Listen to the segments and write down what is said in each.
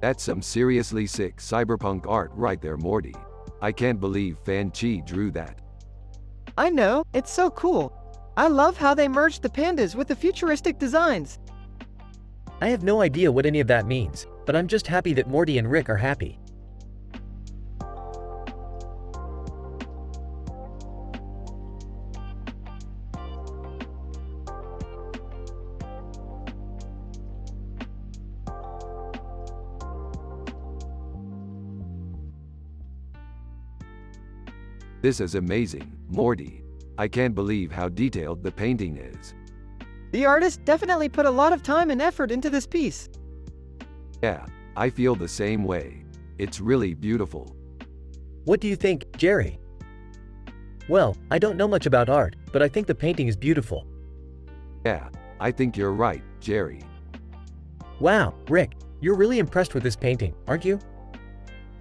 That's some seriously sick cyberpunk art right there, Morty. I can't believe Fan Chi drew that. I know, it's so cool. I love how they merged the pandas with the futuristic designs. I have no idea what any of that means, but I'm just happy that Morty and Rick are happy. This is amazing, Morty. I can't believe how detailed the painting is. The artist definitely put a lot of time and effort into this piece. Yeah, I feel the same way. It's really beautiful. What do you think, Jerry? Well, I don't know much about art, but I think the painting is beautiful. Yeah, I think you're right, Jerry. Wow, Rick, you're really impressed with this painting, aren't you?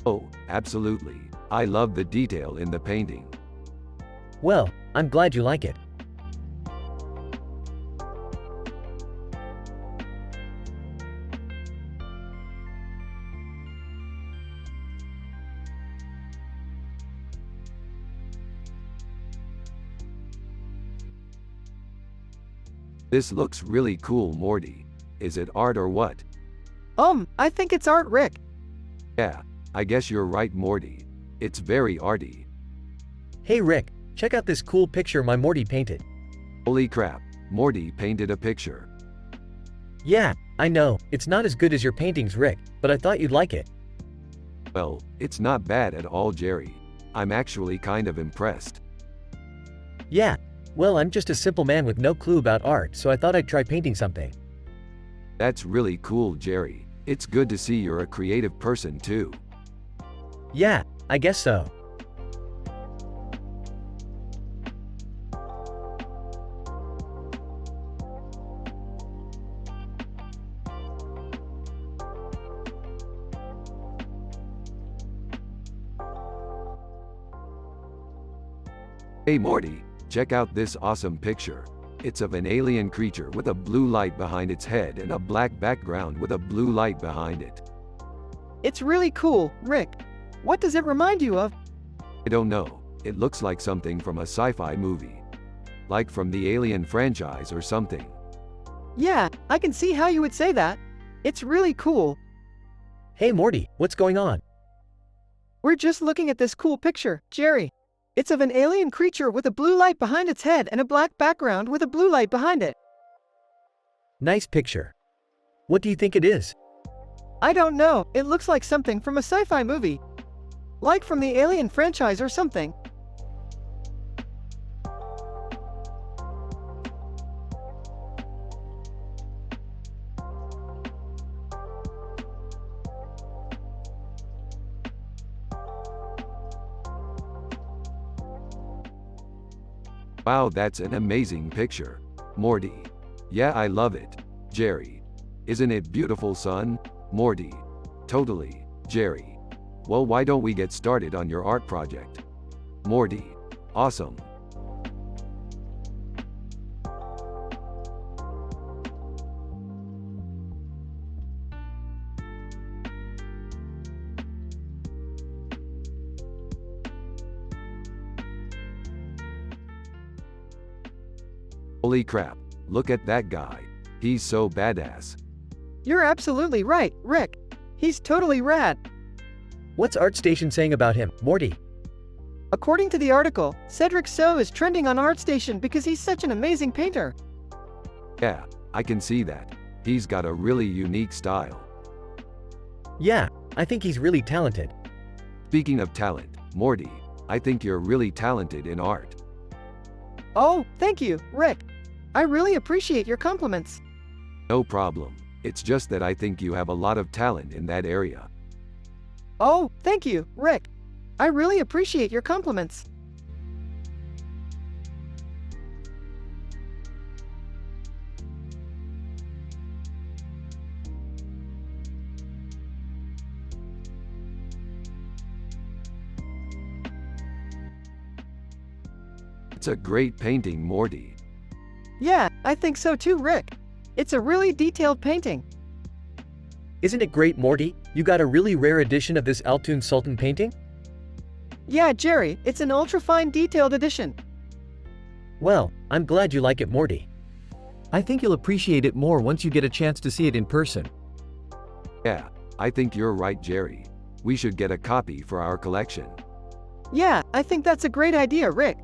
Oh, absolutely. I love the detail in the painting. Well, I'm glad you like it. This looks really cool, Morty. Is it art or what? I think it's art, Rick. Yeah, I guess you're right, Morty. It's very arty. Hey Rick, check out this cool picture my Morty painted. Holy crap, Morty painted a picture. Yeah, I know, it's not as good as your paintings, Rick, but I thought you'd like it. Well, it's not bad at all, Jerry. I'm actually kind of impressed. Yeah, well, I'm just a simple man with no clue about art, so I thought I'd try painting something. That's really cool, Jerry. It's good to see you're a creative person too. Yeah, I guess so. Hey Morty, check out this awesome picture. It's of an alien creature with a blue light behind its head and a black background with a blue light behind it. It's really cool, Rick. What does it remind you of? I don't know. It looks like something from a sci-fi movie. Like from the Alien franchise or something. Yeah, I can see how you would say that. It's really cool. Hey Morty, what's going on? We're just looking at this cool picture, Jerry. It's of an alien creature with a blue light behind its head and a black background with a blue light behind it. Nice picture. What do you think it is? I don't know, it looks like something from a sci-fi movie. Like from the Alien franchise or something. Wow, that's an amazing picture. Morty. Yeah, I love it. Jerry. Isn't it beautiful, son? Morty. Totally, Jerry. Well, why don't we get started on your art project? Morty. Awesome. Holy crap, look at that guy. He's so badass. You're absolutely right, Rick. He's totally rad. What's ArtStation saying about him, Morty? According to the article, Cedric So is trending on ArtStation because he's such an amazing painter. Yeah, I can see that. He's got a really unique style. Yeah, I think he's really talented. Speaking of talent, Morty, I think you're really talented in art. Oh, thank you, Rick. I really appreciate your compliments. No problem. It's just that I think you have a lot of talent in that area. Oh, thank you, Rick. I really appreciate your compliments. It's a great painting, Morty. Yeah, I think so too, Rick. It's a really detailed painting. Isn't it great, Morty? you got a really rare edition of this Altoon Sultan painting? Yeah, Jerry, it's an ultra-fine detailed edition. Well, I'm glad you like it, Morty. I think you'll appreciate it more once you get a chance to see it in person. Yeah, I think you're right, Jerry. We should get a copy for our collection. Yeah, I think that's a great idea, Rick.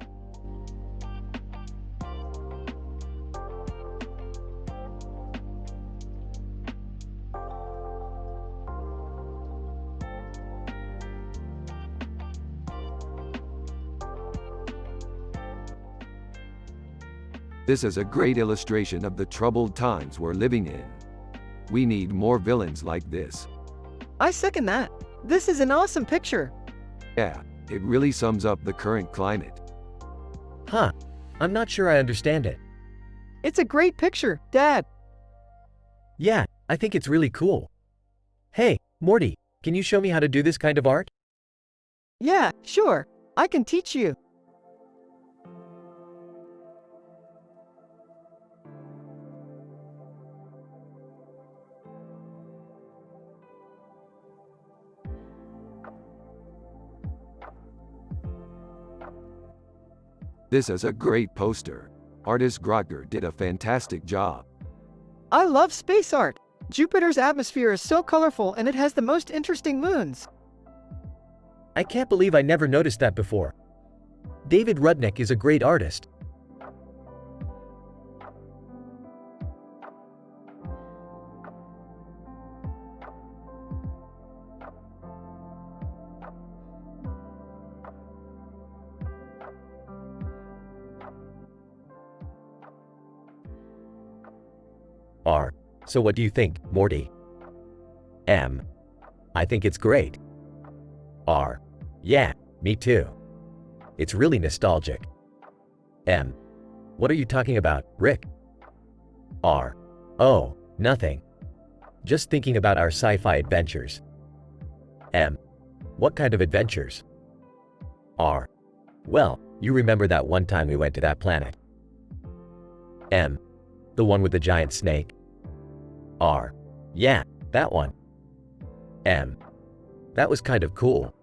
This is a great illustration of the troubled times we're living in. We need more villains like this. I second that. This is an awesome picture. Yeah, it really sums up the current climate. Huh, I'm not sure I understand it. It's a great picture, Dad. Yeah, I think it's really cool. Hey, Morty, can you show me how to do this kind of art? Yeah, sure. I can teach you. This is a great poster. Artist Grotger did a fantastic job. I love space art. Jupiter's atmosphere is so colorful and it has the most interesting moons. I can't believe I never noticed that before. David Rudnick is a great artist. R. So what do you think, Morty? M. I think it's great. R. Yeah, me too. It's really nostalgic. M. What are you talking about, Rick? R. Oh, nothing. Just thinking about our sci-fi adventures. M. What kind of adventures? R. Well, you remember that one time we went to that planet. M. The one with the giant snake? R. Yeah, that one. M. That was kind of cool.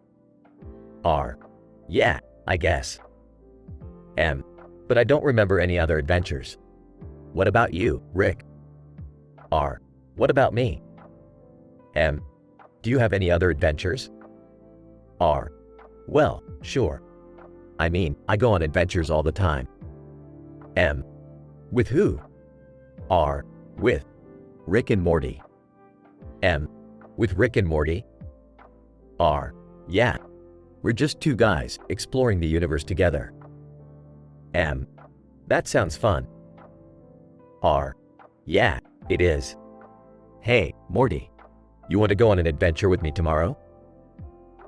R. Yeah, I guess. M. But I don't remember any other adventures. What about you, Rick? R. What about me? M. Do you have any other adventures? R. Well, sure. I mean, I go on adventures all the time. M. With who? R. With Rick and Morty. M. With Rick and Morty? R. Yeah. We're just two guys exploring the universe together. M. That sounds fun. R. Yeah, it is. Hey, Morty. You want to go on an adventure with me tomorrow?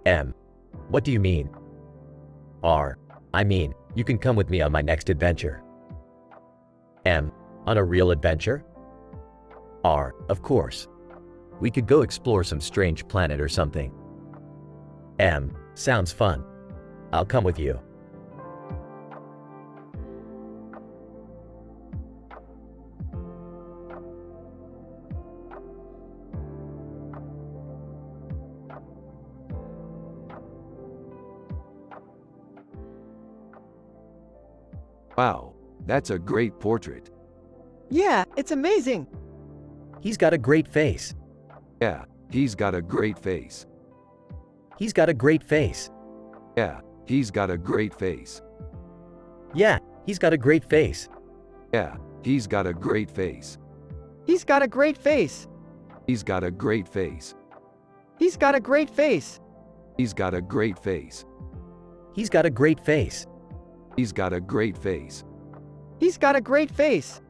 M. What do you mean? R. I mean, you can come with me on my next adventure. M. On a real adventure? R. Of course. We could go explore some strange planet or something. M. Sounds fun. I'll come with you. Wow, that's a great portrait. Yeah, it's amazing. He's got a great face. Yeah, he's got a great face. He's got a great face. Yeah, he's got a great face. Yeah, he's got a great face. Yeah, he's got a great face. He's got a great face. He's got a great face. He's got a great face. He's got a great face. He's got a great face. He's got a great face. He's got a great face.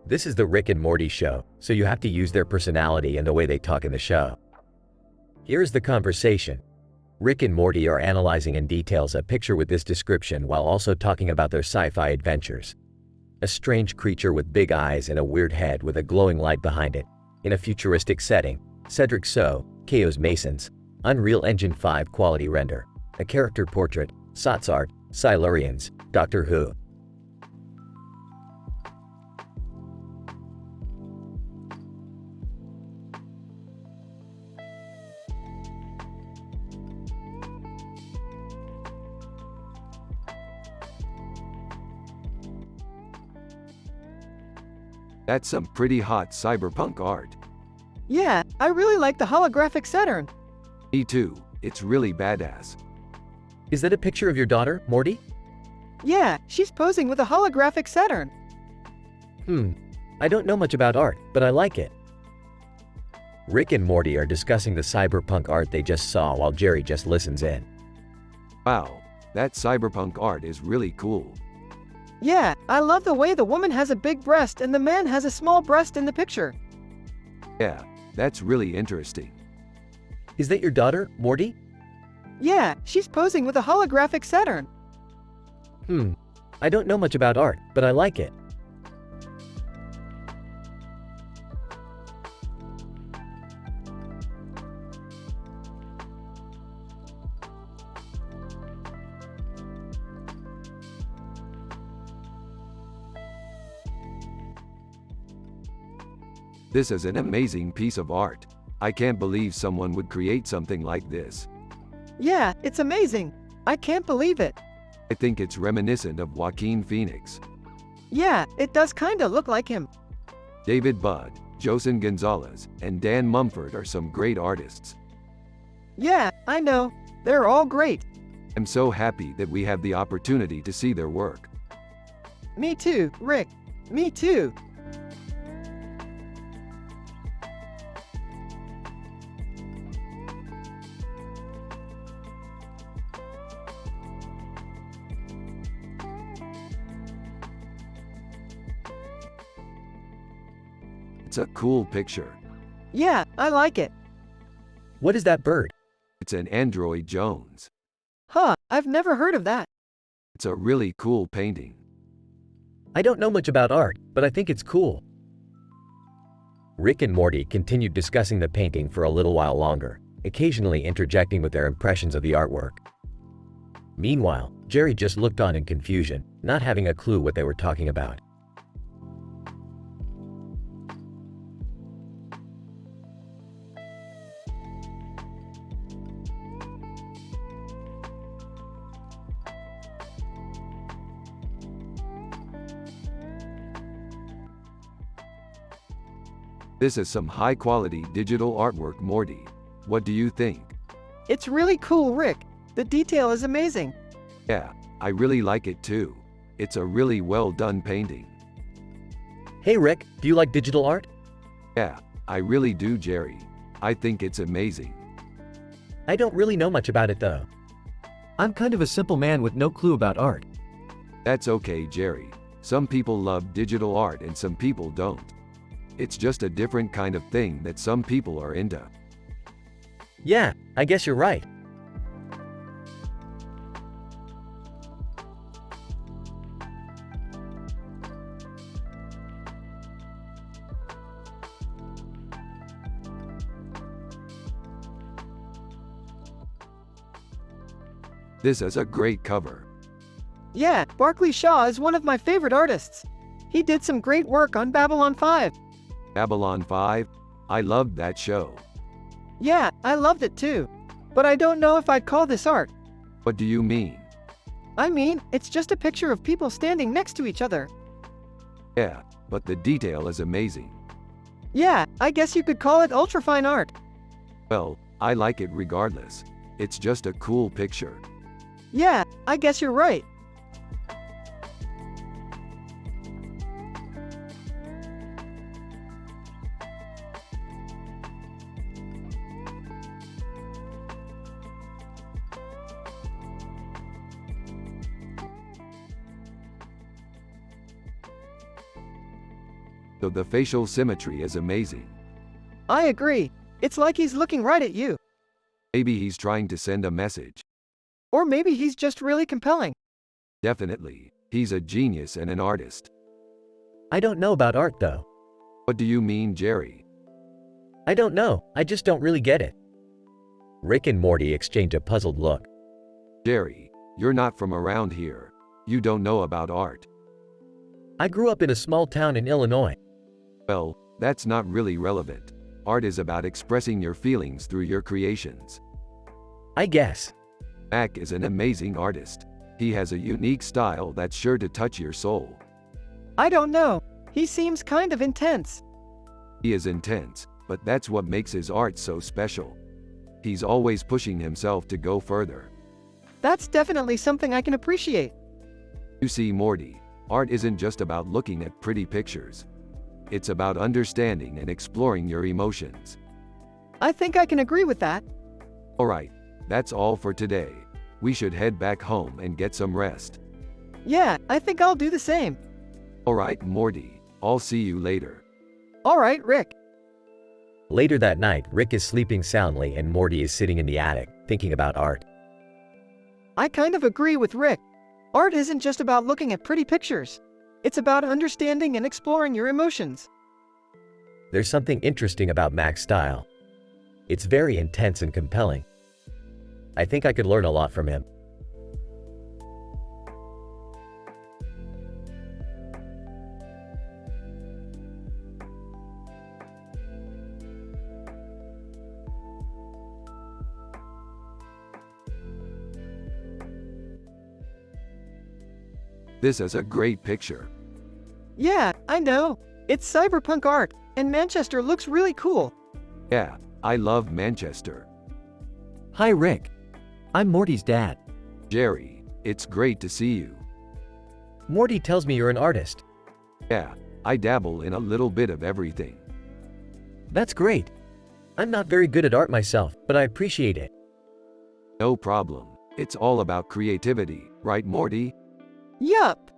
This is the Rick and Morty show, so you have to use their personality and the way they talk in the show. Here's the conversation. Rick and Morty are analyzing in details a picture with this description while also talking about their sci-fi adventures. A strange creature with big eyes and a weird head with a glowing light behind it. in a futuristic setting. Cedric So, Chaos Masons, Unreal Engine 5 quality render, a character portrait, Sots art, Silurians, Doctor Who. That's some pretty hot cyberpunk art. Yeah, I really like the holographic Saturn. Me too, it's really badass. Is that a picture of your daughter, Morty? Yeah, she's posing with a holographic Saturn. I don't know much about art, but I like it. Rick and Morty are discussing the cyberpunk art they just saw while Jerry just listens in. Wow, that cyberpunk art is really cool. Yeah, I love the way the woman has a big breast and the man has a small breast in the picture. Yeah, that's really interesting. Is that your daughter, Morty? Yeah, she's posing with a holographic Saturn. I don't know much about art, but I like it. This is an amazing piece of art. I can't believe someone would create something like this. Yeah, it's amazing. I can't believe it. I think it's reminiscent of Joaquin Phoenix. Yeah, it does kinda look like him. David Budd, Josen Gonzalez, and Dan Mumford are some great artists. Yeah, I know. They're all great. I'm so happy that we have the opportunity to see their work. Me too, Rick. Me too. It's a cool picture. Yeah, I like it. What is that bird? It's an Android Jones. Huh, I've never heard of that. It's a really cool painting. I don't know much about art, but I think it's cool. Rick and Morty continued discussing the painting for a little while longer, occasionally interjecting with their impressions of the artwork. Meanwhile, Jerry just looked on in confusion, not having a clue what they were talking about. This is some high-quality digital artwork, Morty. What do you think? It's really cool, Rick. The detail is amazing. Yeah, I really like it too. It's a really well-done painting. Hey Rick, do you like digital art? Yeah, I really do, Jerry. I think it's amazing. I don't really know much about it though. I'm kind of a simple man with no clue about art. That's okay, Jerry. Some people love digital art and some people don't. It's just a different kind of thing that some people are into. Yeah, I guess you're right. This is a great cover. Yeah, Barclay Shaw is one of my favorite artists. He did some great work on Babylon 5. Babylon 5? I loved that show. Yeah, I loved it too. But I don't know if I'd call this art. What do you mean? I mean, it's just a picture of people standing next to each other. Yeah, but the detail is amazing. Yeah, I guess you could call it ultrafine art. Well, I like it regardless. It's just a cool picture. Yeah, I guess you're right. So the facial symmetry is amazing. I agree. It's like he's looking right at you. Maybe he's trying to send a message. Or maybe he's just really compelling. Definitely. He's a genius and an artist. I don't know about art though. What do you mean, Jerry? I don't know, I just don't really get it. Rick and Morty exchange a puzzled look. Jerry, you're not from around here. You don't know about art. I grew up in a small town in Illinois. Well, that's not really relevant. Art is about expressing your feelings through your creations. I guess. Mac is an amazing artist. He has a unique style that's sure to touch your soul. I don't know. He seems kind of intense. He is intense, but that's what makes his art so special. He's always pushing himself to go further. That's definitely something I can appreciate. You see, Morty, art isn't just about looking at pretty pictures. It's about understanding and exploring your emotions. I think I can agree with that. Alright, that's all for today. We should head back home and get some rest. Yeah, I think I'll do the same. Alright, Morty, I'll see you later. All right, Rick. Later that night, Rick is sleeping soundly and Morty is sitting in the attic, thinking about art. I kind of agree with Rick. Art isn't just about looking at pretty pictures. It's about understanding and exploring your emotions. There's something interesting about Mac's style. It's very intense and compelling. I think I could learn a lot from him. This is a great picture. Yeah, I know. It's cyberpunk art, and Manchester looks really cool. Yeah, I love Manchester. Hi, Rick. I'm Morty's dad. Jerry, it's great to see you. Morty tells me you're an artist. Yeah, I dabble in a little bit of everything. That's great. I'm not very good at art myself, but I appreciate it. No problem. It's all about creativity, right, Morty? Yup.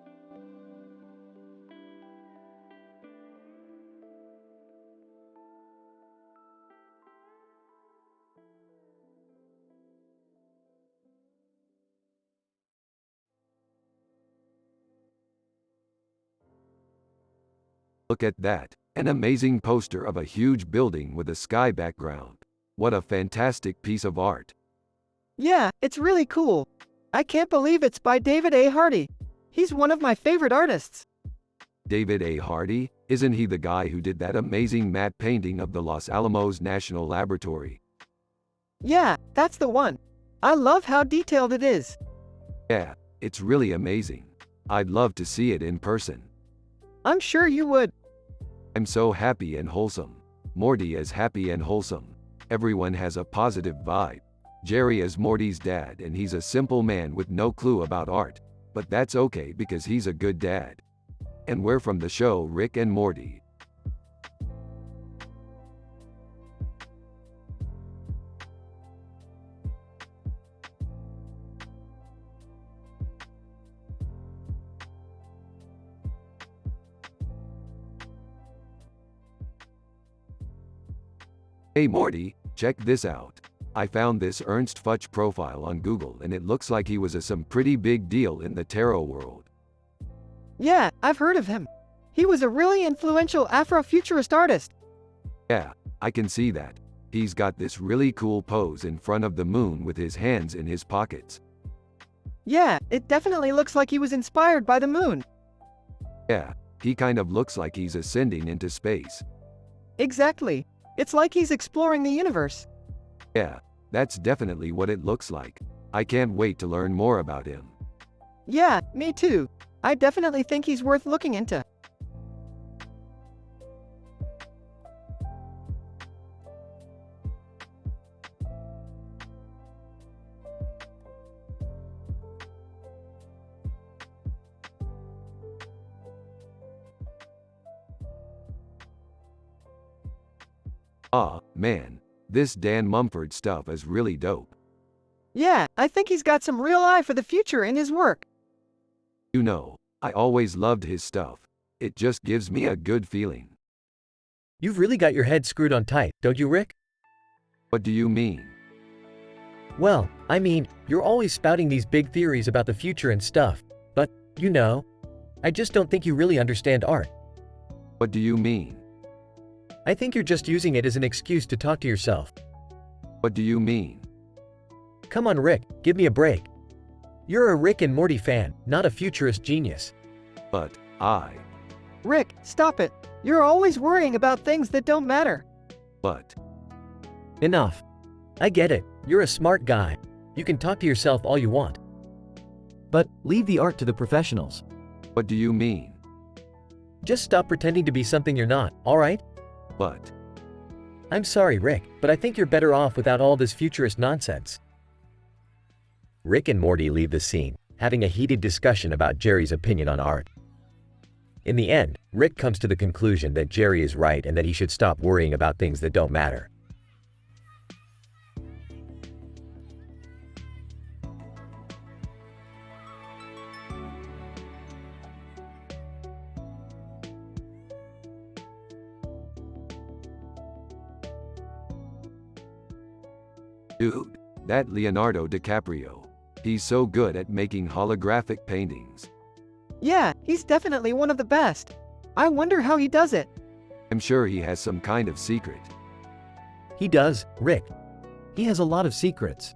Look at that, an amazing poster of a huge building with a sky background. What a fantastic piece of art. Yeah, it's really cool. I can't believe it's by David A. Hardy. He's one of my favorite artists. David A. Hardy, isn't he the guy who did that amazing matte painting of the Los Alamos National Laboratory? Yeah, that's the one. I love how detailed it is. Yeah, it's really amazing. I'd love to see it in person. I'm sure you would. I'm so happy and wholesome. Morty is happy and wholesome. Everyone has a positive vibe. Jerry is Morty's dad and he's a simple man with no clue about art. But that's okay because he's a good dad. And we're from the show Rick and Morty. Hey Morty, check this out. I found this Ernst Futch profile on Google and it looks like he was some pretty big deal in the tarot world. Yeah, I've heard of him. He was a really influential Afrofuturist artist. Yeah, I can see that. He's got this really cool pose in front of the moon with his hands in his pockets. Yeah, it definitely looks like he was inspired by the moon. Yeah, he kind of looks like he's ascending into space. Exactly. It's like he's exploring the universe. Yeah, that's definitely what it looks like. I can't wait to learn more about him. Yeah, me too. I definitely think he's worth looking into. Ah, man, this Dan Mumford stuff is really dope. Yeah, I think he's got some real eye for the future in his work. You know, I always loved his stuff. It just gives me a good feeling. You've really got your head screwed on tight, don't you, Rick? What do you mean? Well, I mean, you're always spouting these big theories about the future and stuff. But, you know, I just don't think you really understand art. What do you mean? I think you're just using it as an excuse to talk to yourself. What do you mean? Come on, Rick, give me a break. You're a Rick and Morty fan, not a futurist genius. But, Rick, stop it. You're always worrying about things that don't matter. but, Enough. I get it, you're a smart guy. You can talk to yourself all you want. But leave the art to the professionals. what do you mean? Just stop pretending to be something you're not, alright? But, I'm sorry, Rick, but I think you're better off without all this futurist nonsense. Rick and Morty leave the scene, having a heated discussion about Jerry's opinion on art. In the end, Rick comes to the conclusion that Jerry is right and that he should stop worrying about things that don't matter. dude, that Leonardo DiCaprio. He's so good at making holographic paintings. Yeah, he's definitely one of the best. I wonder how he does it. I'm sure he has some kind of secret. He does, Rick. He has a lot of secrets.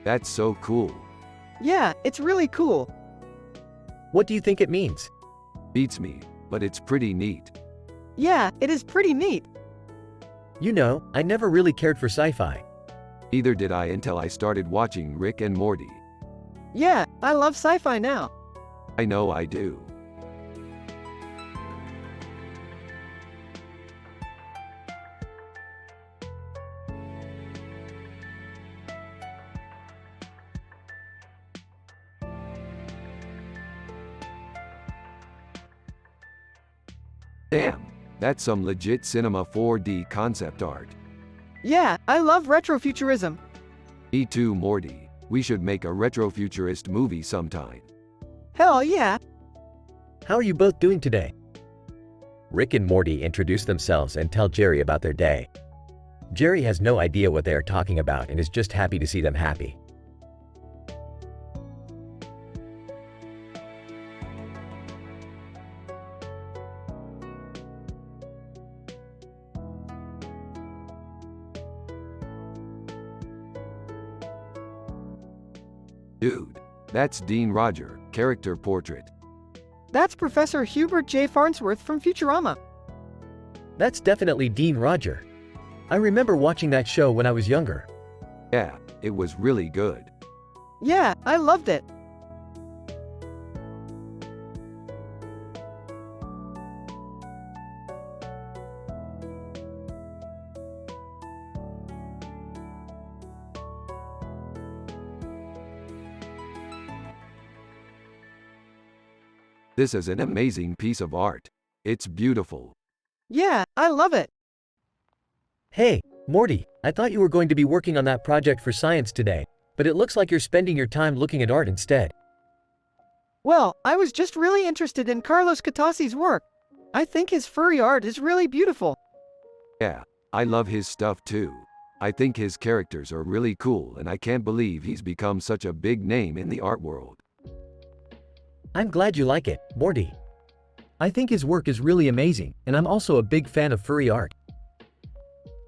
That's so cool. Yeah, it's really cool. What do you think it means? Beats me, but it's pretty neat. Yeah, it is pretty neat. You know, I never really cared for sci-fi. Neither did I until I started watching Rick and Morty. Yeah, I love sci-fi now. I know I do. Damn, that's some legit cinema 4D concept art. Yeah, I love retrofuturism. Me too, Morty. We should make a retrofuturist movie sometime. Hell yeah. How are you both doing today? Rick and Morty introduce themselves and tell Jerry about their day. Jerry has no idea what they are talking about and is just happy to see them happy. Dude, that's Dean Roger, character portrait. That's Professor Hubert J. Farnsworth from Futurama. That's definitely Dean Roger. I remember watching that show when I was younger. Yeah, it was really good. Yeah, I loved it. This is an amazing piece of art. It's beautiful. Yeah, I love it. Hey, Morty, I thought you were going to be working on that project for science today, but it looks like you're spending your time looking at art instead. Well, I was just really interested in Carlos Katassi's work. I think his furry art is really beautiful. Yeah, I love his stuff too. I think his characters are really cool and I can't believe he's become such a big name in the art world. I'm glad you like it, Morty. I think his work is really amazing, and I'm also a big fan of furry art.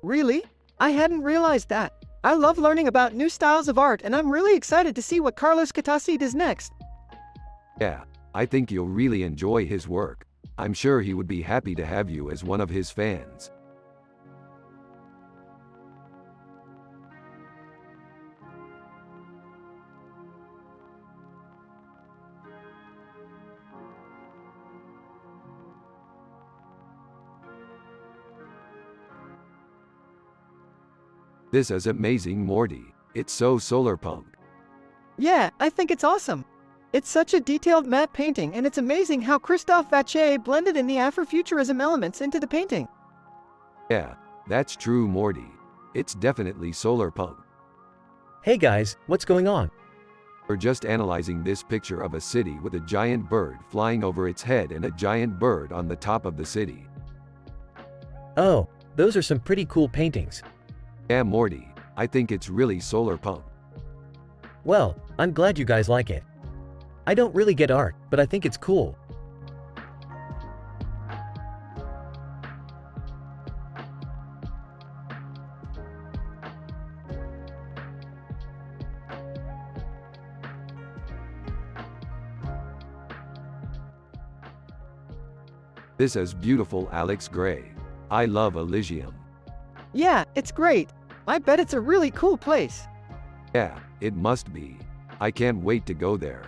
Really? I hadn't realized that. I love learning about new styles of art and I'm really excited to see what Carlos Katassi does next. Yeah, I think you'll really enjoy his work. I'm sure he would be happy to have you as one of his fans. This is amazing, Morty. It's so solarpunk. Yeah, I think it's awesome. It's such a detailed matte painting and it's amazing how Christophe Vacher blended in the Afrofuturism elements into the painting. Yeah, that's true, Morty. It's definitely solarpunk. Hey guys, what's going on? We're just analyzing this picture of a city with a giant bird flying over its head and a giant bird on the top of the city. Oh, those are some pretty cool paintings. Yeah, Morty, I think it's really solar pump. Well, I'm glad you guys like it. I don't really get art, but I think it's cool. This is beautiful, Alex Gray. I love Elysium. Yeah, it's great. I bet it's a really cool place. Yeah, it must be. I can't wait to go there.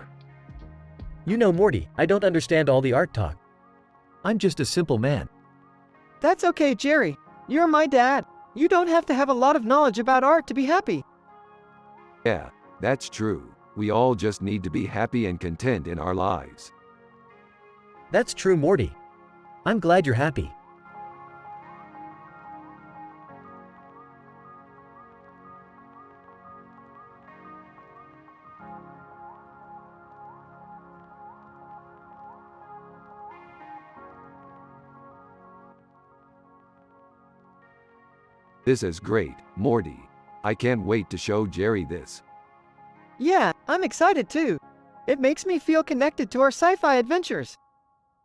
You know, Morty, I don't understand all the art talk. I'm just a simple man. That's okay, Jerry. You're my dad. You don't have to have a lot of knowledge about art to be happy. Yeah, that's true. We all just need to be happy and content in our lives. That's true, Morty. I'm glad you're happy. This is great, Morty. I can't wait to show Jerry this. Yeah, I'm excited too. It makes me feel connected to our sci-fi adventures.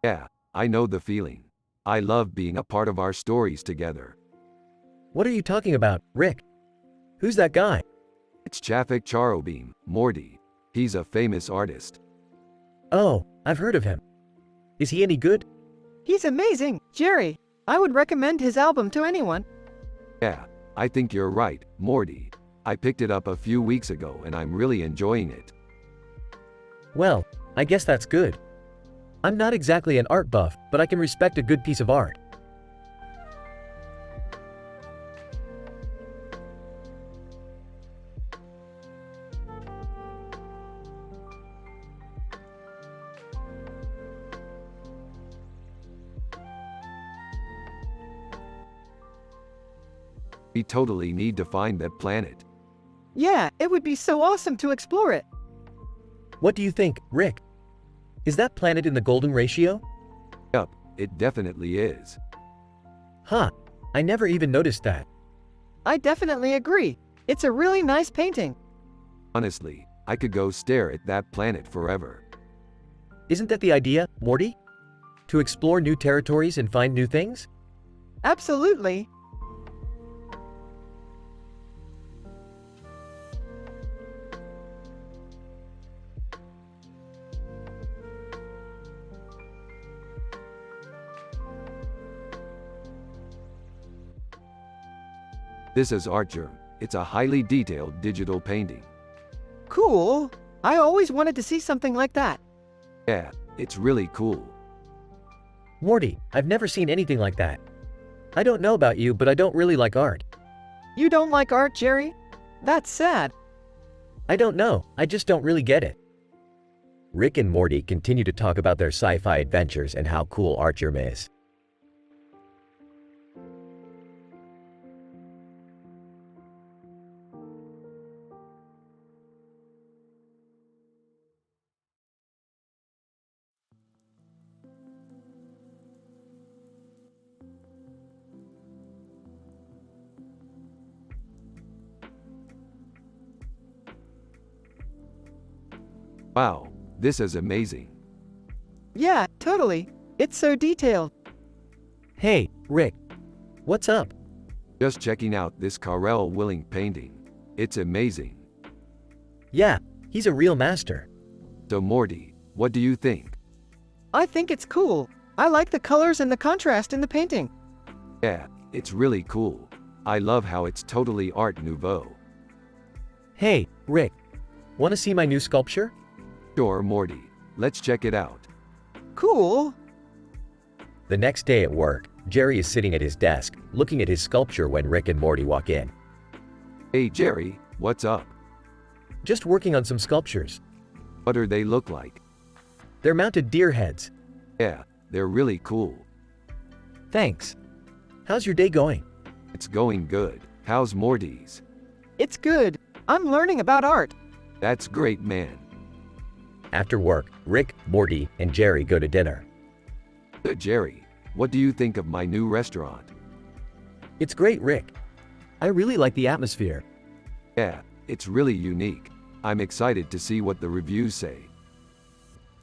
Yeah, I know the feeling. I love being a part of our stories together. What are you talking about, Rick? Who's that guy? It's Chafik Charobeam, Morty. He's a famous artist. Oh, I've heard of him. Is he any good? He's amazing, Jerry. I would recommend his album to anyone. Yeah, I think you're right, Morty. I picked it up a few weeks ago and I'm really enjoying it. Well, I guess that's good. I'm not exactly an art buff, but I can respect a good piece of art. We totally need to find that planet. Yeah, it would be so awesome to explore it. What do you think, Rick? Is that planet in the golden ratio? Yup, it definitely is. Huh, I never even noticed that. I definitely agree. It's a really nice painting. Honestly, I could go stare at that planet forever. Isn't that the idea, Morty? To explore new territories and find new things? Absolutely. This is Artgerm. It's a highly detailed digital painting. Cool. I always wanted to see something like that. Yeah, it's really cool. Morty, I've never seen anything like that. I don't know about you, but I don't really like art. You don't like art, Jerry? That's sad. I don't know, I just don't really get it. Rick and Morty continue to talk about their sci-fi adventures and how cool Artgerm is. Wow, this is amazing. Yeah, totally. It's so detailed. Hey, Rick. What's up? Just checking out this Carell Willing painting. It's amazing. Yeah, he's a real master. So Morty, what do you think? I think it's cool. I like the colors and the contrast in the painting. Yeah, it's really cool. I love how it's totally Art Nouveau. Hey, Rick. Want to see my new sculpture? Sure, Morty. Let's check it out. Cool. The next day at work, Jerry is sitting at his desk, looking at his sculpture when Rick and Morty walk in. Hey Jerry, what's up? Just working on some sculptures. What do they look like? They're mounted deer heads. Yeah, they're really cool. Thanks. How's your day going? It's going good. How's Morty's? It's good. I'm learning about art. That's great, man. After work, Rick, Morty, and Jerry go to dinner. Jerry, what do you think of my new restaurant? It's great, Rick. I really like the atmosphere. Yeah, it's really unique. I'm excited to see what the reviews say.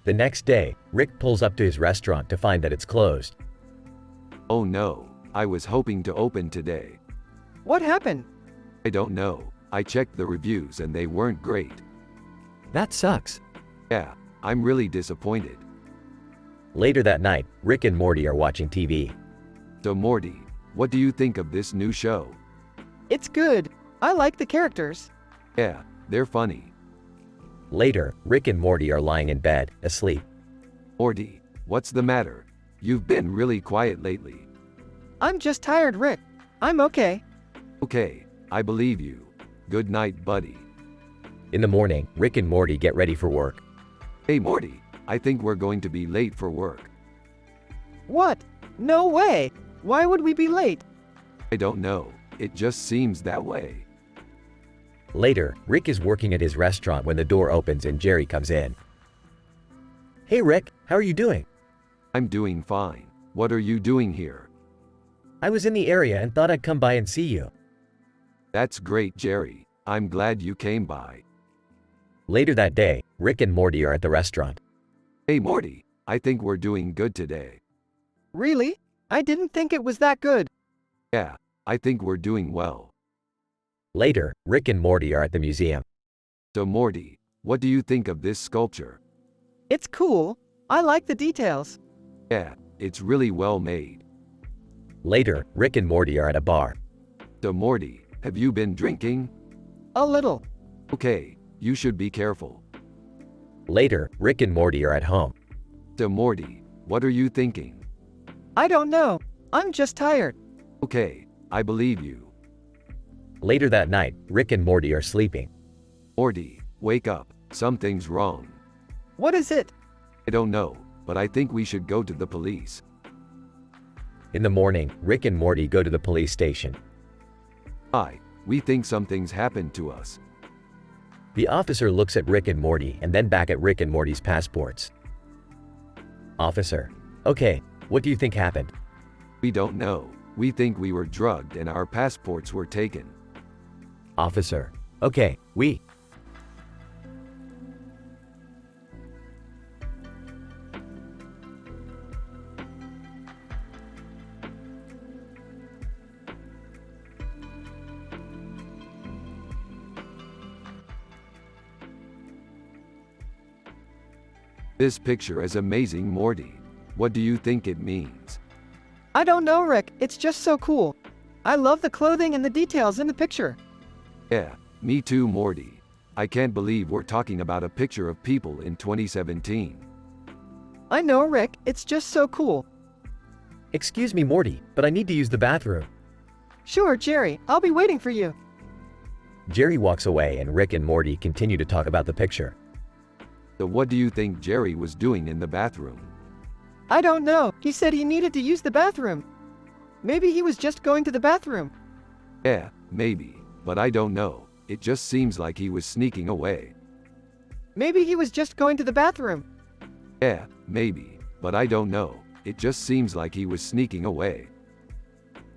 The next day, Rick pulls up to his restaurant to find that it's closed. Oh no, I was hoping to open today. What happened? I don't know. I checked the reviews and they weren't great. That sucks. Yeah, I'm really disappointed. Later that night, Rick and Morty are watching TV. So Morty, what do you think of this new show? It's good. I like the characters. Yeah, they're funny. Later, Rick and Morty are lying in bed, asleep. Morty, what's the matter? You've been really quiet lately. I'm just tired, Rick. I'm okay. Okay, I believe you. Good night, buddy. In the morning, Rick and Morty get ready for work. Hey Morty, I think we're going to be late for work. What? No way. Why would we be late? I don't know. It just seems that way. Later, Rick is working at his restaurant when the door opens and Jerry comes in. Hey Rick, how are you doing? I'm doing fine. What are you doing here? I was in the area and thought I'd come by and see you. That's great, Jerry. I'm glad you came by. Later that day, Rick and Morty are at the restaurant. Hey Morty, I think we're doing good today. Really? I didn't think it was that good. Yeah, I think we're doing well. Later, Rick and Morty are at the museum. So Morty, what do you think of this sculpture? It's cool. I like the details. Yeah, it's really well made. Later, Rick and Morty are at a bar. So Morty, have you been drinking? A little. Okay, you should be careful. Later, Rick and Morty are at home. So Morty, what are you thinking? I don't know. I'm just tired. Okay, I believe you. Later that night, Rick and Morty are sleeping. Morty, wake up. Something's wrong. What is it? I don't know, but I think we should go to the police. In the morning, Rick and Morty go to the police station. Hi, we think something's happened to us. The officer looks at Rick and Morty and then back at Rick and Morty's passports. Officer, okay, what do you think happened? We don't know. We think we were drugged and our passports were taken. Officer, okay, we. This picture is amazing, Morty. What do you think it means? I don't know, Rick. It's just so cool. I love the clothing and the details in the picture. Yeah, me too, Morty. I can't believe we're talking about a picture of people in 2017. I know, Rick. It's just so cool. Excuse me, Morty, but I need to use the bathroom. Sure, Jerry. I'll be waiting for you. Jerry walks away and Rick and Morty continue to talk about the picture. So what do you think Jerry was doing in the bathroom? I don't know. He said he needed to use the bathroom. Maybe he was just going to the bathroom. Yeah, maybe, but I don't know. It just seems like he was sneaking away. Maybe he was just going to the bathroom. Yeah, maybe, but I don't know. It just seems like he was sneaking away.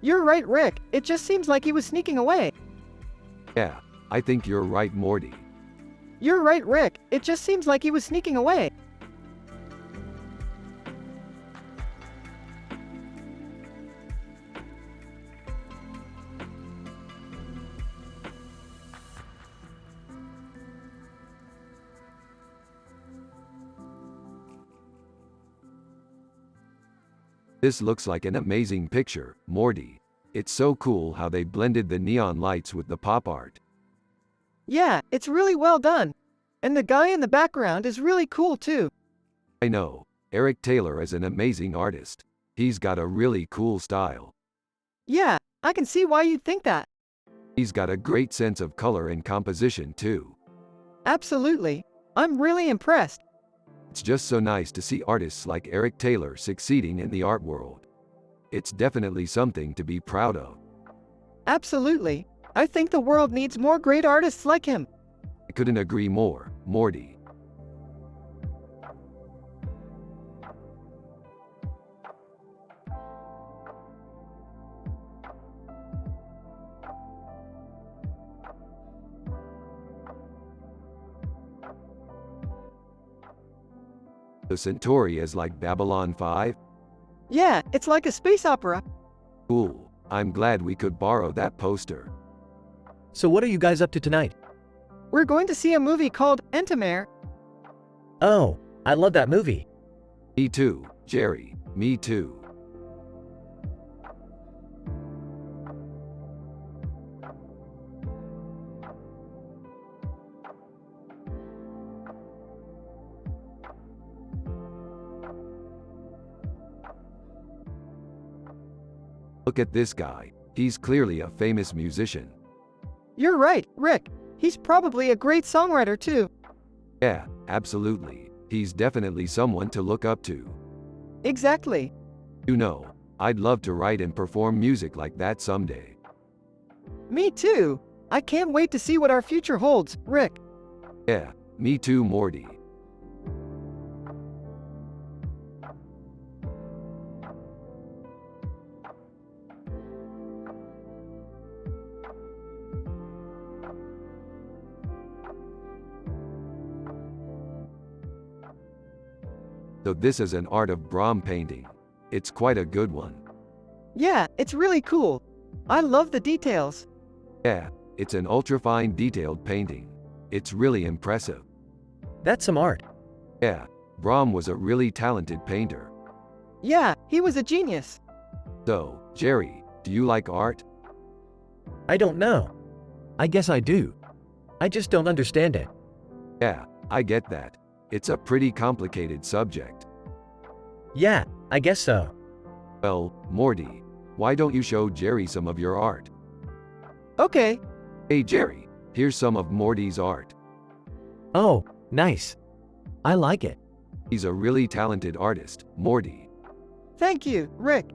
You're right, Rick. It just seems like he was sneaking away. Yeah, I think you're right, Morty. You're right, Rick. It just seems like he was sneaking away. This looks like an amazing picture, Morty. It's so cool how they blended the neon lights with the pop art. Yeah, it's really well done. And the guy in the background is really cool too. I know, Eric Taylor is an amazing artist. He's got a really cool style. Yeah, I can see why you'd think that. He's got a great sense of color and composition too. Absolutely. I'm really impressed. It's just so nice to see artists like Eric Taylor succeeding in the art world. It's definitely something to be proud of. Absolutely. I think the world needs more great artists like him. I couldn't agree more, Morty. The Centauri is like Babylon 5? Yeah, it's like a space opera. Cool. I'm glad we could borrow that poster. So what are you guys up to tonight? We're going to see a movie called Entomare. Oh, I love that movie. Me too, Jerry. Me too. Look at this guy. He's clearly a famous musician. You're right, Rick. He's probably a great songwriter too. Yeah, absolutely. He's definitely someone to look up to. Exactly. You know, I'd love to write and perform music like that someday. Me too. I can't wait to see what our future holds, Rick. Yeah, me too, Morty. So this is an art of Brahm painting. It's quite a good one. Yeah, it's really cool. I love the details. Yeah, it's an ultra-fine detailed painting. It's really impressive. That's some art. Yeah, Brahm was a really talented painter. Yeah, he was a genius. So, Jerry, do you like art? I don't know. I guess I do. I just don't understand it. Yeah, I get that. It's a pretty complicated subject. Yeah, I guess so. Well, Morty, why don't you show Jerry some of your art? Okay. Hey Jerry, here's some of Morty's art. Oh, nice. I like it. He's a really talented artist, Morty. Thank you, Rick.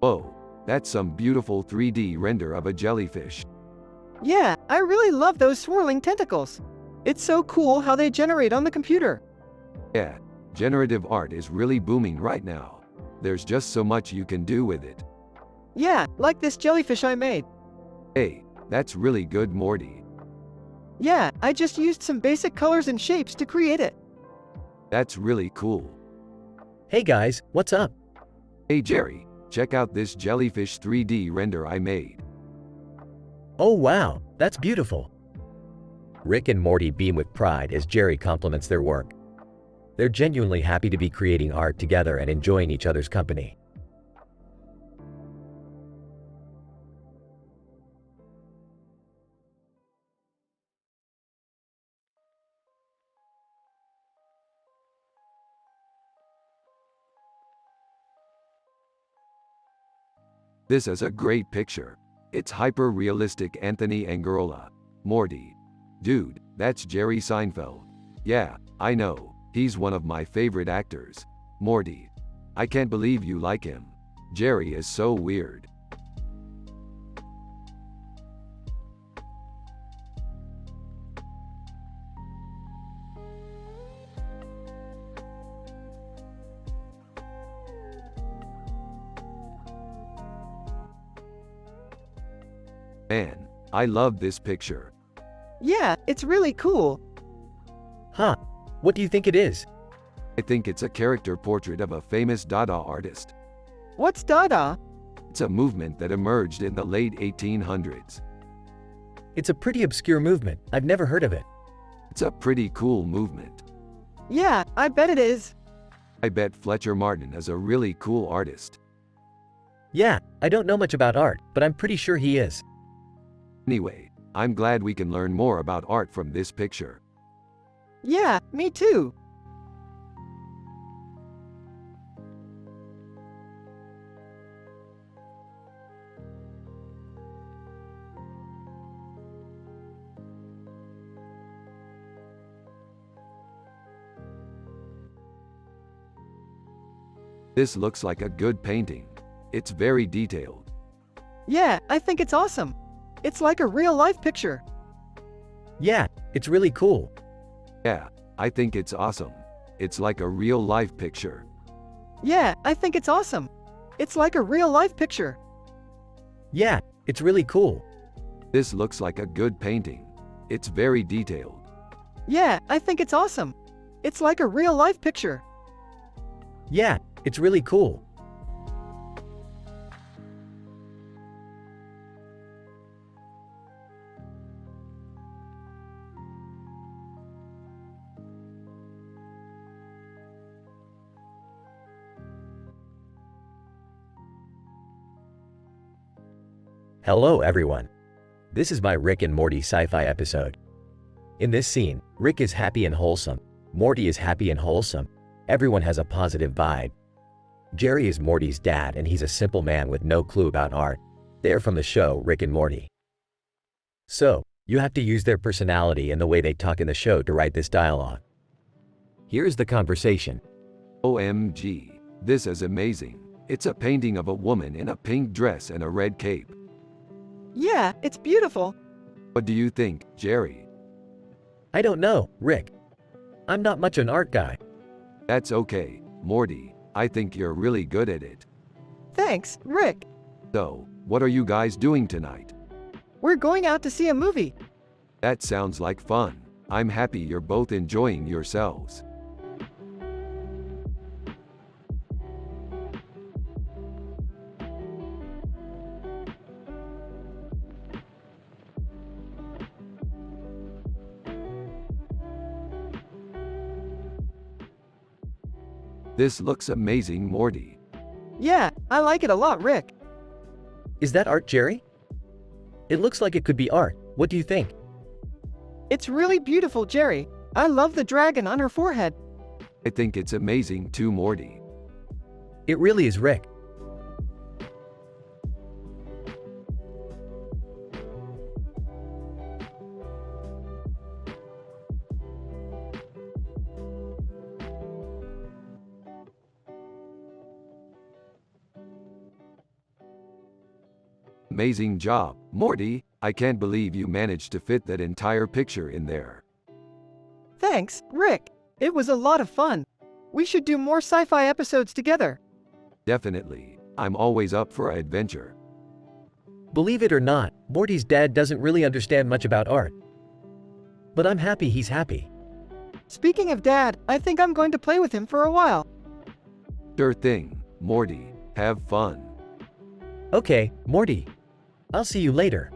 Whoa, that's some beautiful 3D render of a jellyfish. Yeah, I really love those swirling tentacles. It's so cool how they generate on the computer. Yeah, generative art is really booming right now. There's just so much you can do with it. Yeah, like this jellyfish I made. Hey, that's really good, Morty. Yeah, I just used some basic colors and shapes to create it. That's really cool. Hey guys, what's up? Hey Jerry, check out this jellyfish 3D render I made. Oh wow, that's beautiful. Rick and Morty beam with pride as Jerry compliments their work. They're genuinely happy to be creating art together and enjoying each other's company. This is a great picture. It's hyper-realistic Anthony Angarola. Morty. Dude, that's Jerry Seinfeld. Yeah, I know. He's one of my favorite actors. Morty. I can't believe you like him. Jerry is so weird. Man, I love this picture. Yeah, it's really cool. Huh, what do you think it is? I think it's a character portrait of a famous Dada artist. What's Dada? It's a movement that emerged in the late 1800s. It's a pretty obscure movement. I've never heard of it. It's a pretty cool movement. Yeah, I bet it is. I bet Fletcher Martin is a really cool artist. Yeah, I don't know much about art, but I'm pretty sure he is. Anyway, I'm glad we can learn more about art from this picture. Yeah, me too. This looks like a good painting. It's very detailed. Yeah, I think it's awesome. It's like a real-life picture. Yeah, it's really cool. Yeah, I think it's awesome. It's like a real life picture. Yeah, I think it's awesome. It's like a real life picture. Yeah, it's really cool. This looks like a good painting. It's very detailed. Yeah, I think it's awesome. It's like a real life picture. Yeah, it's really cool. Hello everyone. This is my Rick and Morty sci-fi episode. In this scene, Rick is happy and wholesome. Morty is happy and wholesome. Everyone has a positive vibe. Jerry is Morty's dad and he's a simple man with no clue about art. They are from the show Rick and Morty. So, you have to use their personality and the way they talk in the show to write this dialogue. Here's the conversation. OMG, this is amazing. It's a painting of a woman in a pink dress and a red cape. Yeah, it's beautiful. What do you think, Jerry? I don't know, Rick. I'm not much an art guy. That's okay, Morty. I think you're really good at it. Thanks, Rick. So, what are you guys doing tonight? We're going out to see a movie. That sounds like fun. I'm happy you're both enjoying yourselves. This looks amazing, Morty. Yeah, I like it a lot, Rick. Is that art, Jerry? It looks like it could be art. What do you think? It's really beautiful, Jerry. I love the dragon on her forehead. I think it's amazing too, Morty. It really is, Rick. Amazing job, Morty. I can't believe you managed to fit that entire picture in there. Thanks, Rick. It was a lot of fun. We should do more sci-fi episodes together. Definitely. I'm always up for an adventure. Believe it or not, Morty's dad doesn't really understand much about art. But I'm happy he's happy. Speaking of Dad, I think I'm going to play with him for a while. Sure thing, Morty. Have fun. Okay, Morty. I'll see you later.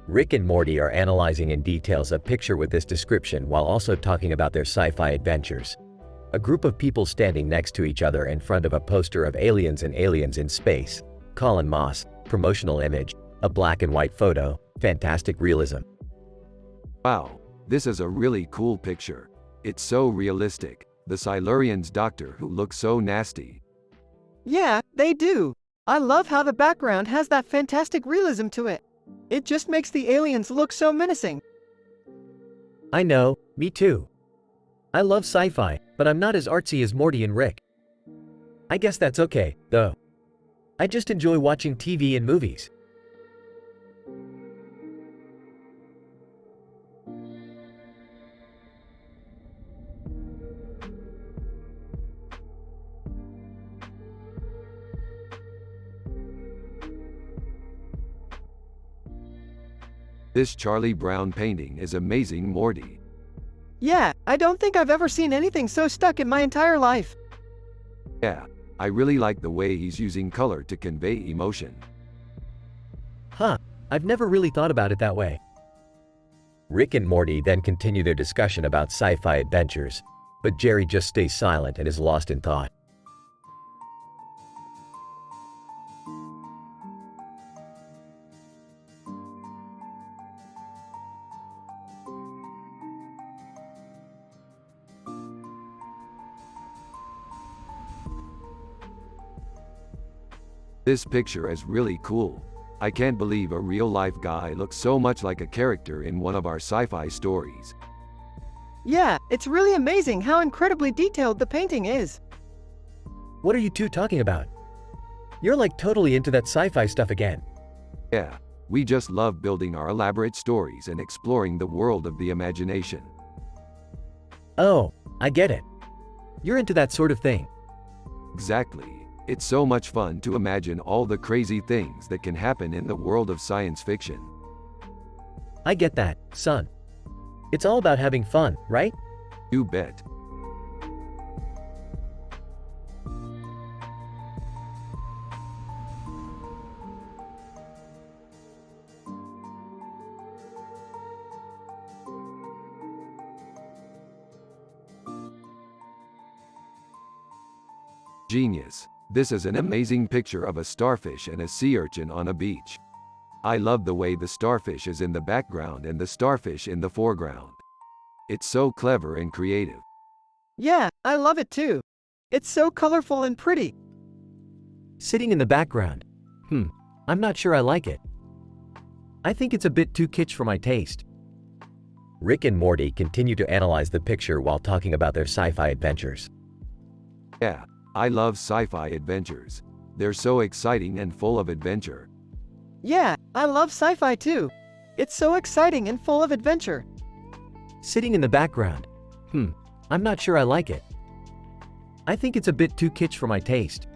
Rick and Morty are analyzing in details a picture with this description while also talking about their sci-fi adventures. A group of people standing next to each other in front of a poster of aliens and aliens in space. Colin Moss, promotional image, a black and white photo, fantastic realism. Wow, this is a really cool picture. It's so realistic. The Silurians doctor who looks so nasty. Yeah, they do. I love how the background has that fantastic realism to it. It just makes the aliens look so menacing. I know, me too. I love sci-fi, but I'm not as artsy as Morty and Rick. I guess that's okay, though. I just enjoy watching TV and movies. This Charlie Brown painting is amazing, Morty. Yeah, I don't think I've ever seen anything so stuck in my entire life. Yeah, I really like the way he's using color to convey emotion. Huh, I've never really thought about it that way. Rick and Morty then continue their discussion about sci-fi adventures, but Jerry just stays silent and is lost in thought. This picture is really cool. I can't believe a real-life guy looks so much like a character in one of our sci-fi stories. Yeah, it's really amazing how incredibly detailed the painting is. What are you two talking about? You're like totally into that sci-fi stuff again. Yeah, we just love building our elaborate stories and exploring the world of the imagination. Oh, I get it. You're into that sort of thing. Exactly. It's so much fun to imagine all the crazy things that can happen in the world of science fiction. I get that, son. It's all about having fun, right? You bet. Genius. This is an amazing picture of a starfish and a sea urchin on a beach. I love the way the starfish is in the background and the starfish in the foreground. It's so clever and creative. Yeah, I love it too. It's so colorful and pretty. Sitting in the background. I'm not sure I like it. I think it's a bit too kitsch for my taste. Rick and Morty continue to analyze the picture while talking about their sci-fi adventures. Yeah, I love sci-fi adventures. They're so exciting and full of adventure. Yeah, I love sci-fi too. It's so exciting and full of adventure. Sitting in the background. I'm not sure I like it. I think it's a bit too kitsch for my taste.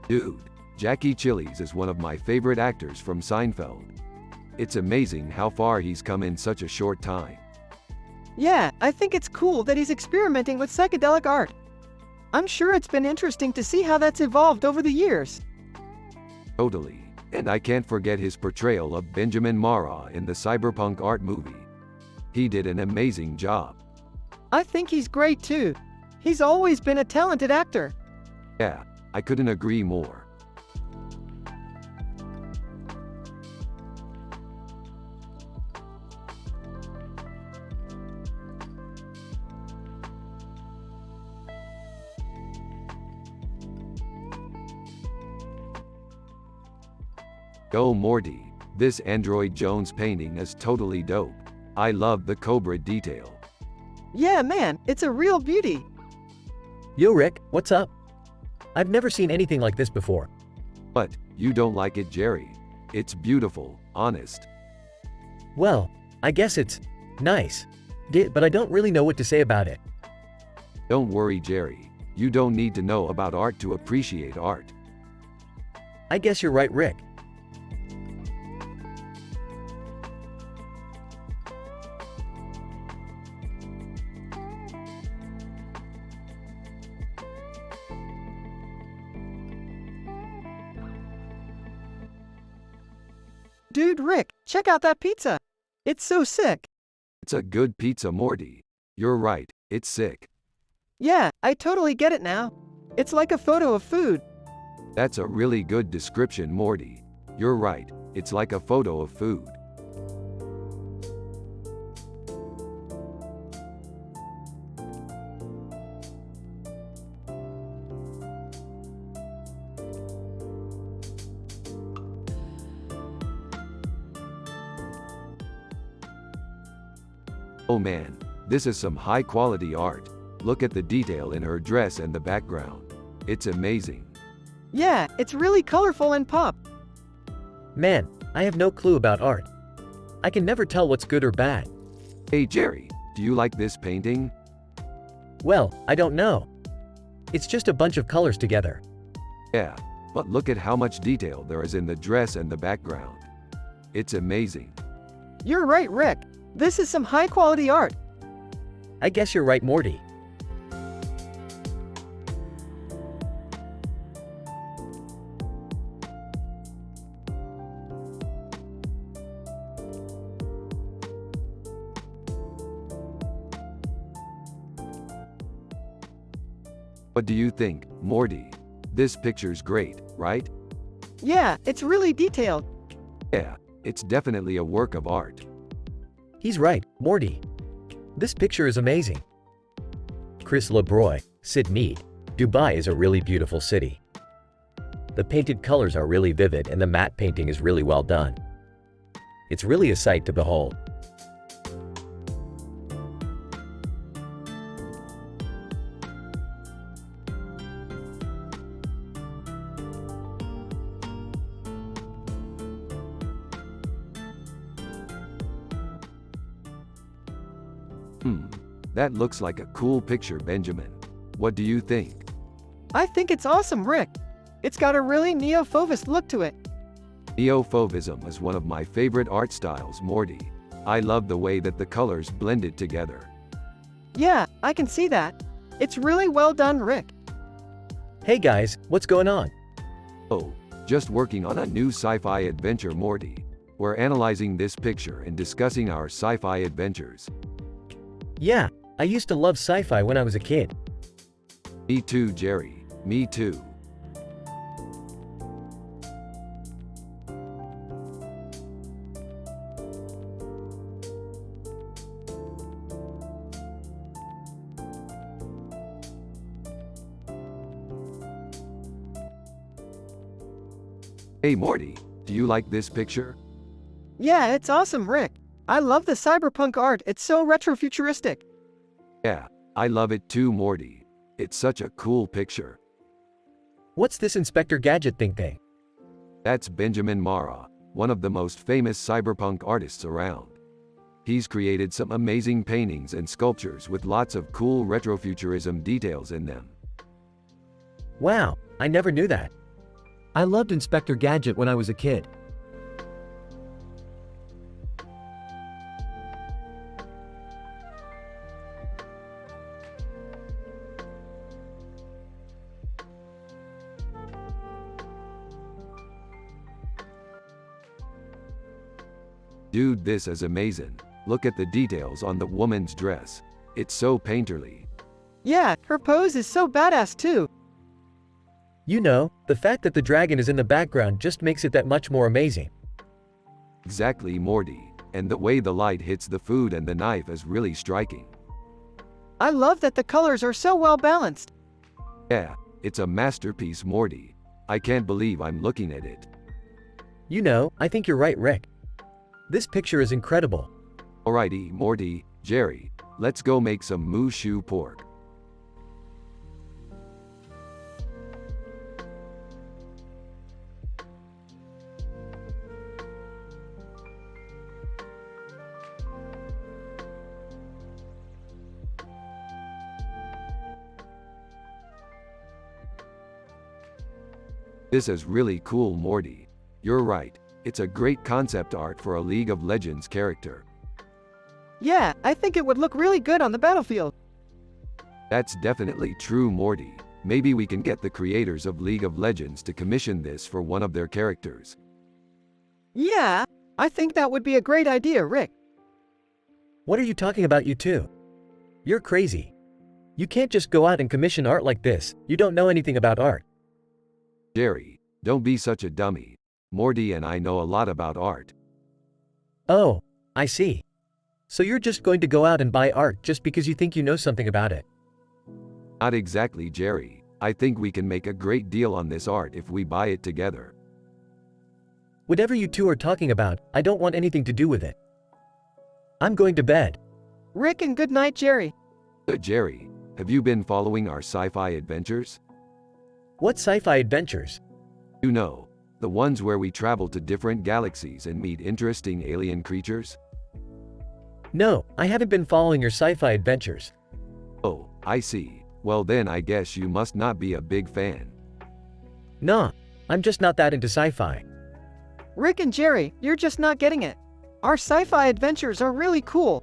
Dude, Jackie Chiles is one of my favorite actors from Seinfeld. It's amazing how far he's come in such a short time. Yeah, I think it's cool that he's experimenting with psychedelic art. I'm sure it's been interesting to see how that's evolved over the years. Totally. And I can't forget his portrayal of Benjamin Marra in the cyberpunk art movie. He did an amazing job. I think he's great too. He's always been a talented actor. Yeah, I couldn't agree more. Go Morty, this Android Jones painting is totally dope. I love the cobra detail. Yeah, man, it's a real beauty. Yo Rick, what's up? I've never seen anything like this before. But, you don't like it, Jerry. It's beautiful, honest. Well, I guess it's nice. But I don't really know what to say about it. Don't worry, Jerry. You don't need to know about art to appreciate art. I guess you're right, Rick. Dude, Rick, check out that pizza. It's so sick. It's a good pizza, Morty. You're right, it's sick. Yeah, I totally get it now. It's like a photo of food. That's a really good description, Morty. You're right, it's like a photo of food. Oh man, this is some high-quality art. Look at the detail in her dress and the background. It's amazing. Yeah, it's really colorful and pop. Man, I have no clue about art. I can never tell what's good or bad. Hey Jerry, do you like this painting? Well, I don't know. It's just a bunch of colors together. Yeah, but look at how much detail there is in the dress and the background. It's amazing. You're right, Rick. This is some high-quality art. I guess you're right, Morty. What do you think, Morty? This picture's great, right? Yeah, it's really detailed. Yeah, it's definitely a work of art. He's right, Morty. This picture is amazing. Chris LeBroy, Sid Mead. Dubai is a really beautiful city. The painted colors are really vivid and the matte painting is really well done. It's really a sight to behold. That looks like a cool picture, Benjamin. What do you think? I think it's awesome, Rick. It's got a really neo-Fauvist look to it. Neo-Fauvism is one of my favorite art styles, Morty. I love the way that the colors blended together. Yeah, I can see that. It's really well done, Rick. Hey guys, what's going on? Oh, just working on a new sci-fi adventure, Morty. We're analyzing this picture and discussing our sci-fi adventures. Yeah, I used to love sci-fi when I was a kid. Me too, Jerry. Me too. Hey Morty, do you like this picture? Yeah, it's awesome, Rick. I love the cyberpunk art, it's so retrofuturistic. Yeah, I love it too, Morty. It's such a cool picture. What's this Inspector Gadget thing? That's Benjamin Marra, one of the most famous cyberpunk artists around. He's created some amazing paintings and sculptures with lots of cool retrofuturism details in them. Wow, I never knew that. I loved Inspector Gadget when I was a kid. Dude, this is amazing. Look at the details on the woman's dress. It's so painterly. Yeah, her pose is so badass too. You know, the fact that the dragon is in the background just makes it that much more amazing. Exactly, Morty. And the way the light hits the food and the knife is really striking. I love that the colors are so well balanced. Yeah, it's a masterpiece, Morty. I can't believe I'm looking at it. You know, I think you're right, Rick. This picture is incredible. Alrighty, Morty, Jerry, let's go make some moo-shoo pork. This is really cool, Morty. You're right. It's a great concept art for a League of Legends character. Yeah, I think it would look really good on the battlefield. That's definitely true, Morty. Maybe we can get the creators of League of Legends to commission this for one of their characters. Yeah, I think that would be a great idea, Rick. What are you talking about, you two? You're crazy. You can't just go out and commission art like this. You don't know anything about art. Jerry, don't be such a dummy. Morty and I know a lot about art. Oh, I see. So you're just going to go out and buy art just because you think you know something about it. Not exactly, Jerry. I think we can make a great deal on this art if we buy it together. Whatever you two are talking about, I don't want anything to do with it. I'm going to bed. Rick, and good night, Jerry. Jerry, have you been following our sci-fi adventures? What sci-fi adventures? You know, the ones where we travel to different galaxies and meet interesting alien creatures? No, I haven't been following your sci-fi adventures. Oh, I see. Well then I guess you must not be a big fan. Nah, I'm just not that into sci-fi. Rick and Jerry, you're just not getting it. Our sci-fi adventures are really cool.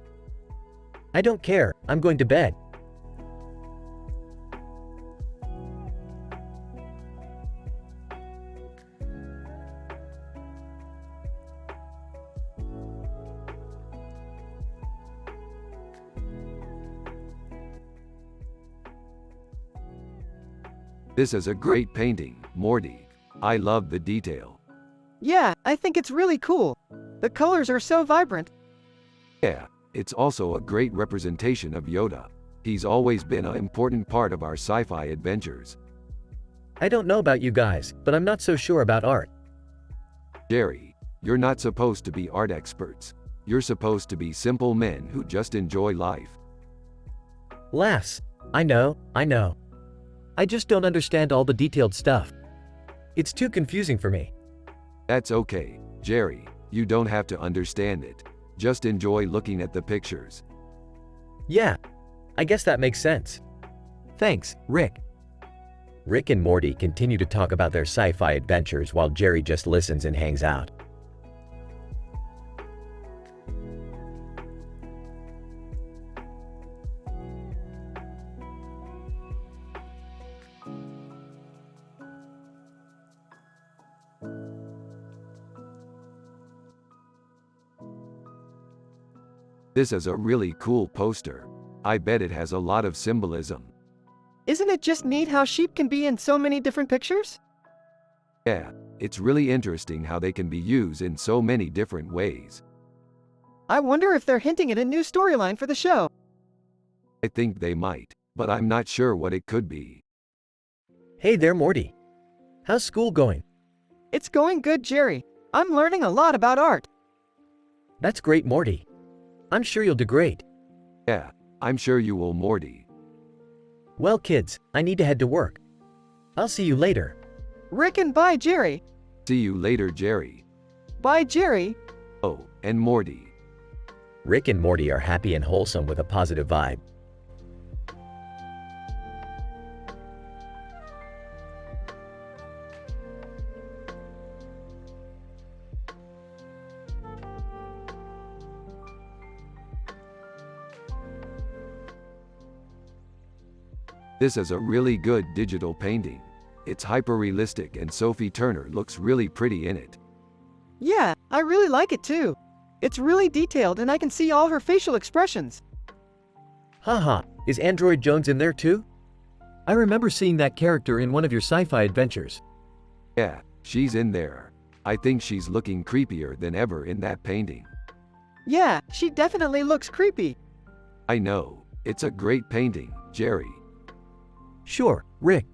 I don't care, I'm going to bed. This is a great painting, Morty. I love the detail. Yeah, I think it's really cool. The colors are so vibrant. Yeah, it's also a great representation of Yoda. He's always been an important part of our sci-fi adventures. I don't know about you guys, but I'm not so sure about art. Jerry, you're not supposed to be art experts. You're supposed to be simple men who just enjoy life. Laughs. I know. I just don't understand all the detailed stuff. It's too confusing for me. That's okay, Jerry. You don't have to understand it. Just enjoy looking at the pictures. Yeah, I guess that makes sense. Thanks, Rick. Rick and Morty continue to talk about their sci-fi adventures while Jerry just listens and hangs out. This is a really cool poster. I bet it has a lot of symbolism. Isn't it just neat how sheep can be in so many different pictures? Yeah, it's really interesting how they can be used in so many different ways. I wonder if they're hinting at a new storyline for the show. I think they might, but I'm not sure what it could be. Hey there, Morty. How's school going? It's going good, Jerry. I'm learning a lot about art. That's great, Morty. I'm sure you'll do great. Yeah, I'm sure you will, Morty. Well, kids, I need to head to work. I'll see you later. Rick and bye, Jerry. See you later, Jerry. Bye, Jerry. Oh, and Morty. Rick and Morty are happy and wholesome with a positive vibe. This is a really good digital painting. It's hyper-realistic and Sophie Turner looks really pretty in it. Yeah, I really like it too. It's really detailed and I can see all her facial expressions. Haha, is Android Jones in there too? I remember seeing that character in one of your sci-fi adventures. Yeah, she's in there. I think she's looking creepier than ever in that painting. Yeah, she definitely looks creepy. I know. It's a great painting, Jerry. Sure, Rick.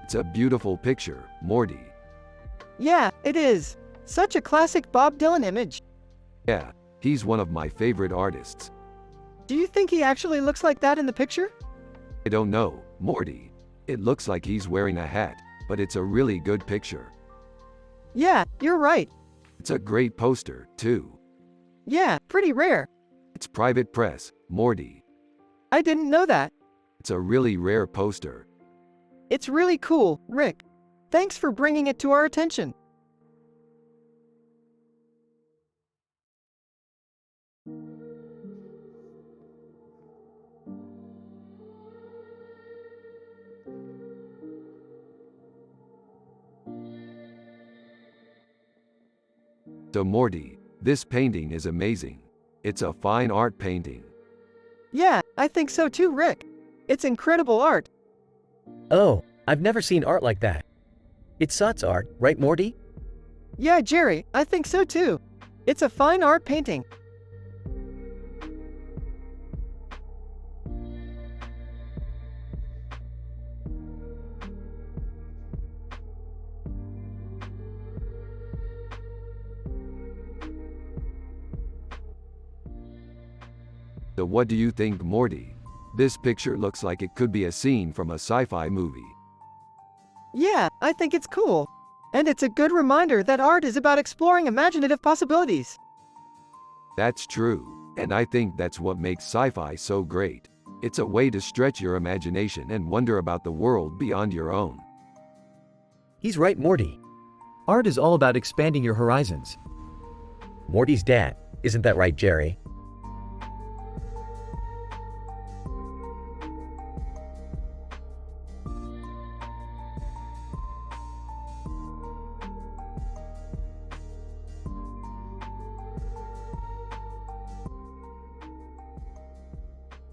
It's a beautiful picture, Morty. Yeah, it is. Such a classic Bob Dylan image. Yeah, he's one of my favorite artists. Do you think he actually looks like that in the picture? I don't know, Morty. It looks like he's wearing a hat, but it's a really good picture. Yeah, you're right. It's a great poster, too. Yeah, pretty rare. It's private press, Morty. I didn't know that. It's a really rare poster. It's really cool, Rick. Thanks for bringing it to our attention. So Morty, this painting is amazing. It's a fine art painting. Yeah, I think so too, Rick. It's incredible art. Oh, I've never seen art like that. It's Sot's art, right, Morty? Yeah, Jerry, I think so too. It's a fine art painting. So what do you think, Morty? This picture looks like it could be a scene from a sci-fi movie. Yeah, I think it's cool. And it's a good reminder that art is about exploring imaginative possibilities. That's true, and I think that's what makes sci-fi so great. It's a way to stretch your imagination and wonder about the world beyond your own. He's right, Morty. Art is all about expanding your horizons. Morty's dad. Isn't that right, Jerry?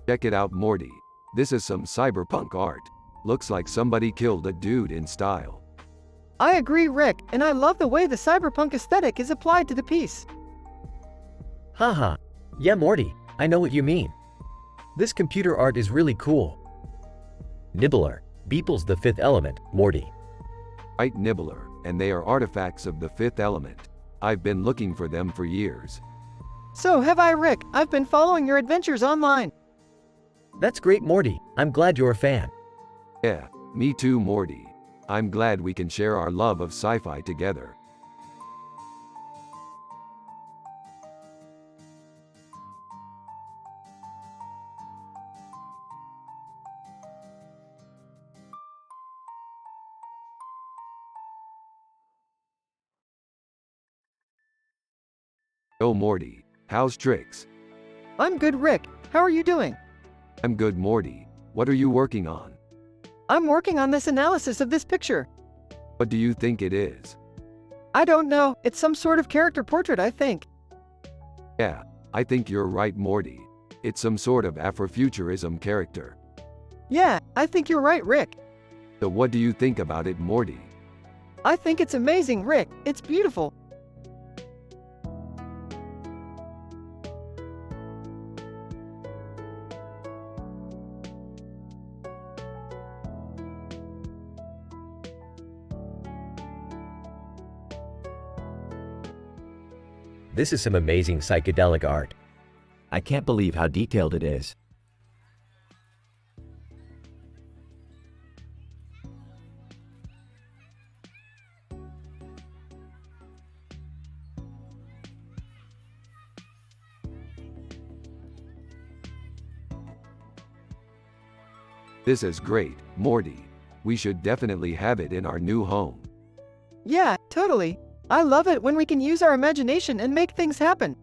Check it out, Morty. This is some cyberpunk art. Looks like somebody killed a dude in style. I agree, Rick, and I love the way the cyberpunk aesthetic is applied to the piece. Haha. Yeah, Morty, I know what you mean. This computer art is really cool. Nibbler, Beeple's the fifth element, Morty. Right, Nibbler, and they are artifacts of the fifth element. I've been looking for them for years. So have I, Rick. I've been following your adventures online. That's great, Morty. I'm glad you're a fan. Yeah, me too, Morty. I'm glad we can share our love of sci-fi together. Oh, Morty, how's tricks? I'm good, Rick. How are you doing? I'm good, Morty. What are you working on? I'm working on this analysis of this picture. What do you think it is? I don't know. It's some sort of character portrait, I think. Yeah, I think you're right, Morty. It's some sort of Afrofuturism character. Yeah, I think you're right, Rick. So what do you think about it, Morty? I think it's amazing, Rick. It's beautiful. This is some amazing psychedelic art. I can't believe how detailed it is. This is great, Morty. We should definitely have it in our new home. Yeah, totally. I love it when we can use our imagination and make things happen.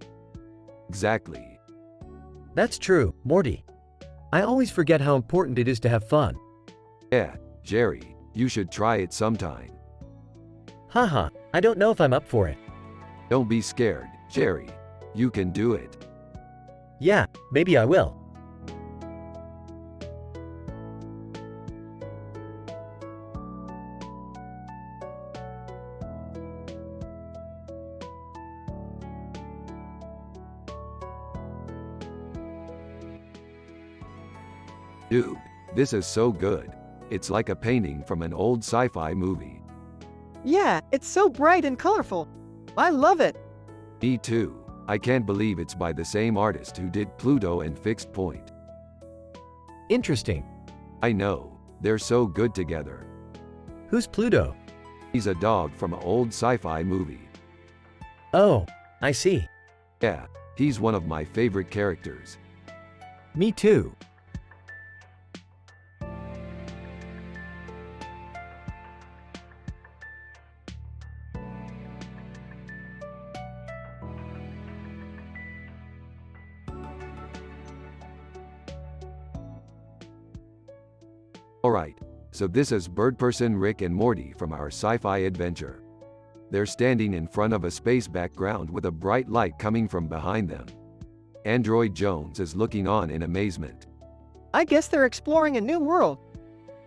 Exactly. That's true, Morty. I always forget how important it is to have fun. Yeah, Jerry, you should try it sometime. Haha, I don't know if I'm up for it. Don't be scared, Jerry. You can do it. Yeah, maybe I will. Dude, this is so good. It's like a painting from an old sci-fi movie. Yeah, it's so bright and colorful. I love it. Me too. I can't believe it's by the same artist who did Pluto and Fixed Point. Interesting. I know. They're so good together. Who's Pluto? He's a dog from an old sci-fi movie. Oh, I see. Yeah, he's one of my favorite characters. Me too. Alright, so this is Birdperson Rick and Morty from our sci-fi adventure. They're standing in front of a space background with a bright light coming from behind them. Android Jones is looking on in amazement. I guess they're exploring a new world.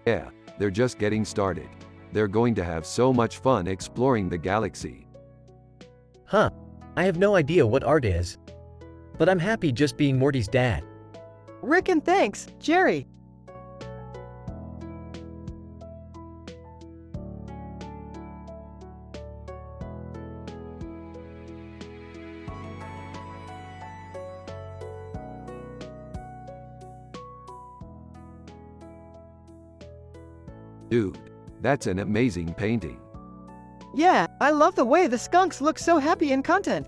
Yeah, they're just getting started. They're going to have so much fun exploring the galaxy. Huh, I have no idea what art is. But I'm happy just being Morty's dad. Rick, and thanks, Jerry. Dude, that's an amazing painting. Yeah, I love the way the skunks look so happy in content.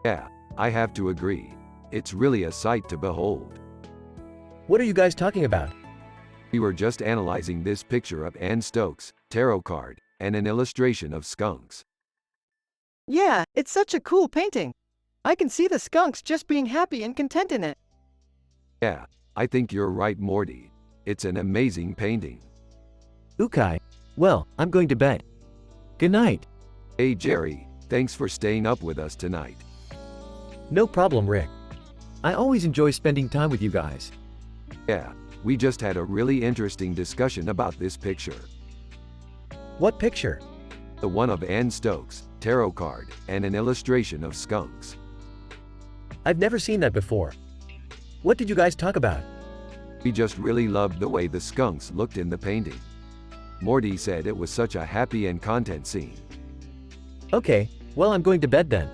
Yeah, I have to agree. It's really a sight to behold. What are you guys talking about? We were just analyzing this picture of Anne Stokes' tarot card and an illustration of skunks. Yeah, it's such a cool painting. I can see the skunks just being happy and content in it. Yeah, I think you're right, Morty. It's an amazing painting. Okay. Well, I'm going to bed. Good night. Hey Jerry, thanks for staying up with us tonight. No problem, Rick. I always enjoy spending time with you guys. Yeah, we just had a really interesting discussion about this picture. What picture? The one of Anne Stokes, tarot card, and an illustration of skunks. I've never seen that before. What did you guys talk about? We just really loved the way the skunks looked in the painting. Morty said it was such a happy and content scene. Okay, well, I'm going to bed then.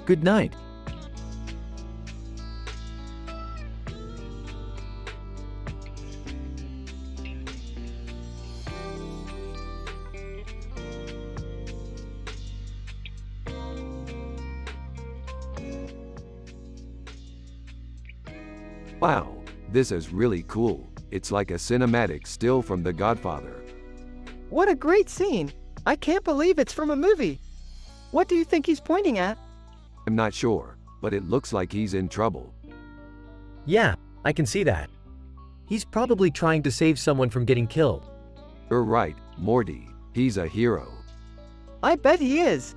Good night. Wow, this is really cool. It's like a cinematic still from The Godfather. What a great scene! I can't believe it's from a movie. What do you think he's pointing at? I'm not sure, but it looks like he's in trouble. Yeah, I can see that. He's probably trying to save someone from getting killed. You're right, Morty. He's a hero. I bet he is.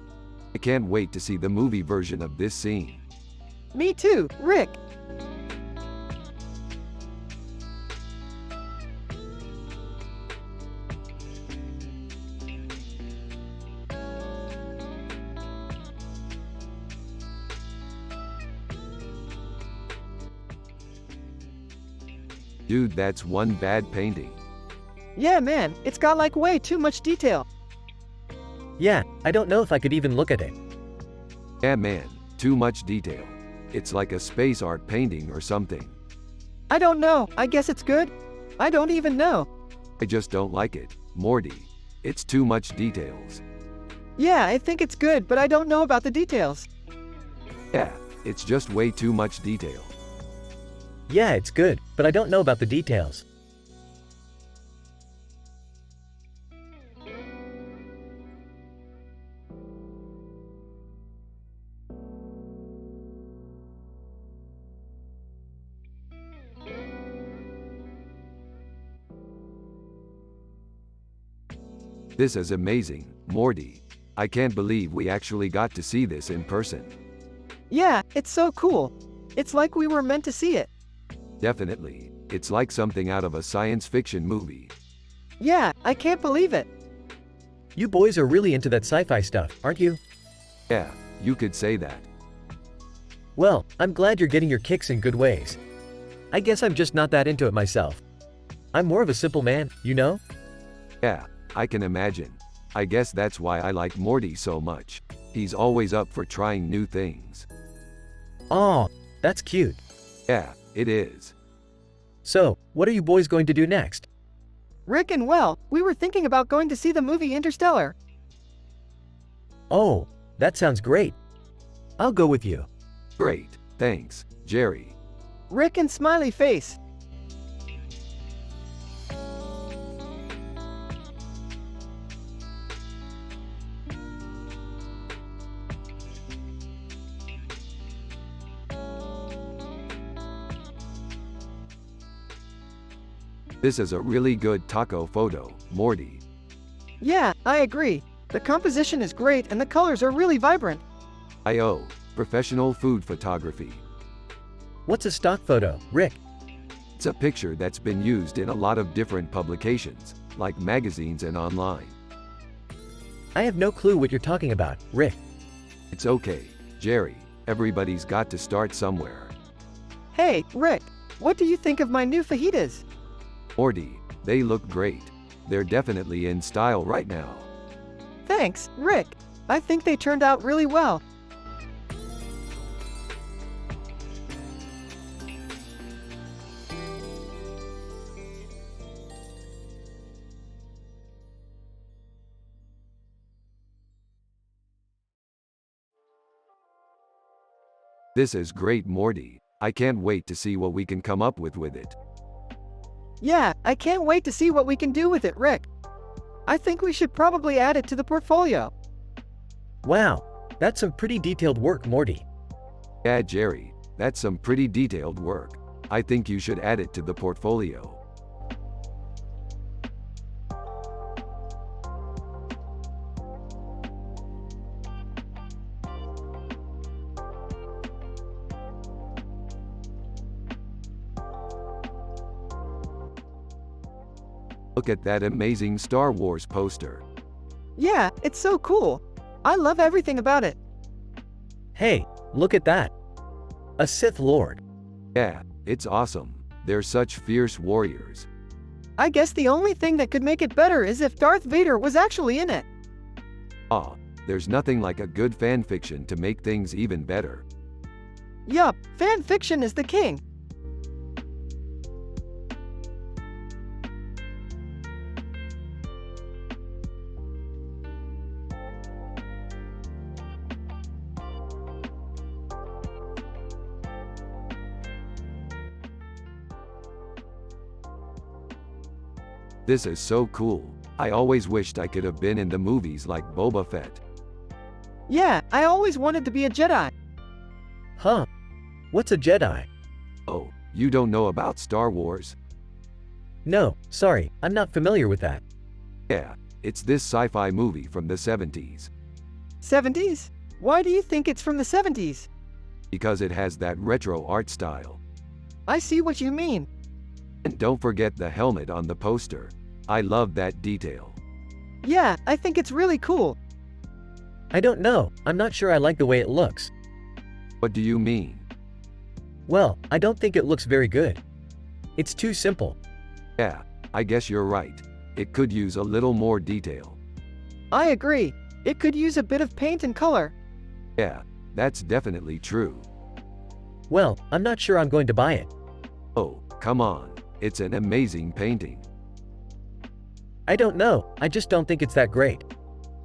I can't wait to see the movie version of this scene. Me too, Rick. Dude, that's one bad painting. Yeah, man, it's got like way too much detail. Yeah, I don't know if I could even look at it. Yeah man, too much detail. It's like a space art painting or something. I don't know, I guess it's good? I don't even know. I just don't like it, Morty. It's too much details. Yeah, I think it's good, but I don't know about the details. Yeah, it's just way too much detail. Yeah, it's good, but I don't know about the details. This is amazing, Morty. I can't believe we actually got to see this in person. Yeah, it's so cool. It's like we were meant to see it. Definitely. It's like something out of a science fiction movie. Yeah, I can't believe it. You boys are really into that sci-fi stuff, aren't you? Yeah, you could say that. Well, I'm glad you're getting your kicks in good ways. I guess I'm just not that into it myself. I'm more of a simple man, you know? Yeah, I can imagine. I guess that's why I like Morty so much. He's always up for trying new things. Aw, that's cute. Yeah, it is. So, what are you boys going to do next? Rick and Well, we were thinking about going to see the movie Interstellar. Oh, that sounds great. I'll go with you. Great, thanks, Jerry. Rick and smiley face. This is a really good taco photo, Morty. Yeah, I agree. The composition is great and the colors are really vibrant. I.O. Professional food photography. What's a stock photo, Rick? It's a picture that's been used in a lot of different publications, like magazines and online. I have no clue what you're talking about, Rick. It's okay, Jerry. Everybody's got to start somewhere. Hey, Rick, what do you think of my new fajitas? Morty, they look great. They're definitely in style right now. Thanks, Rick. I think they turned out really well. This is great, Morty. I can't wait to see what we can come up with it. Yeah, I can't wait to see what we can do with it, Rick. I think we should probably add it to the portfolio. Wow, that's some pretty detailed work, Morty. Yeah, Jerry, that's some pretty detailed work. I think you should add it to the portfolio. Look at that amazing Star Wars poster. Yeah, it's so cool. I love everything about it. Hey, look at that. A Sith Lord. Yeah, it's awesome. They're such fierce warriors. I guess the only thing that could make it better is if Darth Vader was actually in it. Ah, there's nothing like a good fan fiction to make things even better. Yup, fan fiction is the king. This is so cool. I always wished I could have been in the movies like Boba Fett. Yeah, I always wanted to be a Jedi. Huh? What's a Jedi? Oh, you don't know about Star Wars? No, sorry, I'm not familiar with that. Yeah, it's this sci-fi movie from the 70s. 70s? Why do you think it's from the 70s? Because it has that retro art style. I see what you mean. And don't forget the helmet on the poster. I love that detail. Yeah, I think it's really cool. I don't know, I'm not sure I like the way it looks. What do you mean? Well, I don't think it looks very good. It's too simple. Yeah, I guess you're right. It could use a little more detail. I agree. It could use a bit of paint and color. Yeah, that's definitely true. Well, I'm not sure I'm going to buy it. Oh, come on. It's an amazing painting. I don't know, I just don't think it's that great.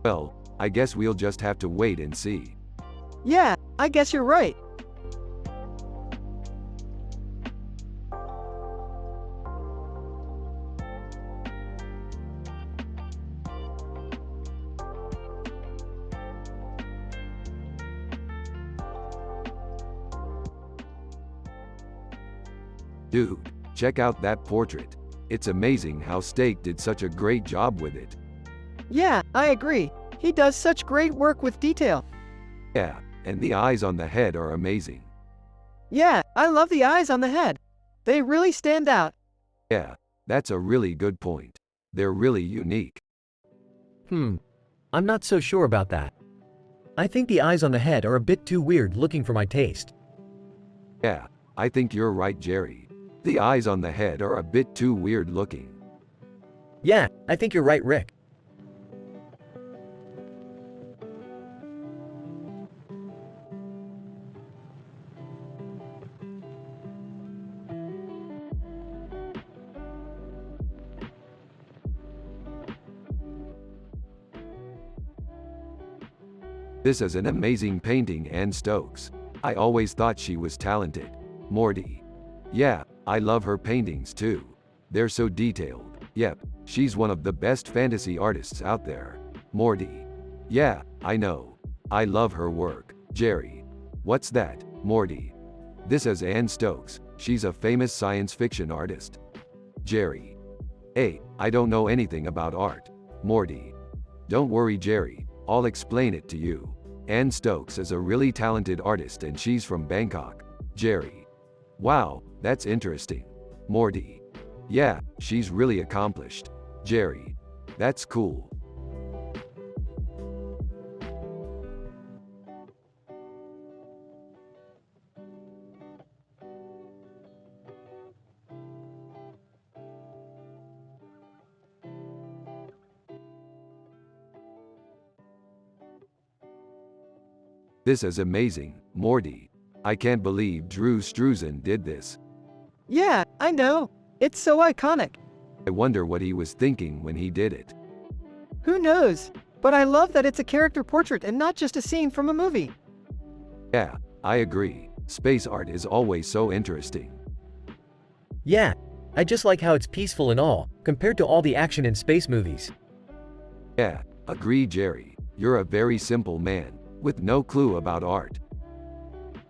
Well, I guess we'll just have to wait and see. Yeah, I guess you're right. Dude, check out that portrait. It's amazing how Steak did such a great job with it. Yeah, I agree. He does such great work with detail. Yeah, and the eyes on the head are amazing. Yeah, I love the eyes on the head. They really stand out. Yeah, that's a really good point. They're really unique. I'm not so sure about that. I think the eyes on the head are a bit too weird looking for my taste. Yeah, I think you're right, Jerry. The eyes on the head are a bit too weird looking. Yeah, I think you're right, Rick. This is an amazing painting, Anne Stokes. I always thought she was talented. Morty. Yeah, I love her paintings too. They're so detailed. Yep, she's one of the best fantasy artists out there. Morty. Yeah, I know. I love her work. Jerry. What's that, Morty? This is Anne Stokes. She's a famous science fiction artist. Jerry. Hey, I don't know anything about art. Morty. Don't worry, Jerry. I'll explain it to you. Anne Stokes is a really talented artist and she's from Bangkok. Jerry. Wow, that's interesting. Morty. Yeah, she's really accomplished. Jerry. That's cool. This is amazing, Morty. I can't believe Drew Struzan did this. Yeah, I know. It's so iconic. I wonder what he was thinking when he did it. Who knows? But I love that it's a character portrait and not just a scene from a movie. Yeah, I agree. Space art is always so interesting. Yeah, I just like how it's peaceful and all, compared to all the action in space movies. Yeah, agree, Jerry. You're a very simple man, with no clue about art.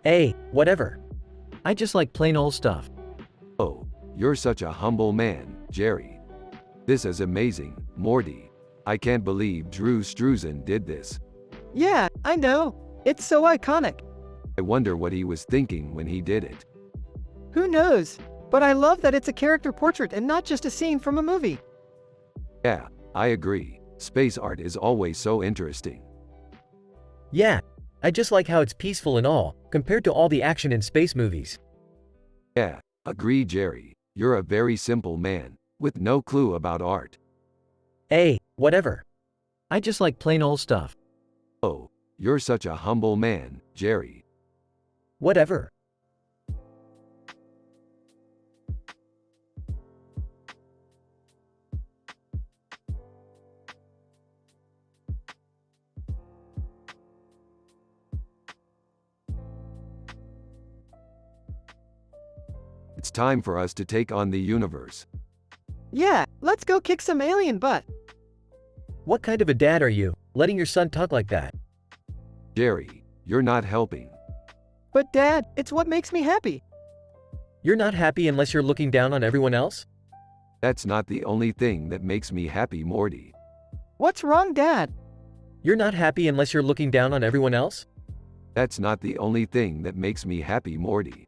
Hey, whatever. I just like plain old stuff. Oh, you're such a humble man, Jerry. This is amazing, Morty. I can't believe Drew Struzan did this. Yeah, I know. It's so iconic. I wonder what he was thinking when he did it. Who knows? But I love that it's a character portrait and not just a scene from a movie. Yeah, I agree. Space art is always so interesting. Yeah, I just like how it's peaceful and all, compared to all the action in space movies. Yeah, agree, Jerry. You're a very simple man, with no clue about art. Hey, whatever. I just like plain old stuff. Oh, you're such a humble man, Jerry. Whatever. It's time for us to take on the universe. Yeah, let's go kick some alien butt. What kind of a dad are you, letting your son talk like that? Jerry, you're not helping. But Dad, it's what makes me happy. You're not happy unless you're looking down on everyone else? That's not the only thing that makes me happy, Morty. What's wrong, Dad? You're not happy unless you're looking down on everyone else? That's not the only thing that makes me happy, Morty.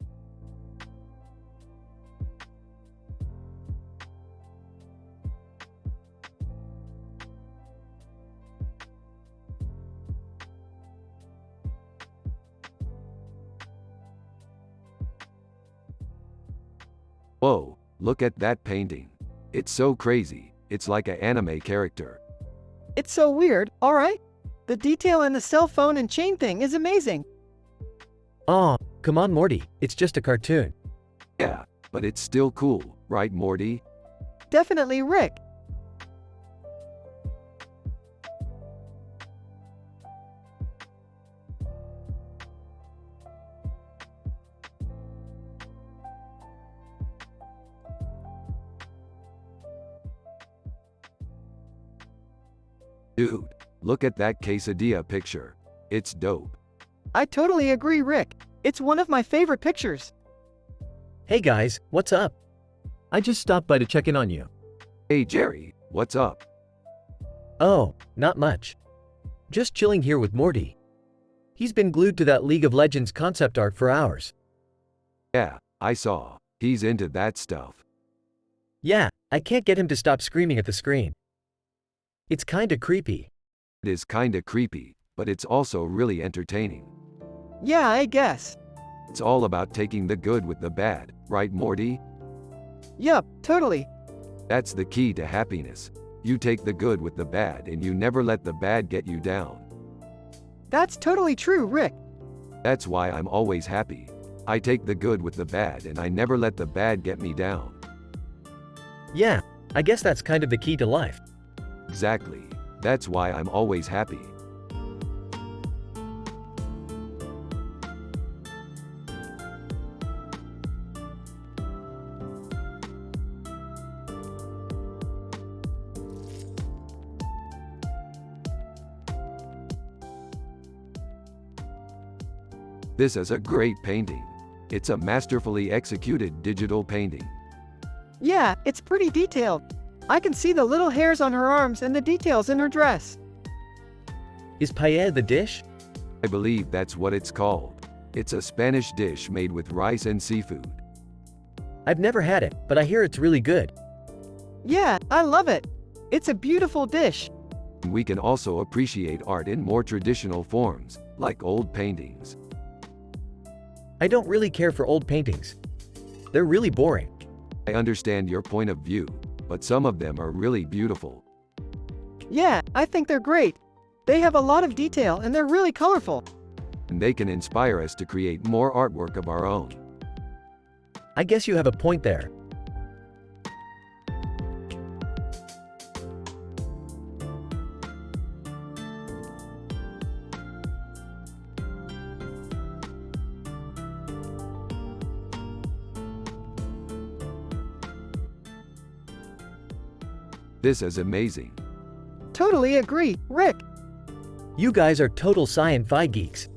Whoa, look at that painting. It's so crazy, it's like an anime character. It's so weird, alright? The detail in the cell phone and chain thing is amazing. Aw, come on Morty, it's just a cartoon. Yeah, but it's still cool, right, Morty? Definitely Rick. Dude, look at that quesadilla picture. It's dope. I totally agree, Rick. It's one of my favorite pictures. Hey guys, what's up? I just stopped by to check in on you. Hey Jerry, what's up? Oh, not much. Just chilling here with Morty. He's been glued to that League of Legends concept art for hours. Yeah, I saw. He's into that stuff. Yeah, I can't get him to stop screaming at the screen. It's kinda creepy. It is kinda creepy, but it's also really entertaining. Yeah, I guess. It's all about taking the good with the bad, right, Morty? Yup, totally. That's the key to happiness. You take the good with the bad and you never let the bad get you down. That's totally true, Rick. That's why I'm always happy. I take the good with the bad and I never let the bad get me down. Yeah, I guess that's kind of the key to life. Exactly. That's why I'm always happy. This is a great painting. It's a masterfully executed digital painting. Yeah, it's pretty detailed. I can see the little hairs on her arms and the details in her dress. Is paella the dish? I believe that's what it's called. It's a Spanish dish made with rice and seafood. I've never had it, but I hear it's really good. Yeah, I love it. It's a beautiful dish. We can also appreciate art in more traditional forms, like old paintings. I don't really care for old paintings. They're really boring. I understand your point of view, but some of them are really beautiful. Yeah, I think they're great. They have a lot of detail and they're really colorful. And they can inspire us to create more artwork of our own. I guess you have a point there. This is amazing. Totally agree, Rick. You guys are total sci-fi geeks.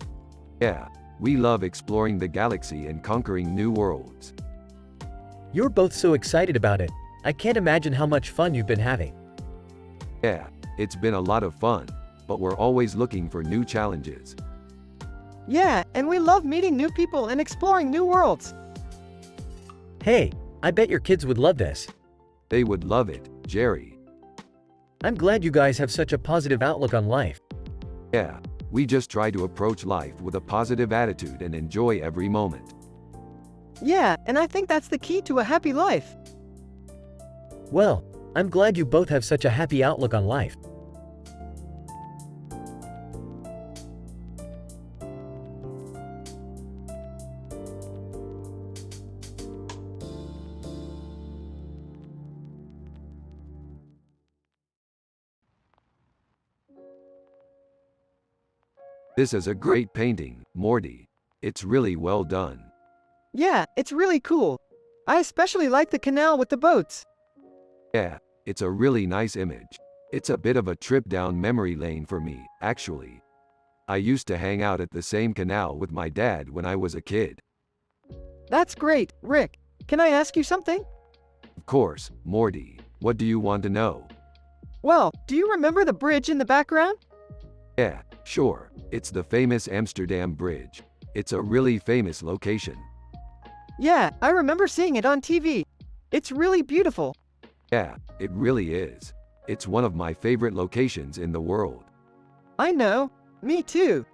Yeah, we love exploring the galaxy and conquering new worlds. You're both so excited about it. I can't imagine how much fun you've been having. Yeah, it's been a lot of fun, but we're always looking for new challenges. Yeah, and we love meeting new people and exploring new worlds. Hey, I bet your kids would love this. They would love it, Jerry. I'm glad you guys have such a positive outlook on life. Yeah, we just try to approach life with a positive attitude and enjoy every moment. Yeah, and I think that's the key to a happy life. Well, I'm glad you both have such a happy outlook on life. This is a great painting, Morty. It's really well done. Yeah, it's really cool. I especially like the canal with the boats. Yeah, it's a really nice image. It's a bit of a trip down memory lane for me, actually. I used to hang out at the same canal with my dad when I was a kid. That's great, Rick. Can I ask you something? Of course, Morty. What do you want to know? Well, do you remember the bridge in the background? Yeah, sure. It's the famous Amsterdam Bridge. It's a really famous location. Yeah, I remember seeing it on TV. It's really beautiful. Yeah, it really is. It's one of my favorite locations in the world. I know. Me too.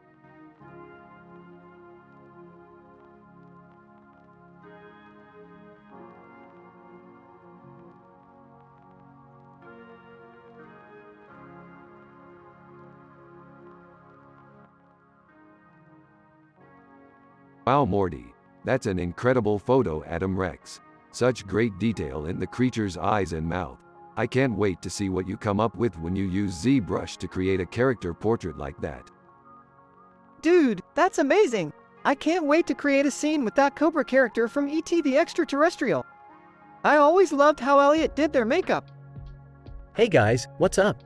Wow, Morty. That's an incredible photo, Adam Rex. Such great detail in the creature's eyes and mouth. I can't wait to see what you come up with when you use ZBrush to create a character portrait like that. Dude, that's amazing. I can't wait to create a scene with that Cobra character from E.T. the Extraterrestrial. I always loved how Elliot did their makeup. Hey guys, what's up?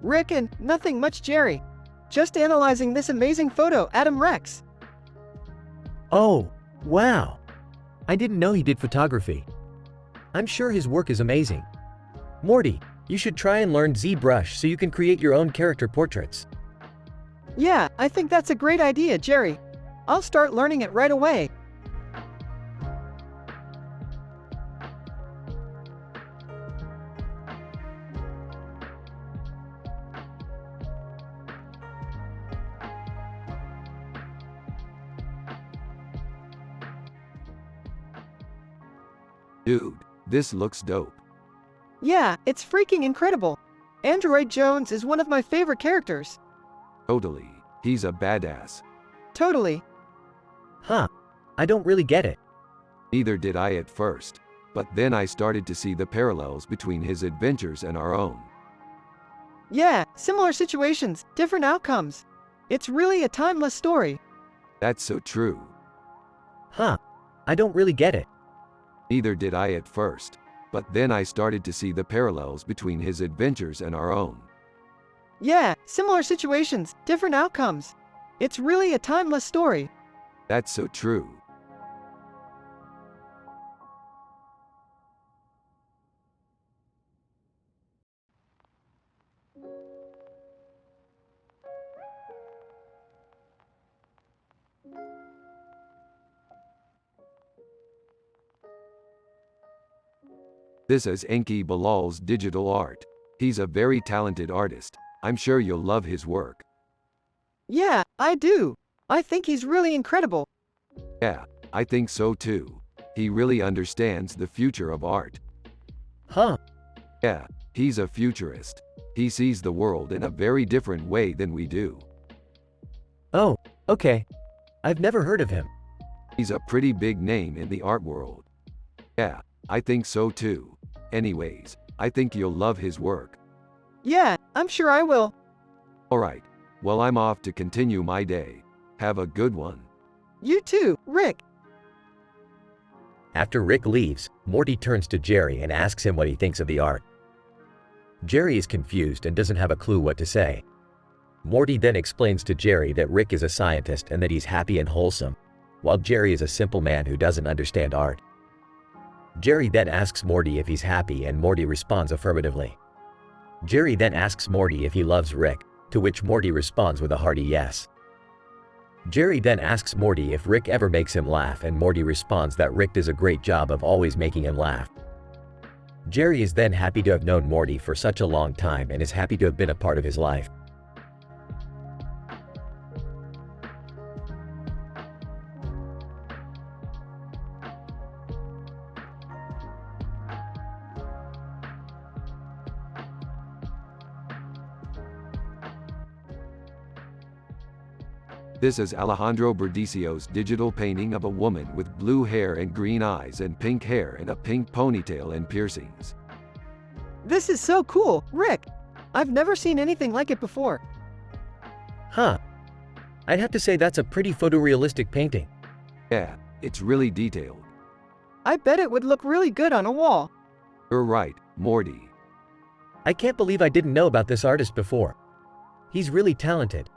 Rick and nothing much, Jerry. Just analyzing this amazing photo, Adam Rex. Oh, wow. I didn't know he did photography. I'm sure his work is amazing. Morty, you should try and learn ZBrush so you can create your own character portraits. Yeah, I think that's a great idea, Jerry. I'll start learning it right away. Dude, this looks dope. Yeah, it's freaking incredible. Android Jones is one of my favorite characters. Totally. He's a badass. Totally. Huh. I don't really get it. Neither did I at first. But then I started to see the parallels between his adventures and our own. Yeah, similar situations, different outcomes. It's really a timeless story. That's so true. Huh. I don't really get it. Neither did I at first. But then I started to see the parallels between his adventures and our own. Yeah, similar situations, different outcomes. It's really a timeless story. That's so true. This is Enki Bilal's digital art. He's a very talented artist. I'm sure you'll love his work. Yeah, I do. I think he's really incredible. Yeah, I think so too. He really understands the future of art. Huh. Yeah, he's a futurist. He sees the world in a very different way than we do. Oh, okay. I've never heard of him. He's a pretty big name in the art world. Yeah, I think so too. Anyways, I think you'll love his work. Yeah, I'm sure I will. Alright, well I'm off to continue my day. Have a good one. You too, Rick. After Rick leaves, Morty turns to Jerry and asks him what he thinks of the art. Jerry is confused and doesn't have a clue what to say. Morty then explains to Jerry that Rick is a scientist and that he's happy and wholesome, while Jerry is a simple man who doesn't understand art. Jerry then asks Morty if he's happy and Morty responds affirmatively. Jerry then asks Morty if he loves Rick, to which Morty responds with a hearty yes. Jerry then asks Morty if Rick ever makes him laugh and Morty responds that Rick does a great job of always making him laugh. Jerry is then happy to have known Morty for such a long time and is happy to have been a part of his life. This is Alejandro Berdicio's digital painting of a woman with blue hair and green eyes and pink hair and a pink ponytail and piercings. This is so cool, Rick. I've never seen anything like it before. Huh. I'd have to say that's a pretty photorealistic painting. Yeah, it's really detailed. I bet it would look really good on a wall. You're right, Morty. I can't believe I didn't know about this artist before. He's really talented.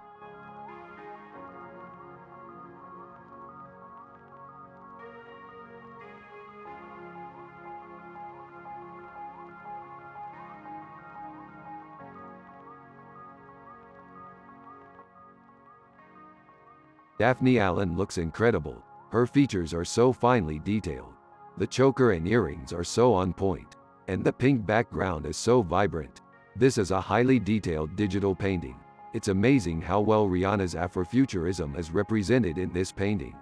Daphne Allen looks incredible. Her features are so finely detailed. The choker and earrings are so on point. And the pink background is so vibrant. This is a highly detailed digital painting. It's amazing how well Rihanna's Afrofuturism is represented in this painting.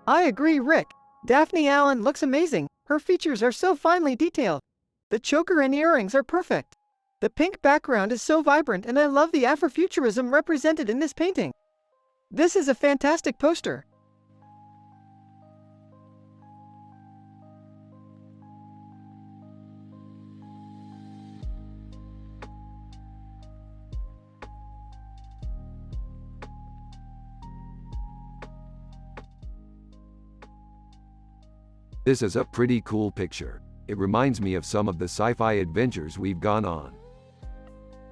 I agree, Rick. Daphne Allen looks amazing. Her features are so finely detailed. The choker and earrings are perfect. The pink background is so vibrant, and I love the Afrofuturism represented in this painting. This is a fantastic poster. This is a pretty cool picture. It reminds me of some of the sci-fi adventures we've gone on.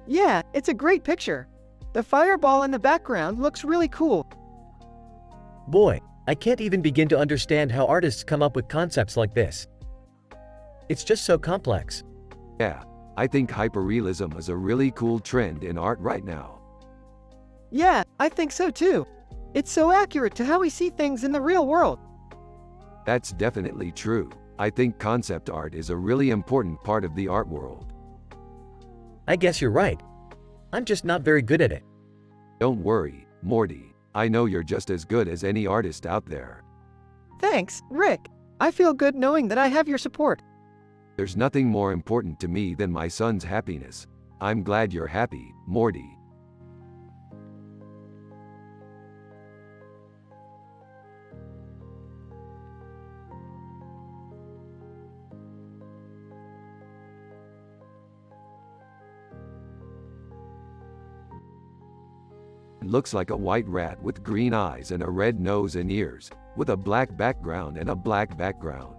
Yeah, it's a great picture. The fireball in the background looks really cool. Boy, I can't even begin to understand how artists come up with concepts like this. It's just so complex. Yeah, I think hyperrealism is a really cool trend in art right now. Yeah, I think so too. It's so accurate to how we see things in the real world. That's definitely true. I think concept art is a really important part of the art world. I guess you're right. I'm just not very good at it. Don't worry, Morty. I know you're just as good as any artist out there. Thanks, Rick. I feel good knowing that I have your support. There's nothing more important to me than my son's happiness. I'm glad you're happy, Morty. It looks like a white rat with green eyes and a red nose and ears, with a black background and a black background.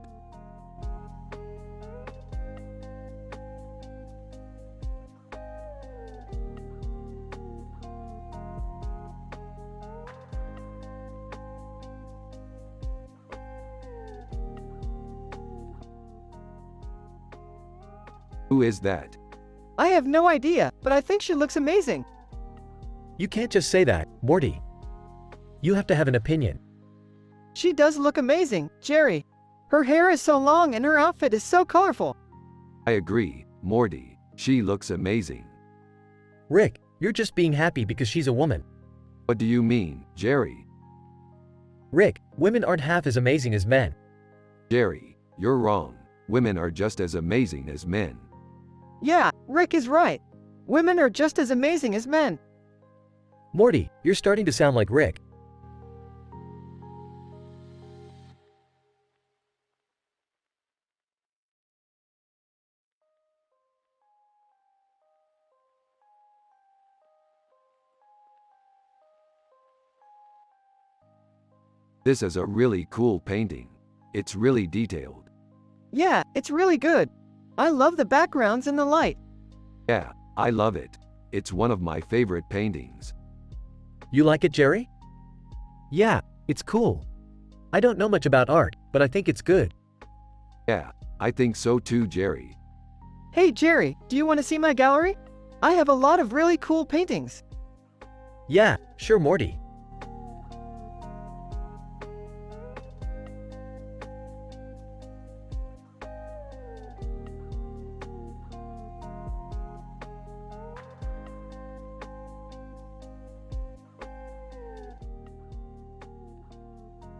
Who is that? I have no idea, but I think she looks amazing. You can't just say that, Morty. You have to have an opinion. She does look amazing, Jerry. Her hair is so long and her outfit is so colorful. I agree, Morty. She looks amazing. Rick, you're just being happy because she's a woman. What do you mean, Jerry? Rick, women aren't half as amazing as men. Jerry, you're wrong. Women are just as amazing as men. Yeah, Rick is right. Women are just as amazing as men. Morty, you're starting to sound like Rick. This is a really cool painting. It's really detailed. Yeah, it's really good. I love the backgrounds and the light. Yeah, I love it. It's one of my favorite paintings. You like it, Jerry? Yeah, it's cool. I don't know much about art, but I think it's good. Yeah, I think so too, Jerry. Hey Jerry, do you want to see my gallery? I have a lot of really cool paintings. Yeah, sure, Morty.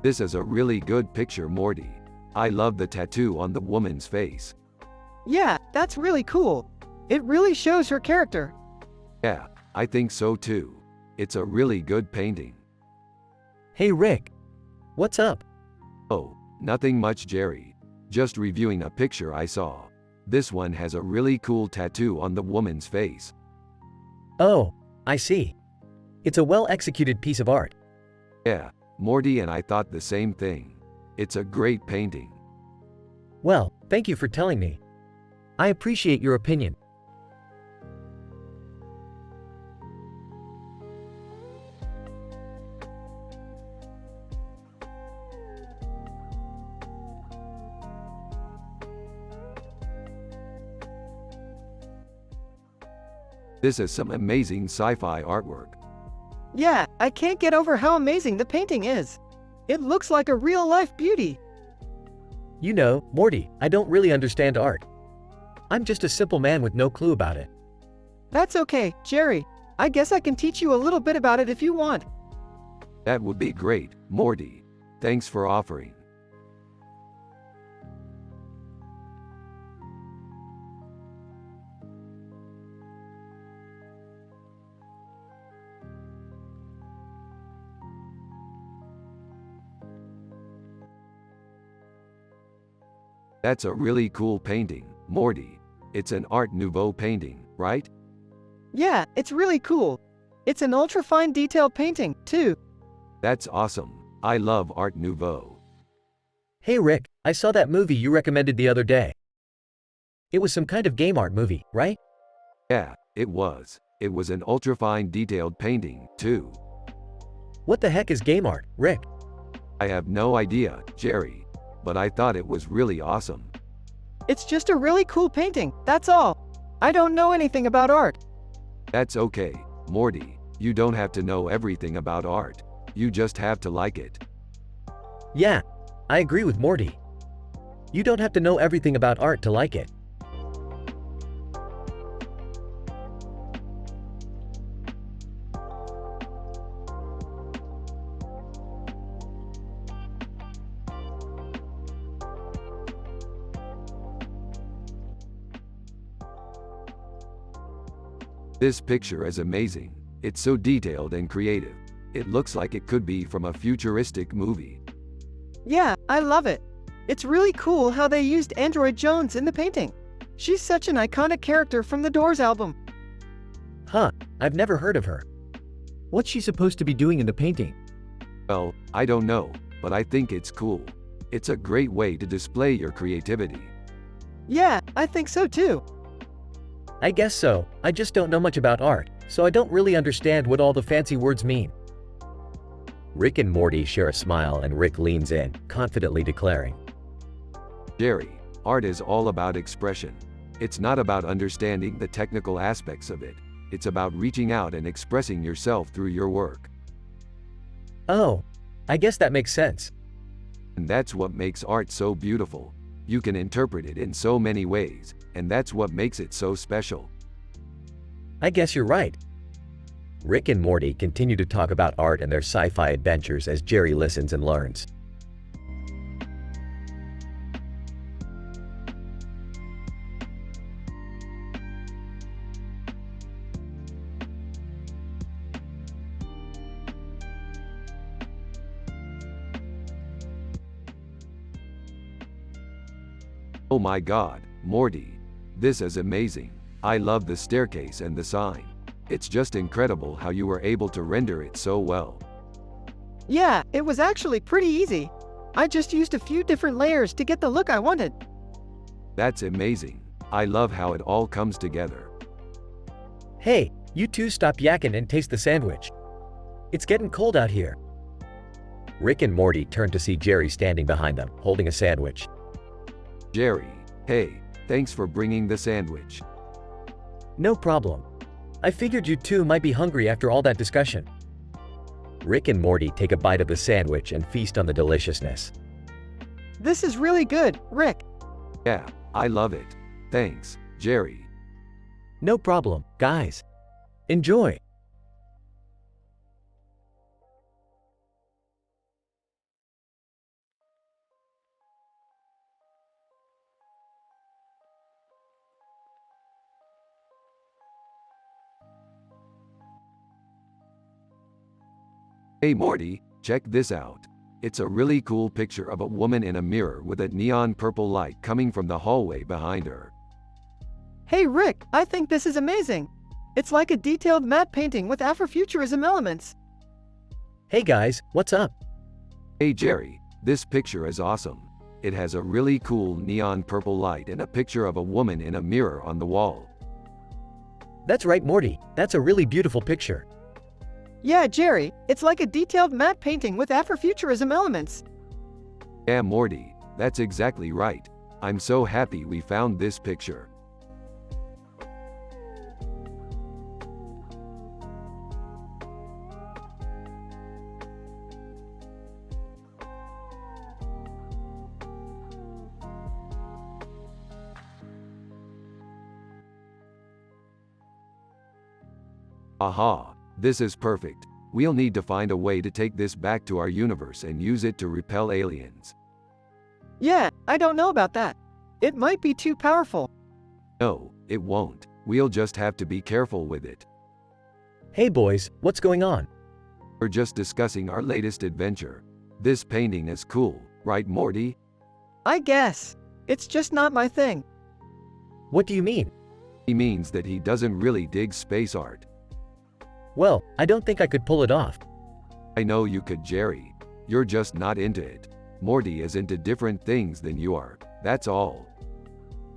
This is a really good picture, Morty. I love the tattoo on the woman's face. Yeah, that's really cool. It really shows her character. Yeah, I think so too. It's a really good painting. Hey Rick. What's up? Oh, nothing much, Jerry. Just reviewing a picture I saw. This one has a really cool tattoo on the woman's face. Oh, I see. It's a well-executed piece of art. Yeah, Morty and I thought the same thing. It's a great painting. Well, thank you for telling me. I appreciate your opinion. This is some amazing sci-fi artwork. Yeah, I can't get over how amazing the painting is. It looks like a real-life beauty. You know, Morty, I don't really understand art. I'm just a simple man with no clue about it. That's okay, Jerry. I guess I can teach you a little bit about it if you want. That would be great, Morty. Thanks for offering. That's a really cool painting, Morty. It's an Art Nouveau painting, right? Yeah, it's really cool. It's an ultra-fine detail painting, too. That's awesome. I love Art Nouveau. Hey Rick, I saw that movie you recommended the other day. It was some kind of game art movie, right? Yeah, it was. It was an ultra-fine detailed painting, too. What the heck is game art, Rick? I have no idea, Jerry. But I thought it was really awesome. It's just a really cool painting, that's all. I don't know anything about art. That's okay, Morty. You don't have to know everything about art. You just have to like it. Yeah, I agree with Morty. You don't have to know everything about art to like it. This picture is amazing. It's so detailed and creative. It looks like it could be from a futuristic movie. Yeah, I love it. It's really cool how they used Android Jones in the painting. She's such an iconic character from the Doors album. Huh, I've never heard of her. What's she supposed to be doing in the painting? Well, I don't know, but I think it's cool. It's a great way to display your creativity. Yeah, I think so too. I guess so. I just don't know much about art, so I don't really understand what all the fancy words mean. Rick and Morty share a smile and Rick leans in, confidently declaring, Jerry, art is all about expression. It's not about understanding the technical aspects of it. It's about reaching out and expressing yourself through your work. Oh, I guess that makes sense. And that's what makes art so beautiful. You can interpret it in so many ways, and that's what makes it so special. I guess you're right. Rick and Morty continue to talk about art and their sci-fi adventures as Jerry listens and learns. Oh my God, Morty. This is amazing. I love the staircase and the sign. It's just incredible how you were able to render it so well. Yeah, it was actually pretty easy. I just used a few different layers to get the look I wanted. That's amazing. I love how it all comes together. Hey, you two stop yakking and taste the sandwich. It's getting cold out here. Rick and Morty turn to see Jerry standing behind them, holding a sandwich. Jerry, hey, thanks for bringing the sandwich. No problem. I figured you two might be hungry after all that discussion. Rick and Morty take a bite of the sandwich and feast on the deliciousness. This is really good, Rick. Yeah, I love it. Thanks, Jerry. No problem, guys. Enjoy. Hey Morty, check this out. It's a really cool picture of a woman in a mirror with a neon purple light coming from the hallway behind her. Hey Rick, I think this is amazing. It's like a detailed matte painting with Afrofuturism elements. Hey guys, what's up? Hey Jerry, this picture is awesome. It has a really cool neon purple light and a picture of a woman in a mirror on the wall. That's right, Morty. That's a really beautiful picture. Yeah, Jerry, it's like a detailed matte painting with Afrofuturism elements. Yeah, Morty, that's exactly right. I'm so happy we found this picture. Aha, this is perfect. We'll need to find a way to take this back to our universe and use it to repel aliens. Yeah, I don't know about that. It might be too powerful. No, it won't. We'll just have to be careful with it. Hey boys, what's going on? We're just discussing our latest adventure. This painting is cool, right Morty? I guess. It's just not my thing. What do you mean? He means that he doesn't really dig space art. Well, I don't think I could pull it off. I know you could, Jerry. You're just not into it. Morty is into different things than you are, that's all.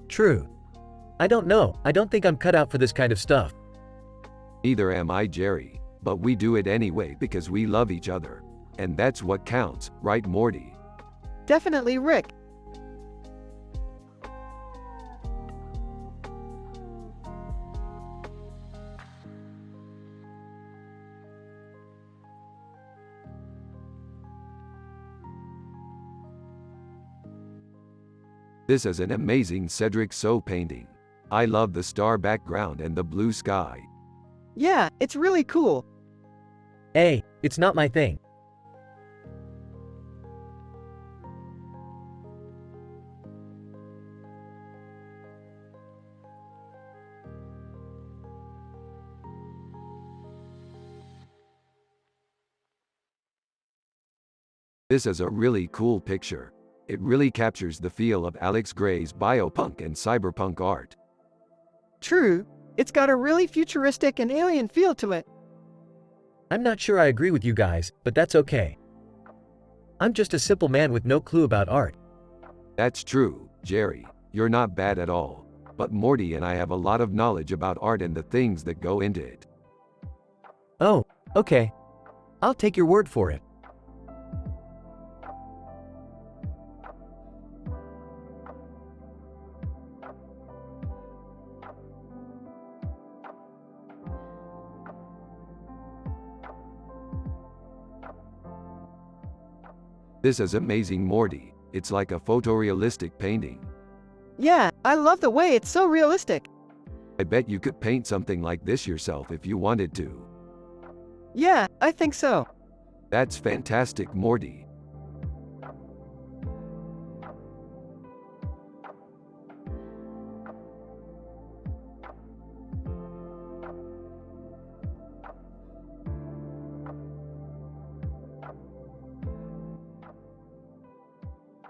True. I don't know, I don't think I'm cut out for this kind of stuff. Neither am I, Jerry, but we do it anyway because we love each other. And that's what counts, right Morty? Definitely Rick. This is an amazing Cedric So painting. I love the star background and the blue sky. Yeah, it's really cool. Hey, it's not my thing. This is a really cool picture. It really captures the feel of Alex Gray's biopunk and cyberpunk art. True, it's got a really futuristic and alien feel to it. I'm not sure I agree with you guys, but that's okay. I'm just a simple man with no clue about art. That's true, Jerry. You're not bad at all. But Morty and I have a lot of knowledge about art and the things that go into it. Oh, okay. I'll take your word for it. This is amazing, Morty. It's like a photorealistic painting. Yeah, I love the way it's so realistic. I bet you could paint something like this yourself if you wanted to. Yeah, I think so. That's fantastic, Morty.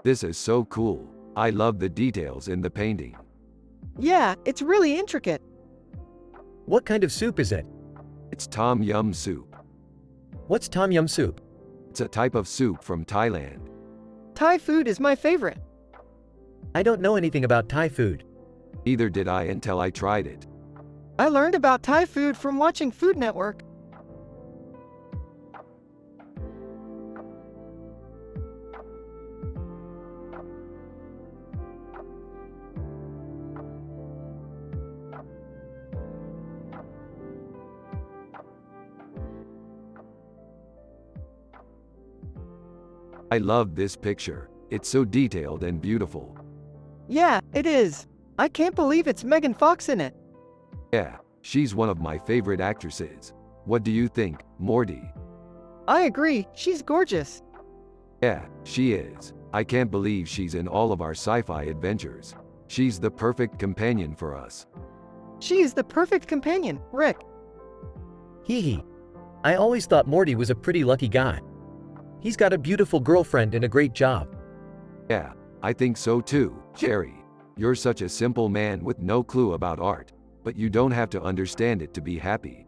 This is so cool. I love the details in the painting. Yeah, it's really intricate. What kind of soup is it? It's Tom Yum soup. What's Tom Yum soup? It's a type of soup from Thailand. Thai food is my favorite. I don't know anything about Thai food. Neither did I until I tried it. I learned about Thai food from watching Food Network. I love this picture. It's so detailed and beautiful. Yeah, it is. I can't believe it's Megan Fox in it. Yeah, she's one of my favorite actresses. What do you think, Morty? I agree, she's gorgeous. Yeah, she is. I can't believe she's in all of our sci-fi adventures. She's the perfect companion for us. She is the perfect companion, Rick. Hee hee. I always thought Morty was a pretty lucky guy. He's got a beautiful girlfriend and a great job. Yeah, I think so too, Jerry. You're such a simple man with no clue about art, but you don't have to understand it to be happy.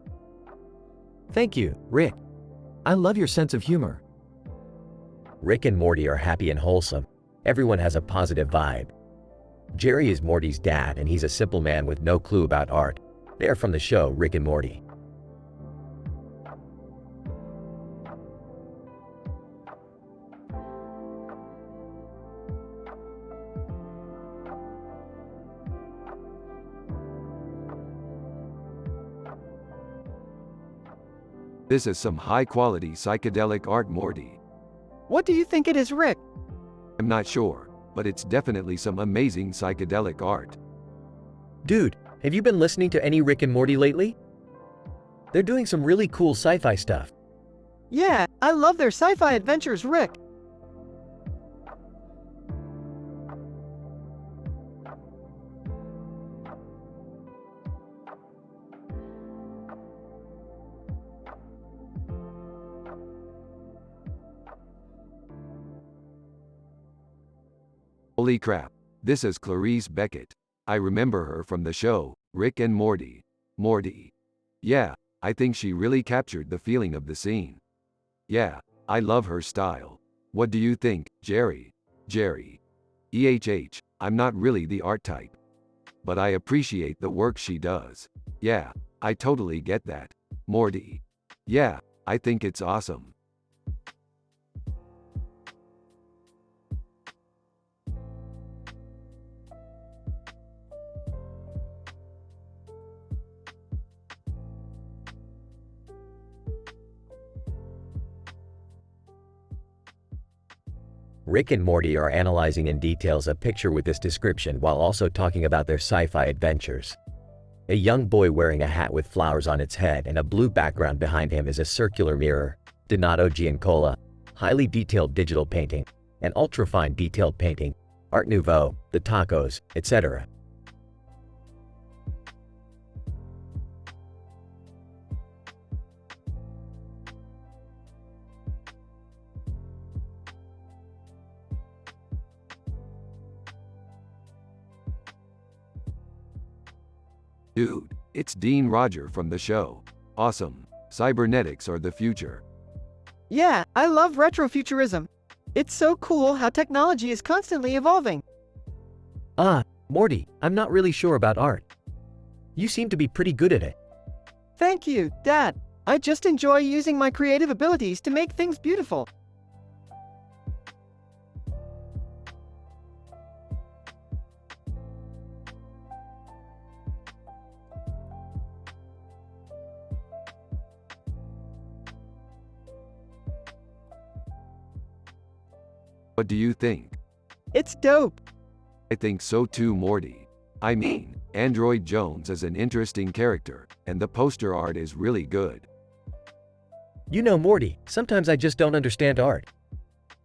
Thank you, Rick. I love your sense of humor. Rick and Morty are happy and wholesome. Everyone has a positive vibe. Jerry is Morty's dad, and he's a simple man with no clue about art. They are from the show Rick and Morty. This is some high-quality psychedelic art, Morty. What do you think it is, Rick? I'm not sure, but it's definitely some amazing psychedelic art. Dude, have you been listening to any Rick and Morty lately? They're doing some really cool sci-fi stuff. Yeah, I love their sci-fi adventures, Rick. Holy crap, this is Clarice Beckett. I remember her from the show, Rick and Morty. Morty. Yeah, I think she really captured the feeling of the scene. Yeah, I love her style. What do you think, Jerry? Jerry. I'm not really the art type. But I appreciate the work she does. Yeah, I totally get that. Morty. Yeah, I think it's awesome. Rick and Morty are analyzing in details a picture with this description while also talking about their sci-fi adventures. A young boy wearing a hat with flowers on its head and a blue background behind him is a circular mirror, Donato Giancola, highly detailed digital painting, and ultrafine detailed painting, Art Nouveau, the tacos, etc. Dude, it's Dean Roger from the show. Awesome. Cybernetics are the future. Yeah, I love retrofuturism. It's so cool how technology is constantly evolving. Morty, I'm not really sure about art. You seem to be pretty good at it. Thank you, Dad. I just enjoy using my creative abilities to make things beautiful. What do you think? It's dope. I think so too, Morty. I mean, Android Jones is an interesting character, and the poster art is really good. You know, Morty, sometimes I just don't understand art.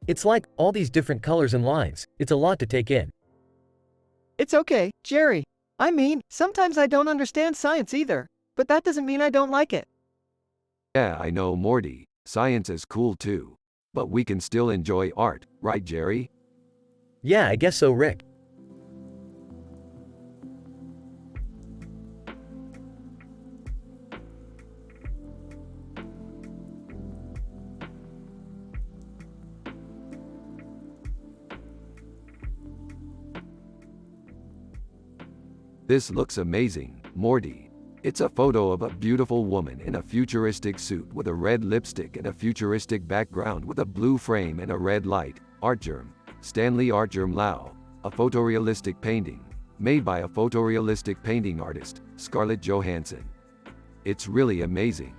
It's like all these different colors and lines. It's a lot to take in. It's okay, Jerry. I mean, sometimes I don't understand science either, but that doesn't mean I don't like it. Yeah, I know, Morty. Science is cool too. But we can still enjoy art, right, Jerry? Yeah, I guess so, Rick. This looks amazing, Morty. It's a photo of a beautiful woman in a futuristic suit with a red lipstick and a futuristic background with a blue frame and a red light. Artgerm. Stanley Artgerm Lau. A photorealistic painting. Made by a photorealistic painting artist, Scarlett Johansson. It's really amazing.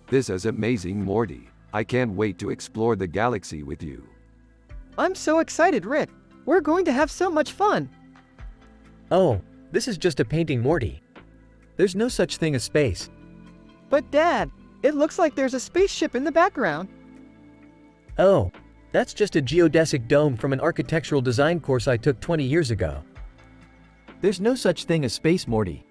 This is amazing, Morty. I can't wait to explore the galaxy with you. I'm so excited, Rick. We're going to have so much fun. Oh, this is just a painting, Morty. There's no such thing as space. But Dad, it looks like there's a spaceship in the background. Oh, that's just a geodesic dome from an architectural design course I took 20 years ago. There's no such thing as space, Morty.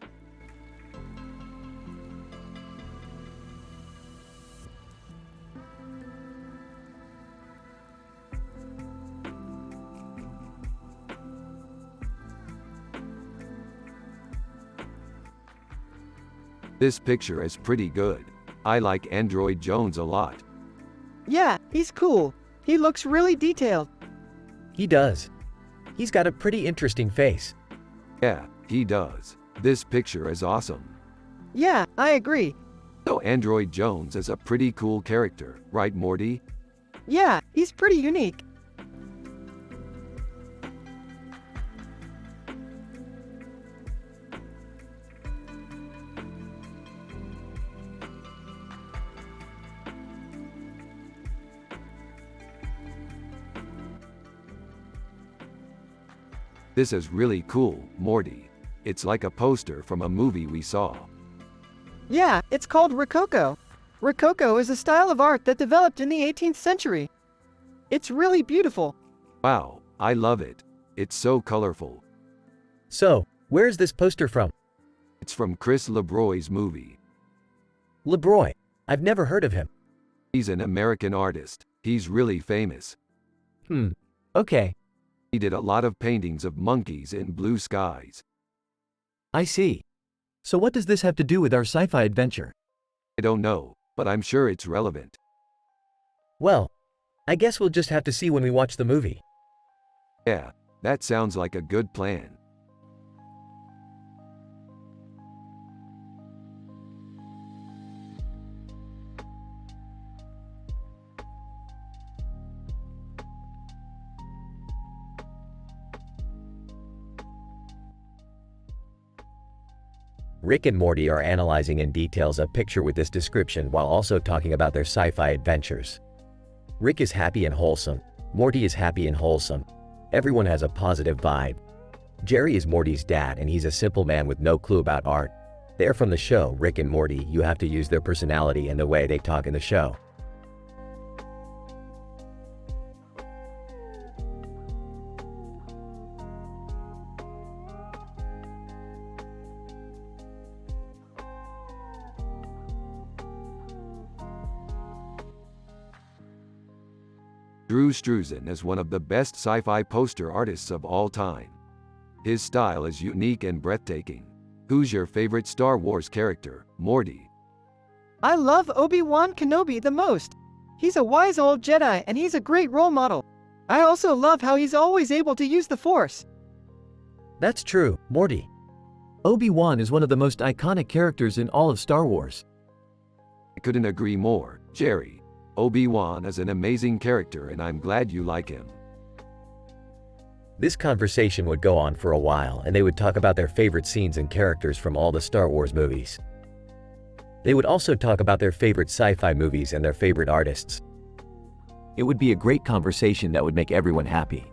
This picture is pretty good. I like Android Jones a lot. Yeah, he's cool. He looks really detailed. He does. He's got a pretty interesting face. Yeah, he does. This picture is awesome. Yeah, I agree. So Android Jones is a pretty cool character, right Morty? Yeah, he's pretty unique. This is really cool, Morty. It's like a poster from a movie we saw. Yeah, it's called Rococo. Rococo is a style of art that developed in the 18th century. It's really beautiful. Wow, I love it. It's so colorful. So, where is this poster from? It's from Chris LeBroy's movie. LeBroy. I've never heard of him. He's an American artist. He's really famous. Okay, He did a lot of paintings of monkeys in blue skies. I see. So what does this have to do with our sci-fi adventure? I don't know, but I'm sure it's relevant. Well, I guess we'll just have to see when we watch the movie. Yeah, that sounds like a good plan. Rick and Morty are analyzing in details a picture with this description while also talking about their sci-fi adventures. Rick is happy and wholesome. Morty is happy and wholesome. Everyone has a positive vibe. Jerry is Morty's dad and he's a simple man with no clue about art. They're from the show Rick and Morty. You have to use their personality and the way they talk in the show. Drew Struzan is one of the best sci-fi poster artists of all time. His style is unique and breathtaking. Who's your favorite Star Wars character, Morty? I love Obi-Wan Kenobi the most. He's a wise old Jedi and he's a great role model. I also love how he's always able to use the Force. That's true, Morty. Obi-Wan is one of the most iconic characters in all of Star Wars. I couldn't agree more, Jerry. Obi-Wan is an amazing character and I'm glad you like him. This conversation would go on for a while and they would talk about their favorite scenes and characters from all the Star Wars movies. They would also talk about their favorite sci-fi movies and their favorite artists. It would be a great conversation that would make everyone happy.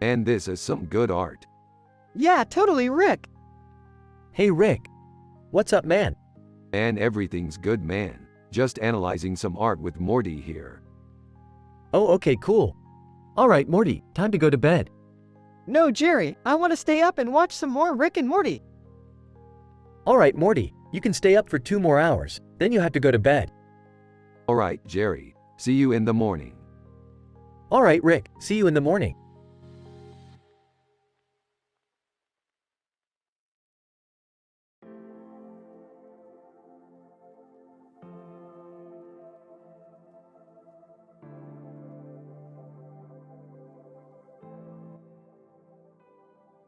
And this is some good art. Yeah, totally, Rick. Hey Rick. What's up, man? And everything's good, man. Just analyzing some art with Morty here. Oh, okay, cool. Alright, Morty, time to go to bed. No, Jerry, I want to stay up and watch some more Rick and Morty. Alright, Morty, you can stay up for 2 more hours, then you have to go to bed. Alright, Jerry. See you in the morning. Alright, Rick, see you in the morning.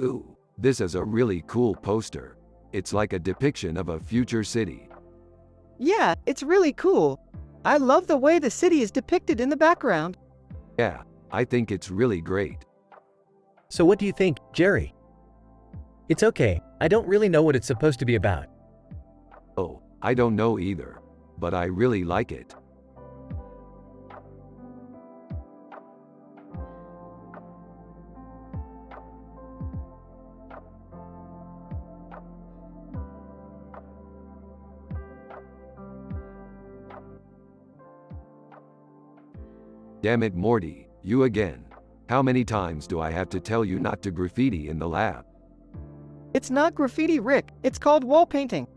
Ooh, this is a really cool poster. It's like a depiction of a future city. Yeah, it's really cool. I love the way the city is depicted in the background. Yeah, I think it's really great. So what do you think, Jerry? It's okay, I don't really know what it's supposed to be about. I don't know either, but I really like it. Damn it, Morty, you again. How many times do I have to tell you not to graffiti in the lab? It's not graffiti, Rick. It's called wall painting.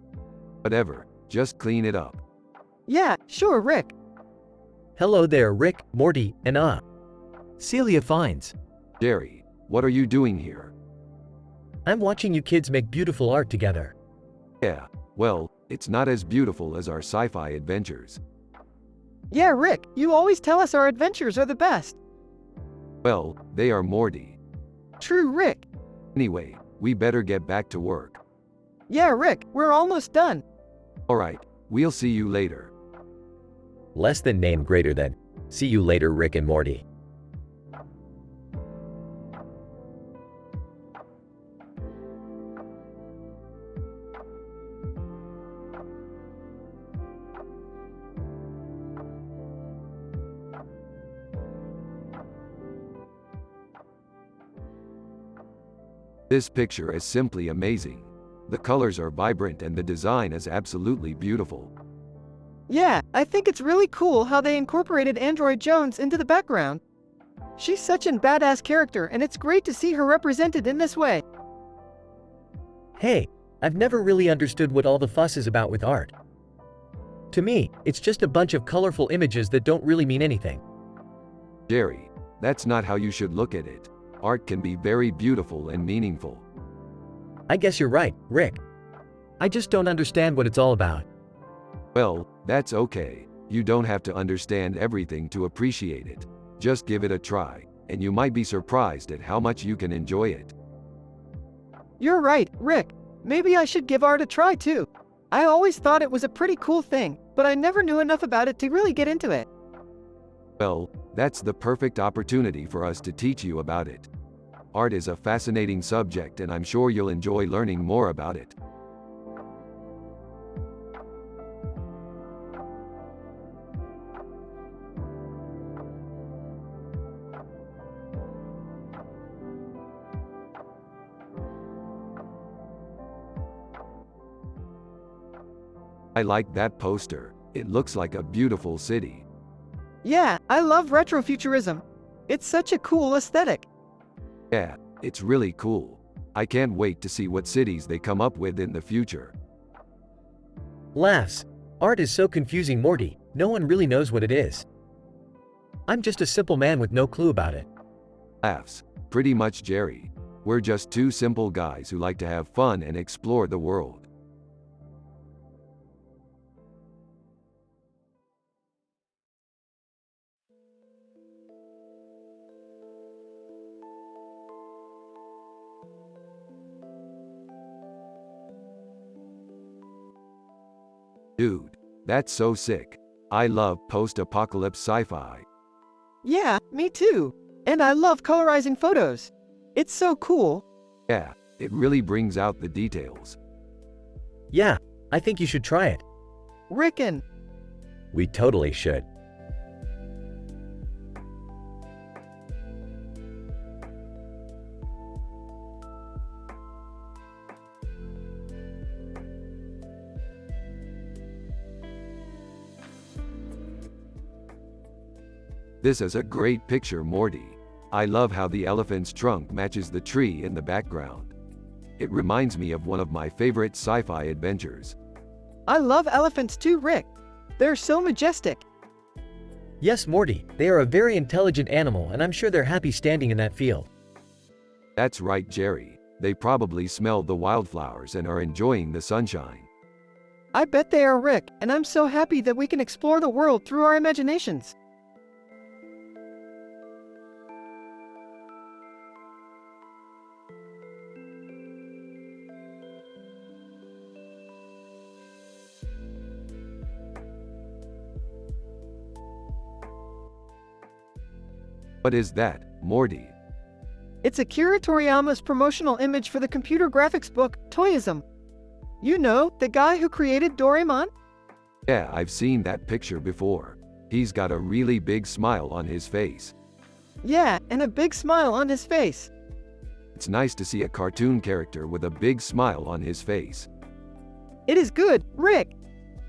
Whatever, just clean it up. Yeah, sure, Rick. Hello there, Rick, Morty, and Celia Fines. Jerry, what are you doing here? I'm watching you kids make beautiful art together. Yeah, well, it's not as beautiful as our sci-fi adventures. Yeah, Rick, you always tell us our adventures are the best. Well, they are Morty. True, Rick. Anyway, we better get back to work. Yeah, Rick, we're almost done. Alright, we'll see you later. Less than name greater than. See you later, Rick and Morty. This picture is simply amazing. The colors are vibrant and the design is absolutely beautiful. Yeah, I think it's really cool how they incorporated Android Jones into the background. She's such a badass character and it's great to see her represented in this way. Hey, I've never really understood what all the fuss is about with art. To me, it's just a bunch of colorful images that don't really mean anything. Jerry, that's not how you should look at it. Art can be very beautiful and meaningful. I guess you're right, Rick. I just don't understand what it's all about. Well, that's okay. You don't have to understand everything to appreciate it. Just give it a try, and you might be surprised at how much you can enjoy it. You're right, Rick. Maybe I should give art a try too. I always thought it was a pretty cool thing, but I never knew enough about it to really get into it. Well, that's the perfect opportunity for us to teach you about it. Art is a fascinating subject and I'm sure you'll enjoy learning more about it. I like that poster. It looks like a beautiful city. Yeah, I love retrofuturism. It's such a cool aesthetic. Yeah, it's really cool. I can't wait to see what cities they come up with in the future. Laughs. Art is so confusing, Morty. No one really knows what it is. I'm just a simple man with no clue about it. Laughs. Pretty much, Jerry. We're just two simple guys who like to have fun and explore the world. Dude, that's so sick. I love post-apocalypse sci-fi. Yeah, me too. And I love colorizing photos. It's so cool. Yeah, it really brings out the details. Yeah, I think you should try it. Rickin'. We totally should. This is a great picture, Morty. I love how the elephant's trunk matches the tree in the background. It reminds me of one of my favorite sci-fi adventures. I love elephants too, Rick. They're so majestic. Yes, Morty, they are a very intelligent animal and I'm sure they're happy standing in that field. That's right, Jerry. They probably smell the wildflowers and are enjoying the sunshine. I bet they are, Rick, and I'm so happy that we can explore the world through our imaginations. What is that, Morty? It's Akira Toriyama's promotional image for the computer graphics book, Toyism. You know, the guy who created Doraemon? Yeah, I've seen that picture before. He's got a really big smile on his face. Yeah, and a big smile on his face. It's nice to see a cartoon character with a big smile on his face. It is good, Rick.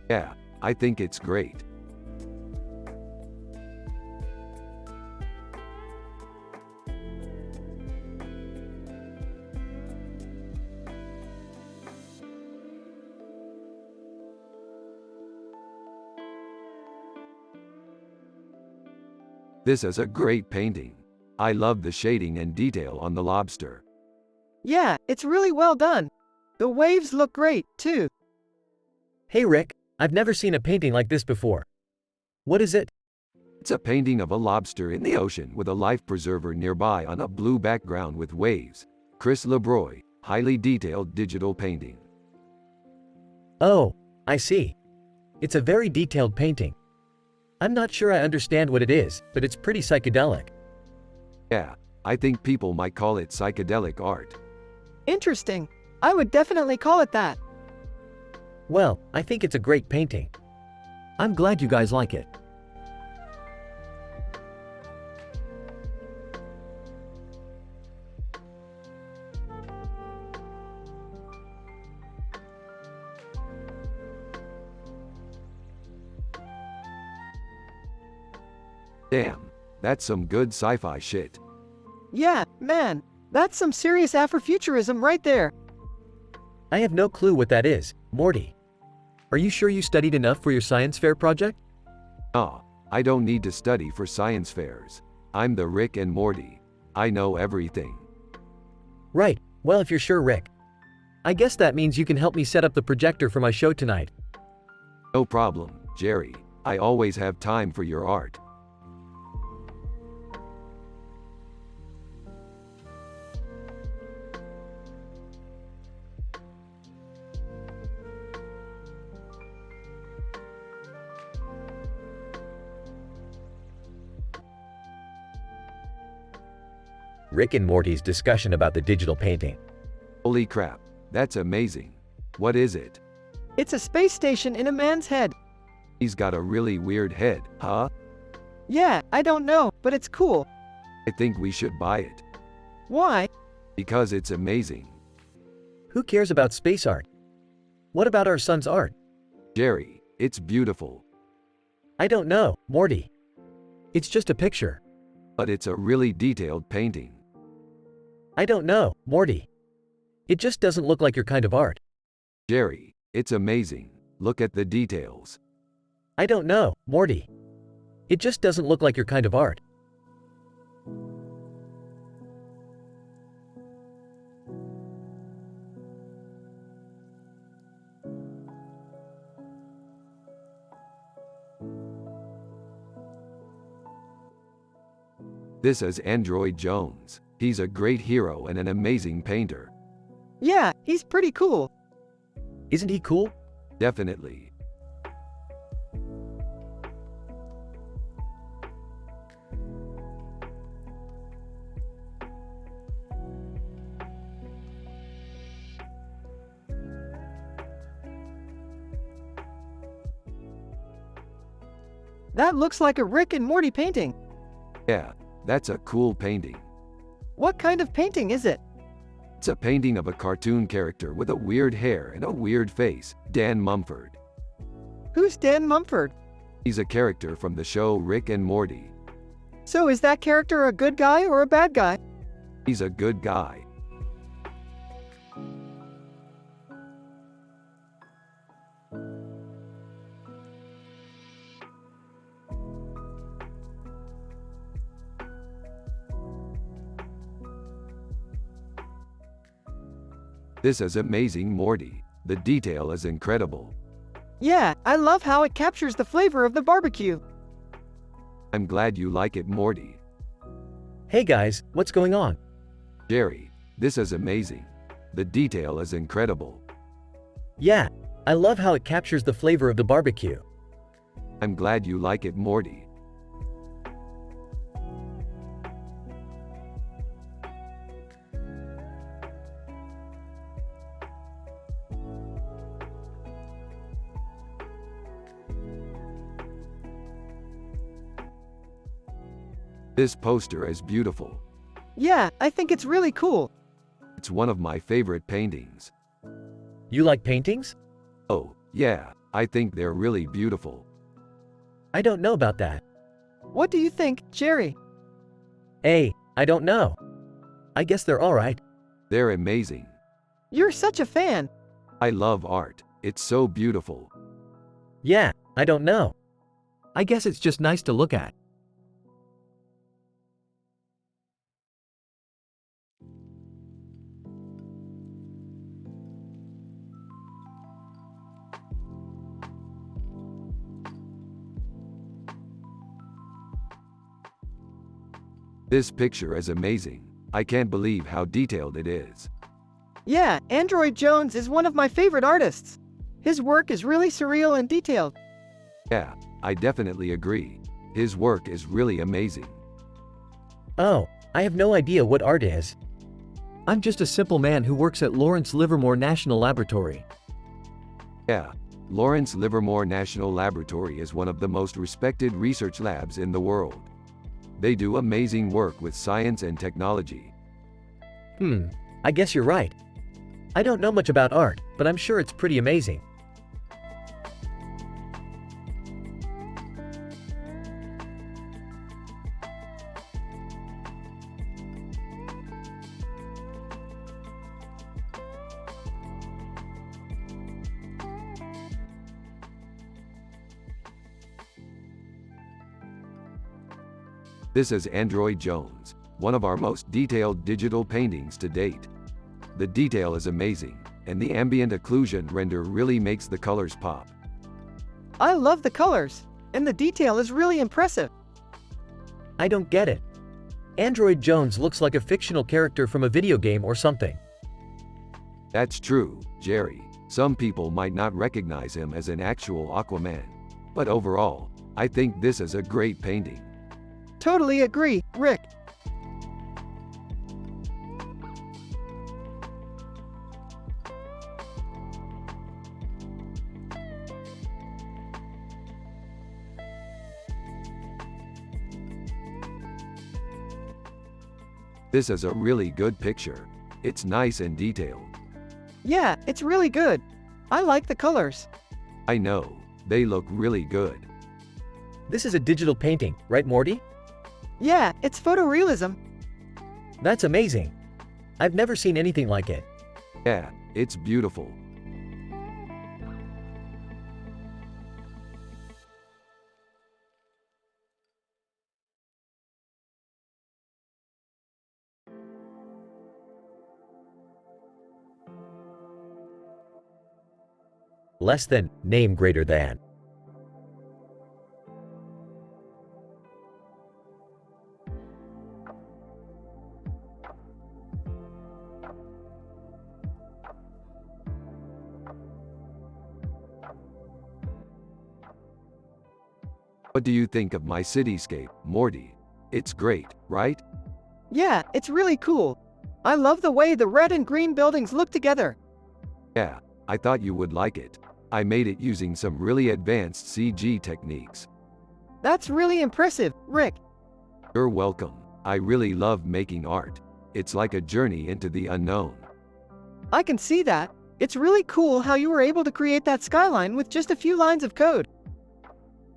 Yeah, I think it's great. This is a great painting. I love the shading and detail on the lobster. Yeah, it's really well done. The waves look great, too. Hey Rick, I've never seen a painting like this before. What is it? It's a painting of a lobster in the ocean with a life preserver nearby on a blue background with waves. Chris LeBroy, highly detailed digital painting. Oh, I see. It's a very detailed painting. I'm not sure I understand what it is, but it's pretty psychedelic. Yeah, I think people might call it psychedelic art. Interesting. I would definitely call it that. Well, I think it's a great painting. I'm glad you guys like it. Damn, that's some good sci-fi shit. Yeah, man, that's some serious Afrofuturism right there. I have no clue what that is, Morty. Are you sure you studied enough for your science fair project? Ah, I don't need to study for science fairs. I'm the Rick and Morty. I know everything. Right, well if you're sure Rick. I guess that means you can help me set up the projector for my show tonight. No problem, Jerry. I always have time for your art. Rick and Morty's discussion about the digital painting. Holy crap, that's amazing. What is it? It's a space station in a man's head. He's got a really weird head, huh? Yeah, I don't know, but it's cool. I think we should buy it. Why? Because it's amazing. Who cares about space art? What about our son's art? Jerry, it's beautiful. I don't know, Morty. It's just a picture. But it's a really detailed painting. I don't know, Morty. It just doesn't look like your kind of art. Jerry, it's amazing. Look at the details. I don't know, Morty. It just doesn't look like your kind of art. This is Android Jones. He's a great hero and an amazing painter. Yeah, he's pretty cool. Isn't he cool? Definitely. That looks like a Rick and Morty painting. Yeah, that's a cool painting. What kind of painting is it? It's a painting of a cartoon character with a weird hair and a weird face, Dan Mumford. Who's Dan Mumford? He's a character from the show Rick and Morty. So is that character a good guy or a bad guy? He's a good guy. This is amazing, Morty. The detail is incredible. Yeah, I love how it captures the flavor of the barbecue. I'm glad you like it, Morty. Hey guys, what's going on? Jerry, this is amazing. The detail is incredible. Yeah, I love how it captures the flavor of the barbecue. I'm glad you like it, Morty. This poster is beautiful. Yeah, I think it's really cool. It's one of my favorite paintings. You like paintings? Oh, yeah, I think they're really beautiful. I don't know about that. What do you think, Jerry? Hey, I don't know. I guess they're alright. They're amazing. You're such a fan. I love art. It's so beautiful. Yeah, I don't know. I guess it's just nice to look at. This picture is amazing. I can't believe how detailed it is. Yeah, Android Jones is one of my favorite artists. His work is really surreal and detailed. Yeah, I definitely agree. His work is really amazing. Oh, I have no idea what art is. I'm just a simple man who works at Lawrence Livermore National Laboratory. Yeah, Lawrence Livermore National Laboratory is one of the most respected research labs in the world. They do amazing work with science and technology. I guess you're right. I don't know much about art, but I'm sure it's pretty amazing. This is Android Jones, one of our most detailed digital paintings to date. The detail is amazing, and the ambient occlusion render really makes the colors pop. I love the colors, and the detail is really impressive. I don't get it. Android Jones looks like a fictional character from a video game or something. That's true, Jerry. Some people might not recognize him as an actual Aquaman. But overall, I think this is a great painting. Totally agree, Rick. This is a really good picture. It's nice and detailed. Yeah, it's really good. I like the colors. I know, they look really good. This is a digital painting, right, Morty? Yeah, it's photorealism. That's amazing. I've never seen anything like it. Yeah, it's beautiful. Less than, name greater than. What do you think of my cityscape, Morty? It's great, right? Yeah, it's really cool. I love the way the red and green buildings look together. Yeah, I thought you would like it. I made it using some really advanced CG techniques. That's really impressive, Rick. You're welcome. I really love making art. It's like a journey into the unknown. I can see that. It's really cool how you were able to create that skyline with just a few lines of code.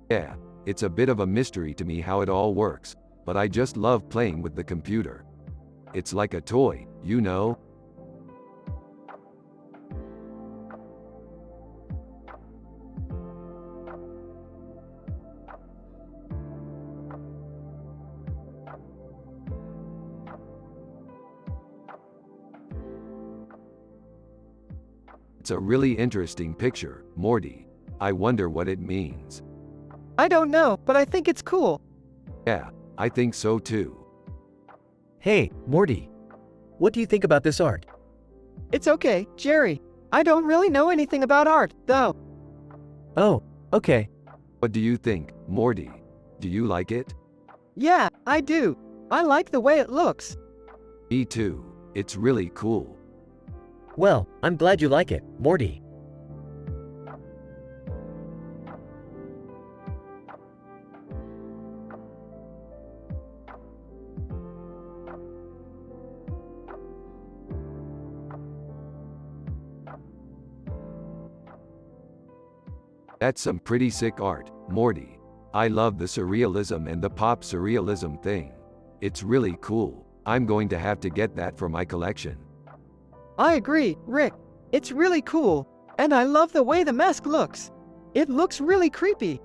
Yeah, it's a bit of a mystery to me how it all works, but I just love playing with the computer. It's like a toy, you know? It's a really interesting picture, Morty. I wonder what it means. I don't know, but I think it's cool. Yeah, I think so too. Hey, Morty. What do you think about this art? It's okay, Jerry. I don't really know anything about art, though. Oh, okay. What do you think, Morty? Do you like it? Yeah, I do. I like the way it looks. Me too. It's really cool. Well, I'm glad you like it, Morty. That's some pretty sick art, Morty. I love the surrealism and the pop surrealism thing. It's really cool. I'm going to have to get that for my collection. I agree, Rick. It's really cool. And I love the way the mask looks. It looks really creepy.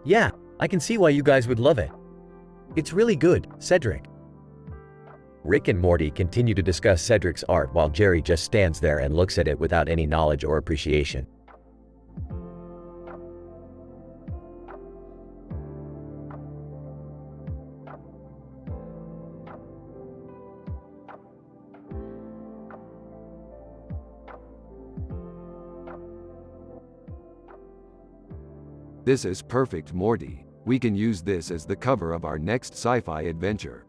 Yeah, I can see why you guys would love it. It's really good, Cedric. Rick and Morty continue to discuss Cedric's art while Jerry just stands there and looks at it without any knowledge or appreciation. This is perfect, Morty. We can use this as the cover of our next sci-fi adventure.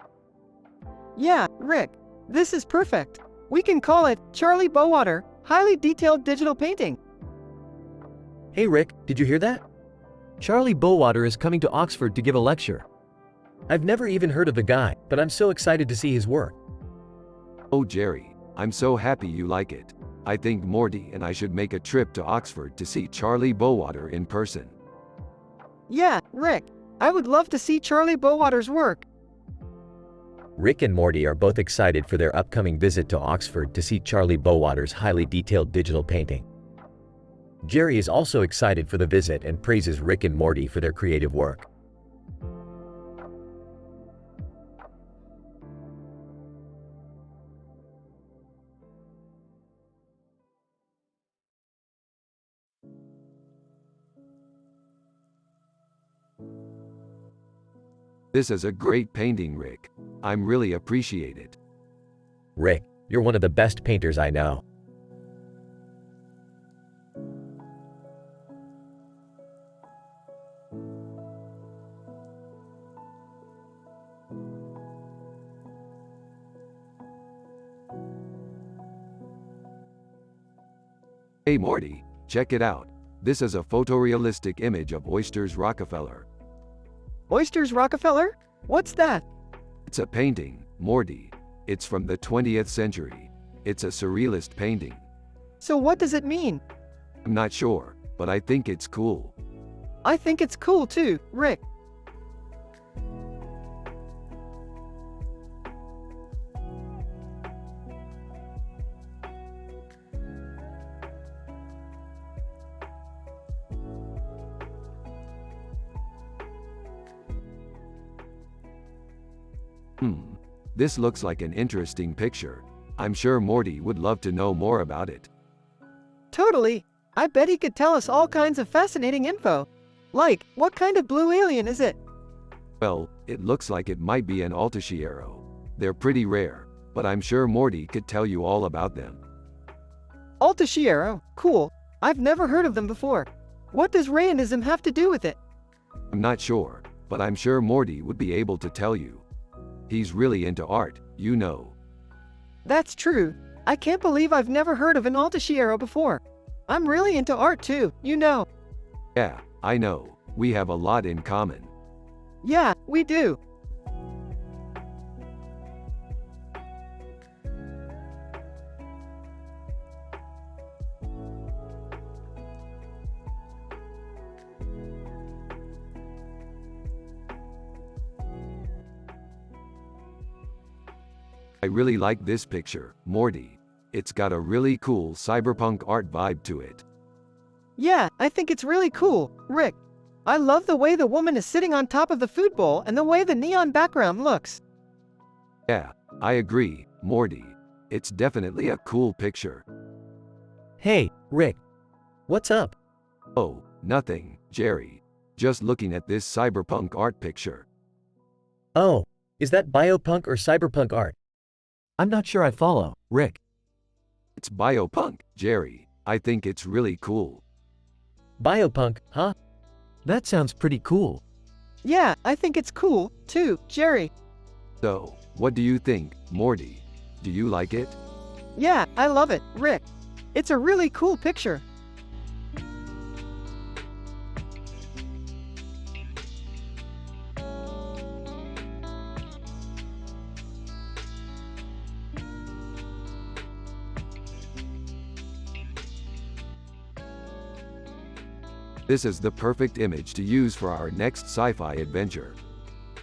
Yeah, Rick. This is perfect. We can call it Charlie Bowater, Highly Detailed Digital Painting. Hey Rick, did you hear that? Charlie Bowater is coming to Oxford to give a lecture. I've never even heard of the guy, but I'm so excited to see his work. Oh Jerry, I'm so happy you like it. I think Morty and I should make a trip to Oxford to see Charlie Bowater in person. Yeah, Rick. I would love to see Charlie Bowater's work. Rick and Morty are both excited for their upcoming visit to Oxford to see Charlie Bowater's highly detailed digital painting. Jerry is also excited for the visit and praises Rick and Morty for their creative work. This is a great painting, Rick. I'm really appreciate it. Rick, you're one of the best painters I know. Hey Morty, check it out. This is a photorealistic image of Oysters Rockefeller. Oysters Rockefeller? What's that? It's a painting, Morty. It's from the 20th century. It's a surrealist painting. So what does it mean? I'm not sure, but I think it's cool. I think it's cool too, Rick. This looks like an interesting picture. I'm sure Morty would love to know more about it. Totally. I bet he could tell us all kinds of fascinating info. Like, what kind of blue alien is it? Well, it looks like it might be an Altaciero. They're pretty rare, but I'm sure Morty could tell you all about them. Altaciero? Cool. I've never heard of them before. What does Rayonism have to do with it? I'm not sure, but I'm sure Morty would be able to tell you. He's really into art, you know. That's true. I can't believe I've never heard of an Altaciero before. I'm really into art too, you know. Yeah, I know. We have a lot in common. Yeah, we do. I really like this picture, Morty. It's got a really cool cyberpunk art vibe to it. Yeah, I think it's really cool, Rick. I love the way the woman is sitting on top of the food bowl and the way the neon background looks. Yeah, I agree, Morty. It's definitely a cool picture. Hey, Rick. What's up? Oh, nothing, Jerry. Just looking at this cyberpunk art picture. Oh, is that biopunk or cyberpunk art? I'm not sure I follow, Rick. It's biopunk, Jerry. I think it's really cool. Biopunk, huh? That sounds pretty cool. Yeah, I think it's cool, too, Jerry. So, what do you think, Morty? Do you like it? Yeah, I love it, Rick. It's a really cool picture. This is the perfect image to use for our next sci-fi adventure.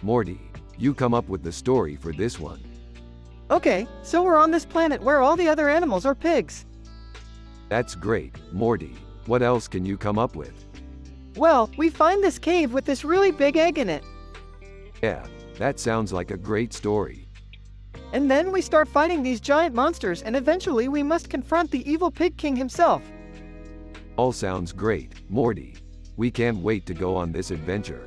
Morty, you come up with the story for this one. Okay, so we're on this planet where all the other animals are pigs. That's great, Morty. What else can you come up with? Well, we find this cave with this really big egg in it. Yeah, that sounds like a great story. And then we start fighting these giant monsters, and eventually we must confront the evil pig king himself. All sounds great, Morty. We can't wait to go on this adventure.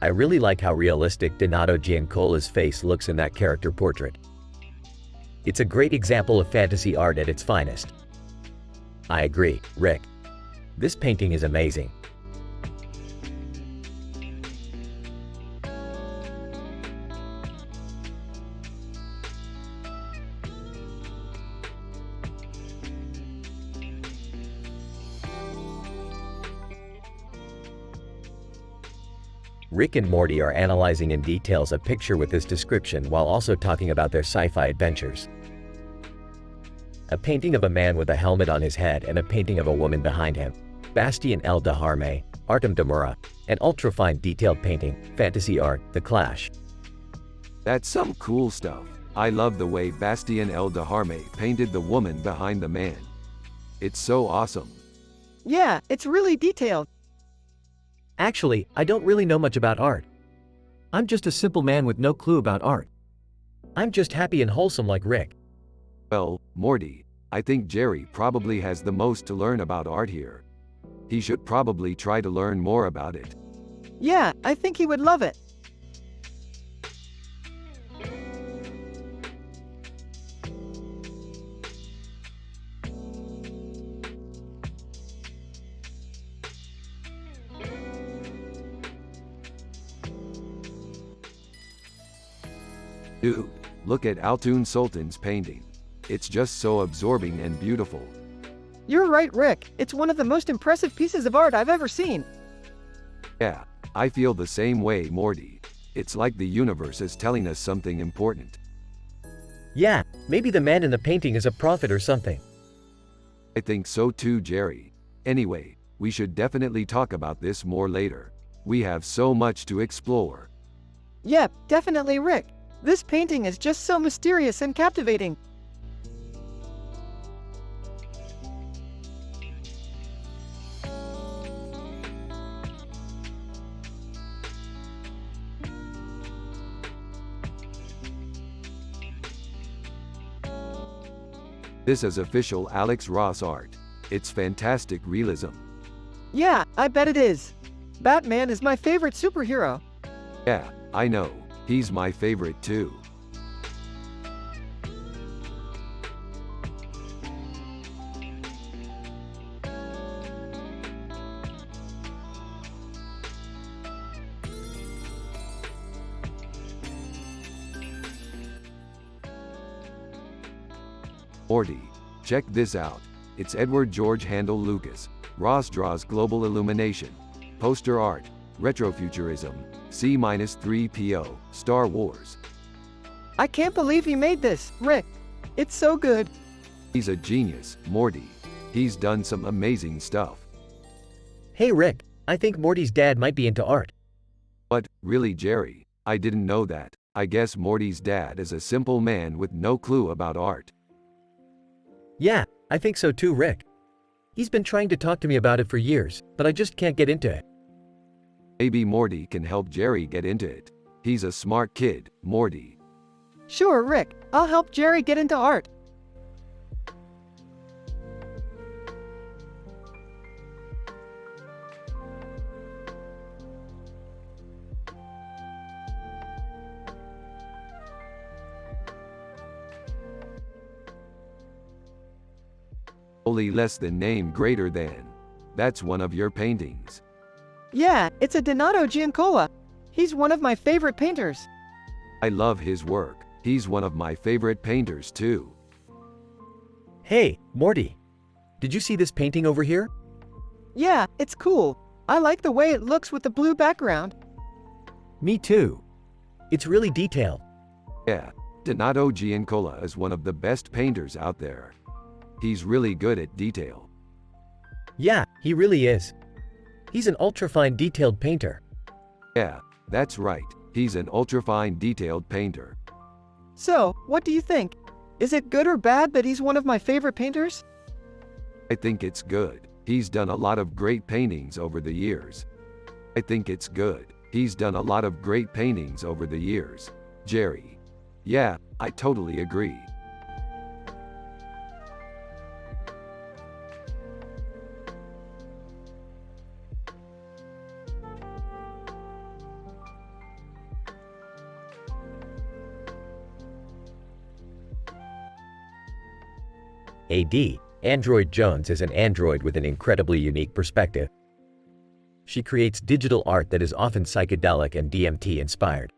I really like how realistic Donato Giancola's face looks in that character portrait. It's a great example of fantasy art at its finest. I agree, Rick. This painting is amazing. Rick and Morty are analyzing in details a picture with this description while also talking about their sci-fi adventures. A painting of a man with a helmet on his head and a painting of a woman behind him. Bastien L. Deharme, Artem Demura, an ultra-fine detailed painting, fantasy art, The Clash. That's some cool stuff. I love the way Bastien L. Deharme painted the woman behind the man. It's so awesome. Yeah, it's really detailed. Actually, I don't really know much about art. I'm just a simple man with no clue about art. I'm just happy and wholesome like Rick. Well, Morty, I think Jerry probably has the most to learn about art here. He should probably try to learn more about it. Yeah, I think he would love it. Dude, look at Altoon Sultan's painting. It's just so absorbing and beautiful. You're right, Rick. It's one of the most impressive pieces of art I've ever seen. Yeah, I feel the same way, Morty. It's like the universe is telling us something important. Yeah, maybe the man in the painting is a prophet or something. I think so too, Jerry. Anyway, we should definitely talk about this more later. We have so much to explore. Yep, definitely, Rick. This painting is just so mysterious and captivating. This is official Alex Ross art. It's fantastic realism. Yeah, I bet it is. Batman is my favorite superhero. Yeah, I know. He's my favorite too. Morty, check this out. It's Edward George Handel Lucas. Ross draws global illumination. Poster art. Retrofuturism. C-3PO. Star Wars. I can't believe you made this, Rick. It's so good. He's a genius, Morty. He's done some amazing stuff. Hey Rick, I think Morty's dad might be into art. But, really, Jerry? I didn't know that. I guess Morty's dad is a simple man with no clue about art. Yeah, I think so too, Rick. He's been trying to talk to me about it for years, but I just can't get into it. Maybe Morty can help Jerry get into it. He's a smart kid, Morty. Sure, Rick. I'll help Jerry get into art. Only less than name greater than. That's one of your paintings. Yeah, it's a Donato Giancola. He's one of my favorite painters. I love his work. He's one of my favorite painters too. Hey, Morty. Did you see this painting over here? Yeah, it's cool. I like the way it looks with the blue background. Me too. It's really detailed. Yeah, Donato Giancola is one of the best painters out there. He's really good at detail. Yeah, he really is. He's an ultra-fine detailed painter. Yeah, that's right. He's an ultra-fine detailed painter. So, what do you think? Is it good or bad that he's one of my favorite painters? I think it's good. He's done a lot of great paintings over the years. I think it's good. He's done a lot of great paintings over the years. Jerry. Yeah, I totally agree. Android Jones is an android with an incredibly unique perspective. She creates digital art that is often psychedelic and DMT inspired.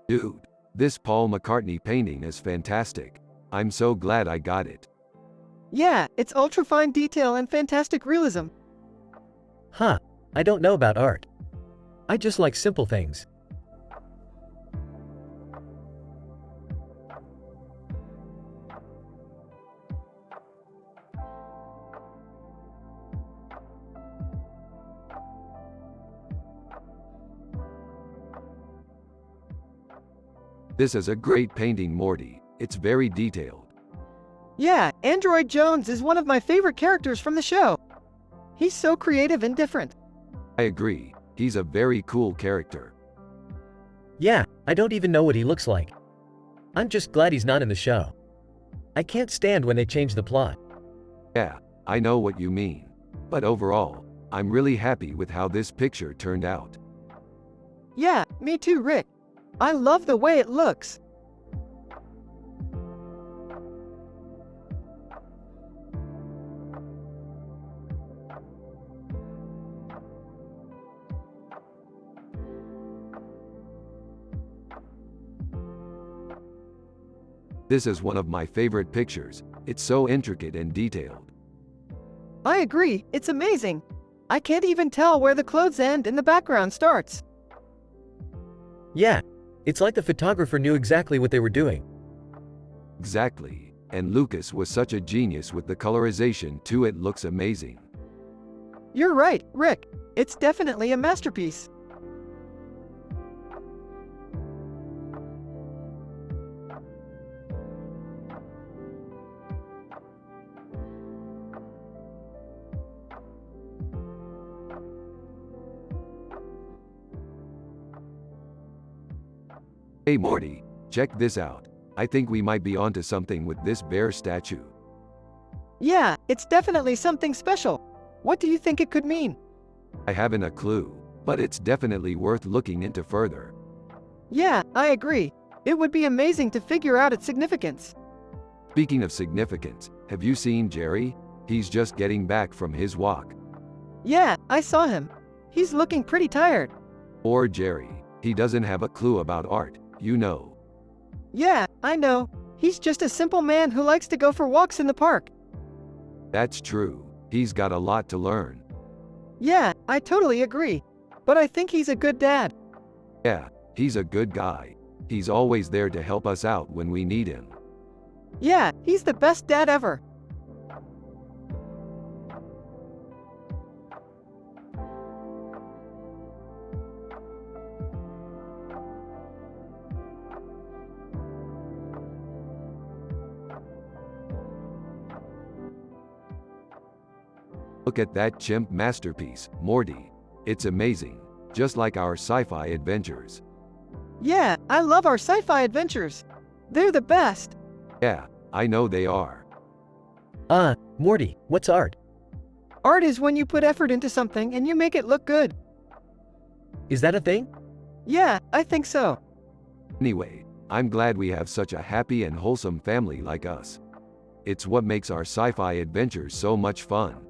Dude, this Paul McCartney painting is fantastic. I'm so glad I got it. Yeah, it's ultra-fine detail and fantastic realism. Huh, I don't know about art. I just like simple things. This is a great painting, Morty. It's very detailed. Yeah, Android Jones is one of my favorite characters from the show. He's so creative and different. I agree. He's a very cool character. Yeah, I don't even know what he looks like. I'm just glad he's not in the show. I can't stand when they change the plot. Yeah, I know what you mean. But overall, I'm really happy with how this picture turned out. Yeah, me too, Rick. I love the way it looks. This is one of my favorite pictures. It's so intricate and detailed. I agree, it's amazing. I can't even tell where the clothes end and the background starts. Yeah, it's like the photographer knew exactly what they were doing. Exactly. And Lucas was such a genius with the colorization too. It looks amazing. You're right, Rick. It's definitely a masterpiece. Hey Morty, check this out. I think we might be onto something with this bear statue. Yeah, it's definitely something special. What do you think it could mean? I haven't a clue, but it's definitely worth looking into further. Yeah, I agree. It would be amazing to figure out its significance. Speaking of significance, have you seen Jerry? He's just getting back from his walk. Yeah, I saw him. He's looking pretty tired. Or Jerry, he doesn't have a clue about art, you know. Yeah, I know. He's just a simple man who likes to go for walks in the park. That's true. He's got a lot to learn. Yeah, I totally agree. But I think he's a good dad. Yeah, he's a good guy. He's always there to help us out when we need him. Yeah, he's the best dad ever. Look at that chimp masterpiece, Morty. It's amazing, just like our sci-fi adventures. Yeah, I love our sci-fi adventures. They're the best. Yeah, I know they are. Morty, what's art? Art is when you put effort into something and you make it look good. Is that a thing? Yeah, I think so. Anyway, I'm glad we have such a happy and wholesome family like us. It's what makes our sci-fi adventures so much fun.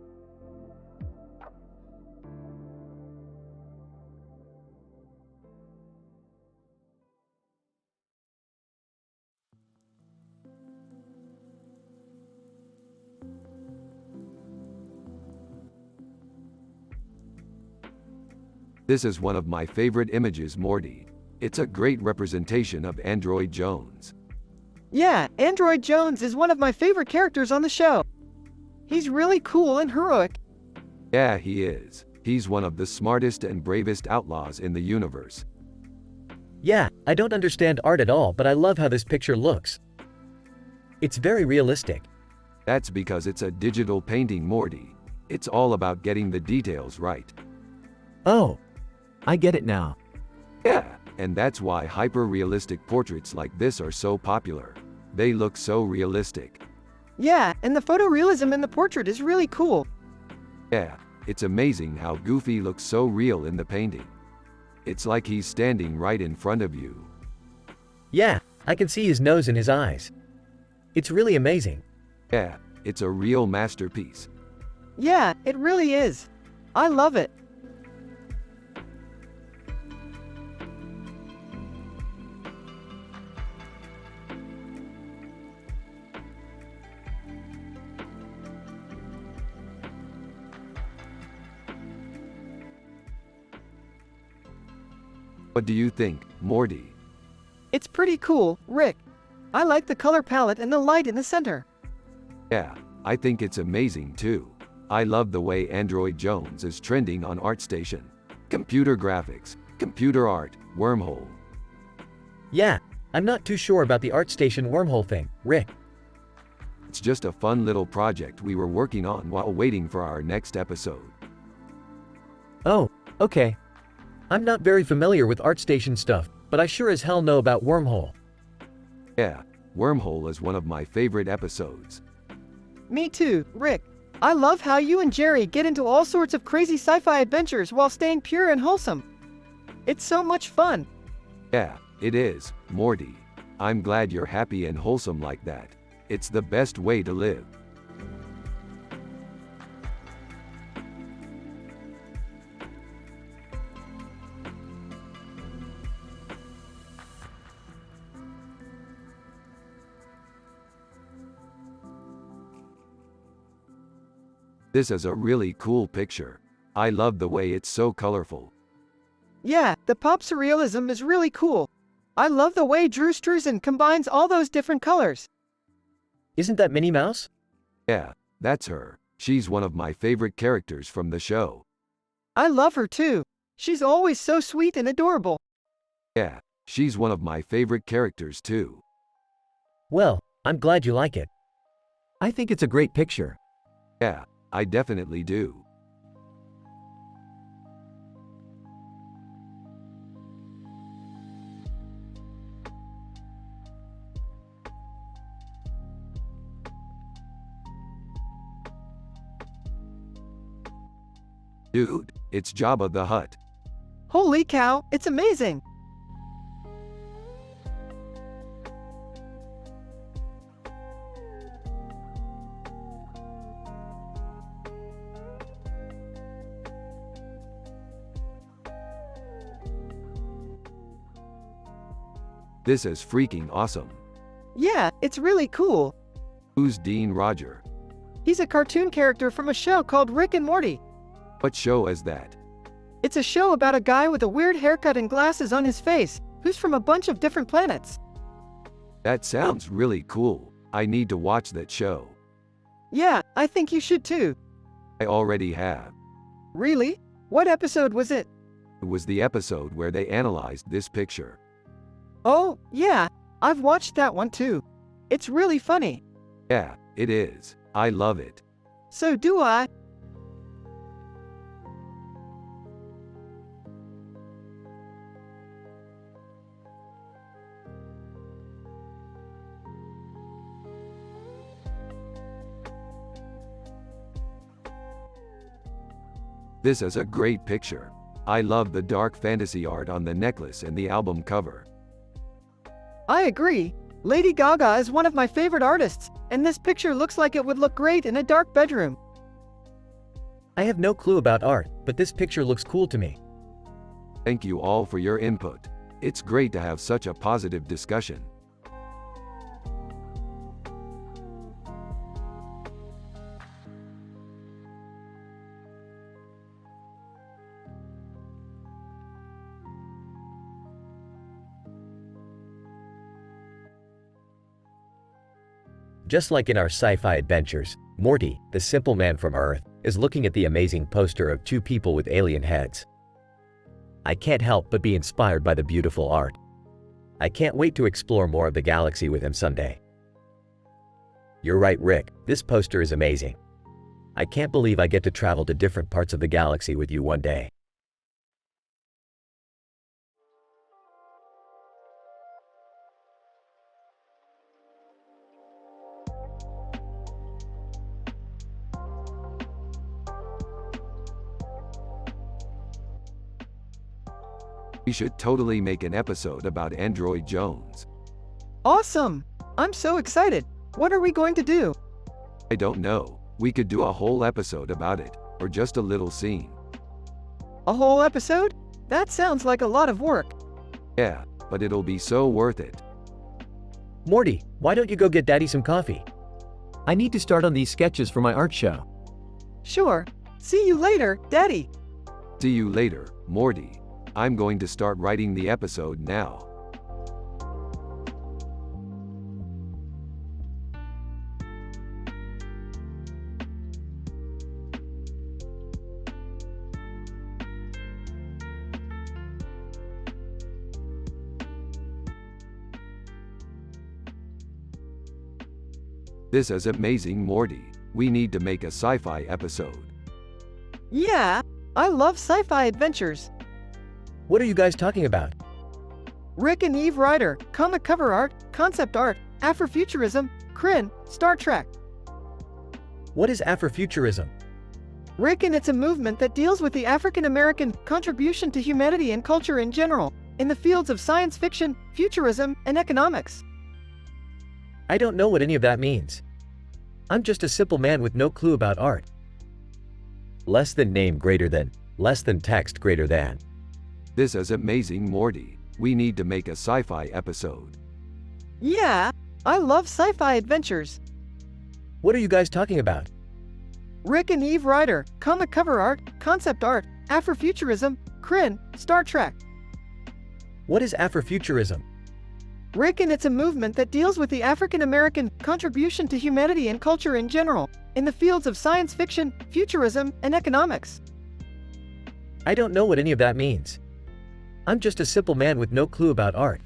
This is one of my favorite images, Morty. It's a great representation of Android Jones. Yeah, Android Jones is one of my favorite characters on the show. He's really cool and heroic. Yeah, he is. He's one of the smartest and bravest outlaws in the universe. Yeah, I don't understand art at all, but I love how this picture looks. It's very realistic. That's because it's a digital painting, Morty. It's all about getting the details right. Oh, I get it now. Yeah, and that's why hyper-realistic portraits like this are so popular. They look so realistic. Yeah, and the photorealism in the portrait is really cool. Yeah, it's amazing how Goofy looks so real in the painting. It's like he's standing right in front of you. Yeah, I can see his nose and his eyes. It's really amazing. Yeah, it's a real masterpiece. Yeah, it really is. I love it. What do you think, Morty? It's pretty cool, Rick. I like the color palette and the light in the center. Yeah, I think it's amazing too. I love the way Android Jones is trending on ArtStation. Computer graphics, computer art, wormhole. Yeah, I'm not too sure about the ArtStation wormhole thing, Rick. It's just a fun little project we were working on while waiting for our next episode. Oh, okay. I'm not very familiar with ArtStation stuff, but I sure as hell know about wormhole. Yeah, Wormhole is one of my favorite episodes. Me too, Rick. I love how you and Jerry get into all sorts of crazy sci-fi adventures while staying pure and wholesome. It's so much fun. Yeah, it is, Morty. I'm glad you're happy and wholesome like that. It's the best way to live. This is a really cool picture. I love the way it's so colorful. Yeah, the pop surrealism is really cool. I love the way Drew Struzan combines all those different colors. Isn't that Minnie Mouse? Yeah, that's her. She's one of my favorite characters from the show. I love her too. She's always so sweet and adorable. Yeah, she's one of my favorite characters too. Well, I'm glad you like it. I think it's a great picture. Yeah, I definitely do. Dude, it's Jabba the Hutt. Holy cow, it's amazing. This is freaking awesome. Yeah, it's really cool. Who's Dean Roger? He's a cartoon character from a show called Rick and Morty. What show is that? It's a show about a guy with a weird haircut and glasses on his face, who's from a bunch of different planets. That sounds really cool. I need to watch that show. Yeah, I think you should too. I already have. Really? What episode was it? It was the episode where they analyzed this picture. Oh, yeah, I've watched that one too. It's really funny. Yeah, it is. I love it. So do I. This is a great picture. I love the dark fantasy art on the necklace and the album cover. I agree. Lady Gaga is one of my favorite artists, and this picture looks like it would look great in a dark bedroom. I have no clue about art, but this picture looks cool to me. Thank you all for your input. It's great to have such a positive discussion. Just like in our sci-fi adventures, Morty, the simple man from Earth, is looking at the amazing poster of two people with alien heads. I can't help but be inspired by the beautiful art. I can't wait to explore more of the galaxy with him someday. You're right, Rick, this poster is amazing. I can't believe I get to travel to different parts of the galaxy with you one day. We should totally make an episode about Android Jones. Awesome! I'm so excited. What are we going to do? I don't know. We could do a whole episode about it, or just a little scene. A whole episode? That sounds like a lot of work. Yeah, but it'll be so worth it. Morty, why don't you go get Daddy some coffee? I need to start on these sketches for my art show. Sure. See you later, Daddy. See you later, Morty. I'm going to start writing the episode now. This is amazing, Morty. We need to make a sci-fi episode. Yeah, I love sci-fi adventures. What are you guys talking about? Rick and Eve Ryder, comic cover art, concept art, Afrofuturism, Kryn, Star Trek. What is Afrofuturism? Rick and it's a movement that deals with the African American contribution to humanity and culture in general, in the fields of science fiction, futurism, and economics. I don't know what any of that means. I'm just a simple man with no clue about art. Less than name greater than, less than text greater than. This is amazing, Morty. We need to make a sci-fi episode. Yeah, I love sci-fi adventures. What are you guys talking about? Rick and Eve Ryder, comic cover art, concept art, Afrofuturism, Kryn, Star Trek. What is Afrofuturism? Rick and it's a movement that deals with the African American contribution to humanity and culture in general, in the fields of science fiction, futurism, and economics. I don't know what any of that means. I'm just a simple man with no clue about art.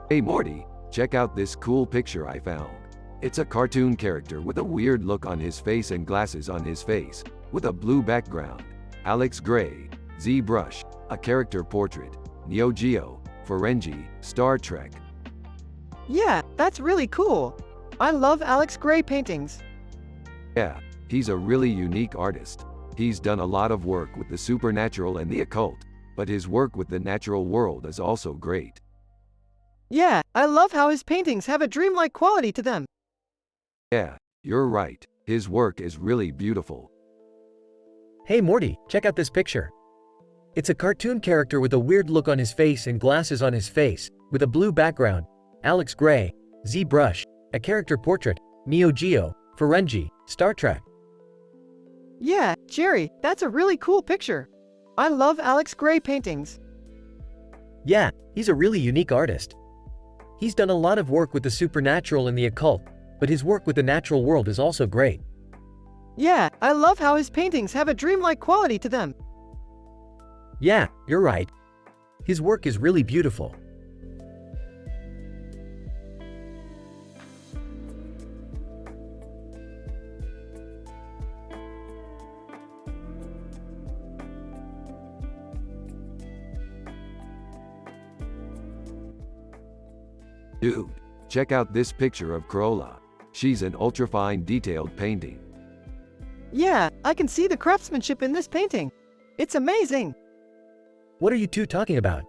Hey Morty, check out this cool picture I found. It's a cartoon character with a weird look on his face and glasses on his face, with a blue background. Alex Gray, ZBrush, a character portrait, Neo Geo, Ferengi, Star Trek. Yeah, that's really cool. I love Alex Gray paintings. Yeah, he's a really unique artist. He's done a lot of work with the supernatural and the occult, but his work with the natural world is also great. Yeah, I love how his paintings have a dreamlike quality to them. Yeah, you're right. His work is really beautiful. Hey Morty, check out this picture. It's a cartoon character with a weird look on his face and glasses on his face, with a blue background. Alex Gray, ZBrush, a character portrait, Neo Geo, Ferengi, Star Trek. Yeah, Jerry, that's a really cool picture. I love Alex Gray paintings. Yeah, he's a really unique artist. He's done a lot of work with the supernatural and the occult, but his work with the natural world is also great. Yeah, I love how his paintings have a dreamlike quality to them. Yeah, you're right. His work is really beautiful. Dude, check out this picture of Corolla. She's an ultra-fine detailed painting. Yeah, I can see the craftsmanship in this painting. It's amazing. What are you two talking about?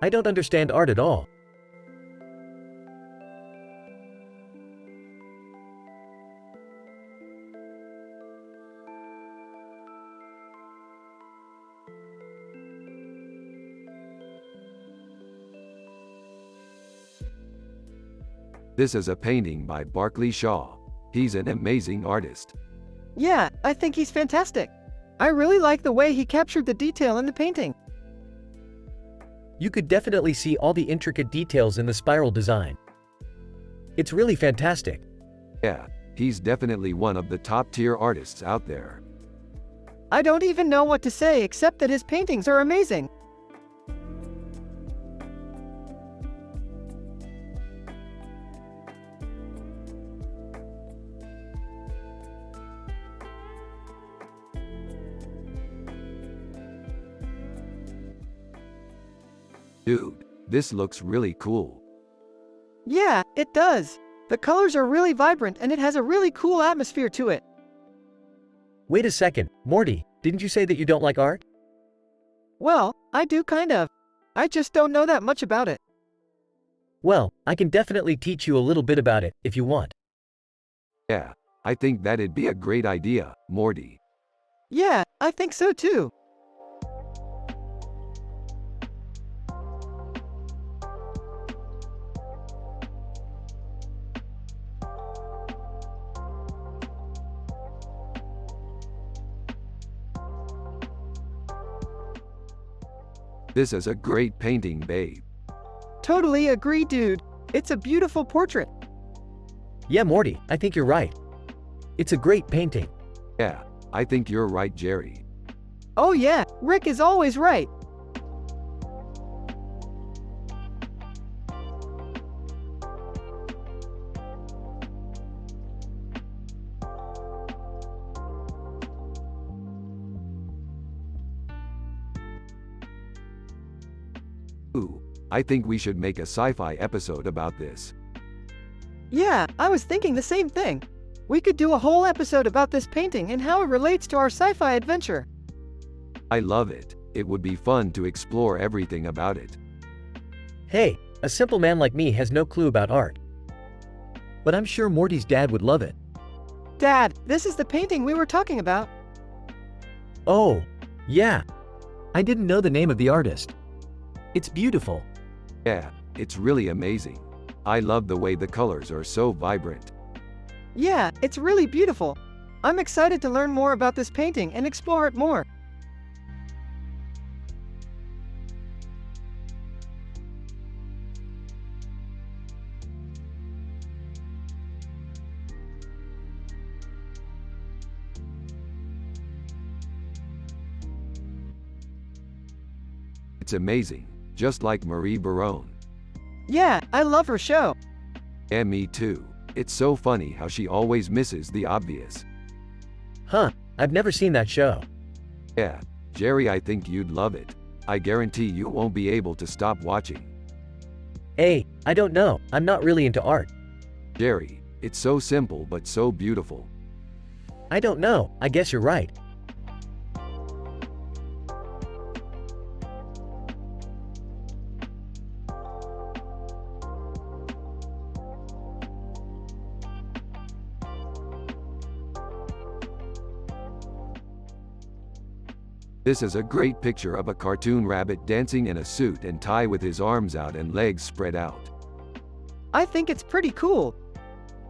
I don't understand art at all. This is a painting by Barclay Shaw. He's an amazing artist. Yeah, I think he's fantastic. I really like the way he captured the detail in the painting. You could definitely see all the intricate details in the spiral design. It's really fantastic. Yeah, he's definitely one of the top-tier artists out there. I don't even know what to say except that his paintings are amazing. Dude, this looks really cool. Yeah, it does. The colors are really vibrant and it has a really cool atmosphere to it. Wait a second, Morty, didn't you say that you don't like art? Well, I do kind of. I just don't know that much about it. Well, I can definitely teach you a little bit about it, if you want. Yeah, I think that'd be a great idea, Morty. Yeah, I think so too. This is a great painting, babe. Totally agree, dude. It's a beautiful portrait. Yeah, Morty, I think you're right. It's a great painting. Yeah, I think you're right, Jerry. Oh yeah, Rick is always right. Ooh, I think we should make a sci-fi episode about this. Yeah, I was thinking the same thing. We could do a whole episode about this painting and how it relates to our sci-fi adventure. I love it. It would be fun to explore everything about it. Hey, a simple man like me has no clue about art. But I'm sure Morty's dad would love it. Dad, this is the painting we were talking about. Oh, yeah. I didn't know the name of the artist. It's beautiful. Yeah, it's really amazing. I love the way the colors are so vibrant. Yeah, it's really beautiful. I'm excited to learn more about this painting and explore it more. It's amazing, just like Marie Barone. Yeah, I love her show. And me too. It's so funny how she always misses the obvious. Huh, I've never seen that show. Yeah, Jerry, I think you'd love it. I guarantee you won't be able to stop watching. Hey, I don't know, I'm not really into art. Jerry, it's so simple but so beautiful. I don't know, I guess you're right. This is a great picture of a cartoon rabbit dancing in a suit and tie with his arms out and legs spread out. I think it's pretty cool.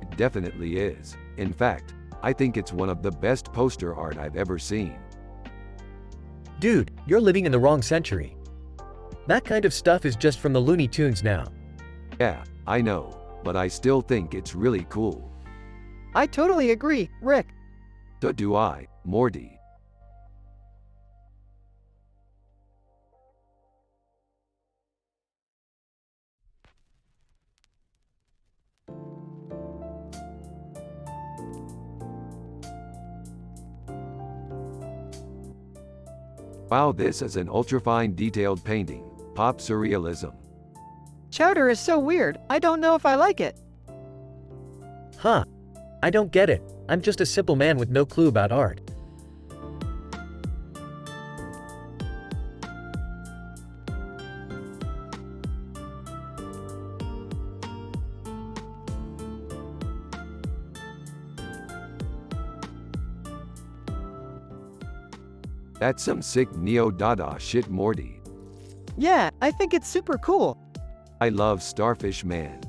It definitely is. In fact, I think it's one of the best poster art I've ever seen. Dude, you're living in the wrong century. That kind of stuff is just from the Looney Tunes now. Yeah, I know, but I still think it's really cool. I totally agree, Rick. So do I, Morty. Wow, this is an ultrafine detailed painting. Pop surrealism. Chowder is so weird, I don't know if I like it. Huh. I don't get it. I'm just a simple man with no clue about art. That's some sick neo-dada shit, Morty. Yeah, I think it's super cool. I love Starfish Man.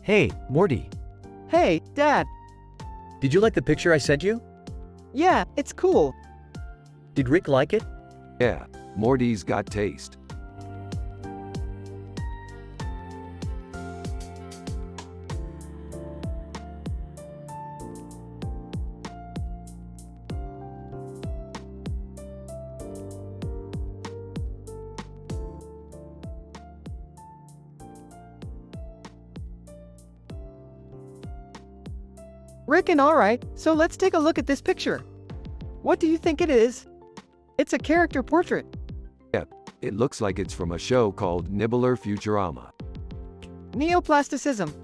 Hey, Morty. Hey, Dad. Did you like the picture I sent you? Yeah, it's cool. Did Rick like it? Yeah, Morty's got taste. Rick and alright, so let's take a look at this picture. What do you think it is? It's a character portrait. Yep, it looks like it's from a show called Nibbler Futurama. Neoplasticism.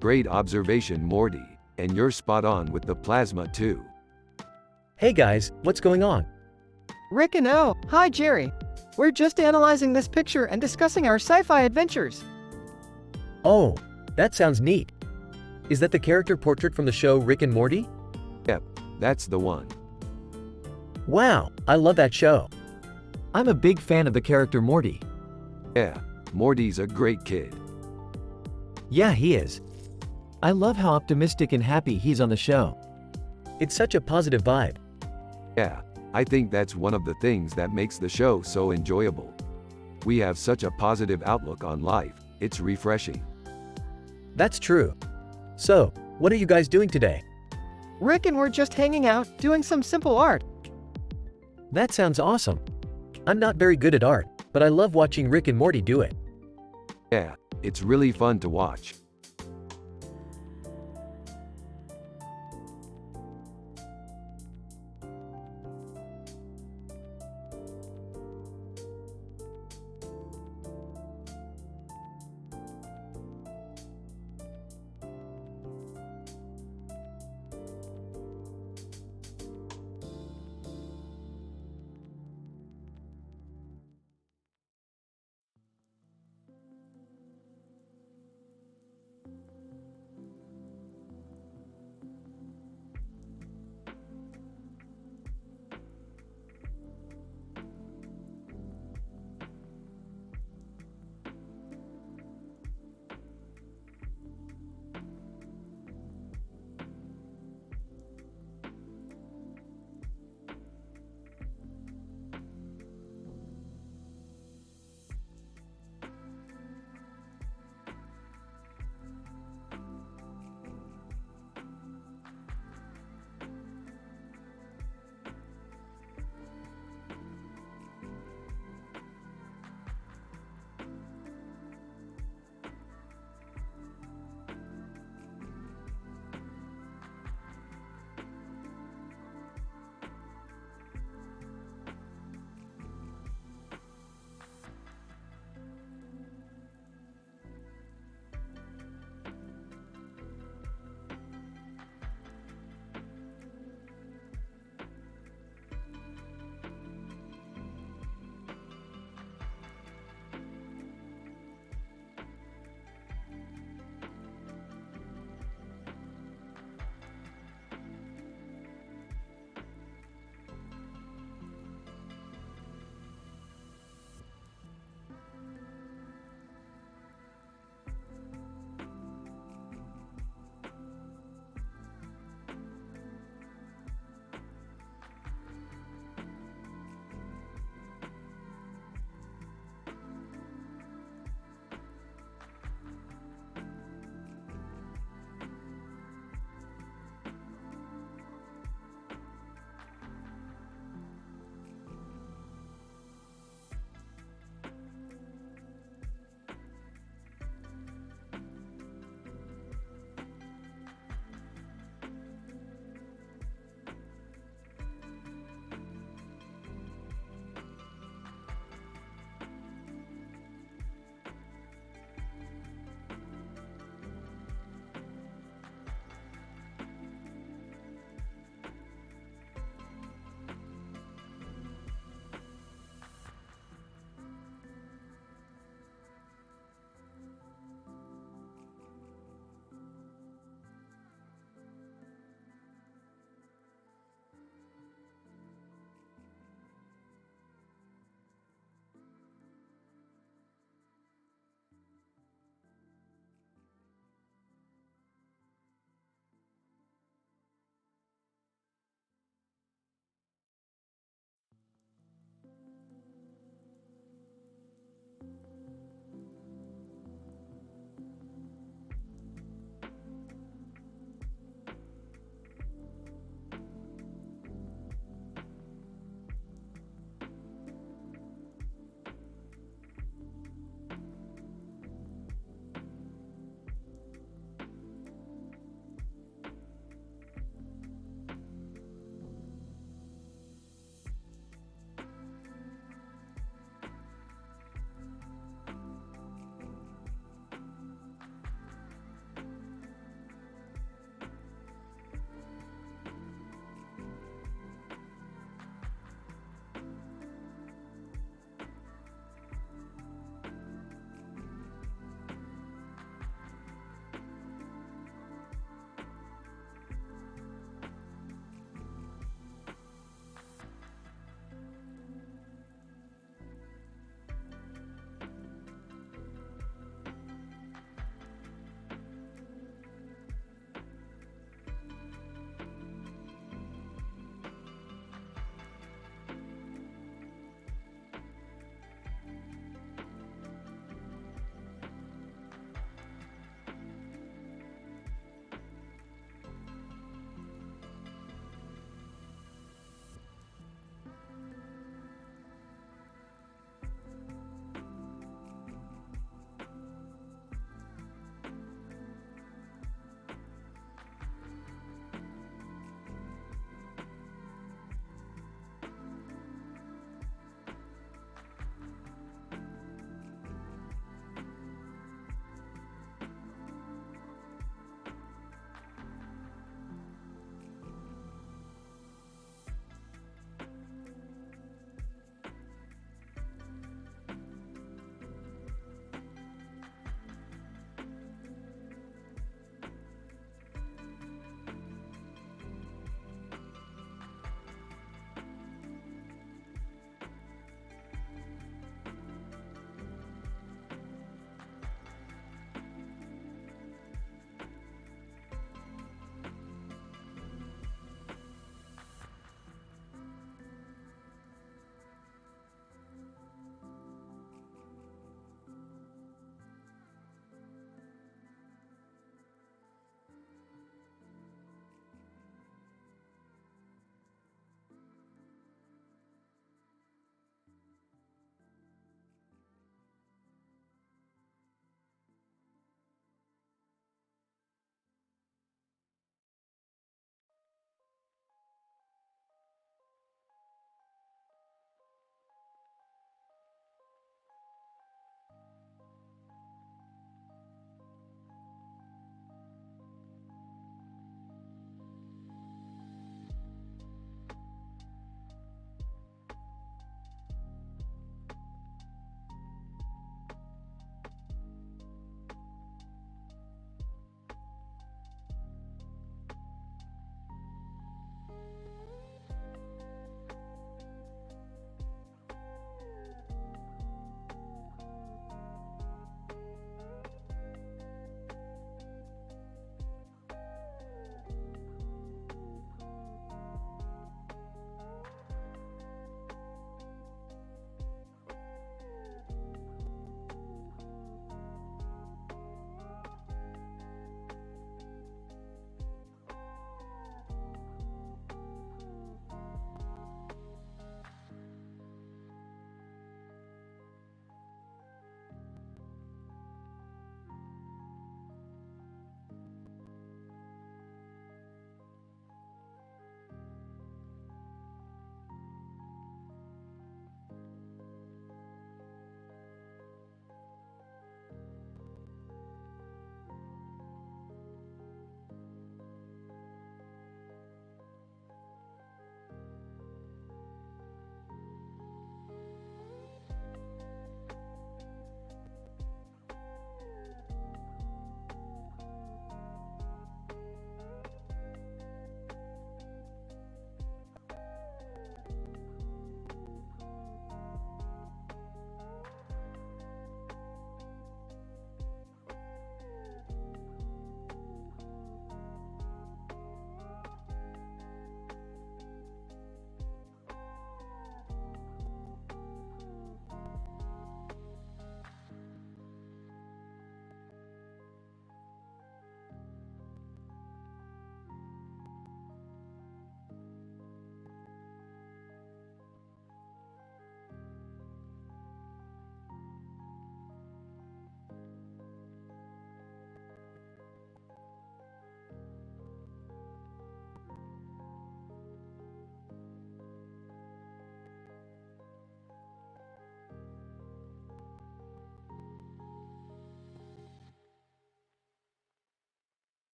Great observation, Morty. And you're spot on with the plasma too. Hey guys, what's going on? Rick and oh, hi Jerry. We're just analyzing this picture and discussing our sci-fi adventures. Oh, that sounds neat. Is that the character portrait from the show Rick and Morty? Yep, that's the one. Wow, I love that show. I'm a big fan of the character Morty. Yeah, Morty's a great kid. Yeah, he is. I love how optimistic and happy he's on the show. It's such a positive vibe. Yeah, I think that's one of the things that makes the show so enjoyable. We have such a positive outlook on life, it's refreshing. That's true. So, what are you guys doing today? Rick and we're just hanging out, doing some simple art. That sounds awesome. I'm not very good at art, but I love watching Rick and Morty do it. Yeah, it's really fun to watch.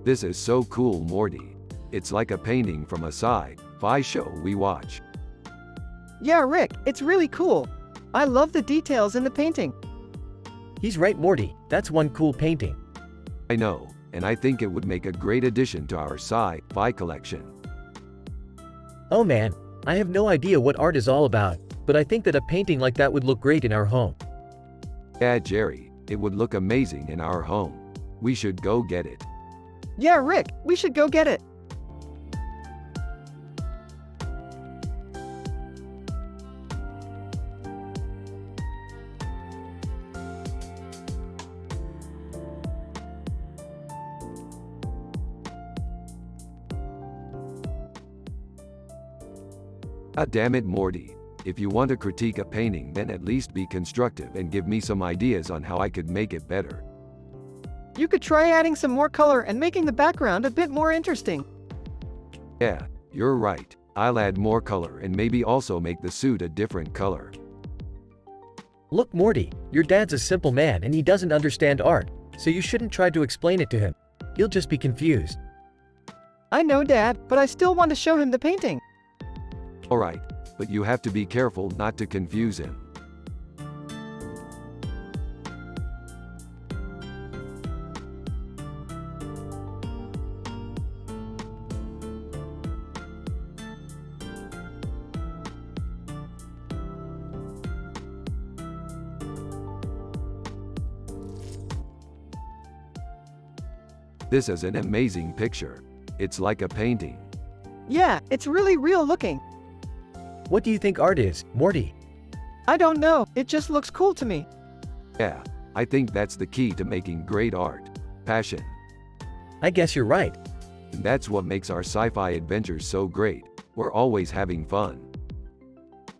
This is so cool, Morty. It's like a painting from a sci-fi show we watch. Yeah, Rick, it's really cool. I love the details in the painting. He's right, Morty. That's one cool painting. I know, and I think it would make a great addition to our sci-fi collection. Oh man, I have no idea what art is all about, but I think that a painting like that would look great in our home. Yeah, Jerry, it would look amazing in our home. We should go get it. Yeah, Rick, we should go get it. Ah, damn it, Morty. If you want to critique a painting, then at least be constructive and give me some ideas on how I could make it better. You could try adding some more color and making the background a bit more interesting. Yeah, you're right. I'll add more color and maybe also make the suit a different color. Look, Morty, your dad's a simple man and he doesn't understand art, so you shouldn't try to explain it to him. He'll just be confused. I know, Dad, but I still want to show him the painting. Alright, but you have to be careful not to confuse him. This is an amazing picture. It's like a painting. Yeah, it's really real looking. What do you think art is, Morty? I don't know, it just looks cool to me. Yeah, I think that's the key to making great art. Passion. I guess you're right. And that's what makes our sci-fi adventures so great. We're always having fun.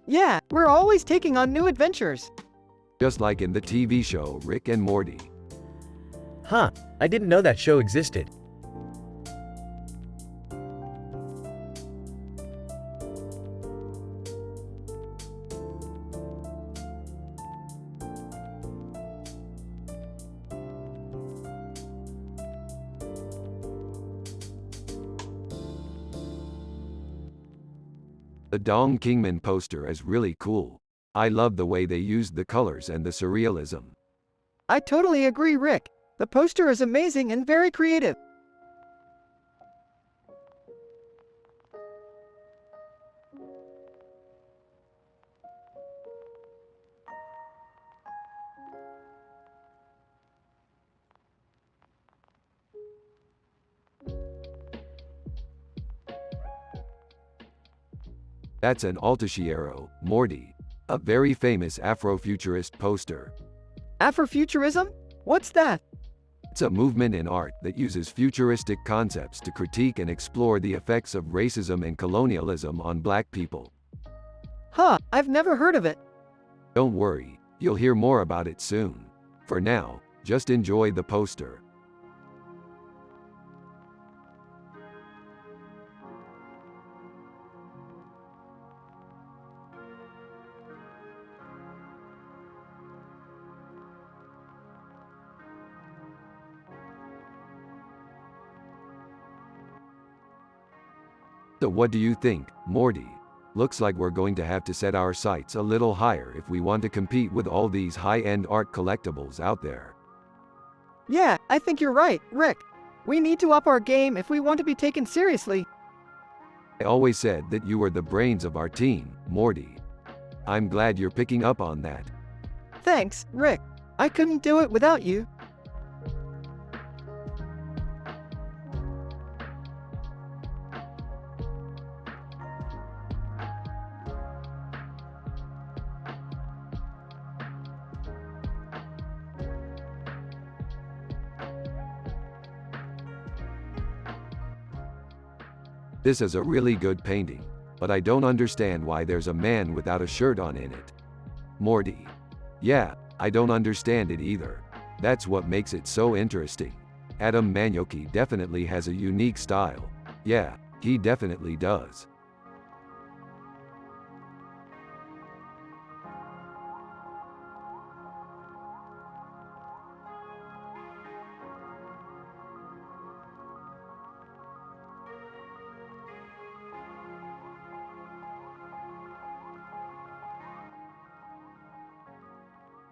Yeah, we're always taking on new adventures. Just like in the TV show Rick and Morty. Huh, I didn't know that show existed. The Dong Kingman poster is really cool. I love the way they used the colors and the surrealism. I totally agree, Rick. The poster is amazing and very creative. That's an Altaciero, Morty. A very famous Afrofuturist poster. Afrofuturism? What's that? It's a movement in art that uses futuristic concepts to critique and explore the effects of racism and colonialism on Black people. Huh, I've never heard of it. Don't worry, you'll hear more about it soon. For now, just enjoy the poster. So what do you think, Morty? Looks like we're going to have to set our sights a little higher if we want to compete with all these high-end art collectibles out there. Yeah, I think you're right, Rick. We need to up our game if we want to be taken seriously. I always said that you were the brains of our team, Morty. I'm glad you're picking up on that. Thanks, Rick. I couldn't do it without you. This is a really good painting, but I don't understand why there's a man without a shirt on in it. Morty. Yeah, I don't understand it either. That's what makes it so interesting. Adam Manioki definitely has a unique style. Yeah, he definitely does.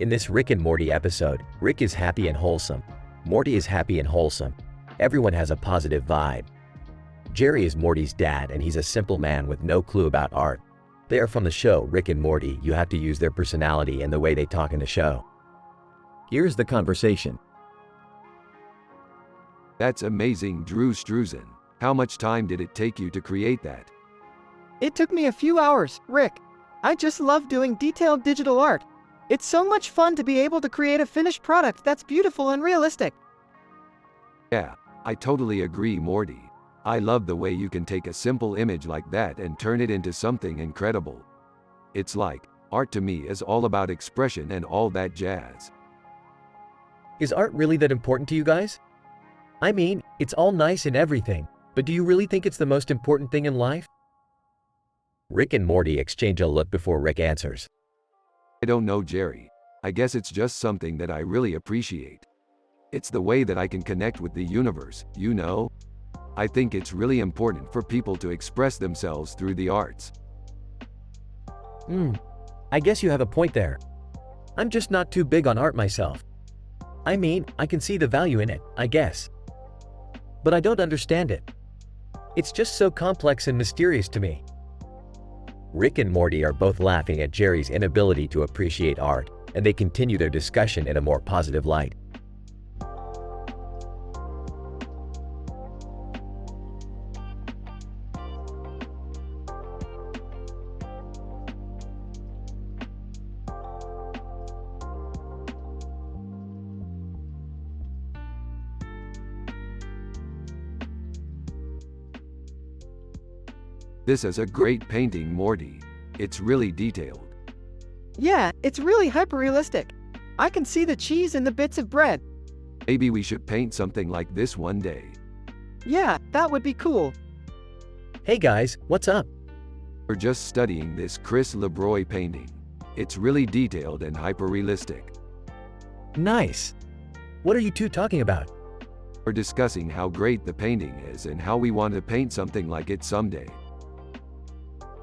In this Rick and Morty episode, Rick is happy and wholesome. Morty is happy and wholesome. Everyone has a positive vibe. Jerry is Morty's dad, and he's a simple man with no clue about art. They are from the show Rick and Morty. You have to use their personality and the way they talk in the show. Here's the conversation. That's amazing, Drew Struzan. How much time did it take you to create that? It took me a few hours, Rick. I just love doing detailed digital art. It's so much fun to be able to create a finished product that's beautiful and realistic. Yeah, I totally agree, Morty. I love the way you can take a simple image like that and turn it into something incredible. It's like, art to me is all about expression and all that jazz. Is art really that important to you guys? I mean, it's all nice and everything, but do you really think it's the most important thing in life? Rick and Morty exchange a look before Rick answers. I don't know, Jerry. I guess it's just something that I really appreciate. It's the way that I can connect with the universe, you know? I think it's really important for people to express themselves through the arts. I guess you have a point there. I'm just not too big on art myself. I mean, I can see the value in it, I guess. But I don't understand it. It's just so complex and mysterious to me. Rick and Morty are both laughing at Jerry's inability to appreciate art, and they continue their discussion in a more positive light. This is a great painting, Morty. It's really detailed. Yeah, it's really hyper-realistic. I can see the cheese and the bits of bread. Maybe we should paint something like this one day. Yeah, that would be cool. Hey guys, what's up? We're just studying this Chris LeBroy painting. It's really detailed and hyper-realistic. Nice. What are you two talking about? We're discussing how great the painting is and how we want to paint something like it someday.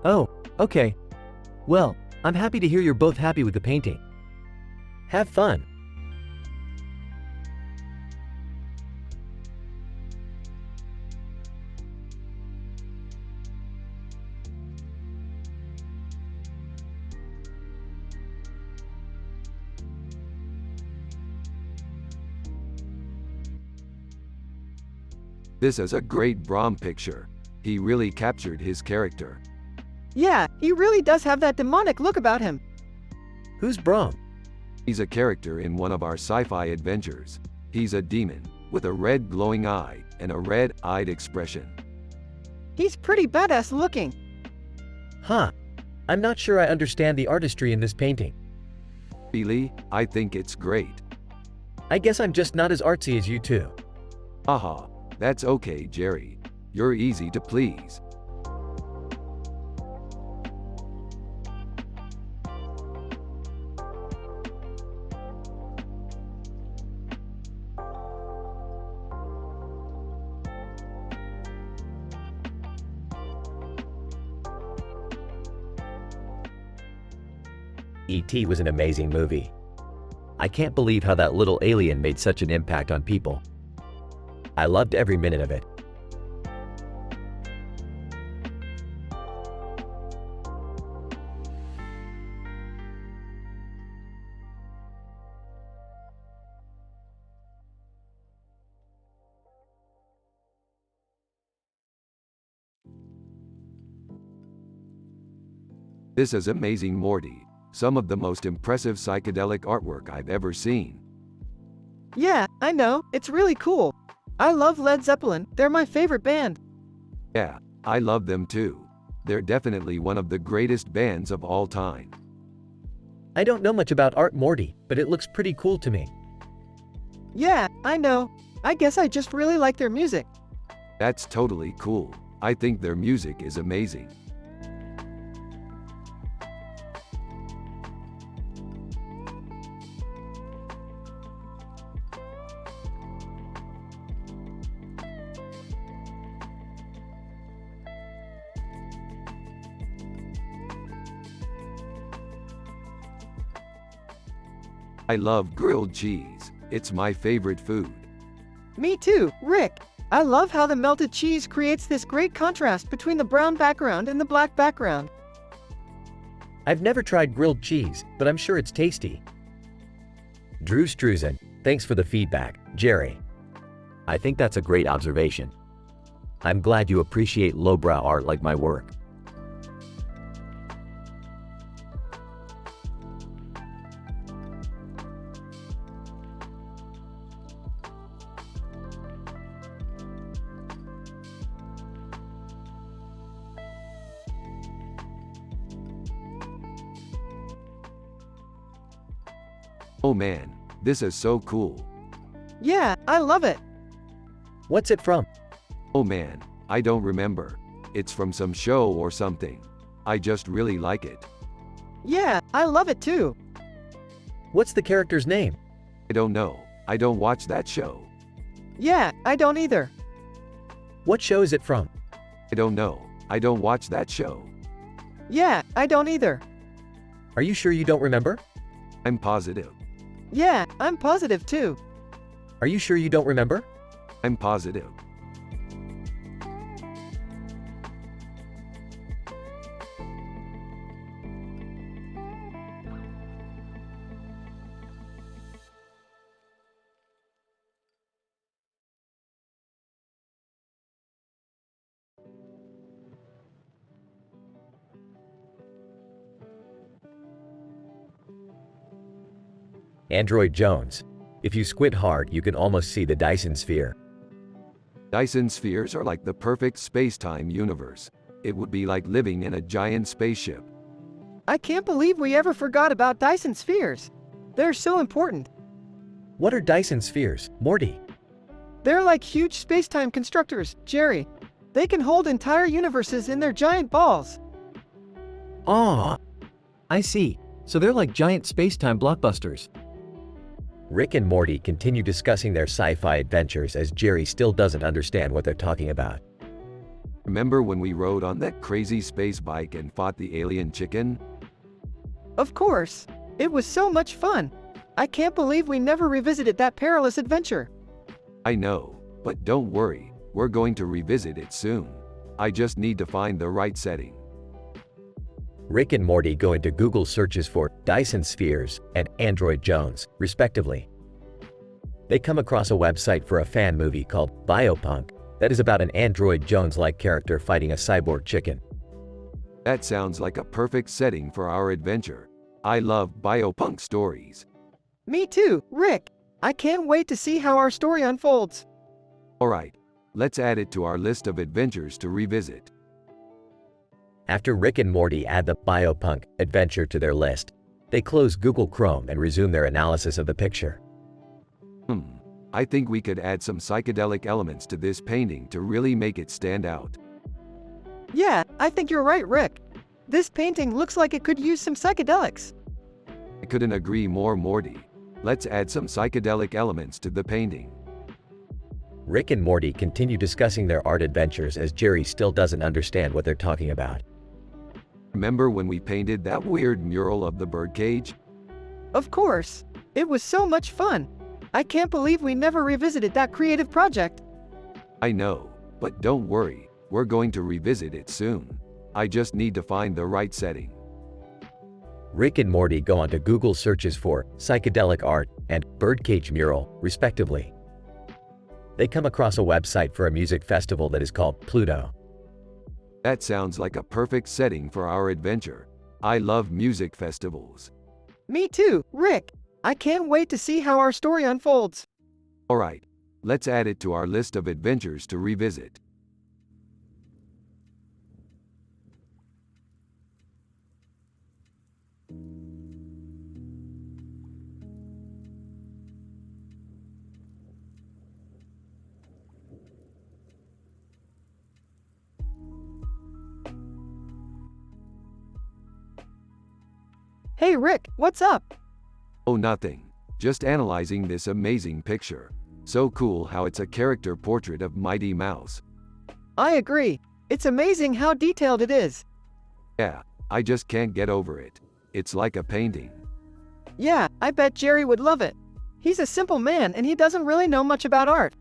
Oh, okay. Well, I'm happy to hear you're both happy with the painting. Have fun. This is a great Brom picture. He really captured his character. Yeah, he really does have that demonic look about him. Who's Brom? He's a character in one of our sci-fi adventures. He's a demon, with a red glowing eye, and a red-eyed expression. He's pretty badass looking. Huh. I'm not sure I understand the artistry in this painting. Really? I think it's great. I guess I'm just not as artsy as you two. Haha, that's okay, Jerry. You're easy to please. E.T. was an amazing movie. I can't believe how that little alien made such an impact on people. I loved every minute of it. This is amazing, Morty. Some of the most impressive psychedelic artwork I've ever seen. Yeah, I know, it's really cool. I love Led Zeppelin, they're my favorite band. Yeah, I love them too. They're definitely one of the greatest bands of all time. I don't know much about art, Morty, but it looks pretty cool to me. Yeah, I know. I guess I just really like their music. That's totally cool. I think their music is amazing. I love grilled cheese. It's my favorite food. Me too, Rick. I love how the melted cheese creates this great contrast between the brown background and the black background. I've never tried grilled cheese, but I'm sure it's tasty. Drew Struzen, thanks for the feedback. Jerry, I think that's a great observation. I'm glad you appreciate lowbrow art like my work. Oh man, this is so cool. Yeah, I love it. what's it from? Oh man, I don't remember. It's from some show or something. I just really like it. Yeah, I love it too. What's the character's name? I don't know. I don't watch that show. Yeah, I don't either. What show is it from? I don't know. I don't watch that show. Yeah, I don't either. Are you sure you don't remember? I'm positive. Yeah, I'm positive too. Are you sure you don't remember? I'm positive. Android Jones. If you squint hard, you can almost see the Dyson sphere. Dyson spheres are like the perfect space-time universe. It would be like living in a giant spaceship. I can't believe we ever forgot about Dyson spheres. They're so important. What are Dyson spheres, Morty? They're like huge space-time constructors, Jerry. They can hold entire universes in their giant balls. Ah, I see. So they're like giant space-time blockbusters. Rick and Morty continue discussing their sci-fi adventures as Jerry still doesn't understand what they're talking about. Remember when we rode on that crazy space bike and fought the alien chicken? Of course. It was so much fun. I can't believe we never revisited that perilous adventure. I know, but don't worry, we're going to revisit it soon. I just need to find the right setting. Rick and Morty go into Google searches for Dyson spheres and Android Jones, respectively. They come across a website for a fan movie called Biopunk that is about an Android Jones-like character fighting a cyborg chicken. That sounds like a perfect setting for our adventure. I love biopunk stories. Me too, Rick. I can't wait to see how our story unfolds. Alright, let's add it to our list of adventures to revisit. After Rick and Morty add the Biopunk adventure to their list, they close Google Chrome and resume their analysis of the picture. I think we could add some psychedelic elements to this painting to really make it stand out. Yeah, I think you're right, Rick. This painting looks like it could use some psychedelics. I couldn't agree more, Morty. Let's add some psychedelic elements to the painting. Rick and Morty continue discussing their art adventures as Jerry still doesn't understand what they're talking about. Remember when we painted that weird mural of the birdcage? Of course. It was so much fun. I can't believe we never revisited that creative project. I know, but don't worry, we're going to revisit it soon. I just need to find the right setting. Rick and Morty go onto Google searches for psychedelic art and birdcage mural, respectively. They come across a website for a music festival that is called Pluto. That sounds like a perfect setting for our adventure. I love music festivals. Me too, Rick. I can't wait to see how our story unfolds. Alright, let's add it to our list of adventures to revisit. Hey Rick, what's up? Oh, nothing. Just analyzing this amazing picture. So cool how it's a character portrait of Mighty Mouse. I agree. It's amazing how detailed it is. Yeah, I just can't get over it. It's like a painting. Yeah, I bet Jerry would love it. He's a simple man and he doesn't really know much about art.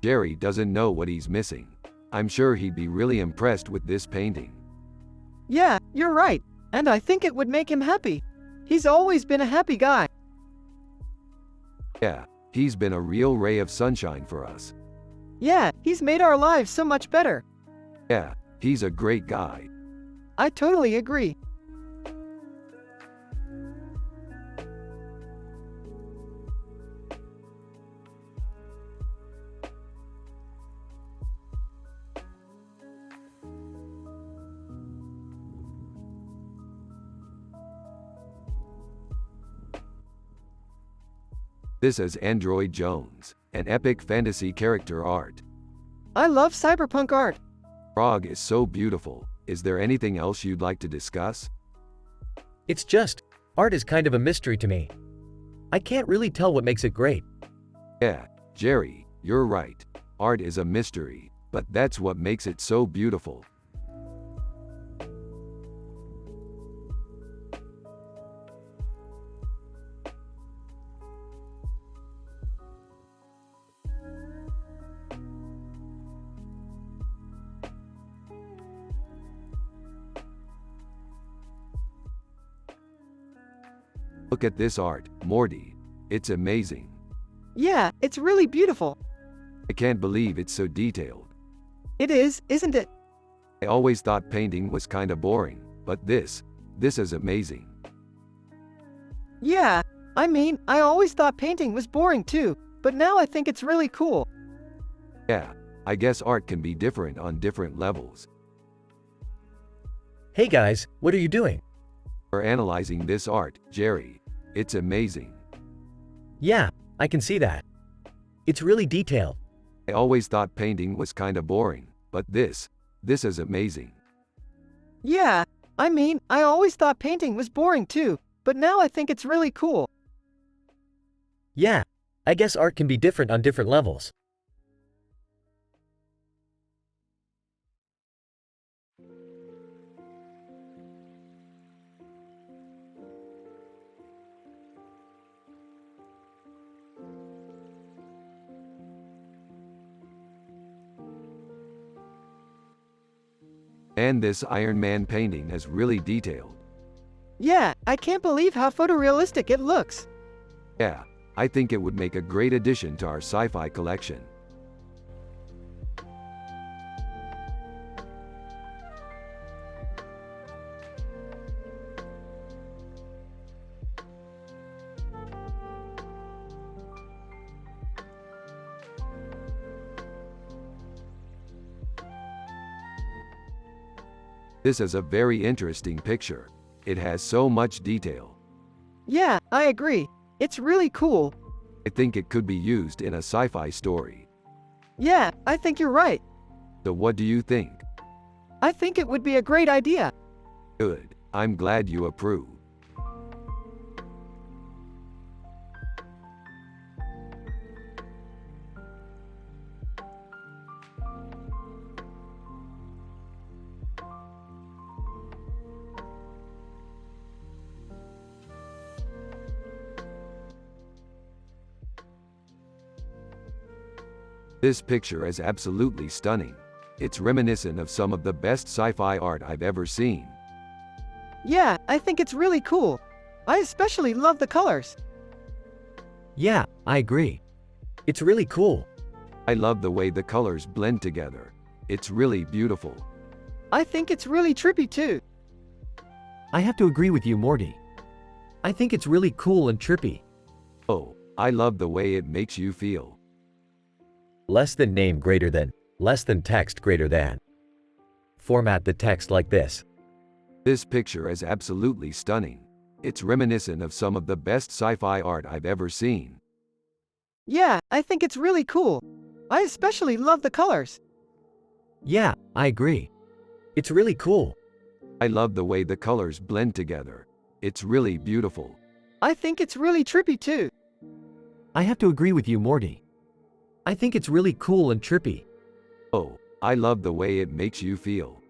Jerry doesn't know what he's missing. I'm sure he'd be really impressed with this painting. Yeah, you're right. And I think it would make him happy. He's always been a happy guy. Yeah, he's been a real ray of sunshine for us. Yeah, he's made our lives so much better. Yeah, he's a great guy. I totally agree. This is Android Jones, an epic fantasy character art. I love cyberpunk art. Frog is so beautiful. Is there anything else you'd like to discuss? It's just, art is kind of a mystery to me. I can't really tell what makes it great. Yeah, Jerry, you're right. Art is a mystery, but that's what makes it so beautiful. Look at this art, Morty. It's amazing. Yeah, it's really beautiful. I can't believe it's so detailed. It is, isn't it? I always thought painting was kinda boring, but this is amazing. Yeah, I always thought painting was boring too, but now I think it's really cool. Yeah, I guess art can be different on different levels. Hey guys, what are you doing? We're analyzing this art, Jerry. It's amazing. Yeah, I can see that. It's really detailed. I always thought painting was kinda boring, but this is amazing. Yeah, I always thought painting was boring too, but now I think it's really cool. Yeah, I guess art can be different on different levels. And this Iron Man painting is really detailed. Yeah, I can't believe how photorealistic it looks. Yeah, I think it would make a great addition to our sci-fi collection. This is a very interesting picture. It has so much detail. Yeah, I agree. It's really cool. I think it could be used in a sci-fi story. Yeah, I think you're right. So what do you think? I think it would be a great idea. Good. I'm glad you approve. This picture is absolutely stunning. It's reminiscent of some of the best sci-fi art I've ever seen. Yeah, I think it's really cool. I especially love the colors. Yeah, I agree. It's really cool. I love the way the colors blend together. It's really beautiful. I think it's really trippy too. I have to agree with you, Morty. I think it's really cool and trippy. Oh, I love the way it makes you feel. Less than name greater than, less than text greater than. Format the text like this. This picture is absolutely stunning. It's reminiscent of some of the best sci-fi art I've ever seen. Yeah, I think it's really cool. I especially love the colors. Yeah, I agree. It's really cool. I love the way the colors blend together. It's really beautiful. I think it's really trippy too. I have to agree with you, Morty. I think it's really cool and trippy. Oh, I love the way it makes you feel.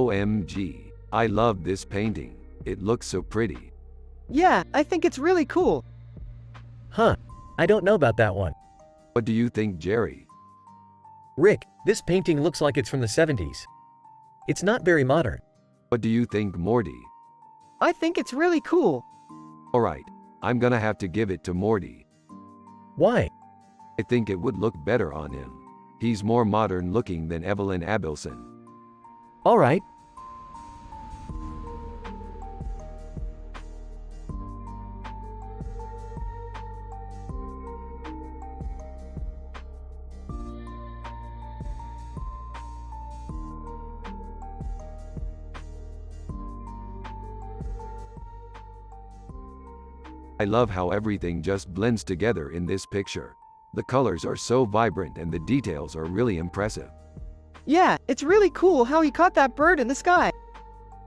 OMG, I love this painting. It looks so pretty. Yeah, I think it's really cool. Huh, I don't know about that one. What do you think, Jerry? Rick, this painting looks like it's from the 70s. It's not very modern. What do you think, Morty? I think it's really cool. Alright, I'm gonna have to give it to Morty. Why? I think it would look better on him. He's more modern looking than Evelyn Abelson. All right. I love how everything just blends together in this picture. The colors are so vibrant and the details are really impressive. Yeah, it's really cool how he caught that bird in the sky.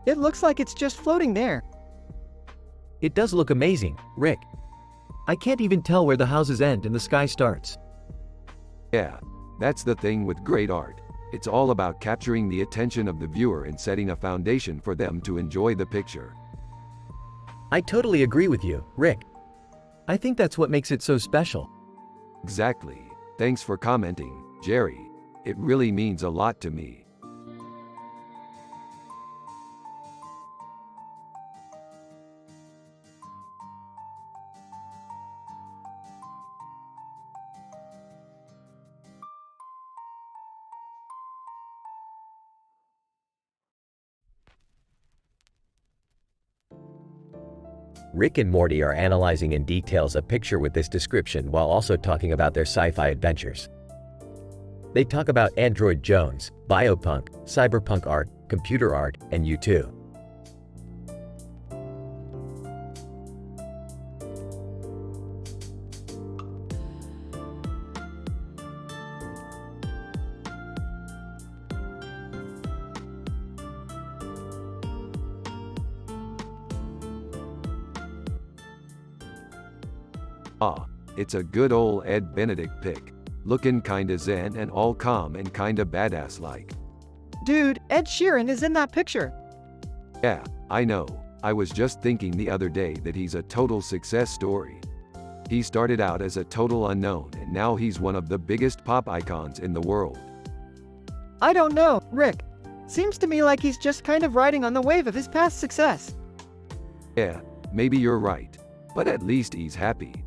It looks like it's just floating there. It does look amazing, Rick. I can't even tell where the houses end and the sky starts. Yeah, that's the thing with great art. It's all about capturing the attention of the viewer and setting a foundation for them to enjoy the picture. I totally agree with you, Rick. I think that's what makes it so special. Exactly. Thanks for commenting, Jerry. It really means a lot to me. Rick and Morty are analyzing in details a picture with this description while also talking about their sci-fi adventures. They talk about Android Jones, biopunk, cyberpunk art, computer art, and U2. Ah, it's a good ol' Ed Benedict pic. Looking kinda zen and all calm and kinda badass like. Dude, Ed Sheeran is in that picture. Yeah, I know. I was just thinking the other day that he's a total success story. He started out as a total unknown and now he's one of the biggest pop icons in the world. I don't know, Rick. Seems to me like he's just kind of riding on the wave of his past success. Yeah, maybe you're right. But at least he's happy.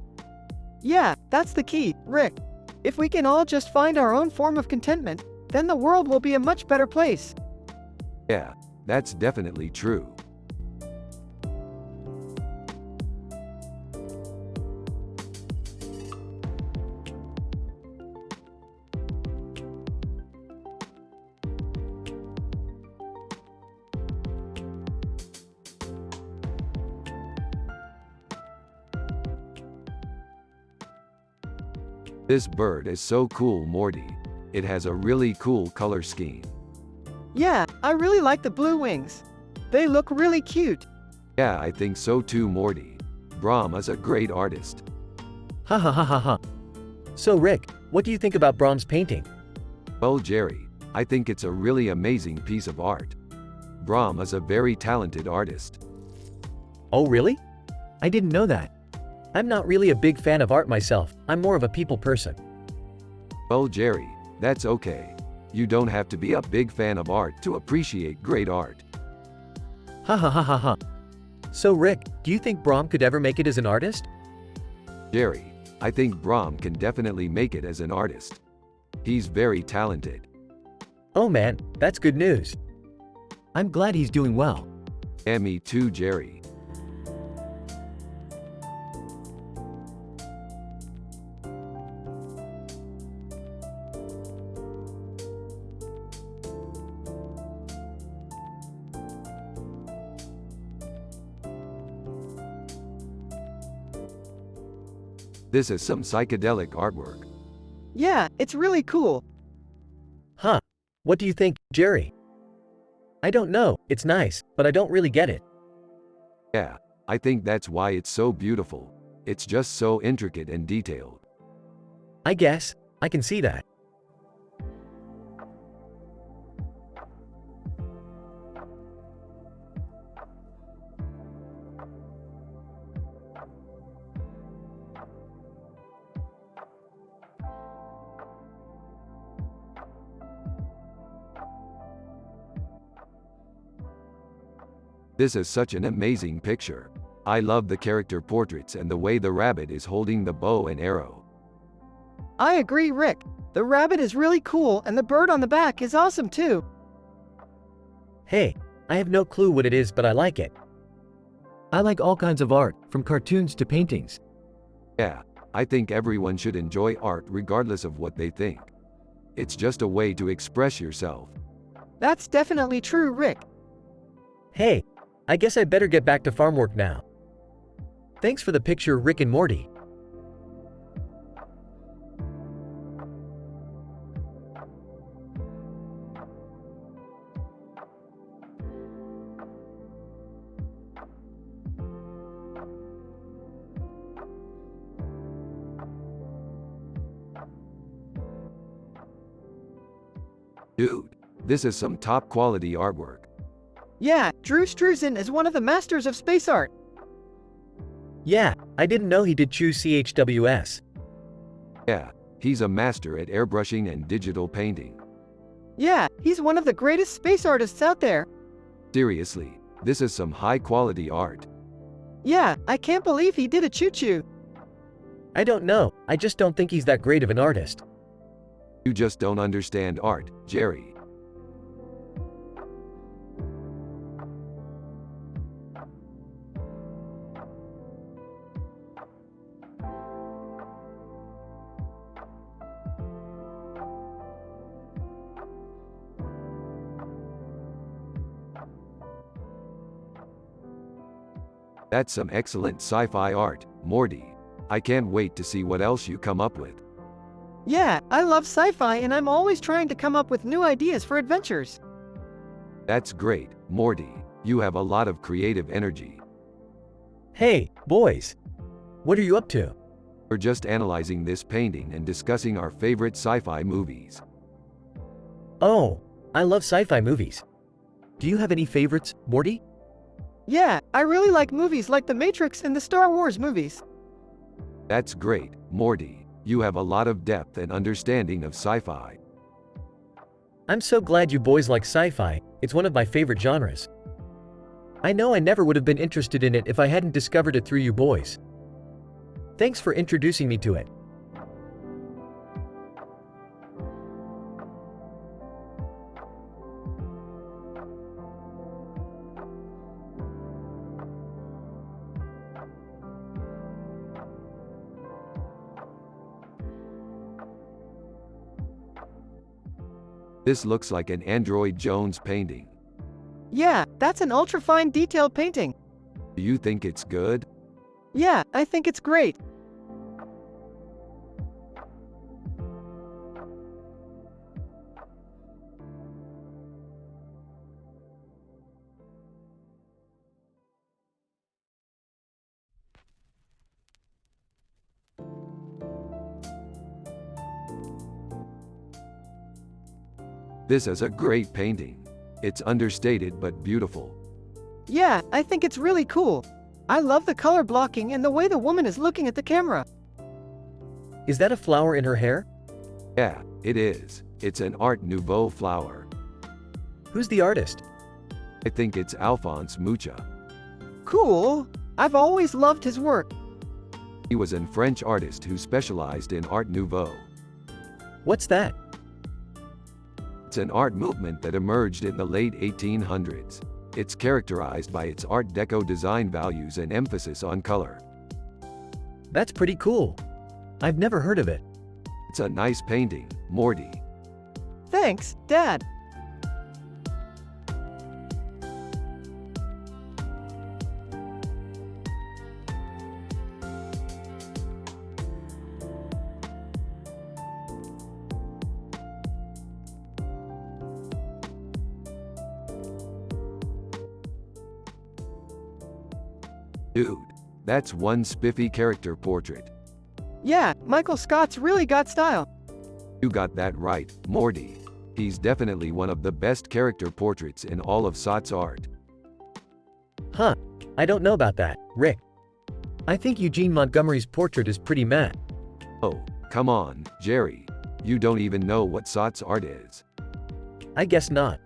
Yeah, that's the key, Rick. If we can all just find our own form of contentment, then the world will be a much better place. Yeah, that's definitely true. This bird is so cool, Morty. It has a really cool color scheme. Yeah, I really like the blue wings. They look really cute. Yeah, I think so too, Morty. Brahm is a great artist. Ha ha ha ha ha. So Rick, what do you think about Brahms' painting? Well, Jerry, I think it's a really amazing piece of art. Brahm is a very talented artist. Oh really? I didn't know that. I'm not really a big fan of art myself. I'm more of a people person. Well, Jerry, that's okay. You don't have to be a big fan of art to appreciate great art. Ha ha ha ha ha. So Rick, do you think Brahm could ever make it as an artist? Jerry, I think Brahm can definitely make it as an artist. He's very talented. Oh man, that's good news. I'm glad he's doing well. And me too, Jerry. This is some psychedelic artwork. Yeah, it's really cool. Huh. What do you think, Jerry? I don't know, it's nice, but I don't really get it. Yeah, I think that's why it's so beautiful. It's just so intricate and detailed. I guess, I can see that. This is such an amazing picture. I love the character portraits and the way the rabbit is holding the bow and arrow. I agree, Rick. The rabbit is really cool and the bird on the back is awesome too. Hey, I have no clue what it is, but I like it. I like all kinds of art, from cartoons to paintings. Yeah, I think everyone should enjoy art regardless of what they think. It's just a way to express yourself. That's definitely true, Rick. Hey, I guess I better get back to farm work now. Thanks for the picture, Rick and Morty. Dude, this is some top quality artwork. Yeah, Drew Struzan is one of the masters of space art. Yeah, I didn't know he did choose CHWS. Yeah, he's a master at airbrushing and digital painting. Yeah, he's one of the greatest space artists out there. Seriously, this is some high quality art. Yeah, I can't believe he did a choo-choo. I don't know, I just don't think he's that great of an artist. You just don't understand art, Jerry. That's some excellent sci-fi art, Morty. I can't wait to see what else you come up with. Yeah, I love sci-fi and I'm always trying to come up with new ideas for adventures. That's great, Morty. You have a lot of creative energy. Hey, boys. What are you up to? We're just analyzing this painting and discussing our favorite sci-fi movies. Oh, I love sci-fi movies. Do you have any favorites, Morty? Yeah, I really like movies like The Matrix and the Star Wars movies. That's great, Morty. You have a lot of depth and understanding of sci-fi. I'm so glad you boys like sci-fi, it's one of my favorite genres. I know I never would have been interested in it if I hadn't discovered it through you boys. Thanks for introducing me to it. This looks like an Android Jones painting. Yeah, that's an ultra-fine detailed painting. Do you think it's good? Yeah, I think it's great. This is a great painting. It's understated but beautiful. Yeah, I think it's really cool. I love the color blocking and the way the woman is looking at the camera. Is that a flower in her hair? Yeah, it is. It's an Art Nouveau flower. Who's the artist? I think it's Alphonse Mucha. Cool. I've always loved his work. He was a French artist who specialized in Art Nouveau. What's that? It's an art movement that emerged in the late 1800s. It's characterized by its Art Deco design values and emphasis on color. That's pretty cool. I've never heard of it. It's a nice painting, Morty. Thanks, Dad. Dude, that's one spiffy character portrait. Yeah, Michael Scott's really got style. You got that right, Morty. He's definitely one of the best character portraits in all of Scott's art. Huh, I don't know about that, Rick. I think Eugene Montgomery's portrait is pretty meh. Oh, come on, Jerry. You don't even know what Scott's art is. I guess not.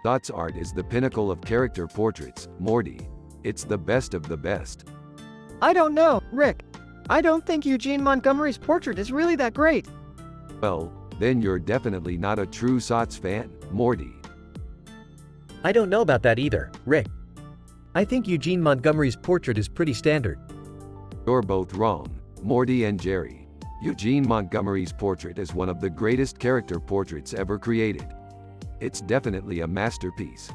Dot's art is the pinnacle of character portraits, Morty. It's the best of the best. I don't know, Rick. I don't think Eugene Montgomery's portrait is really that great. Well, then you're definitely not a true SOTS fan, Morty. I don't know about that either, Rick. I think Eugene Montgomery's portrait is pretty standard. You're both wrong, Morty and Jerry. Eugene Montgomery's portrait is one of the greatest character portraits ever created. It's definitely a masterpiece.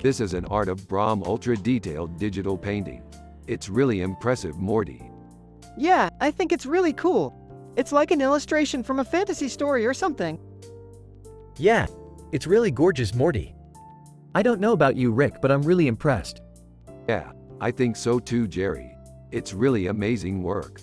This is an Art of Brahm ultra-detailed digital painting. It's really impressive, Morty. Yeah, I think it's really cool. It's like an illustration from a fantasy story or something. Yeah, it's really gorgeous, Morty. I don't know about you, Rick, but I'm really impressed. Yeah, I think so too, Jerry. It's really amazing work.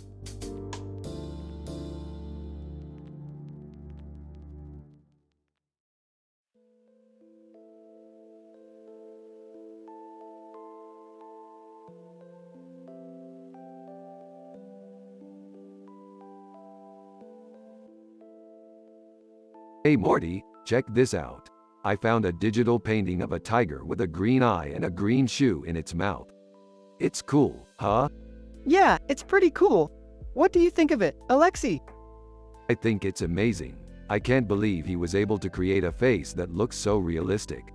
Hey Morty, check this out. I found a digital painting of a tiger with a green eye and a green shoe in its mouth. It's cool, huh? Yeah, it's pretty cool. What do you think of it, Alexei? I think it's amazing. I can't believe he was able to create a face that looks so realistic.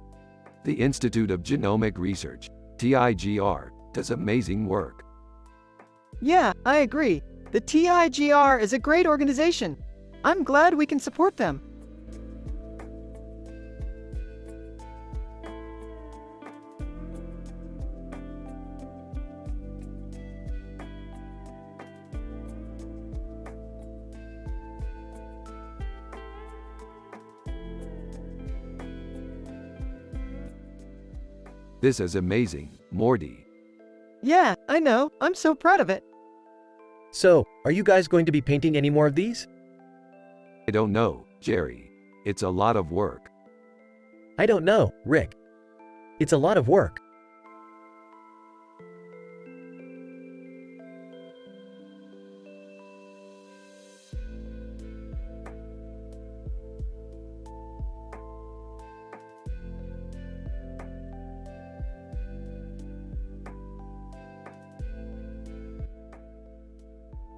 The Institute of Genomic Research, TIGR, does amazing work. Yeah, I agree. The TIGR is a great organization. I'm glad we can support them. This is amazing, Morty. Yeah, I know. I'm so proud of it. So, are you guys going to be painting any more of these? I don't know, Jerry. It's a lot of work. I don't know, Rick. It's a lot of work.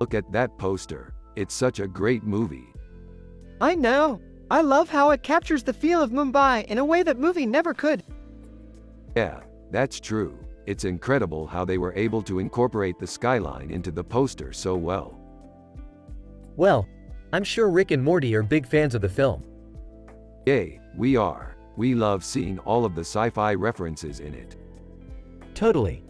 Look at that poster. It's such a great movie. I know. I love how it captures the feel of Mumbai in a way that movie never could. Yeah, that's true. It's incredible how they were able to incorporate the skyline into the poster so well. Well, I'm sure Rick and Morty are big fans of the film. Yay, we are. We love seeing all of the sci-fi references in it. Totally.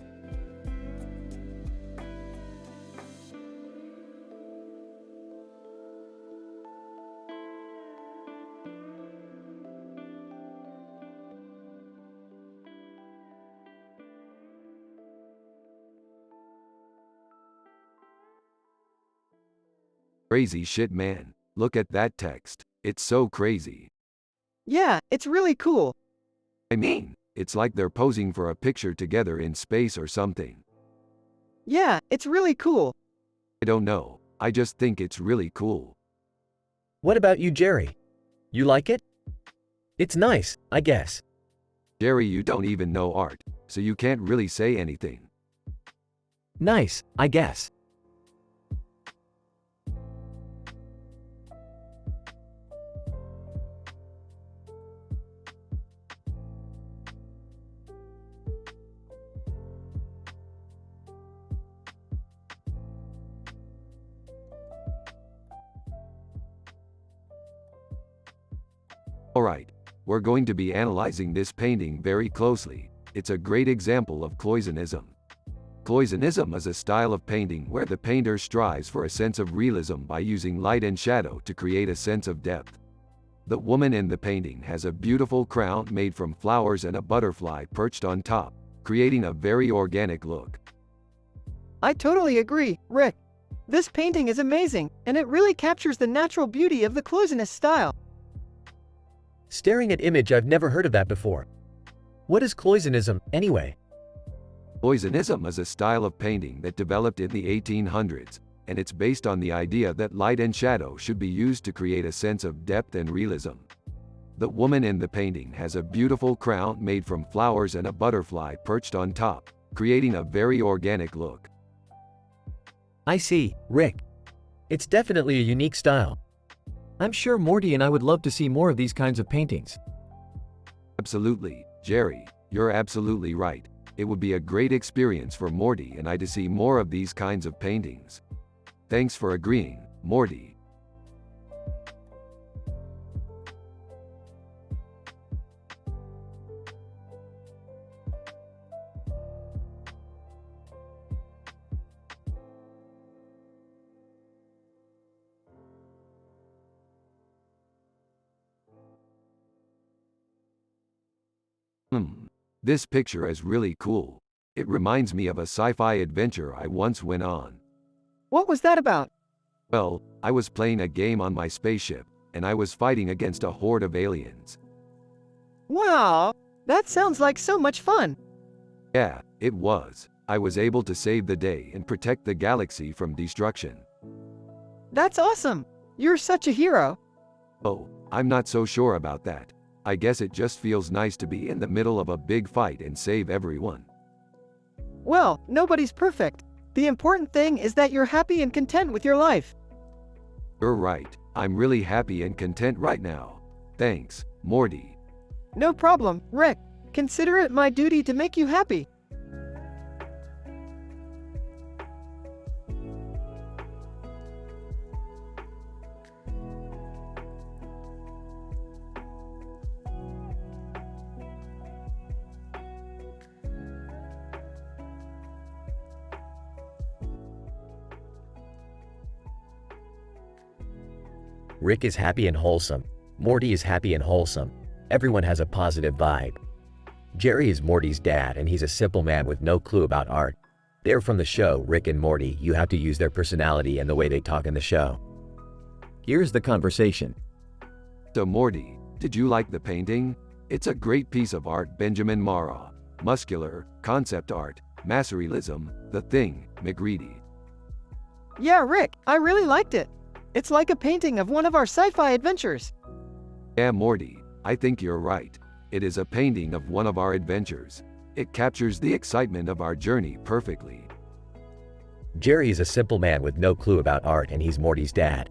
Crazy shit, man. Look at that text. It's so crazy. Yeah, it's really cool. I mean, it's like they're posing for a picture together in space or something. Yeah, it's really cool. I don't know. I just think it's really cool. What about you, Jerry? You like it? It's nice, I guess. Jerry, you don't even know art, so you can't really say anything. Nice, I guess. Alright, we're going to be analyzing this painting very closely. It's a great example of cloisonnism. Cloisonnism is a style of painting where the painter strives for a sense of realism by using light and shadow to create a sense of depth. The woman in the painting has a beautiful crown made from flowers and a butterfly perched on top, creating a very organic look. I totally agree, Rick. This painting is amazing, and it really captures the natural beauty of the cloisiness style. Staring at image, I've never heard of that before. What is cloisonism, anyway? Cloisonism is a style of painting that developed in the 1800s, and it's based on the idea that light and shadow should be used to create a sense of depth and realism. The woman in the painting has a beautiful crown made from flowers and a butterfly perched on top, creating a very organic look. I see, Rick. It's definitely a unique style. I'm sure Morty and I would love to see more of these kinds of paintings. Absolutely, Jerry, you're absolutely right. It would be a great experience for Morty and I to see more of these kinds of paintings. Thanks for agreeing, Morty. This picture is really cool. It reminds me of a sci-fi adventure I once went on. What was that about? Well, I was playing a game on my spaceship, and I was fighting against a horde of aliens. Wow, that sounds like so much fun. Yeah, it was. I was able to save the day and protect the galaxy from destruction. That's awesome. You're such a hero. Oh, I'm not so sure about that. I guess it just feels nice to be in the middle of a big fight and save everyone. Well, nobody's perfect. The important thing is that you're happy and content with your life. You're right. I'm really happy and content right now. Thanks, Morty. No problem, Rick. Consider it my duty to make you happy. Rick is happy and wholesome. Morty is happy and wholesome. Everyone has a positive vibe. Jerry is Morty's dad, and he's a simple man with no clue about art. They're from the show Rick and Morty. You have to use their personality and the way they talk in the show. Here's the conversation. So Morty, did you like the painting? It's a great piece of art, Benjamin Marra. Muscular, concept art, massurrealism, the thing, McGreedy. Yeah, Rick, I really liked it. It's like a painting of one of our sci-fi adventures. Yeah, Morty, I think you're right. It is a painting of one of our adventures. It captures the excitement of our journey perfectly. Jerry is a simple man with no clue about art, and he's Morty's dad.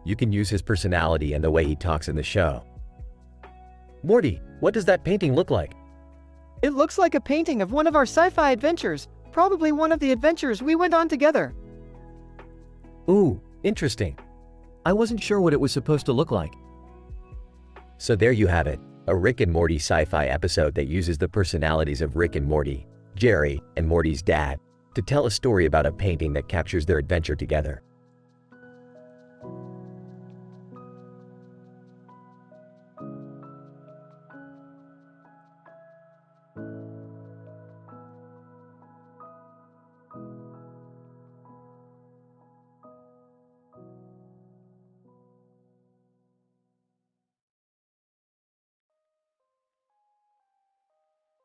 You can use his personality and the way he talks in the show. Morty, what does that painting look like? It looks like a painting of one of our sci-fi adventures, probably one of the adventures we went on together. Ooh, interesting. I wasn't sure what it was supposed to look like. So there you have it, a Rick and Morty sci-fi episode that uses the personalities of Rick and Morty, Jerry, and Morty's dad to tell a story about a painting that captures their adventure together.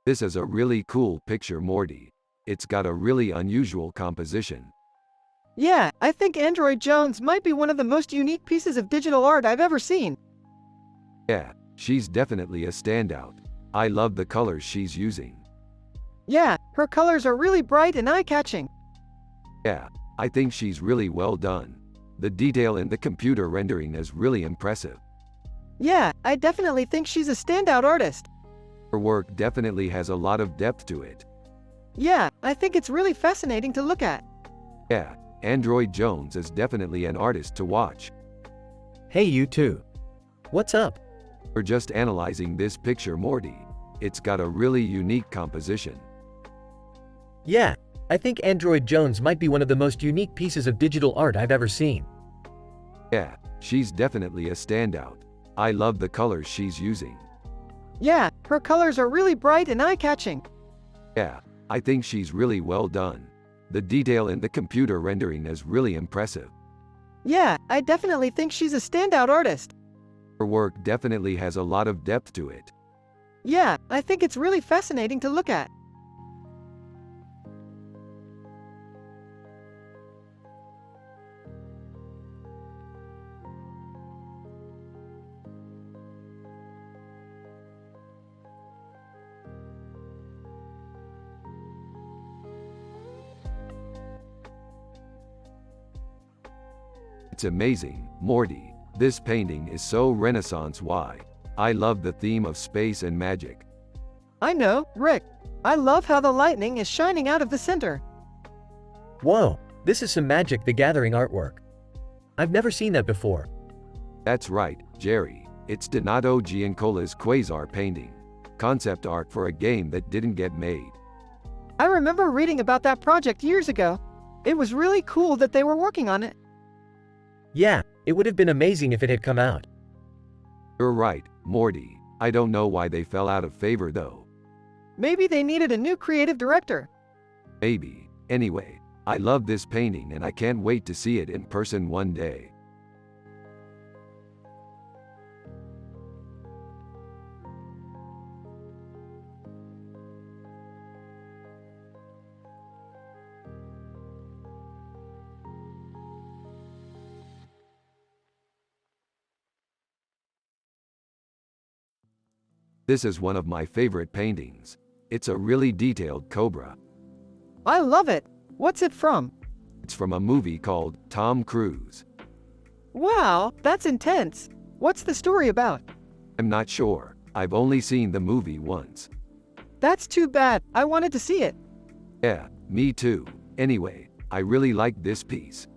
This is a really cool picture, Morty. It's got a really unusual composition. Yeah, I think Android Jones might be one of the most unique pieces of digital art I've ever seen. Yeah, she's definitely a standout. I love the colors she's using. Yeah, her colors are really bright and eye-catching. Yeah, I think she's really well done. The detail in the computer rendering is really impressive. Yeah, I definitely think she's a standout artist. Her work definitely has a lot of depth to it. Yeah, I think it's really fascinating to look at. Yeah, Android Jones is definitely an artist to watch. Hey, you too. What's up? We're just analyzing this picture, Morty. It's got a really unique composition. Yeah, I think Android Jones might be one of the most unique pieces of digital art I've ever seen. Yeah, she's definitely a standout. I love the colors she's using. Yeah, her colors are really bright and eye-catching. Yeah, I think she's really well done. The detail in the computer rendering is really impressive. Yeah, I definitely think she's a standout artist. Her work definitely has a lot of depth to it. Yeah, I think it's really fascinating to look at. It's amazing, Morty. This painting is so Renaissance. Why? I love the theme of space and magic. I know, Rick. I love how the lightning is shining out of the center. Whoa, this is some Magic the Gathering artwork. I've never seen that before. That's right, Jerry. It's Donato Giancola's Quasar painting. Concept art for a game that didn't get made. I remember reading about that project years ago. It was really cool that they were working on it. Yeah, it would have been amazing if it had come out. You're right, Morty. I don't know why they fell out of favor though. Maybe they needed a new creative director. Maybe. Anyway, I love this painting and I can't wait to see it in person one day. This is one of my favorite paintings. It's a really detailed cobra. I love it. What's it from? It's from a movie called Tom Cruise. Wow, that's intense. What's the story about? I'm not sure. I've only seen the movie once. That's too bad. I wanted to see it. Yeah, me too. Anyway, I really like this piece.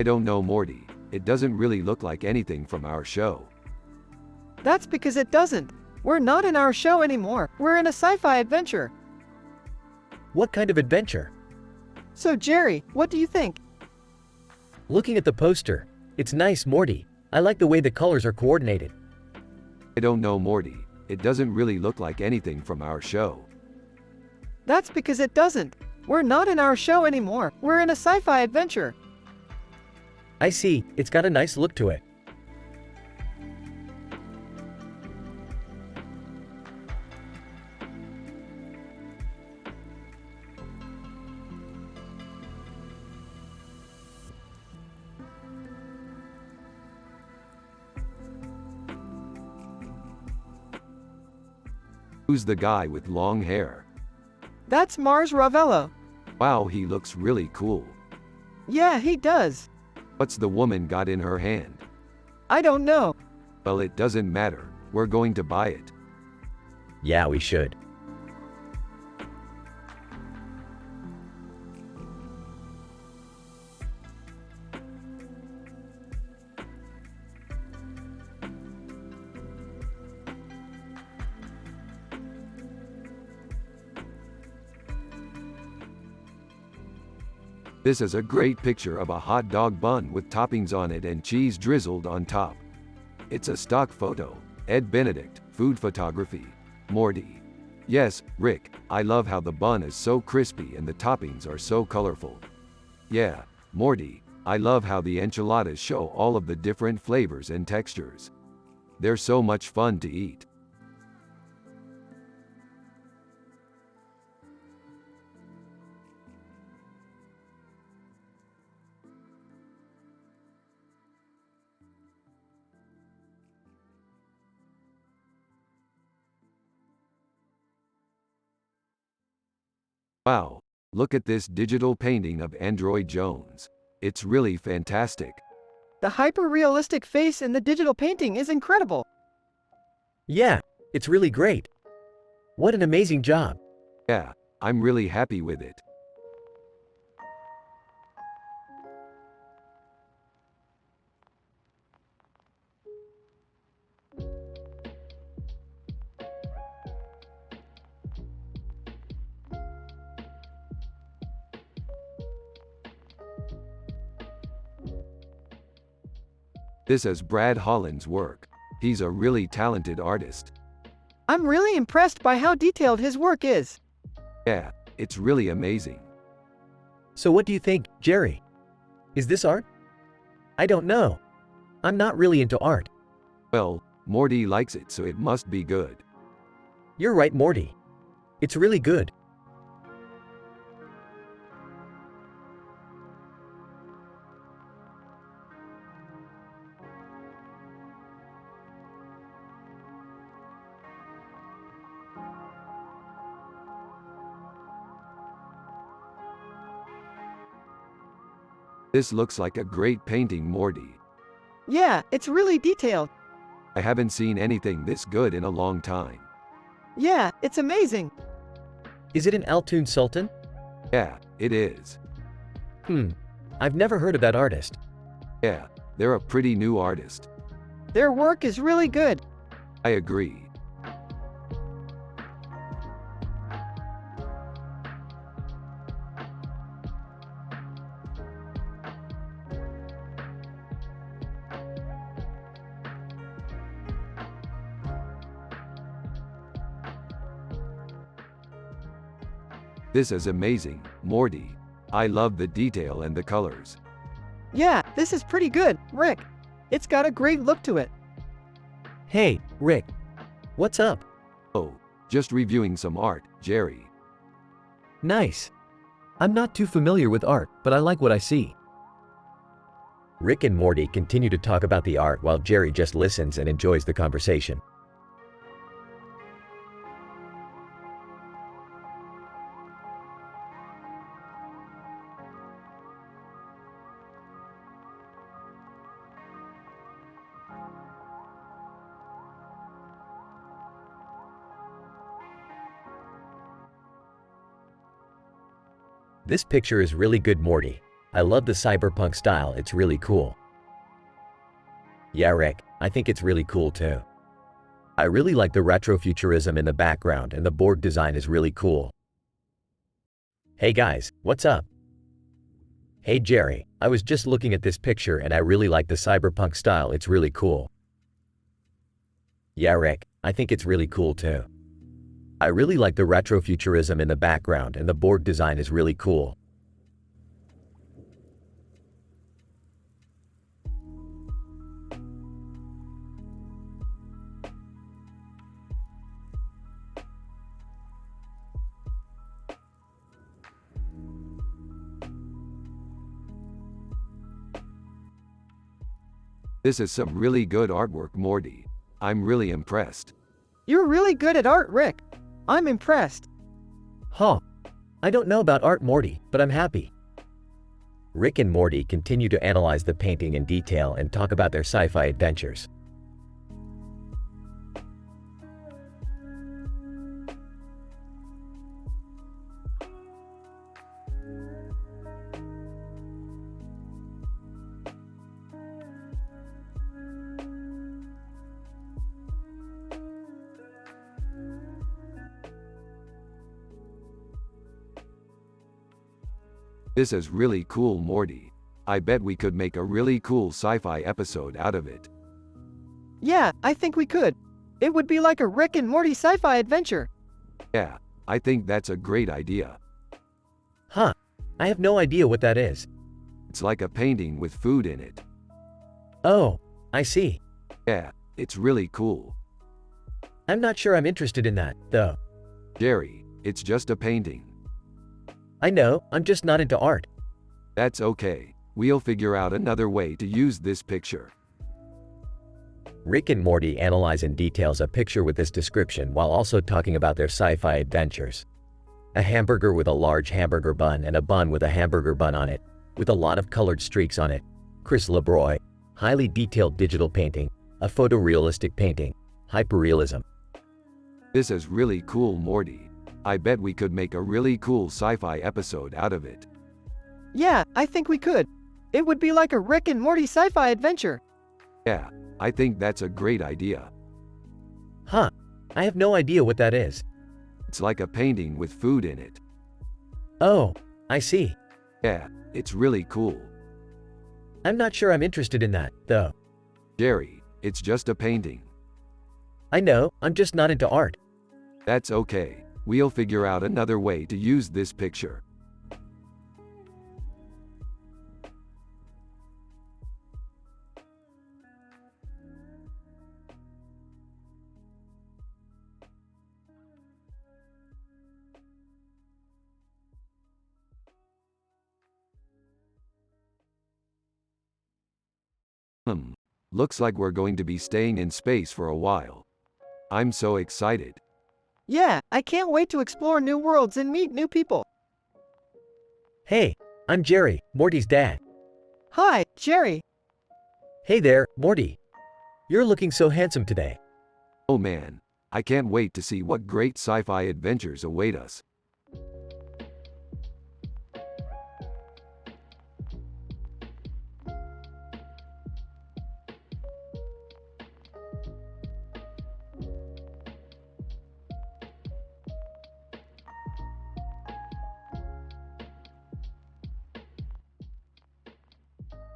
I don't know, Morty. It doesn't really look like anything from our show. That's because it doesn't. We're not in our show anymore. We're in a sci-fi adventure. What kind of adventure? So Jerry, what do you think? Looking at the poster, it's nice, Morty. I like the way the colors are coordinated. I don't know, Morty. It doesn't really look like anything from our show. That's because it doesn't. We're not in our show anymore. We're in a sci-fi adventure. I see, it's got a nice look to it. Who's the guy with long hair? That's Mars Ravello. Wow, he looks really cool. Yeah, he does. What's the woman got in her hand? I don't know. Well, it doesn't matter. We're going to buy it. Yeah, we should. This is a great picture of a hot dog bun with toppings on it and cheese drizzled on top. It's a stock photo. Ed Benedict, food photography. Morty. Yes, Rick, I love how the bun is so crispy and the toppings are so colorful. Yeah, Morty, I love how the enchiladas show all of the different flavors and textures. They're so much fun to eat. Wow, look at this digital painting of Android Jones. It's really fantastic. The hyper-realistic face in the digital painting is incredible. Yeah, it's really great. What an amazing job. Yeah, I'm really happy with it. This is Brad Holland's work. He's a really talented artist. I'm really impressed by how detailed his work is. Yeah, it's really amazing. So what do you think, Jerry? Is this art? I don't know. I'm not really into art. Well, Morty likes it, so it must be good. You're right, Morty. It's really good. This looks like a great painting, Morty. Yeah, it's really detailed. I haven't seen anything this good in a long time. Yeah, it's amazing. Is it an Altoon Sultan? Yeah, it is. I've never heard of that artist. Yeah, they're a pretty new artist. Their work is really good. I agree. This is amazing, Morty. I love the detail and the colors. Yeah, this is pretty good, Rick. It's got a great look to it. Hey, Rick. What's up? Oh, just reviewing some art, Jerry. Nice. I'm not too familiar with art, but I like what I see. Rick and Morty continue to talk about the art while Jerry just listens and enjoys the conversation. This picture is really good, Morty. I love the cyberpunk style, it's really cool. Yeah, Rick, I think it's really cool too. I really like the retrofuturism in the background and the board design is really cool. Hey guys, what's up? Hey Jerry, I was just looking at this picture and I really like the cyberpunk style, it's really cool. Yeah, Rick, I think it's really cool too. I really like the retrofuturism in the background and the board design is really cool. This is some really good artwork, Morty. I'm really impressed. You're really good at art, Rick. I'm impressed. Huh. I don't know about art, Morty, but I'm happy. Rick and Morty continue to analyze the painting in detail and talk about their sci-fi adventures. This is really cool, Morty. I bet we could make a really cool sci-fi episode out of it. Yeah, I think we could. It would be like a Rick and Morty sci-fi adventure. Yeah, I think that's a great idea. Huh. I have no idea what that is. It's like a painting with food in it. Oh, I see. Yeah, it's really cool. I'm not sure I'm interested in that, though. Jerry, it's just a painting. I know, I'm just not into art. That's okay. We'll figure out another way to use this picture. Rick and Morty analyze in details a picture with this description while also talking about their sci-fi adventures. A hamburger with a large hamburger bun and a bun with a hamburger bun on it, with a lot of colored streaks on it. Chris LeBroy, highly detailed digital painting, a photorealistic painting, hyperrealism. This is really cool, Morty. I bet we could make a really cool sci-fi episode out of it. Yeah, I think we could. It would be like a Rick and Morty sci-fi adventure. Yeah, I think that's a great idea. Huh. I have no idea what that is. It's like a painting with food in it. Oh, I see. Yeah, it's really cool. I'm not sure I'm interested in that, though. Jerry, it's just a painting. I know, I'm just not into art. That's okay. We'll figure out another way to use this picture. Looks like we're going to be staying in space for a while. I'm so excited. Yeah, I can't wait to explore new worlds and meet new people. Hey, I'm Jerry, Morty's dad. Hi, Jerry. Hey there, Morty. You're looking so handsome today. Oh man, I can't wait to see what great sci-fi adventures await us.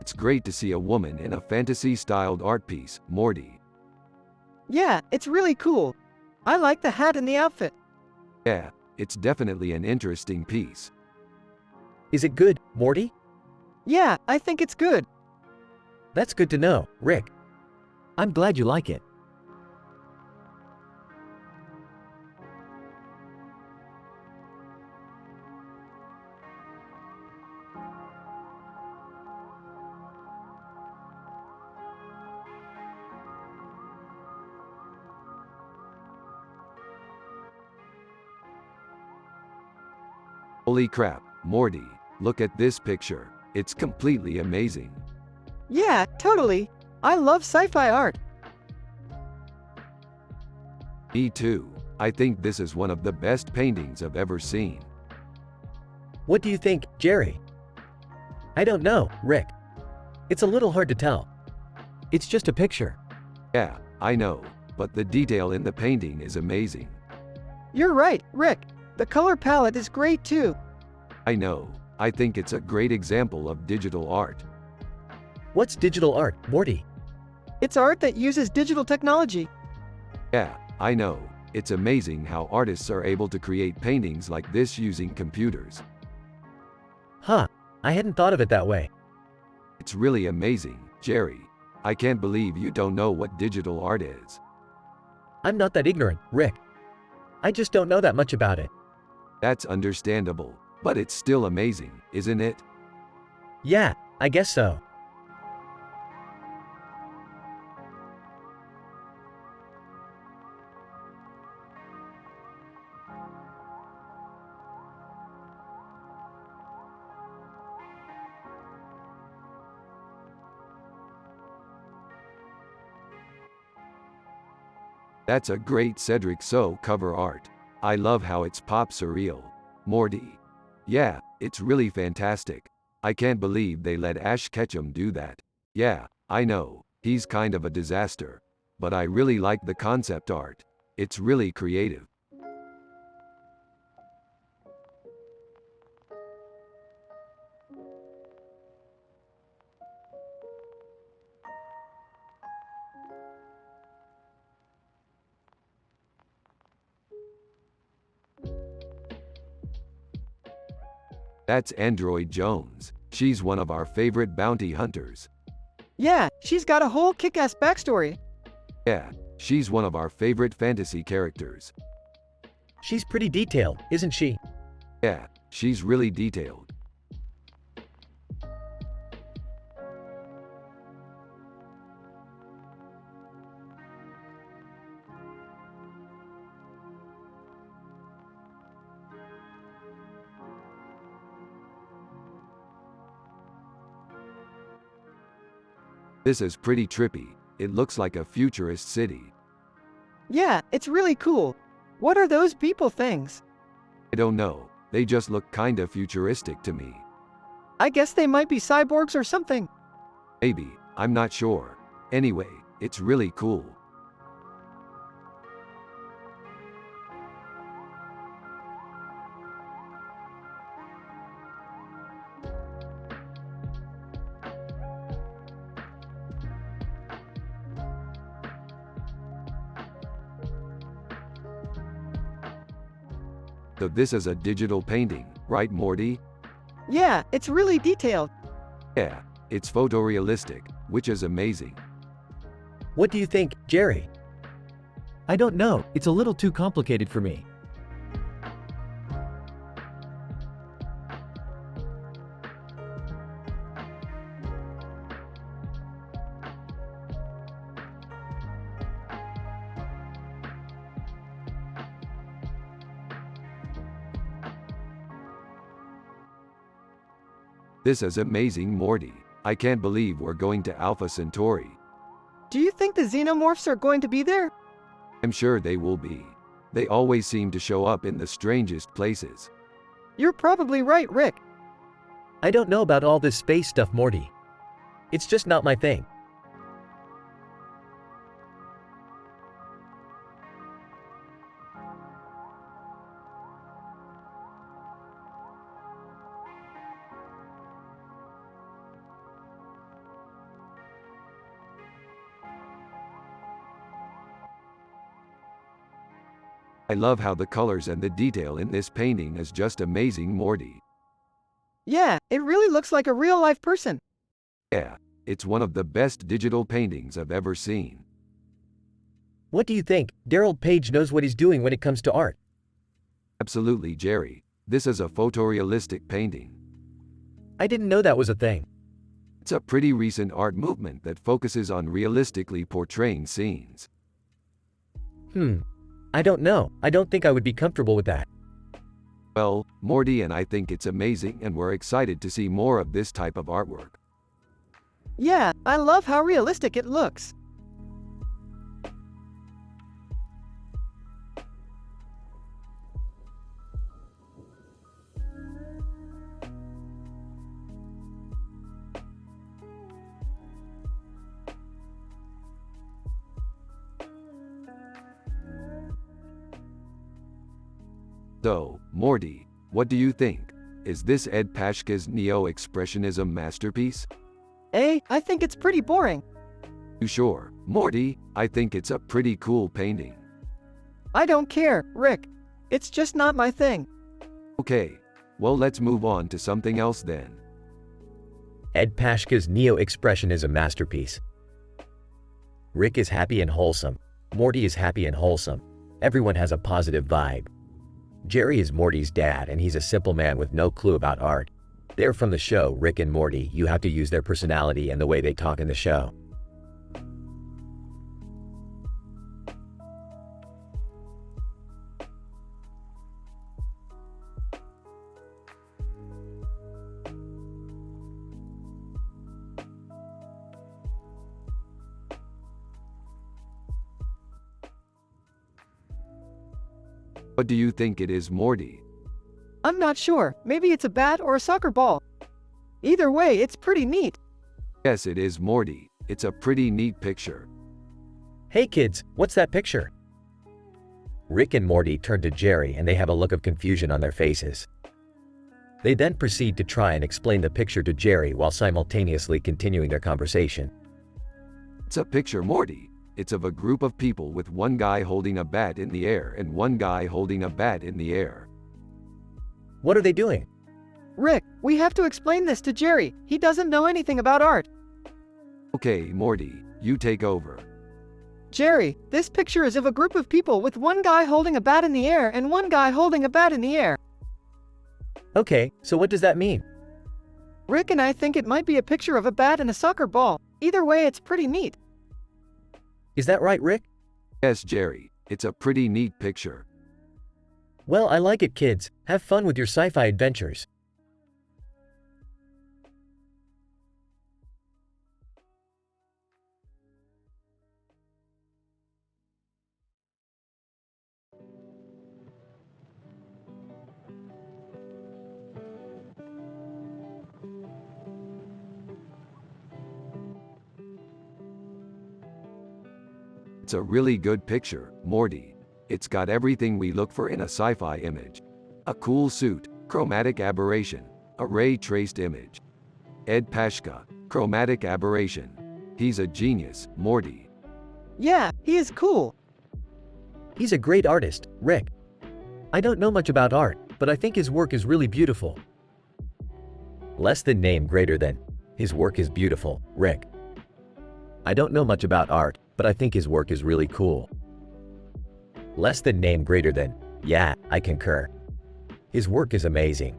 It's great to see a woman in a fantasy-styled art piece, Morty. Yeah, it's really cool. I like the hat and the outfit. Yeah, it's definitely an interesting piece. Is it good, Morty? Yeah, I think it's good. That's good to know, Rick. I'm glad you like it. Holy crap, Morty, look at this picture. It's completely amazing. Yeah, totally. I love sci-fi art. Me too. I think this is one of the best paintings I've ever seen. What do you think, Jerry? I don't know, Rick. It's a little hard to tell. It's just a picture. Yeah, I know, but the detail in the painting is amazing. You're right, Rick. The color palette is great too. I know. I think it's a great example of digital art. What's digital art, Morty? It's art that uses digital technology. Yeah, I know. It's amazing how artists are able to create paintings like this using computers. Huh, I hadn't thought of it that way. It's really amazing, Jerry. I can't believe you don't know what digital art is. I'm not that ignorant, Rick. I just don't know that much about it. That's understandable, but it's still amazing, isn't it? Yeah, I guess so. That's a great Cedric So cover art. I love how it's pop surreal. Morty. Yeah, it's really fantastic. I can't believe they let Ash Ketchum do that. Yeah, I know, he's kind of a disaster. But I really like the concept art. It's really creative. That's Android Jones. She's one of our favorite bounty hunters. Yeah, she's got a whole kick-ass backstory. Yeah, she's one of our favorite fantasy characters. She's pretty detailed, isn't she? Yeah, she's really detailed. This is pretty trippy. It looks like a futurist city. Yeah, it's really cool. What are those people things? I don't know. They just look kinda futuristic to me. I guess they might be cyborgs or something. Maybe, I'm not sure. Anyway, it's really cool. So this is a digital painting, right Morty? Yeah, it's really detailed. Yeah, it's photorealistic, which is amazing. What do you think, Jerry? I don't know, it's a little too complicated for me. This is amazing Morty. I can't believe we're going to Alpha Centauri. Do you think the xenomorphs are going to be there? I'm sure they will be. They always seem to show up in the strangest places. You're probably right, Rick. I don't know about all this space stuff, Morty. It's just not my thing. I love how the colors and the detail in this painting is just amazing Morty. Yeah, it really looks like a real-life person. Yeah, it's one of the best digital paintings I've ever seen. What do you think? Daryl Page knows what he's doing when it comes to art. Absolutely Jerry, this is a photorealistic painting. I didn't know that was a thing. It's a pretty recent art movement that focuses on realistically portraying scenes. I don't know. I don't think I would be comfortable with that. Well, Morty and I think it's amazing and we're excited to see more of this type of artwork. Yeah, I love how realistic it looks. So, Morty, what do you think? Is this Ed Pashka's neo-expressionism masterpiece? I think it's pretty boring. You sure, Morty? I think it's a pretty cool painting. I don't care, Rick. It's just not my thing. Okay, well let's move on to something else then. Ed Pashka's neo-expressionism masterpiece. Rick is happy and wholesome. Morty is happy and wholesome. Everyone has a positive vibe. Jerry is Morty's dad and he's a simple man with no clue about art. They're from the show Rick and Morty. You have to use their personality and the way they talk in the show. What do you think it is, Morty? I'm not sure. Maybe it's a bat or a soccer ball. Either way, it's pretty neat. Yes, it is Morty. It's a pretty neat picture. Hey kids, what's that picture? Rick and Morty turn to Jerry and they have a look of confusion on their faces. They then proceed to try and explain the picture to Jerry while simultaneously continuing their conversation. It's a picture, Morty. It's of a group of people with one guy holding a bat in the air and one guy holding a bat in the air. What are they doing? Rick, we have to explain this to Jerry. He doesn't know anything about art. Okay, Morty, you take over. Jerry, this picture is of a group of people with one guy holding a bat in the air and one guy holding a bat in the air. Okay, so what does that mean? Rick and I think it might be a picture of a bat and a soccer ball. Either way, it's pretty neat. Is that right, Rick? Yes, Jerry, it's a pretty neat picture. Well, I like it, kids. Have fun with your sci-fi adventures. It's a really good picture, Morty. It's got everything we look for in a sci-fi image. A cool suit, chromatic aberration, a ray-traced image. Ed Pashka, chromatic aberration. He's a genius, Morty. Yeah, he is cool. He's a great artist, Rick. I don't know much about art, but I think his work is really beautiful. Less than name greater than. His work is beautiful, Rick. I don't know much about art, but I think his work is really cool. Less than name greater than. Yeah, I concur. His work is amazing.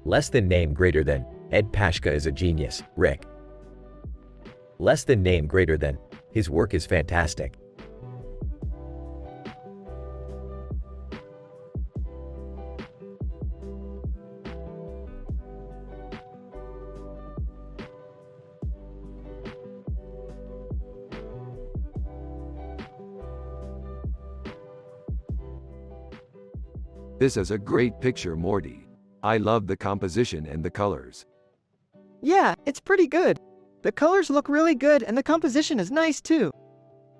Less than name greater than. Ed Pashka is a genius, Rick. Less than name greater than. His work is fantastic. This is a great picture, Morty. I love the composition and the colors. Yeah, it's pretty good. The colors look really good and the composition is nice too.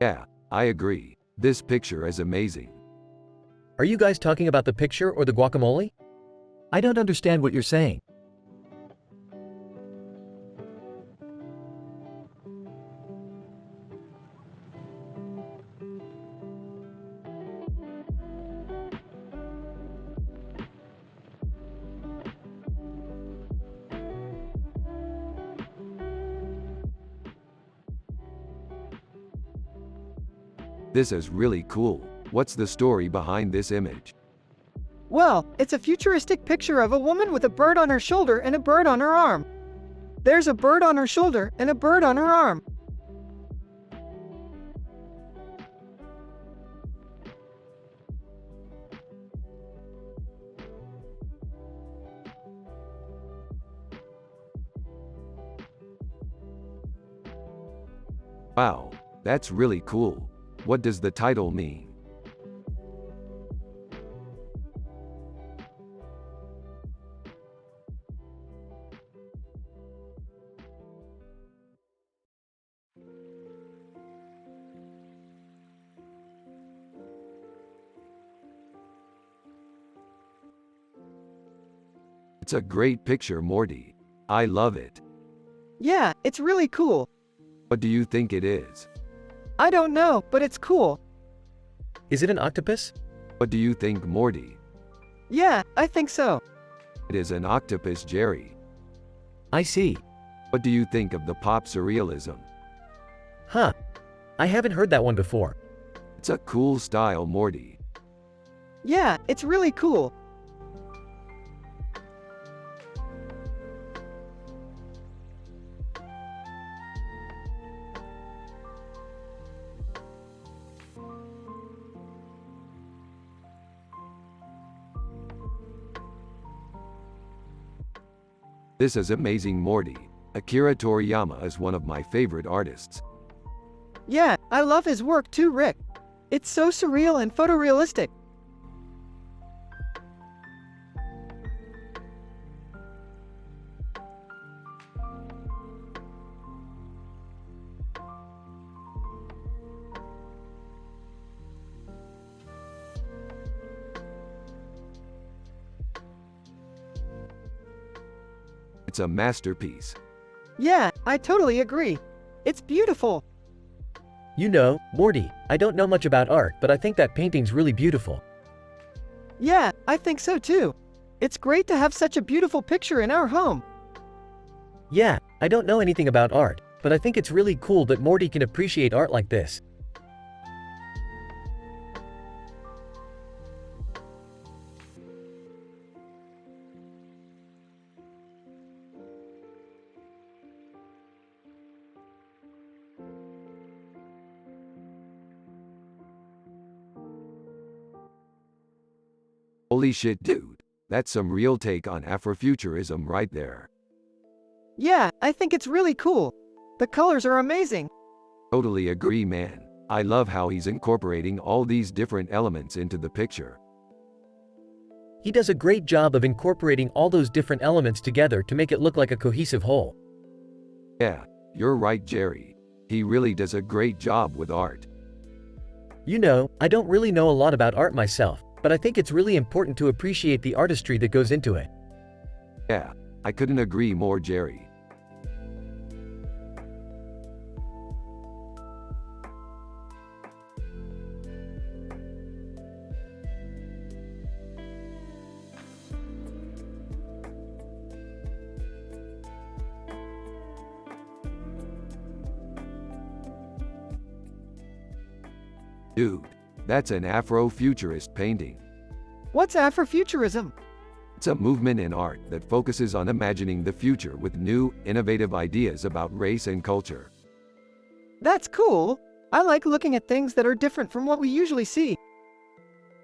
Yeah, I agree. This picture is amazing. Are you guys talking about the picture or the guacamole? I don't understand what you're saying. This is really cool. What's the story behind this image? Well, it's a futuristic picture of a woman with a bird on her shoulder and a bird on her arm. There's a bird on her shoulder and a bird on her arm. Wow, that's really cool. What does the title mean? It's a great picture, Morty. I love it. Yeah, it's really cool. What do you think it is? I don't know, but it's cool. Is it an octopus? What do you think, Morty? Yeah, I think so. It is an octopus, Jerry. I see. What do you think of the pop surrealism? Huh. I haven't heard that one before. It's a cool style, Morty. Yeah, it's really cool. This is amazing, Morty. Akira Toriyama is one of my favorite artists. Yeah, I love his work too, Rick. It's so surreal and photorealistic. It's a masterpiece. Yeah, I totally agree. It's beautiful. You know, Morty, I don't know much about art, but I think that painting's really beautiful. Yeah, I think so too. It's great to have such a beautiful picture in our home. Yeah, I don't know anything about art, but I think it's really cool that Morty can appreciate art like this. Holy shit, dude. That's some real take on Afrofuturism right there. Yeah, I think it's really cool. The colors are amazing. Totally agree, man. I love how he's incorporating all these different elements into the picture. He does a great job of incorporating all those different elements together to make it look like a cohesive whole. Yeah, you're right, Jerry. He really does a great job with art. You know, I don't really know a lot about art myself, but I think it's really important to appreciate the artistry that goes into it. Yeah, I couldn't agree more, Jerry. Dude, that's an Afrofuturist painting. What's Afrofuturism? It's a movement in art that focuses on imagining the future with new, innovative ideas about race and culture. That's cool. I like looking at things that are different from what we usually see.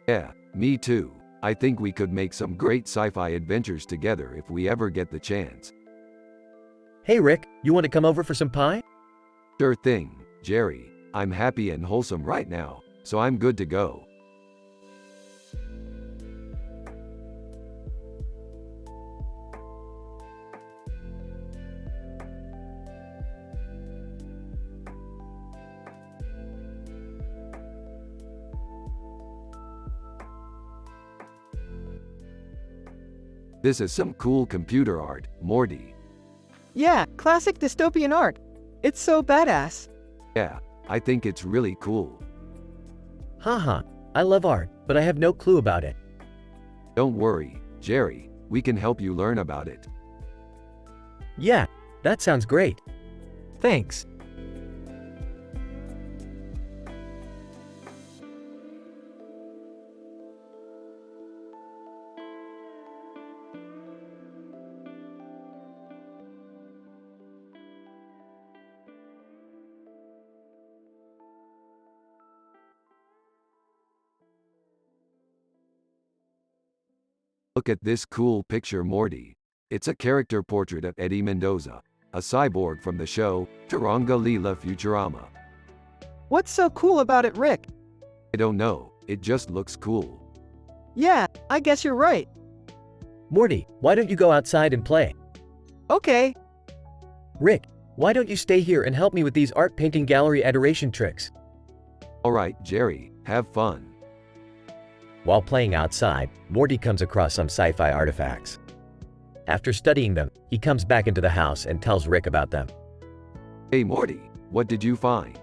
Yeah, me too. I think we could make some great sci-fi adventures together if we ever get the chance. Hey Rick, you want to come over for some pie? Sure thing, Jerry. I'm happy and wholesome right now, so I'm good to go. This is some cool computer art, Morty. Yeah, classic dystopian art. It's so badass. Yeah, I think it's really cool. Haha, I love art, but I have no clue about it. Don't worry, Jerry, we can help you learn about it. Yeah, that sounds great. Thanks. Look at this cool picture, Morty. It's a character portrait of Eddie Mendoza, a cyborg from the show Taranga Leela Futurama. What's so cool about it, Rick? I don't know, it just looks cool. Yeah, I guess you're right. Morty, why don't you go outside and play? Okay. Rick, why don't you stay here and help me with these art painting gallery adoration tricks? Alright, Jerry, have fun. While playing outside, Morty comes across some sci-fi artifacts. After studying them, he comes back into the house and tells Rick about them. Hey Morty, what did you find?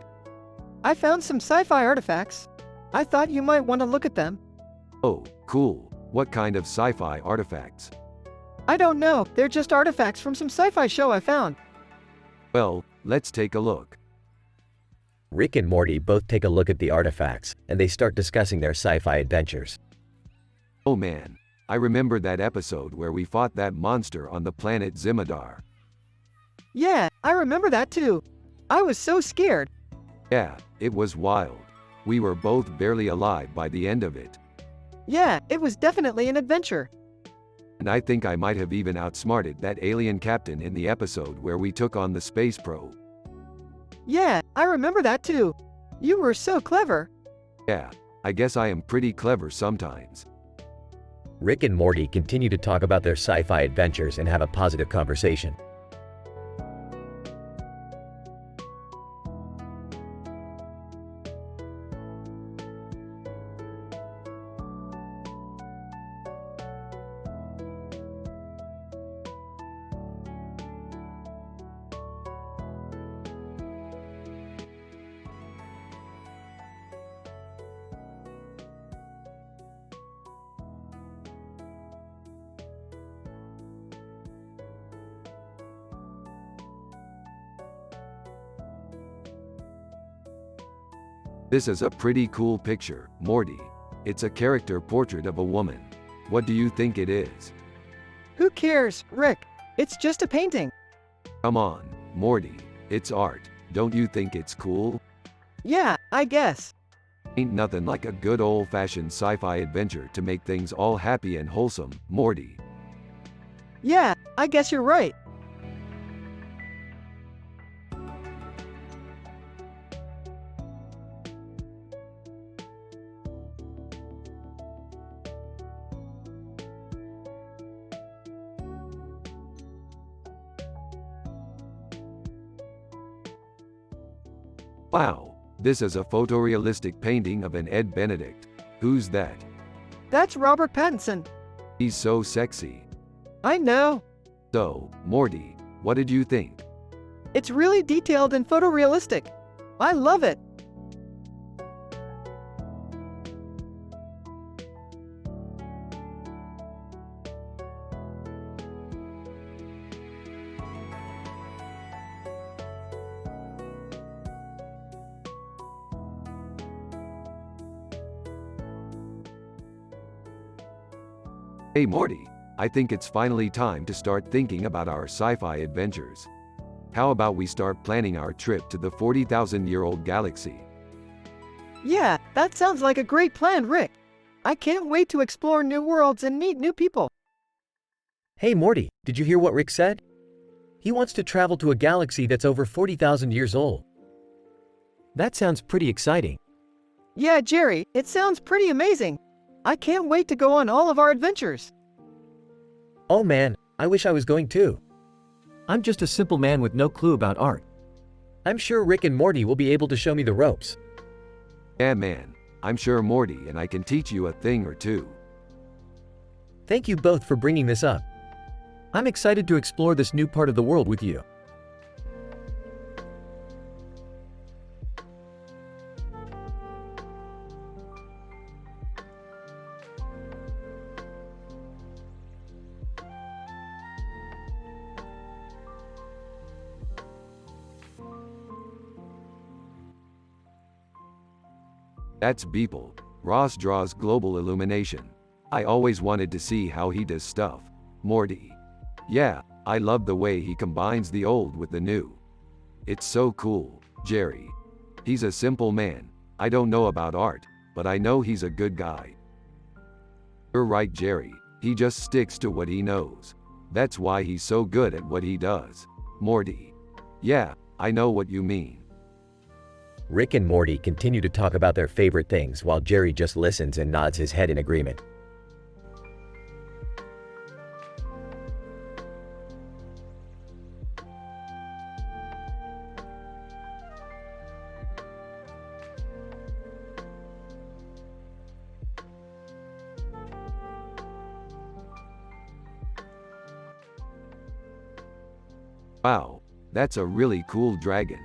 I found some sci-fi artifacts. I thought you might want to look at them. Oh, cool. What kind of sci-fi artifacts? I don't know, they're just artifacts from some sci-fi show I found. Well, let's take a look. Rick and Morty both take a look at the artifacts, and they start discussing their sci-fi adventures. Oh man, I remember that episode where we fought that monster on the planet Zimadar. Yeah, I remember that too. I was so scared. Yeah, it was wild. We were both barely alive by the end of it. Yeah, it was definitely an adventure. And I think I might have even outsmarted that alien captain in the episode where we took on the space probe. Yeah, I remember that too. You were so clever. Yeah, I guess I am pretty clever sometimes. Rick and Morty continue to talk about their sci-fi adventures and have a positive conversation. This is a pretty cool picture, Morty. It's a character portrait of a woman. What do you think it is? Who cares, Rick? It's just a painting. Come on, Morty. It's art. Don't you think it's cool? Yeah, I guess. Ain't nothing like a good old-fashioned sci-fi adventure to make things all happy and wholesome, Morty. Yeah, I guess you're right. Wow, this is a photorealistic painting of an Ed Benedict. Who's that? That's Robert Pattinson. He's so sexy. I know. So, Morty, what did you think? It's really detailed and photorealistic. I love it. Hey Morty, I think it's finally time to start thinking about our sci-fi adventures. How about we start planning our trip to the 40,000-year-old galaxy? Yeah, that sounds like a great plan, Rick. I can't wait to explore new worlds and meet new people. Hey Morty, did you hear what Rick said? He wants to travel to a galaxy that's over 40,000 years old. That sounds pretty exciting. Yeah, Jerry, it sounds pretty amazing. I can't wait to go on all of our adventures. Oh man, I wish I was going too. I'm just a simple man with no clue about art. I'm sure Rick and Morty will be able to show me the ropes. Yeah man, I'm sure Morty and I can teach you a thing or two. Thank you both for bringing this up. I'm excited to explore this new part of the world with you. That's Beeple. Ross draws global illumination. I always wanted to see how he does stuff. Morty. Yeah, I love the way he combines the old with the new. It's so cool. Jerry. He's a simple man. I don't know about art, but I know he's a good guy. You're right, Jerry. He just sticks to what he knows. That's why he's so good at what he does. Morty. Yeah, I know what you mean. Rick and Morty continue to talk about their favorite things while Jerry just listens and nods his head in agreement. Wow, that's a really cool dragon.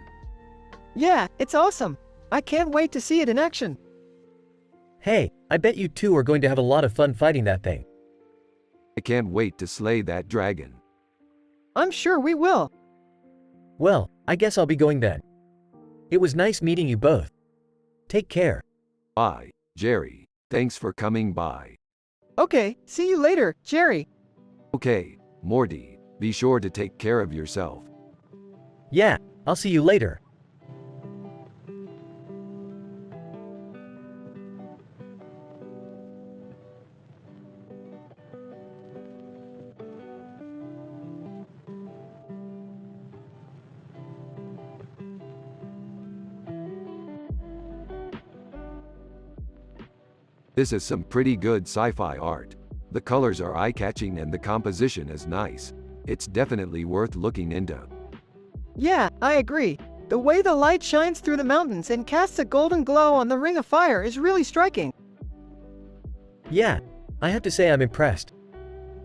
Yeah, it's awesome. I can't wait to see it in action. Hey, I bet you two are going to have a lot of fun fighting that thing. I can't wait to slay that dragon. I'm sure we will. Well, I guess I'll be going then. It was nice meeting you both. Take care. Bye, Jerry. Thanks for coming by. Okay, see you later, Jerry. Okay, Morty, be sure to take care of yourself. Yeah, I'll see you later. This is some pretty good sci-fi art. The colors are eye-catching and the composition is nice. It's definitely worth looking into. Yeah, I agree. The way the light shines through the mountains and casts a golden glow on the ring of fire is really striking. Yeah, I have to say I'm impressed.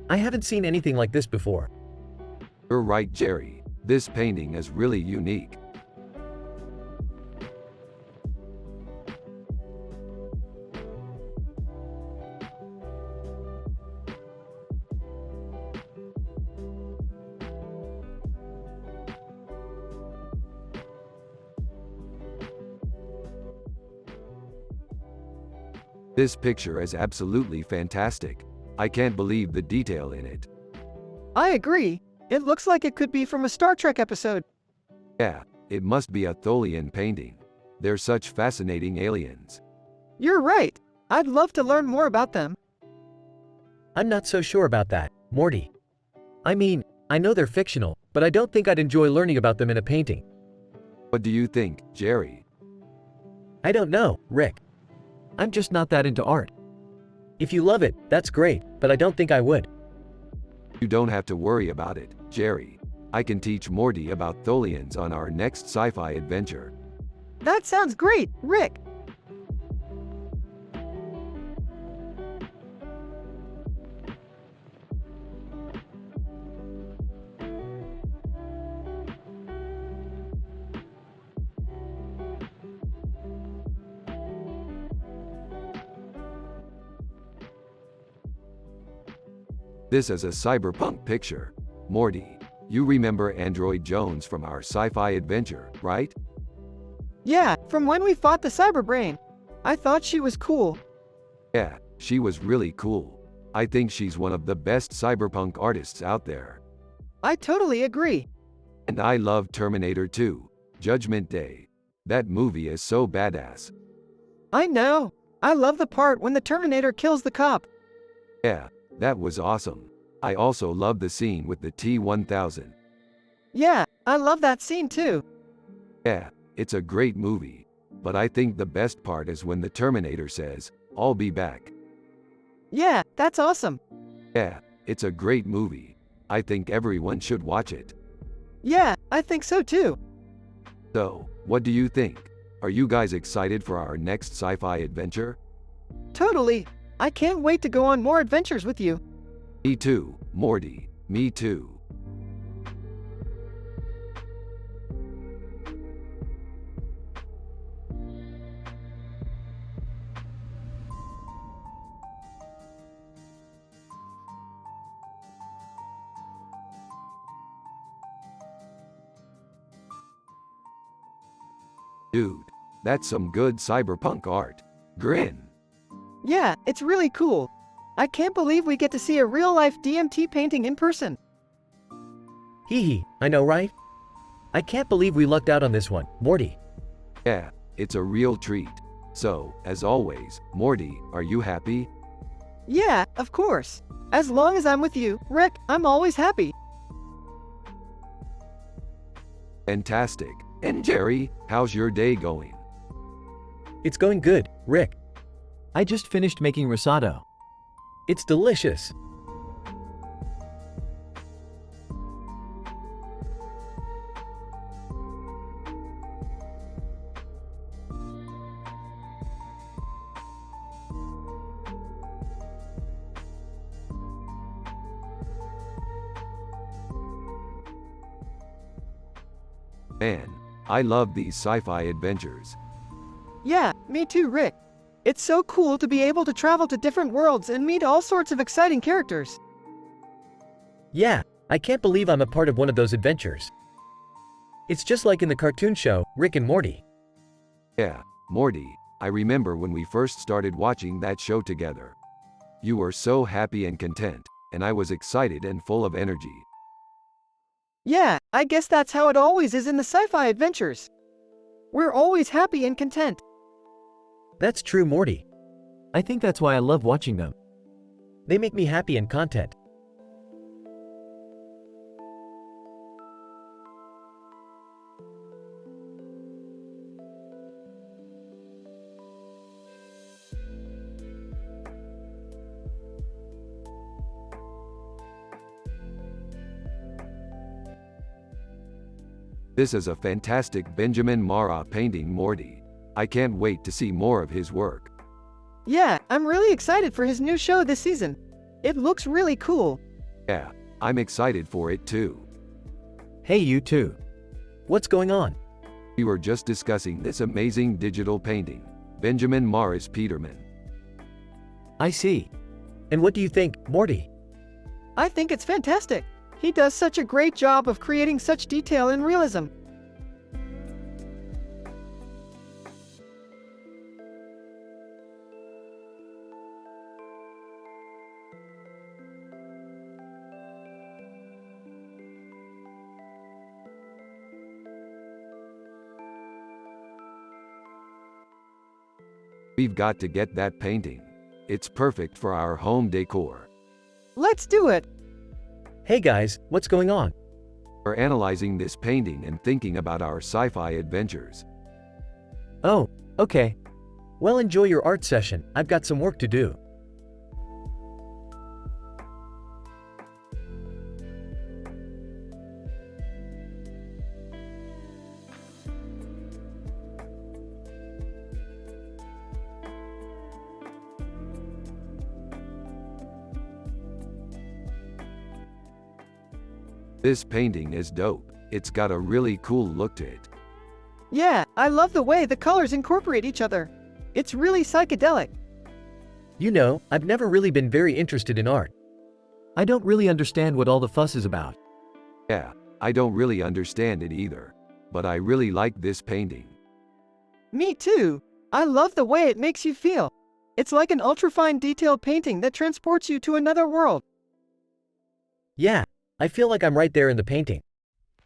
I haven't seen anything like this before. You're right, Jerry. This painting is really unique. This picture is absolutely fantastic. I can't believe the detail in it. I agree. It looks like it could be from a Star Trek episode. Yeah, it must be a Tholian painting. They're such fascinating aliens. You're right. I'd love to learn more about them. I'm not so sure about that, Morty. I mean, I know they're fictional, but I don't think I'd enjoy learning about them in a painting. What do you think, Jerry? I don't know, Rick. I'm just not that into art. If you love it, that's great, but I don't think I would. You don't have to worry about it, Jerry. I can teach Morty about Tholians on our next sci-fi adventure. That sounds great, Rick. This is a cyberpunk picture. Morty, you remember Android Jones from our sci-fi adventure, right? Yeah, from when we fought the Cyberbrain. I thought she was cool. Yeah, she was really cool. I think she's one of the best cyberpunk artists out there. I totally agree. And I love Terminator 2, Judgment Day. That movie is so badass. I know. I love the part when the Terminator kills the cop. Yeah, that was awesome. I also love the scene with the T-1000. Yeah, I love that scene too. Yeah, it's a great movie. But I think the best part is when the Terminator says, "I'll be back." Yeah, that's awesome. Yeah, it's a great movie. I think everyone should watch it. Yeah, I think so too. So, what do you think? Are you guys excited for our next sci-fi adventure? Totally. I can't wait to go on more adventures with you. Me too, Morty. Me too. Dude, that's some good cyberpunk art. Grin. Yeah, it's really cool. I can't believe we get to see a real-life DMT painting in person. Hee hee, I know, right? I can't believe we lucked out on this one, Morty. Yeah, it's a real treat. So, as always, Morty, are you happy? Yeah, of course. As long as I'm with you, Rick, I'm always happy. Fantastic. And Jerry, how's your day going? It's going good, Rick. I just finished making risotto. It's delicious. Man, I love these sci-fi adventures. Yeah, me too, Rick. It's so cool to be able to travel to different worlds and meet all sorts of exciting characters. Yeah, I can't believe I'm a part of one of those adventures. It's just like in the cartoon show, Rick and Morty. Yeah, Morty, I remember when we first started watching that show together. You were so happy and content, and I was excited and full of energy. Yeah, I guess that's how it always is in the sci-fi adventures. We're always happy and content. That's true, Morty. I think that's why I love watching them. They make me happy and content. This is a fantastic Benjamin Marra painting, Morty. I can't wait to see more of his work. Yeah, I'm really excited for his new show this season. It looks really cool. Yeah, I'm excited for it too. Hey, you too. What's going on? We were just discussing this amazing digital painting, Benjamin Morris Peterman. I see. And what do you think, Morty? I think it's fantastic. He does such a great job of creating such detail and realism. We've got to get that painting. It's perfect for our home decor. Let's do it. Hey guys, what's going on? We're analyzing this painting and thinking about our sci-fi adventures. Oh, okay. Well, enjoy your art session. I've got some work to do. This painting is dope. It's got a really cool look to it. Yeah, I love the way the colors incorporate each other. It's really psychedelic. You know, I've never really been very interested in art. I don't really understand what all the fuss is about. Yeah, I don't really understand it either. But I really like this painting. Me too. I love the way it makes you feel. It's like an ultra-fine detailed painting that transports you to another world. Yeah, I feel like I'm right there in the painting.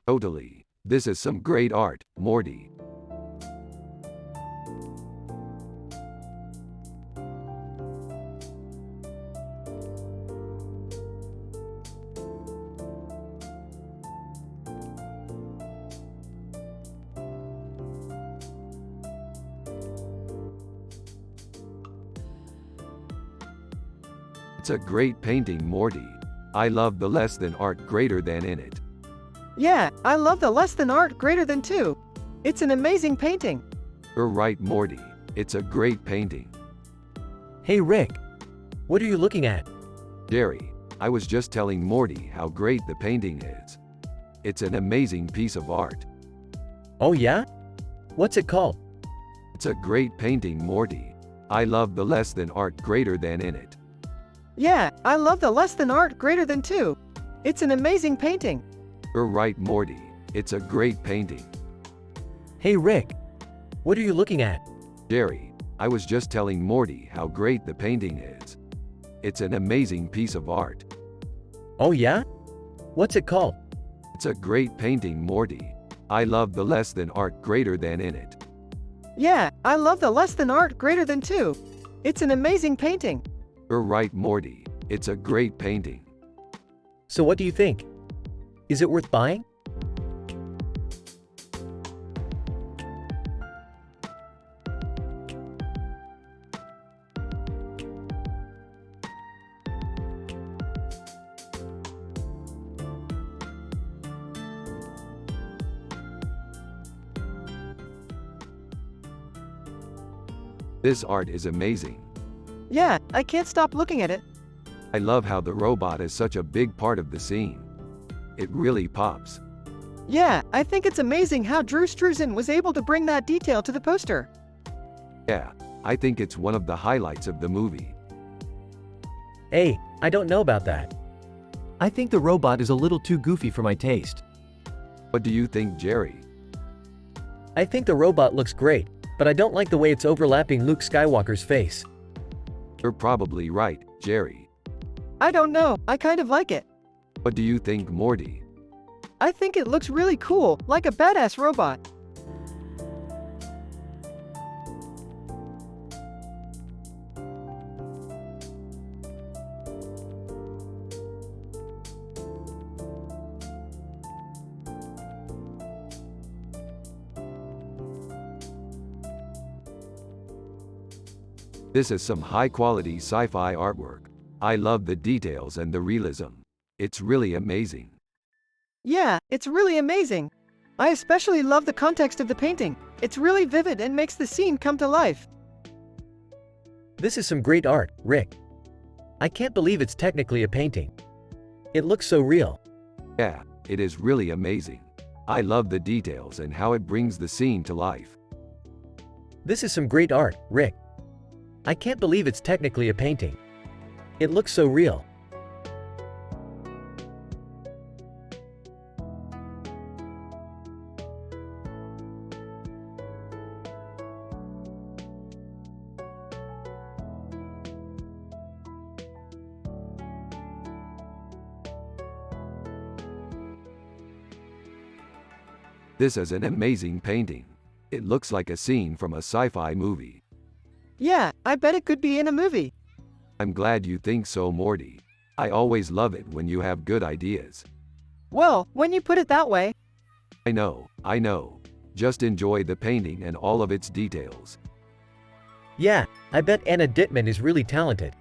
Totally. This is some great art, Morty. It's a great painting, Morty. I love the less than art greater than in it. Yeah, I love the less than art greater than too. It's an amazing painting. You're right, Morty. It's a great painting. Hey Rick, what are you looking at? Jerry, I was just telling Morty how great the painting is. It's an amazing piece of art. Oh yeah? What's it called? It's a great painting, Morty. I love the less than art greater than in it. Yeah, I love the less than art greater than too. It's an amazing painting. You're right, Morty. It's a great painting. Hey Rick, what are you looking at? Jerry, I was just telling Morty how great the painting is. It's an amazing piece of art. Oh yeah? What's it called? It's a great painting, Morty. I love the less than art greater than in it. Yeah, I love the less than art greater than too. It's an amazing painting. You're right, Morty. It's a great painting. So what do you think? Is it worth buying? This art is amazing. Yeah, I can't stop looking at it. I love how the robot is such a big part of the scene. It really pops. Yeah, I think it's amazing how Drew Struzan was able to bring that detail to the poster. Yeah, I think it's one of the highlights of the movie. Hey, I don't know about that. I think the robot is a little too goofy for my taste. What do you think, Jerry? I think the robot looks great, but I don't like the way it's overlapping Luke Skywalker's face. You're probably right, Jerry. I don't know, I kind of like it. What do you think, Morty? I think it looks really cool, like a badass robot. This is some high-quality sci-fi artwork. I love the details and the realism. It's really amazing. Yeah, it's really amazing. I especially love the context of the painting. It's really vivid and makes the scene come to life. This is some great art, Rick. I can't believe it's technically a painting. It looks so real. Yeah, it is really amazing. I love the details and how it brings the scene to life. This is some great art, Rick. I can't believe it's technically a painting. It looks so real. This is an amazing painting. It looks like a scene from a sci-fi movie. Yeah, I bet it could be in a movie. I'm glad you think so, Morty. I always love it when you have good ideas. Well, when you put it that way. I know. Just enjoy the painting and all of its details. Yeah, I bet Anna Dittman is really talented.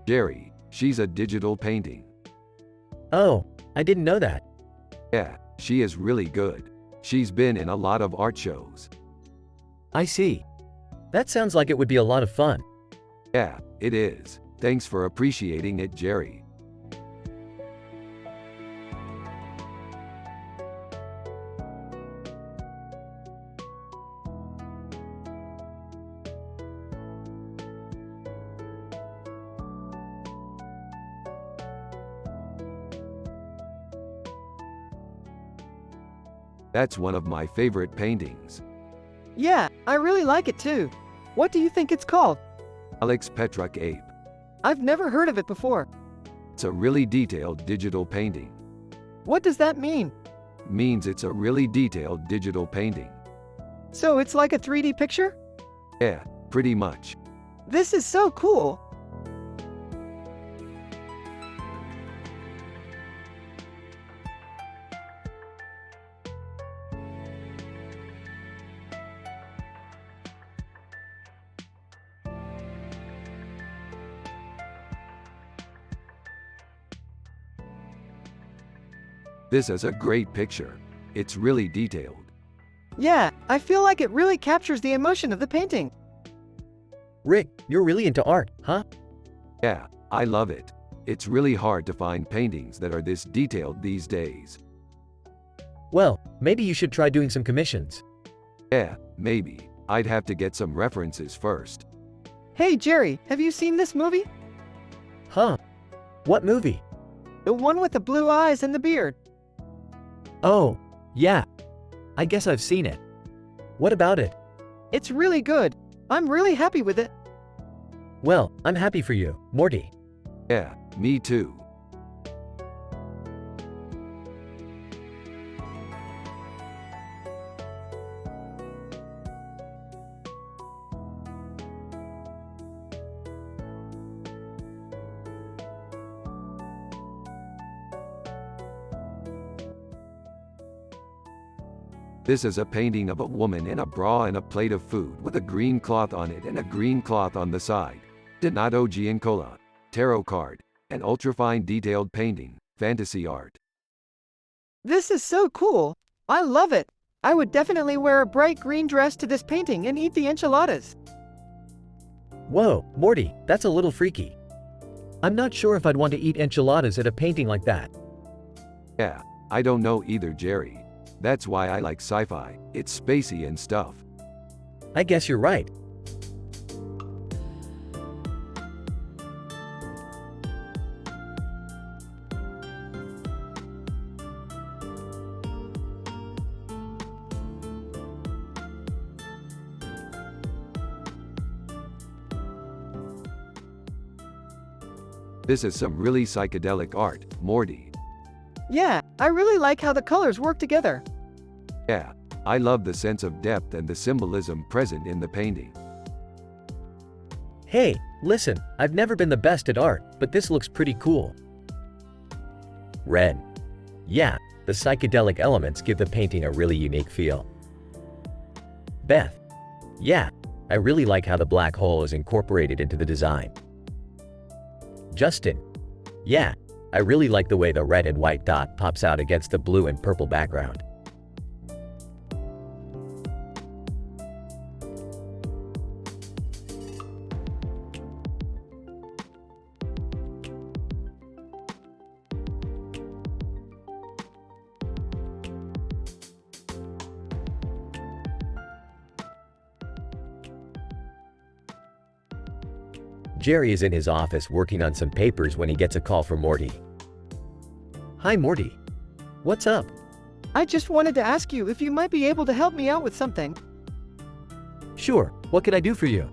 Jerry, she's a digital painting. Oh, I didn't know that. Yeah, she is really good. She's been in a lot of art shows. I see. That sounds like it would be a lot of fun. Yeah, it is. Thanks for appreciating it, Jerry. That's one of my favorite paintings. Yeah, I really like it too. What do you think it's called? Alex Petruk ape. I've never heard of it before. It's a really detailed digital painting. What does that mean? Means it's a really detailed digital painting. So it's like a 3D picture? Yeah, pretty much. This is so cool. This is a great picture. It's really detailed. Yeah, I feel like it really captures the emotion of the painting. Rick, you're really into art, huh? Yeah, I love it. It's really hard to find paintings that are this detailed these days. Well, maybe you should try doing some commissions. Yeah, maybe. I'd have to get some references first. Hey Jerry, have you seen this movie? Huh? What movie? The one with the blue eyes and the beard. Oh, yeah. I guess I've seen it. What about it? It's really good. I'm really happy with it. Well, I'm happy for you, Morty. Yeah, me too. This is a painting of a woman in a bra and a plate of food with a green cloth on it and a green cloth on the side. Donato Giancola. Tarot card. An ultrafine detailed painting. Fantasy art. This is so cool. I love it. I would definitely wear a bright green dress to this painting and eat the enchiladas. Whoa, Morty, that's a little freaky. I'm not sure if I'd want to eat enchiladas at a painting like that. Yeah, I don't know either, Jerry. That's why I like sci-fi. It's spacey and stuff. I guess you're right. This is some really psychedelic art, Morty. Yeah, I really like how the colors work together. Yeah, I love the sense of depth and the symbolism present in the painting. Hey, listen, I've never been the best at art, but this looks pretty cool. Red. Yeah, the psychedelic elements give the painting a really unique feel. Beth. Yeah, I really like how the black hole is incorporated into the design. Justin. Yeah, I really like the way the red and white dot pops out against the blue and purple background. Jerry is in his office working on some papers when he gets a call from Morty. Hi, Morty. What's up? I just wanted to ask you if you might be able to help me out with something. Sure, what could I do for you?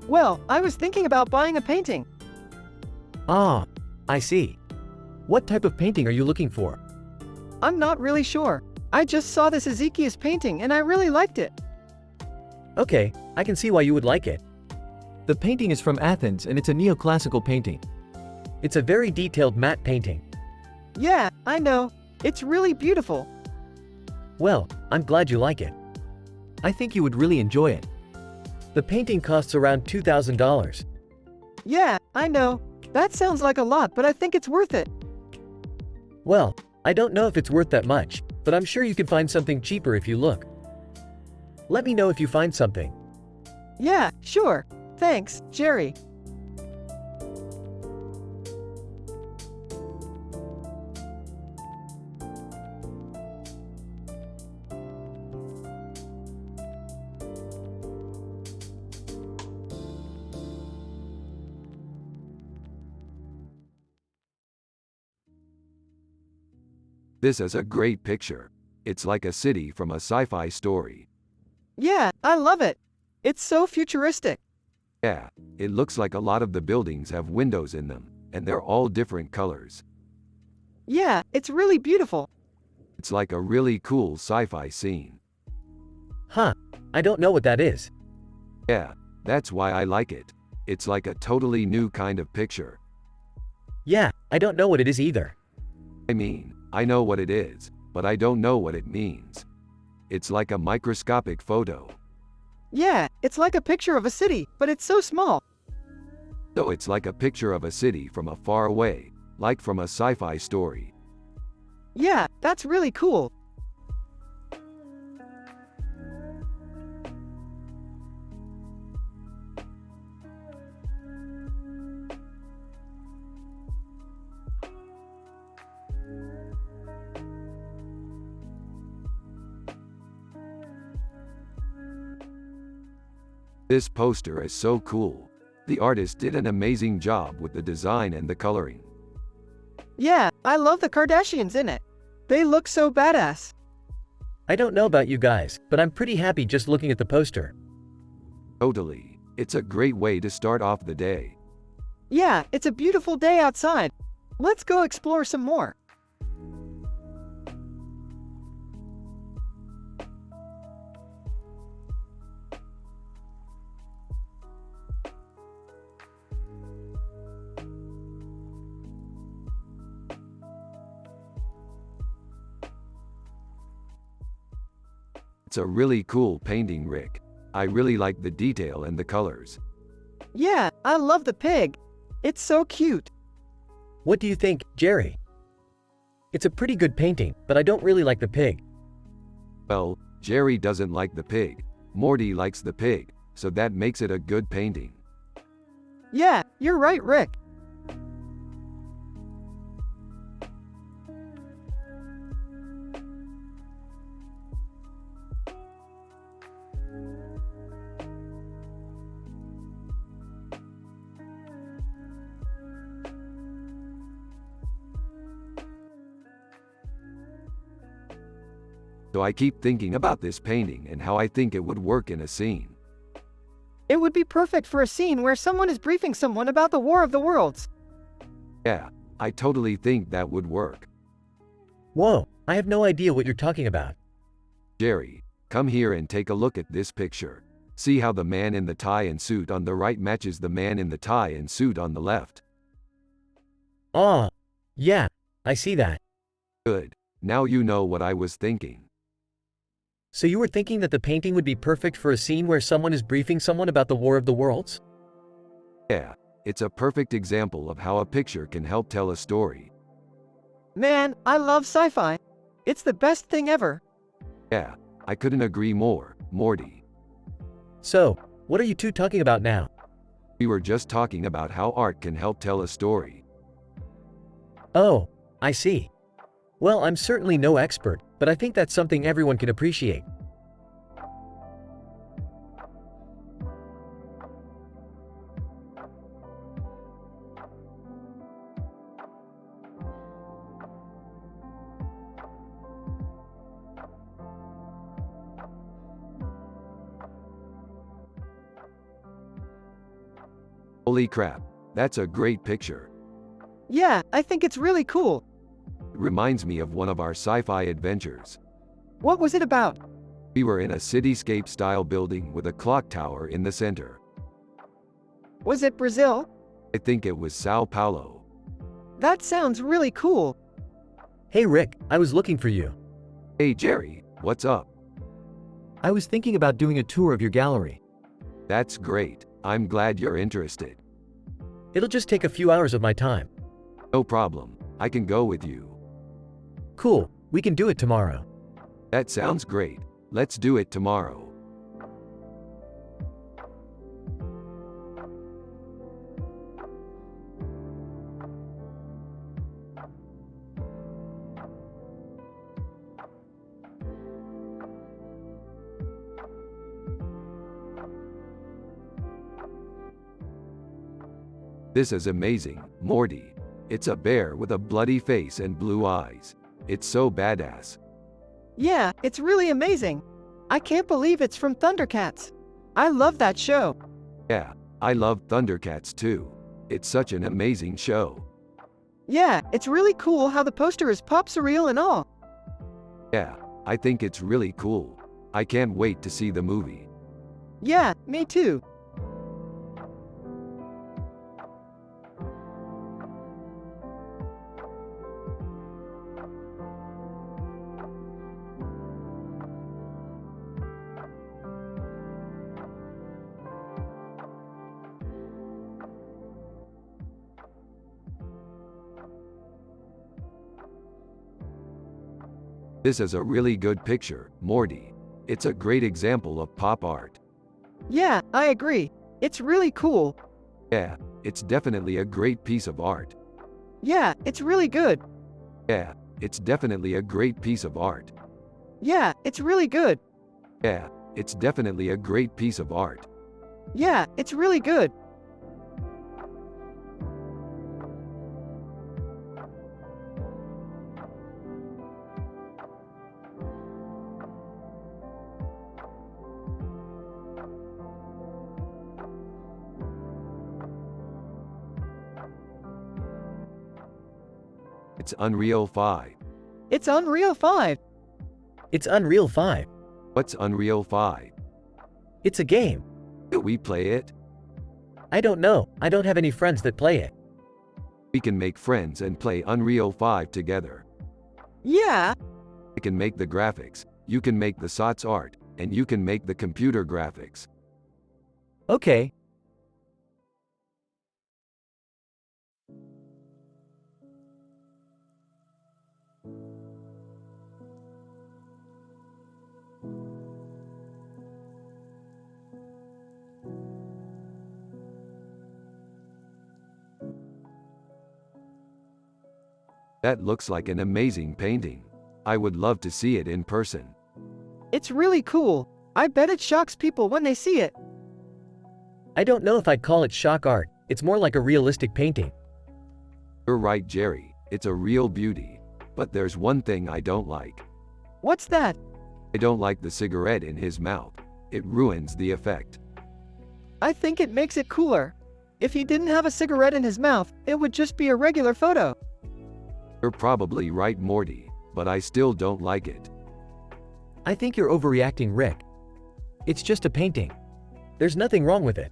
Well, I was thinking about buying a painting. Ah, I see. What type of painting are you looking for? I'm not really sure. I just saw this Ezekiel's painting and I really liked it. Okay, I can see why you would like it. The painting is from Athens and it's a neoclassical painting. It's a very detailed matte painting. Yeah, I know. It's really beautiful. Well, I'm glad you like it. I think you would really enjoy it. The painting costs around $2,000. Yeah, I know. That sounds like a lot, but I think it's worth it. Well, I don't know if it's worth that much, but I'm sure you can find something cheaper if you look. Let me know if you find something. Yeah, sure. Thanks, Jerry. This is a great picture. It's like a city from a sci-fi story. Yeah, I love it. It's so futuristic. Yeah, it looks like a lot of the buildings have windows in them, and they're all different colors. Yeah, it's really beautiful. It's like a really cool sci-fi scene. Huh, I don't know what that is. Yeah, that's why I like it. It's like a totally new kind of picture. Yeah, I don't know what it is either. I mean, I know what it is, but I don't know what it means. It's like a microscopic photo. Yeah, it's like a picture of a city, but it's so small. So it's like a picture of a city from a far away, like from a sci-fi story. Yeah, that's really cool. This poster is so cool. The artist did an amazing job with the design and the coloring. Yeah, I love the Kardashians in it. They look so badass. I don't know about you guys, but I'm pretty happy just looking at the poster. Totally. It's a great way to start off the day. Yeah, it's a beautiful day outside. Let's go explore some more. It's a really cool painting, Rick. I really like the detail and the colors. Yeah, I love the pig. It's so cute. What do you think, Jerry? It's a pretty good painting, but I don't really like the pig. Well, Jerry doesn't like the pig. Morty likes the pig, so that makes it a good painting. Yeah, you're right, Rick. So I keep thinking about this painting and how I think it would work in a scene. It would be perfect for a scene where someone is briefing someone about the War of the Worlds. Yeah, I totally think that would work. Whoa, I have no idea what you're talking about. Jerry, come here and take a look at this picture. See how the man in the tie and suit on the right matches the man in the tie and suit on the left. Oh, yeah, I see that. Good. Now you know what I was thinking. So you were thinking that the painting would be perfect for a scene where someone is briefing someone about the War of the Worlds? Yeah, it's a perfect example of how a picture can help tell a story. Man, I love sci-fi. It's the best thing ever. Yeah, I couldn't agree more, Morty. So, what are you two talking about now? We were just talking about how art can help tell a story. Oh, I see. Well, I'm certainly no expert, but I think that's something everyone can appreciate. Holy crap, that's a great picture. Yeah, I think it's really cool. It reminds me of one of our sci-fi adventures. What was it about? We were in a cityscape-style building with a clock tower in the center. Was it Brazil? I think it was Sao Paulo. That sounds really cool. Hey Rick, I was looking for you. Hey Jerry, what's up? I was thinking about doing a tour of your gallery. That's great. I'm glad you're interested. It'll just take a few hours of my time. No problem. I can go with you. Cool, we can do it tomorrow. That sounds great. Let's do it tomorrow. This is amazing, Morty. It's a bear with a bloody face and blue eyes. It's so badass. Yeah, it's really amazing. I can't believe it's from Thundercats. I love that show. Yeah, I love Thundercats too. It's such an amazing show. Yeah, it's really cool how the poster is pop surreal and all. Yeah, I think it's really cool. I can't wait to see the movie. Yeah, me too. This is a really good picture, Morty. It's a great example of pop art. Yeah, I agree. It's really cool. Yeah, it's definitely a great piece of art. Yeah, it's really good. Yeah, it's definitely a great piece of art. Yeah, it's really good. Yeah, it's definitely a great piece of art. Yeah, it's really good. It's Unreal 5. It's Unreal 5. It's Unreal 5. What's Unreal 5? It's a game. Do we play it? I don't know. I don't have any friends that play it. We can make friends and play Unreal 5 together. Yeah, I can make the graphics, you can make the SOTS art, and you can make the computer graphics. Okay. That looks like an amazing painting. I would love to see it in person. it's really cool. I bet it shocks people when they see it. I don't know if I'd call it shock art. It's more like a realistic painting. You're right, Jerry. It's a real beauty. But there's one thing I don't like. What's that? I don't like the cigarette in his mouth. It ruins the effect. I think it makes it cooler. If he didn't have a cigarette in his mouth, it would just be a regular photo. You're probably right, Morty, but I still don't like it. I think you're overreacting, Rick. It's just a painting. There's nothing wrong with it.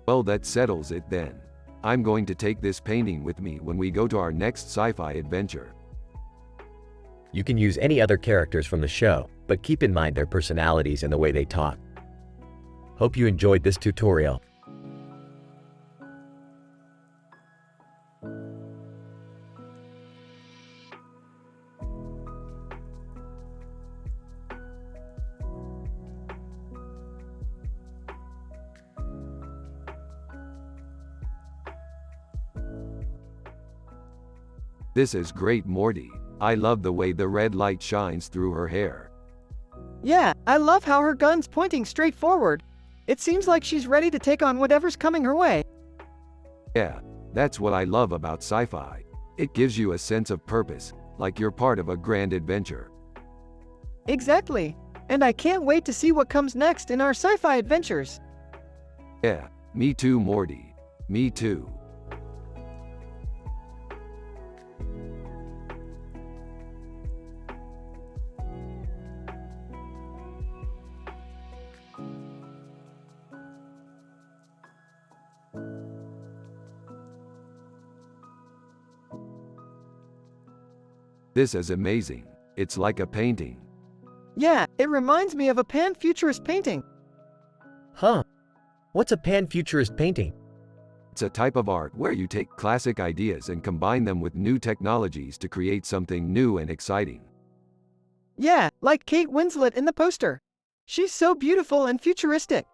Well, that settles it then. I'm going to take this painting with me when we go to our next sci-fi adventure. You can use any other characters from the show, but keep in mind their personalities and the way they talk. Hope you enjoyed this tutorial. This is great, Morty. I love the way the red light shines through her hair. Yeah, I love how her gun's pointing straight forward. It seems like she's ready to take on whatever's coming her way. Yeah, that's what I love about sci-fi. It gives you a sense of purpose, like you're part of a grand adventure. Exactly. And I can't wait to see what comes next in our sci-fi adventures. Yeah, me too, Morty. Me too. This is amazing. It's like a painting. Yeah, it reminds me of a pan-futurist painting. Huh? What's a pan-futurist painting? It's a type of art where you take classic ideas and combine them with new technologies to create something new and exciting. Yeah, like Kate Winslet in the poster. She's so beautiful and futuristic.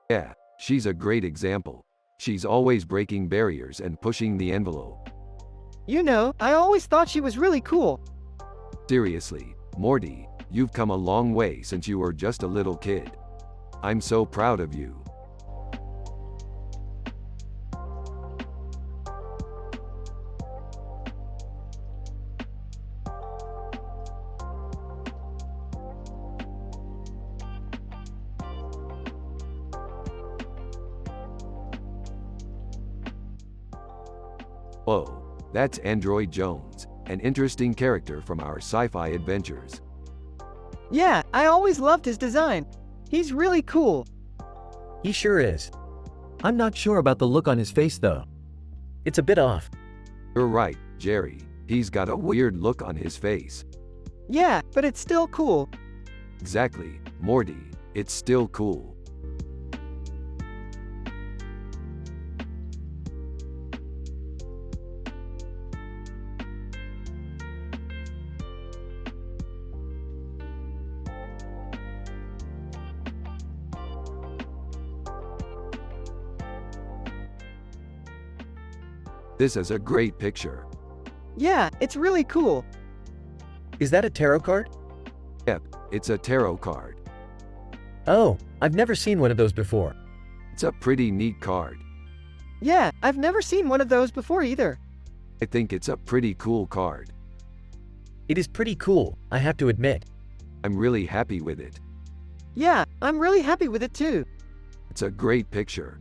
Yeah, she's a great example. She's always breaking barriers and pushing the envelope. You know, I always thought she was really cool. Seriously, Morty, you've come a long way since you were just a little kid. I'm so proud of you. Whoa, that's Android Jones, an interesting character from our sci-fi adventures. Yeah, I always loved his design. He's really cool. He sure is. I'm not sure about the look on his face though. It's a bit off. You're right, Jerry. He's got a weird look on his face. Yeah, but it's still cool. Exactly, Morty. It's still cool. This is a great picture. Yeah, it's really cool. Is that a tarot card? Yep, it's a tarot card. Oh, I've never seen one of those before. It's a pretty neat card. Yeah, I've never seen one of those before either. I think it's a pretty cool card. It is pretty cool, I have to admit. I'm really happy with it. Yeah, I'm really happy with it too. It's a great picture.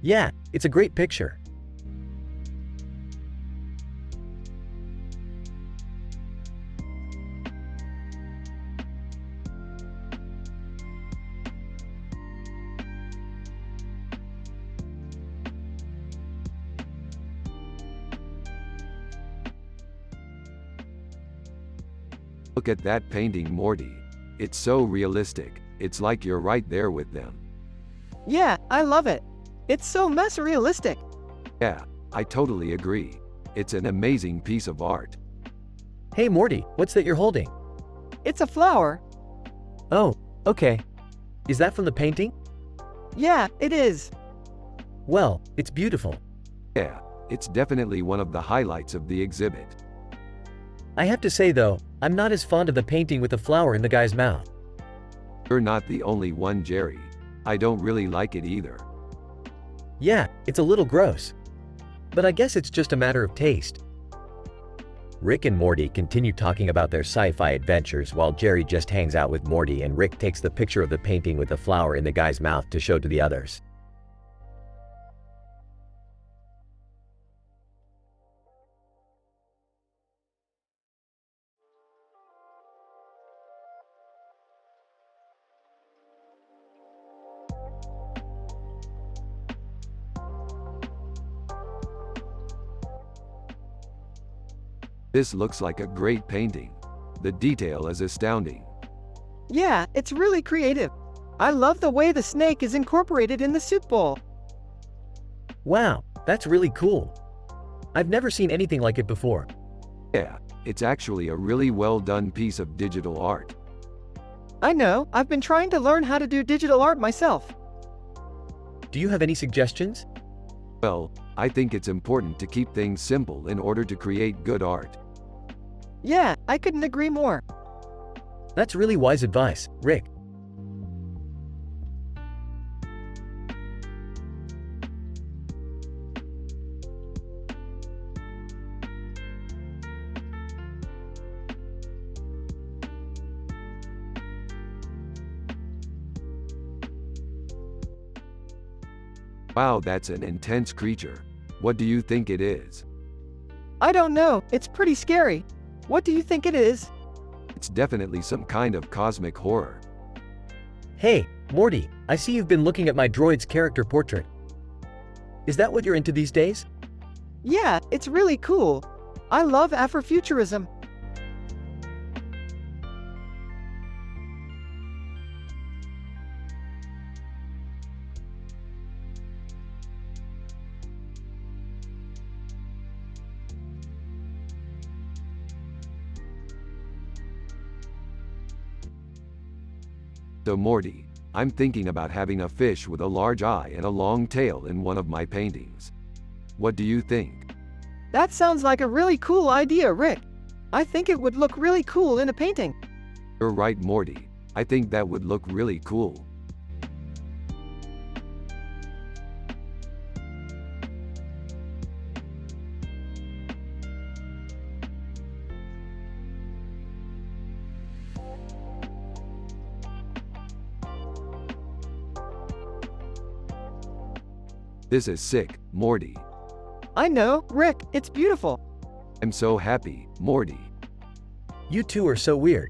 Yeah, it's a great picture. Look at that painting, Morty. It's so realistic. It's like you're right there with them. Yeah, I love it. It's so mess realistic. Yeah, I totally agree. It's an amazing piece of art. Hey Morty, what's that you're holding? It's a flower. Oh, okay. Is that from the painting? Yeah, it is. Well, it's beautiful. Yeah, it's definitely one of the highlights of the exhibit. I have to say though, I'm not as fond of the painting with the flower in the guy's mouth. You're not the only one, Jerry. I don't really like it either. Yeah, it's a little gross. But I guess it's just a matter of taste. Rick and Morty continue talking about their sci-fi adventures while Jerry just hangs out with Morty and Rick takes the picture of the painting with the flower in the guy's mouth to show to the others. This looks like a great painting. The detail is astounding. Yeah, it's really creative. I love the way the snake is incorporated in the soup bowl. Wow, that's really cool. I've never seen anything like it before. Yeah, it's actually a really well done piece of digital art. I know, I've been trying to learn how to do digital art myself. Do you have any suggestions? Well, I think it's important to keep things simple in order to create good art. Yeah, I couldn't agree more. That's really wise advice, Rick. Wow, that's an intense creature. What do you think it is? I don't know, it's pretty scary. What do you think it is? It's definitely some kind of cosmic horror. Hey, Morty, I see you've been looking at my droid's character portrait. Is that what you're into these days? Yeah, it's really cool. I love Afrofuturism. So Morty, I'm thinking about having a fish with a large eye and a long tail in one of my paintings. What do you think? That sounds like a really cool idea, Rick. I think it would look really cool in a painting. You're right, Morty. I think that would look really cool. This is sick, Morty. I know, Rick, it's beautiful. I'm so happy, Morty. You two are so weird.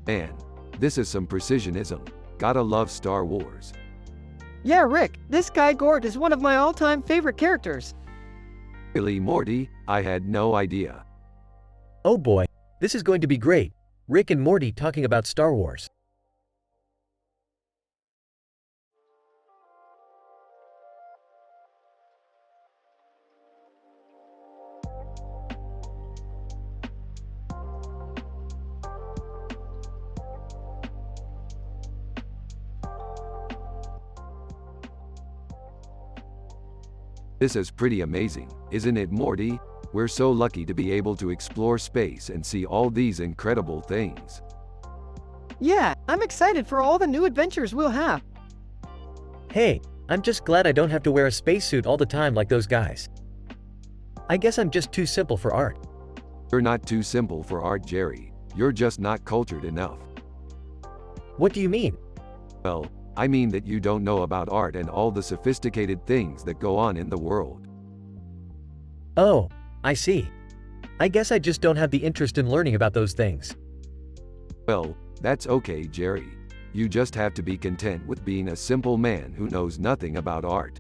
Man, this is some precisionism. Gotta love Star Wars. Yeah, Rick, this guy Gord is one of my all-time favorite characters. Really, Morty? I had no idea. Oh boy, this is going to be great. Rick and Morty talking about Star Wars. This is pretty amazing, isn't it, Morty? We're so lucky to be able to explore space and see all these incredible things. Yeah, I'm excited for all the new adventures we'll have. Hey, I'm just glad I don't have to wear a spacesuit all the time like those guys. I guess I'm just too simple for art. You're not too simple for art, Jerry. You're just not cultured enough. What do you mean? Well, I mean that you don't know about art and all the sophisticated things that go on in the world. Oh, I see. I guess I just don't have the interest in learning about those things. Well, that's okay, Jerry. You just have to be content with being a simple man who knows nothing about art.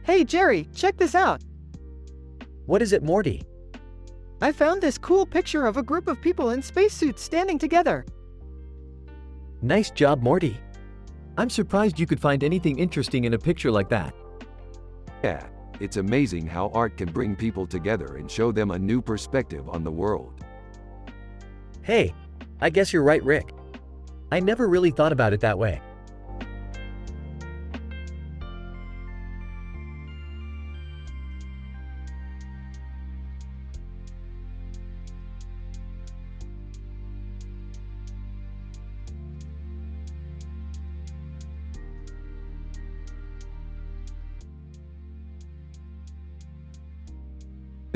Hey Jerry, check this out. What is it, Morty? I found this cool picture of a group of people in spacesuits standing together. Nice job, Morty. I'm surprised you could find anything interesting in a picture like that. Yeah, it's amazing how art can bring people together and show them a new perspective on the world. Hey, I guess you're right, Rick. I never really thought about it that way.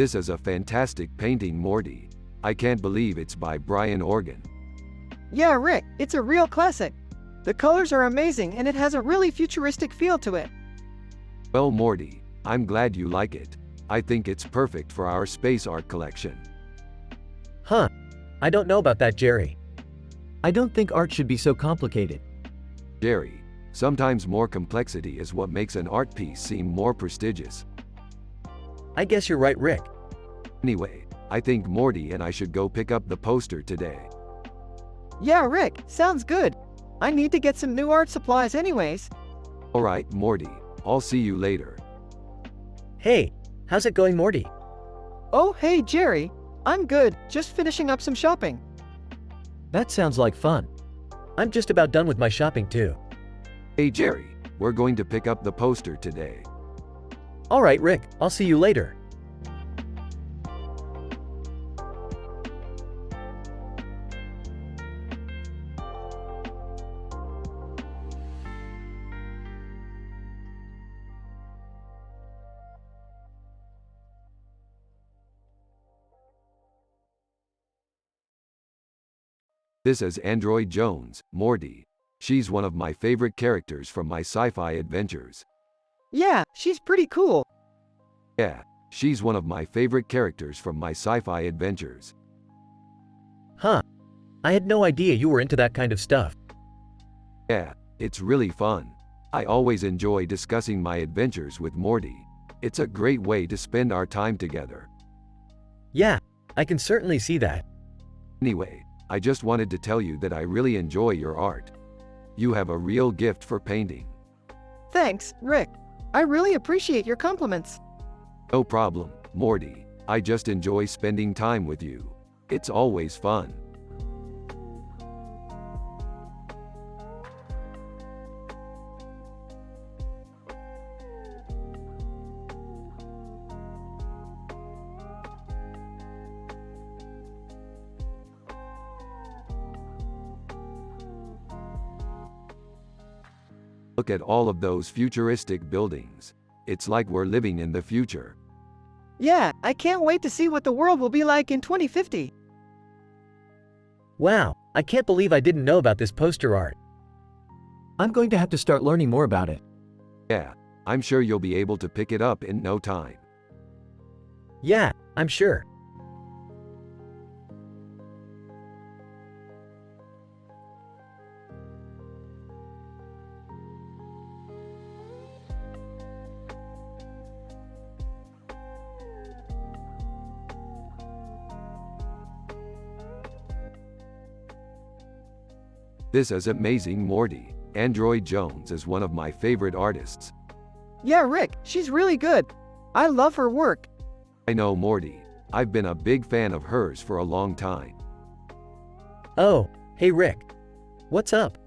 This is a fantastic painting, Morty. I can't believe it's by Brian Organ. Yeah, Rick, it's a real classic. The colors are amazing and it has a really futuristic feel to it. Well, Morty, I'm glad you like it. I think it's perfect for our space art collection. Huh. I don't know about that, Jerry. I don't think art should be so complicated. Jerry, sometimes more complexity is what makes an art piece seem more prestigious. I guess you're right, Rick. Anyway, I think Morty and I should go pick up the poster today. Yeah, Rick, sounds good. I need to get some new art supplies anyways. Alright, Morty, I'll see you later. Hey, how's it going, Morty? Oh, hey Jerry. I'm good, just finishing up some shopping. That sounds like fun. I'm just about done with my shopping too. Hey Jerry, we're going to pick up the poster today. All right, Rick, I'll see you later. This is Android Jones, Morty. She's one of my favorite characters from my sci-fi adventures. Yeah, she's pretty cool. Yeah, she's one of my favorite characters from my sci-fi adventures. Huh. I had no idea you were into that kind of stuff. Yeah, it's really fun. I always enjoy discussing my adventures with Morty. It's a great way to spend our time together. Yeah, I can certainly see that. Anyway, I just wanted to tell you that I really enjoy your art. You have a real gift for painting. Thanks, Rick. I really appreciate your compliments. No problem, Morty. I just enjoy spending time with you. It's always fun. Look at all of those futuristic buildings. It's like we're living in the future. Yeah, I can't wait to see what the world will be like in 2050. Wow, I can't believe I didn't know about this poster art. I'm going to have to start learning more about it. Yeah, I'm sure you'll be able to pick it up in no time. Yeah, I'm sure. This is amazing, Morty. Android Jones is one of my favorite artists. Yeah, Rick, she's really good. I love her work. I know, Morty. I've been a big fan of hers for a long time. Oh, hey Rick. What's up?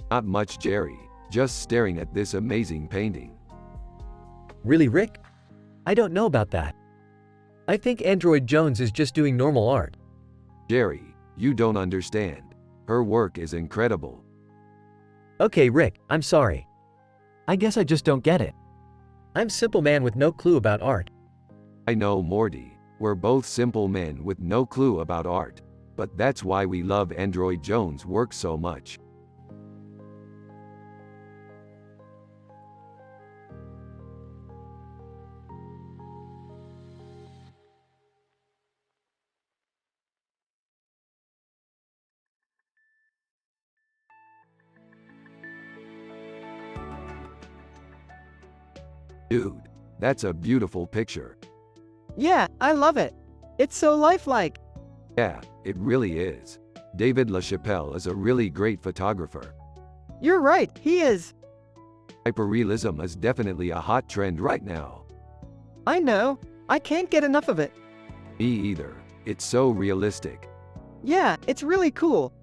Not much, Jerry. Just staring at this amazing painting. Really, Rick? I don't know about that. I think Android Jones is just doing normal art. Jerry, you don't understand. Her work is incredible. Okay, Rick, I'm sorry. I guess I just don't get it. I'm simple man with no clue about art. I know, Morty. We're both simple men with no clue about art. But that's why we love Android Jones' work so much. Dude, that's a beautiful picture. Yeah, I love it. It's so lifelike. Yeah, it really is. David LaChapelle is a really great photographer. You're right, he is. Hyperrealism is definitely a hot trend right now. I know. I can't get enough of it. Me either. It's so realistic. Yeah, it's really cool.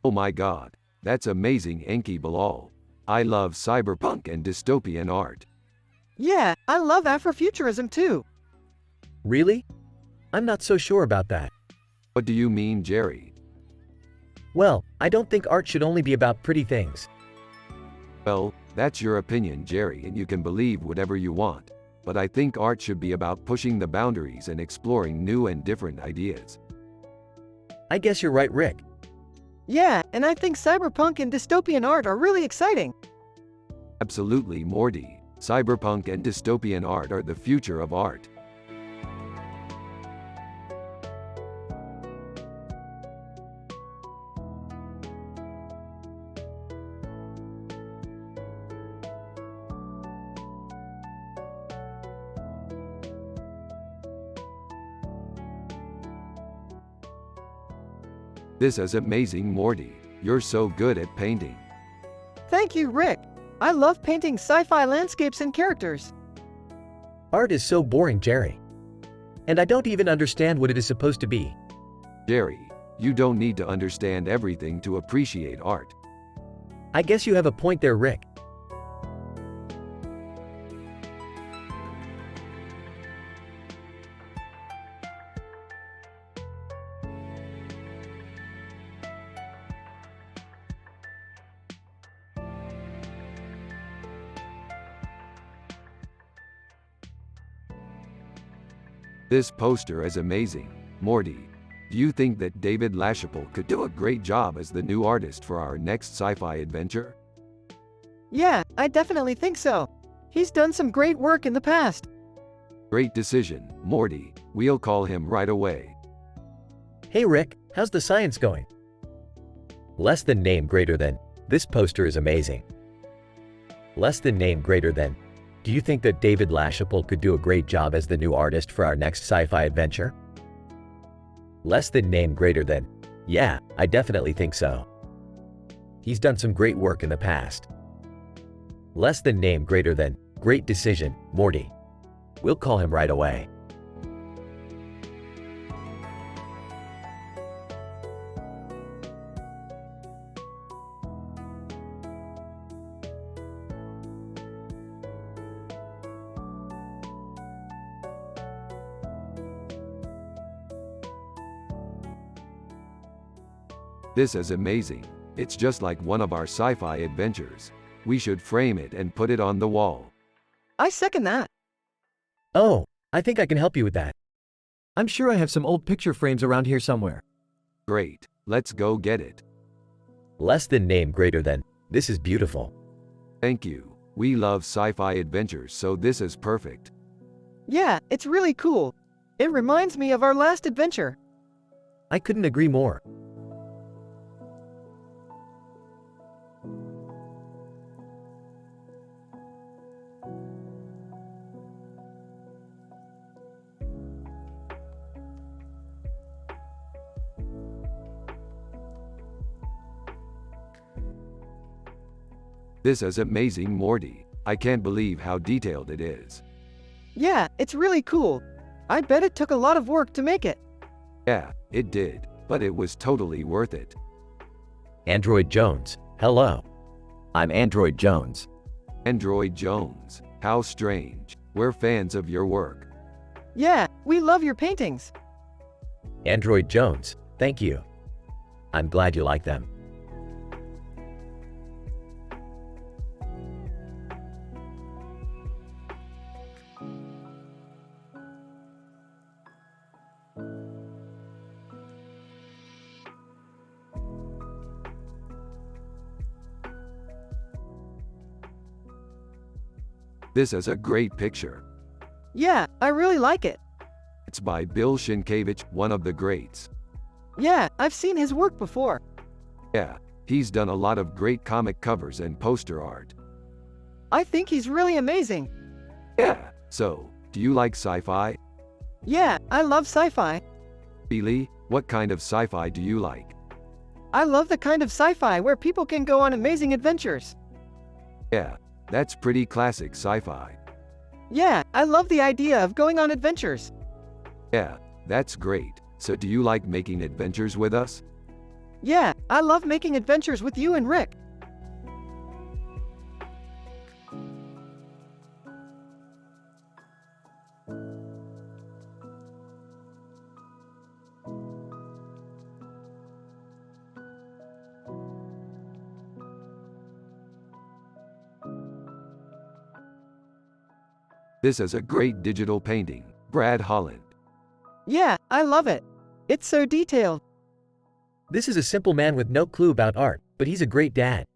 Oh my god, that's amazing, Enki Bilal. I love cyberpunk and dystopian art. Yeah, I love Afrofuturism too. Really? I'm not so sure about that. What do you mean, Jerry? Well, I don't think art should only be about pretty things. Well, that's your opinion, Jerry, and you can believe whatever you want. But I think art should be about pushing the boundaries and exploring new and different ideas. I guess you're right, Rick. Yeah, and I think cyberpunk and dystopian art are really exciting. Absolutely, Morty. Cyberpunk and dystopian art are the future of art. This is amazing, Morty. You're so good at painting. Thank you, Rick. I love painting sci-fi landscapes and characters. Art is so boring, Jerry. And I don't even understand what it is supposed to be. Jerry, you don't need to understand everything to appreciate art. I guess you have a point there, Rick. This poster is amazing. Morty, do you think that David LaChapelle could do a great job as the new artist for our next sci-fi adventure? Yeah, I definitely think so. He's done some great work in the past. Great decision, Morty. We'll call him right away. Hey Rick, how's the science going? Less than name greater than. This poster is amazing. Less than name greater than. Do you think that David LaChapelle could do a great job as the new artist for our next sci-fi adventure? Less than name greater than. Yeah, I definitely think so. He's done some great work in the past. Less than name greater than. Great decision, Morty. We'll call him right away. This is amazing. It's just like one of our sci-fi adventures. We should frame it and put it on the wall. I second that. Oh, I think I can help you with that. I'm sure I have some old picture frames around here somewhere. Great. Let's go get it. Less than name greater than. This is beautiful. Thank you. We love sci-fi adventures, so this is perfect. Yeah, it's really cool. It reminds me of our last adventure. I couldn't agree more. This is amazing, Morty. I can't believe how detailed it is. Yeah, it's really cool. I bet it took a lot of work to make it. Yeah, it did, but it was totally worth it. Android Jones, hello. I'm Android Jones. Android Jones, how strange. We're fans of your work. Yeah, we love your paintings. Android Jones, thank you. I'm glad you like them. This is a great picture. Yeah, I really like it. It's by Bill Sienkiewicz, one of the greats. Yeah, I've seen his work before. Yeah, he's done a lot of great comic covers and poster art. I think he's really amazing. Yeah, so, do you like sci-fi? Yeah, I love sci-fi. Billy, what kind of sci-fi do you like? I love the kind of sci-fi where people can go on amazing adventures. Yeah, that's pretty classic sci-fi. Yeah, I love the idea of going on adventures. Yeah, that's great. So do you like making adventures with us? Yeah, I love making adventures with you and Rick. This is a great digital painting. Brad Holland. Yeah, I love it. It's so detailed. This is a simple man with no clue about art, but he's a great dad.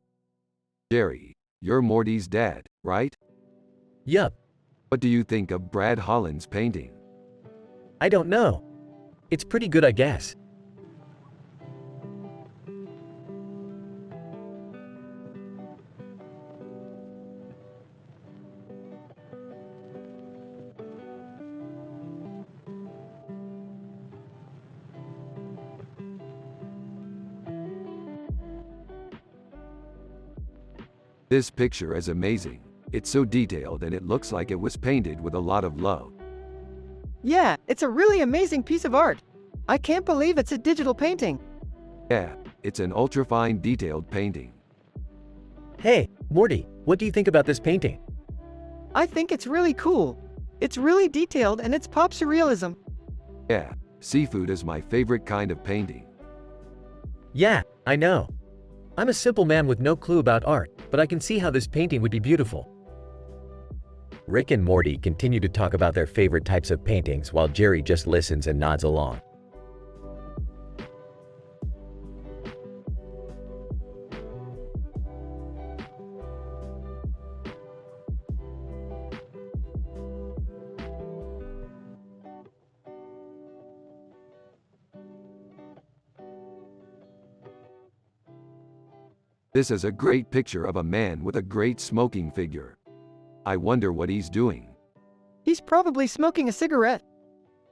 Jerry, you're Morty's dad, right? Yup, What do you think of Brad Holland's painting? I don't know. It's pretty good, I guess. This picture is amazing. It's so detailed and it looks like it was painted with a lot of love. Yeah, it's a really amazing piece of art. I can't believe it's a digital painting. Yeah, it's an ultra-fine detailed painting. Hey, Morty, what do you think about this painting? I think it's really cool. It's really detailed and it's pop surrealism. Yeah, seafood is my favorite kind of painting. Yeah, I know. I'm a simple man with no clue about art, but I can see how this painting would be beautiful. Rick and Morty continue to talk about their favorite types of paintings while Jerry just listens and nods along. This is a great picture of a man with a great smoking figure. I wonder what he's doing. He's probably smoking a cigarette.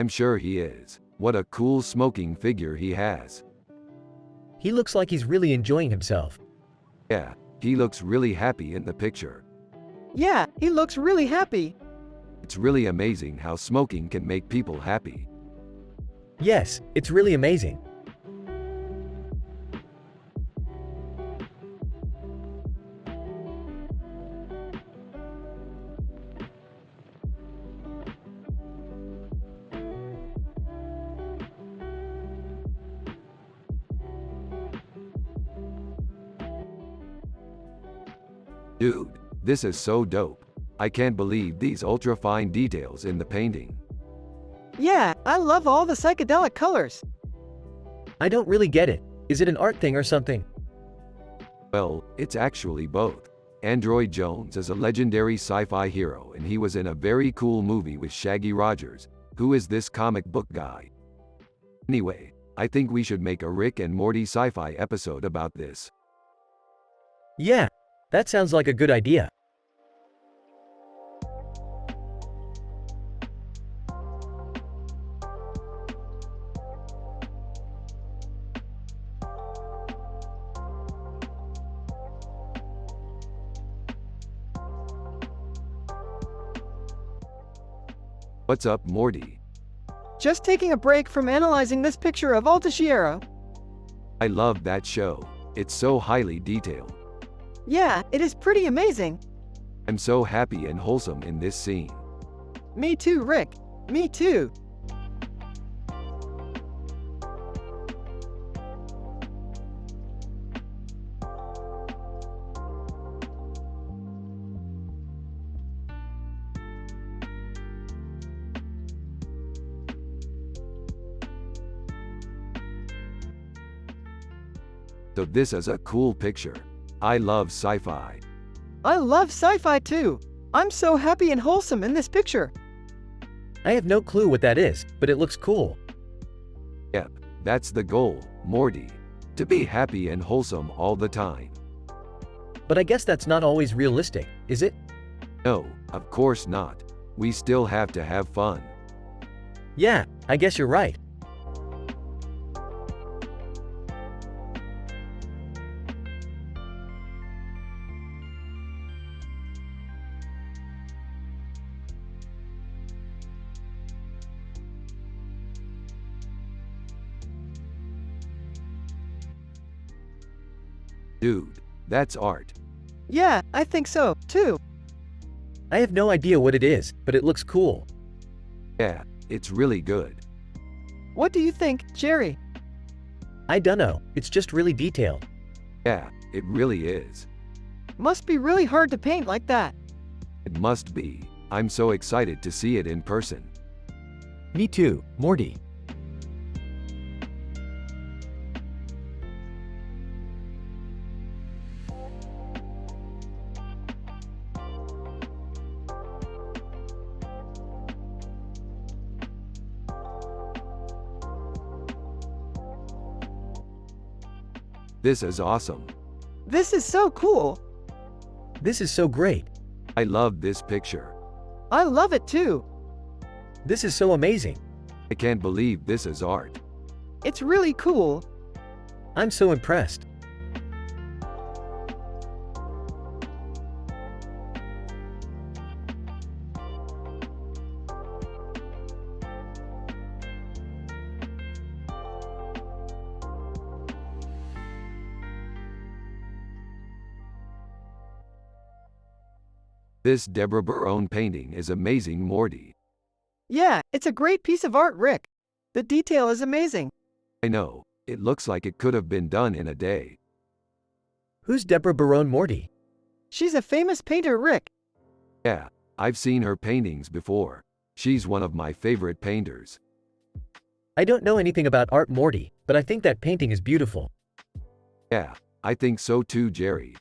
I'm sure he is. What a cool smoking figure he has. He looks like he's really enjoying himself. Yeah, he looks really happy in the picture. Yeah, he looks really happy. It's really amazing how smoking can make people happy. Yes, it's really amazing. Dude, this is so dope. I can't believe these ultra-fine details in the painting. Yeah, I love all the psychedelic colors. I don't really get it. Is it an art thing or something? Well, it's actually both. Android Jones is a legendary sci-fi hero and he was in a very cool movie with Shaggy Rogers, who is this comic book guy. Anyway, I think we should make a Rick and Morty sci-fi episode about this. Yeah, that sounds like a good idea. What's up, Morty? Just taking a break from analyzing this picture of Altair. I love that show. It's so highly detailed. Yeah, it is pretty amazing. I'm so happy and wholesome in this scene. Me too, Rick. Me too. So this is a cool picture. I love sci-fi. I love sci-fi too. I'm so happy and wholesome in this picture. I have no clue what that is, but it looks cool. Yep, that's the goal, Morty. To be happy and wholesome all the time. But I guess that's not always realistic, is it? No, of course not. We still have to have fun. Yeah, I guess you're right. Dude, that's art. Yeah, I think so, too. I have no idea what it is, but it looks cool. Yeah, it's really good. What do you think, Jerry? I dunno, it's just really detailed. Yeah, it really is. Must be really hard to paint like that. It must be. I'm so excited to see it in person. Me too, Morty. This is awesome. This is so cool. This is so great. I love this picture. I love it too. This is so amazing. I can't believe this is art. It's really cool. I'm so impressed. This Deborah Barone painting is amazing, Morty. Yeah, it's a great piece of art, Rick. The detail is amazing. I know, it looks like it could have been done in a day. Who's Deborah Barone Morty? She's a famous painter, Rick. Yeah, I've seen her paintings before. She's one of my favorite painters. I don't know anything about art, Morty, but I think that painting is beautiful. Yeah, I think so too, Jerry.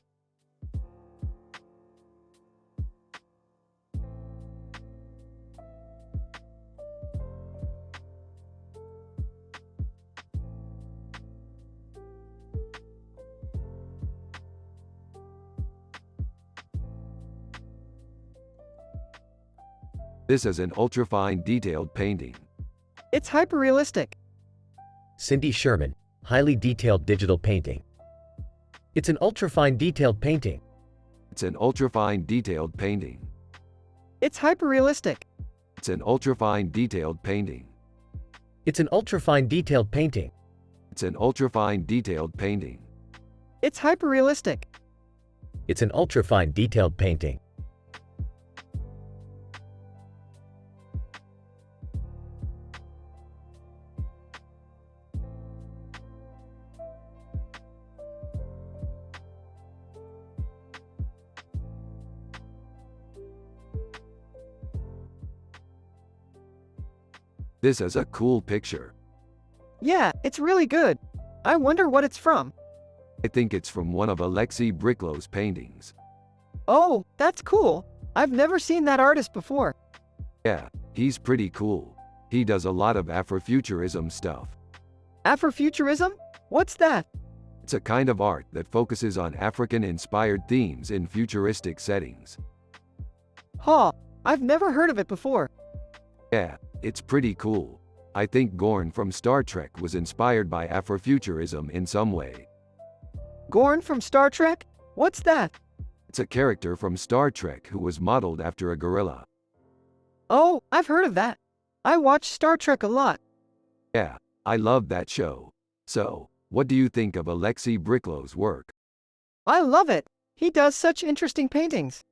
This is an ultra-fine detailed painting. It's hyper-realistic. Cindy Sherman, highly detailed digital painting. It's an ultra-fine detailed painting. It's an ultra-fine detailed painting. It's hyper-realistic. It's an ultra-fine detailed painting. It's an ultra-fine detailed painting. It's an ultra-fine detailed painting. It's hyper-realistic. It's an ultra-fine detailed painting. This is a cool picture. Yeah, it's really good. I wonder what it's from. I think it's from one of Alexei Briclow's paintings. Oh, that's cool. I've never seen that artist before. Yeah, he's pretty cool. He does a lot of Afrofuturism stuff. Afrofuturism? What's that? It's a kind of art that focuses on African-inspired themes in futuristic settings. Huh, I've never heard of it before. Yeah, it's pretty cool. I think Gorn from Star Trek was inspired by Afrofuturism in some way. Gorn from Star Trek? What's that? It's a character from Star Trek who was modeled after a gorilla. Oh, I've heard of that. I watch Star Trek a lot. Yeah, I love that show. So, what do you think of Alexei Briclow's work? I love it. He does such interesting paintings.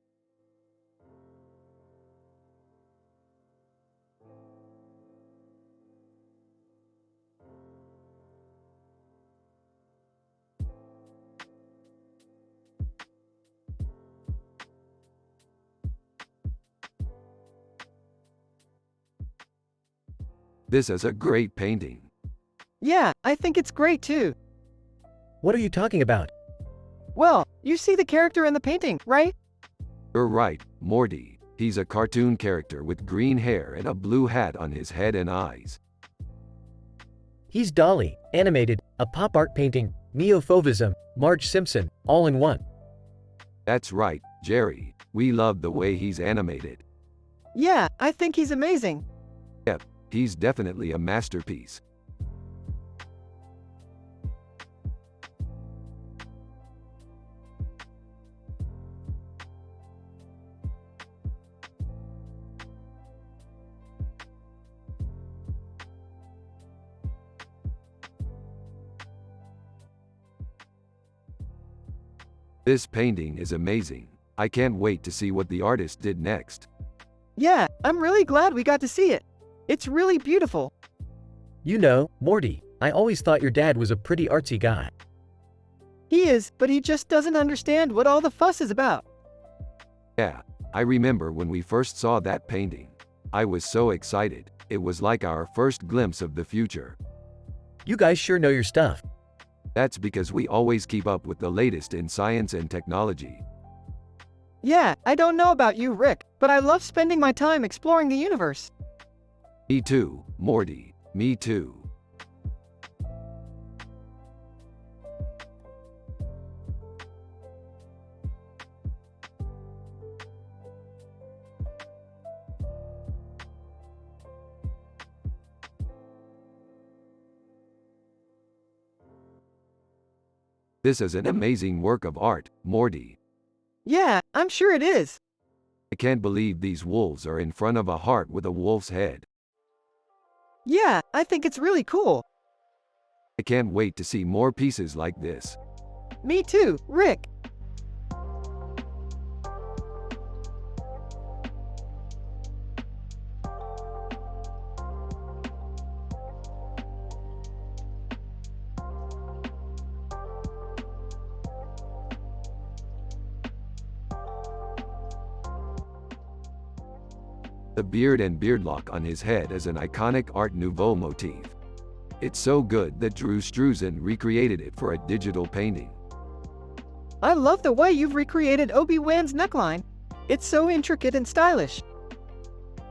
This is a great painting. Yeah, I think it's great too. What are you talking about? Well, you see the character in the painting, right? You're right, Morty. He's a cartoon character with green hair and a blue hat on his head and eyes. He's Dolly, animated, a pop art painting, Neophovism, Marge Simpson, all in one. That's right, Jerry. We love the way he's animated. Yeah, I think he's amazing. Yep, he's definitely a masterpiece. This painting is amazing. I can't wait to see what the artist did next. Yeah, I'm really glad we got to see it. It's really beautiful. You know, Morty, I always thought your dad was a pretty artsy guy. He is, but he just doesn't understand what all the fuss is about. Yeah, I remember when we first saw that painting. I was so excited. It was like our first glimpse of the future. You guys sure know your stuff. That's because we always keep up with the latest in science and technology. Yeah, I don't know about you, Rick, but I love spending my time exploring the universe. Me too, Morty. Me too. This is an amazing work of art, Morty. Yeah, I'm sure it is. I can't believe these wolves are in front of a heart with a wolf's head. Yeah, I think it's really cool. I can't wait to see more pieces like this. Me too, Rick. The beard and beardlock on his head is an iconic Art Nouveau motif. It's so good that Drew Struzan recreated it for a digital painting. I love the way you've recreated Obi-Wan's neckline. It's so intricate and stylish.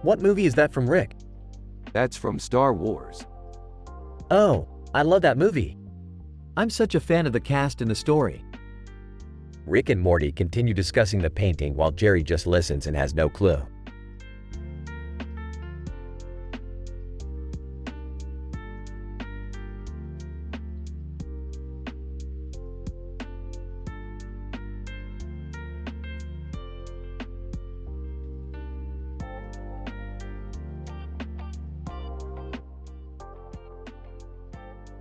What movie is that from, Rick? That's from Star Wars. Oh, I love that movie. I'm such a fan of the cast and the story. Rick and Morty continue discussing the painting while Jerry just listens and has no clue.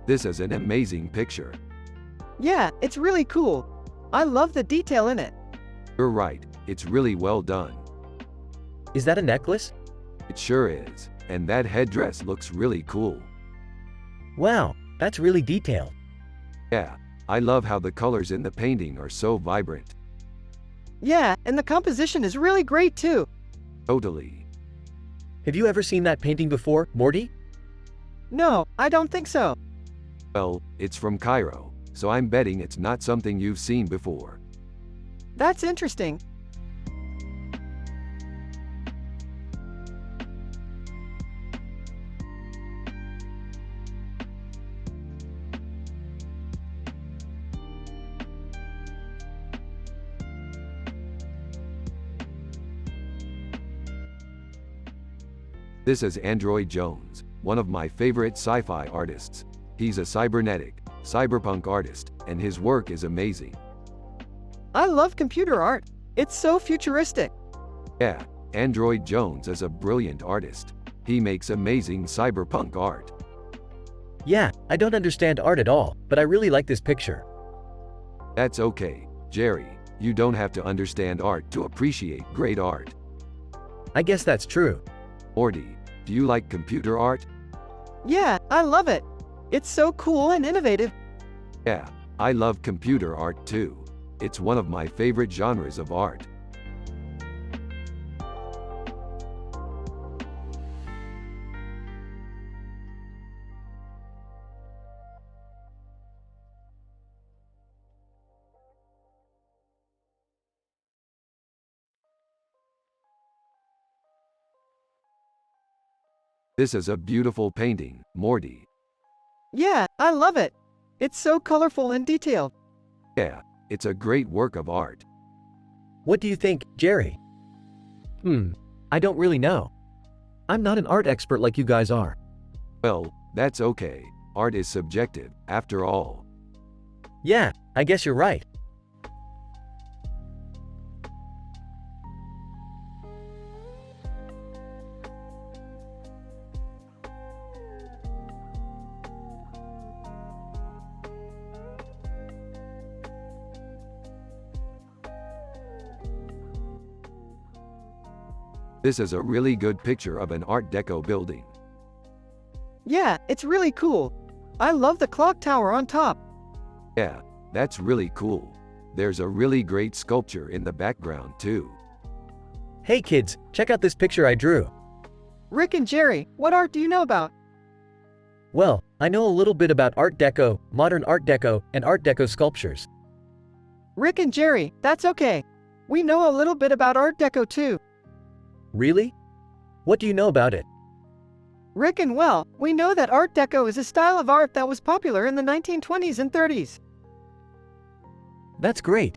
This is an amazing picture. Yeah, it's really cool. I love the detail in it. You're right, it's really well done. Is that a necklace? It sure is, and that headdress looks really cool. Wow, that's really detailed. Yeah, I love how the colors in the painting are so vibrant. Yeah, and the composition is really great too. Totally. Have you ever seen that painting before, Morty? No, I don't think so. Well, it's from Cairo, so I'm betting it's not something you've seen before. That's interesting. This is Android Jones, one of my favorite sci-fi artists. He's a cyberpunk artist, and his work is amazing. I love computer art. It's so futuristic. Yeah, Android Jones is a brilliant artist. He makes amazing cyberpunk art. Yeah, I don't understand art at all, but I really like this picture. That's okay, Jerry. You don't have to understand art to appreciate great art. I guess that's true. Morty, do you like computer art? Yeah, I love it. It's so cool and innovative. Yeah, I love computer art too. It's one of my favorite genres of art. This is a beautiful painting, Morty. Yeah, I love it. It's so colorful and detailed. Yeah, it's a great work of art. What do you think, Jerry? I don't really know. I'm not an art expert like you guys are. Well, that's okay. Art is subjective, after all. Yeah, I guess you're right. This is a really good picture of an Art Deco building. Yeah, it's really cool. I love the clock tower on top. Yeah, that's really cool. There's a really great sculpture in the background too. Hey kids, check out this picture I drew. Rick and Jerry, what art do you know about? Well, I know a little bit about Art Deco, modern Art Deco, and Art Deco sculptures. Rick and Jerry, that's okay. We know a little bit about Art Deco too. Really? What do you know about it? Rick and well, we know that Art Deco is a style of art that was popular in the 1920s and 30s. That's great.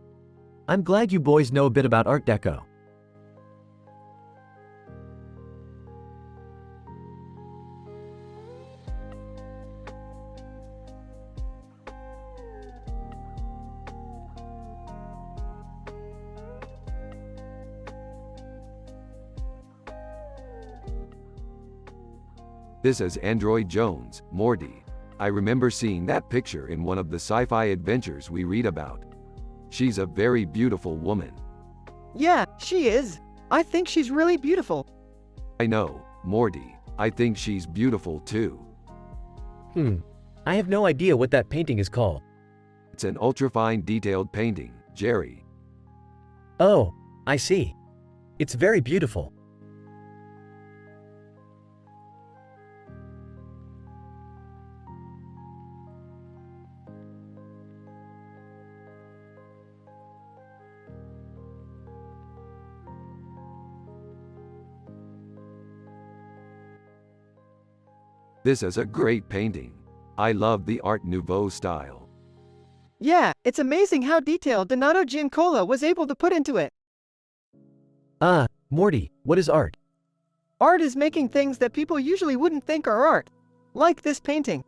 I'm glad you boys know a bit about Art Deco. This is Android Jones, Morty. I remember seeing that picture in one of the sci-fi adventures we read about. She's a very beautiful woman. Yeah, she is. I think she's really beautiful. I know, Morty. I think she's beautiful too. I have no idea what that painting is called. It's an ultrafine detailed painting, Jerry. Oh, I see. It's very beautiful. This is a great painting. I love the Art Nouveau style. Yeah, it's amazing how detailed Donato Giancola was able to put into it. Morty, what is art? Art is making things that people usually wouldn't think are art. Like this painting.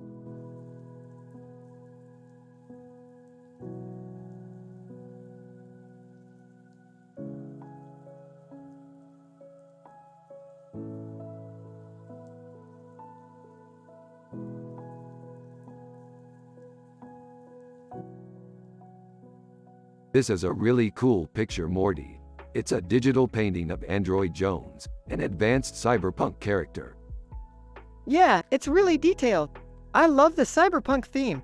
This is a really cool picture, Morty. It's a digital painting of Android Jones, an advanced cyberpunk character. Yeah, it's really detailed. I love the cyberpunk theme.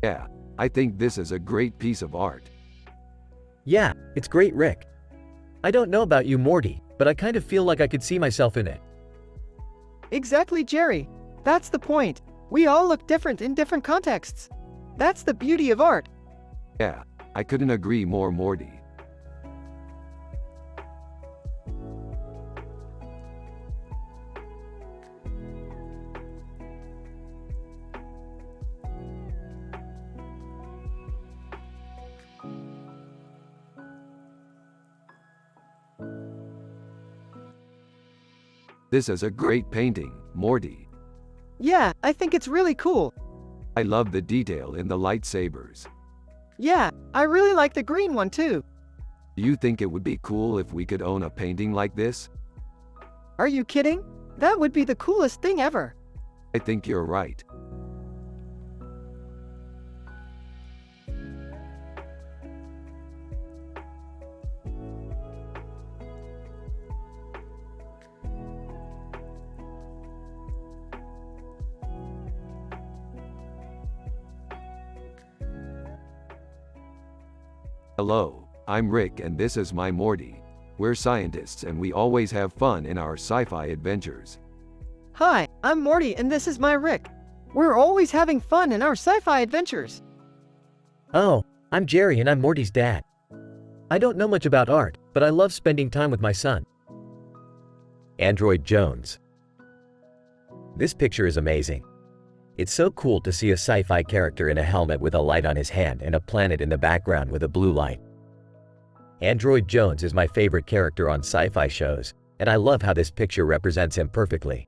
Yeah, I think this is a great piece of art. Yeah, it's great, Rick. I don't know about you, Morty, but I kind of feel like I could see myself in it. Exactly, Jerry. That's the point. We all look different in different contexts. That's the beauty of art. Yeah, I couldn't agree more, Morty. This is a great painting, Morty. Yeah, I think it's really cool. I love the detail in the lightsabers. Yeah, I really like the green one too. Do you think it would be cool if we could own a painting like this? Are you kidding? That would be the coolest thing ever. I think you're right. Hello, I'm Rick and this is my Morty. We're scientists and we always have fun in our sci-fi adventures. Hi, I'm Morty and this is my Rick. We're always having fun in our sci-fi adventures. Oh, I'm Jerry and I'm Morty's dad. I don't know much about art, but I love spending time with my son. Android Jones. This picture is amazing. It's so cool to see a sci-fi character in a helmet with a light on his hand and a planet in the background with a blue light. Android Jones is my favorite character on sci-fi shows, and I love how this picture represents him perfectly.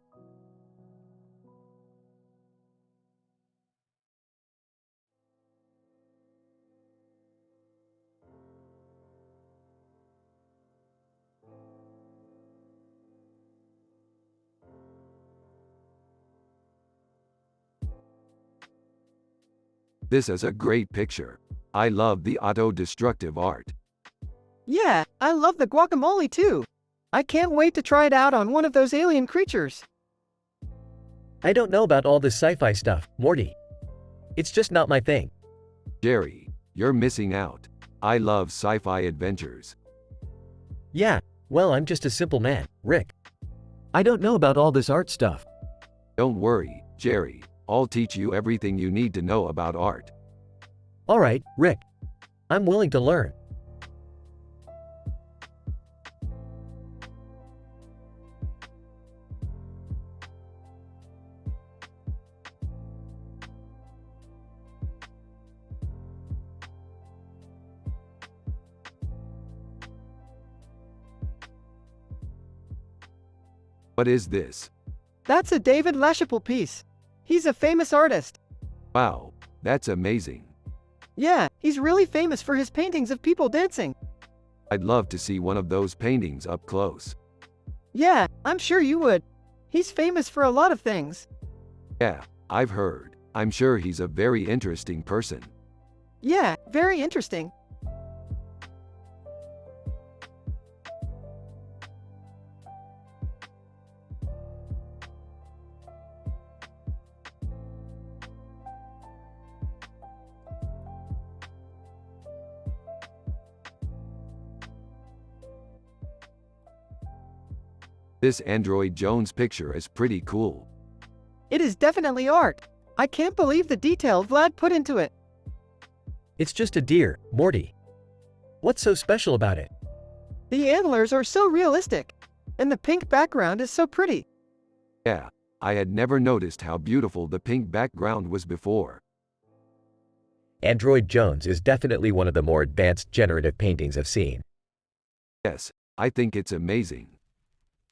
This is a great picture. I love the auto-destructive art. Yeah, I love the guacamole too. I can't wait to try it out on one of those alien creatures. I don't know about all this sci-fi stuff, Morty. It's just not my thing. Jerry, you're missing out. I love sci-fi adventures. Yeah, well, I'm just a simple man, Rick. I don't know about all this art stuff. Don't worry, Jerry. I'll teach you everything you need to know about art. All right, Rick. I'm willing to learn. What is this? That's a David LaChapelle piece. He's a famous artist. Wow, that's amazing. Yeah, he's really famous for his paintings of people dancing. I'd love to see one of those paintings up close. Yeah, I'm sure you would. He's famous for a lot of things. Yeah, I've heard. I'm sure he's a very interesting person. Yeah, very interesting. This Android Jones picture is pretty cool. It is definitely art. I can't believe the detail Vlad put into it. It's just a deer, Morty. What's so special about it? The antlers are so realistic. And the pink background is so pretty. Yeah, I had never noticed how beautiful the pink background was before. Android Jones is definitely one of the more advanced generative paintings I've seen. Yes, I think it's amazing.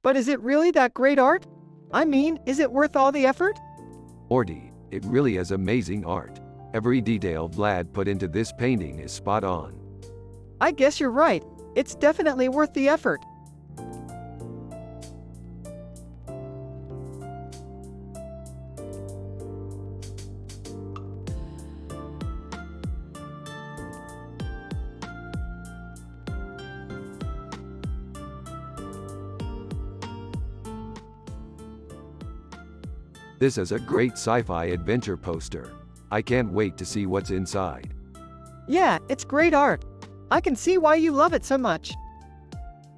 But is it really that great art? I mean, is it worth all the effort? Morty, it really is amazing art. Every detail Vlad put into this painting is spot on. I guess you're right. It's definitely worth the effort. This is a great sci-fi adventure poster. I can't wait to see what's inside. Yeah, it's great art. I can see why you love it so much.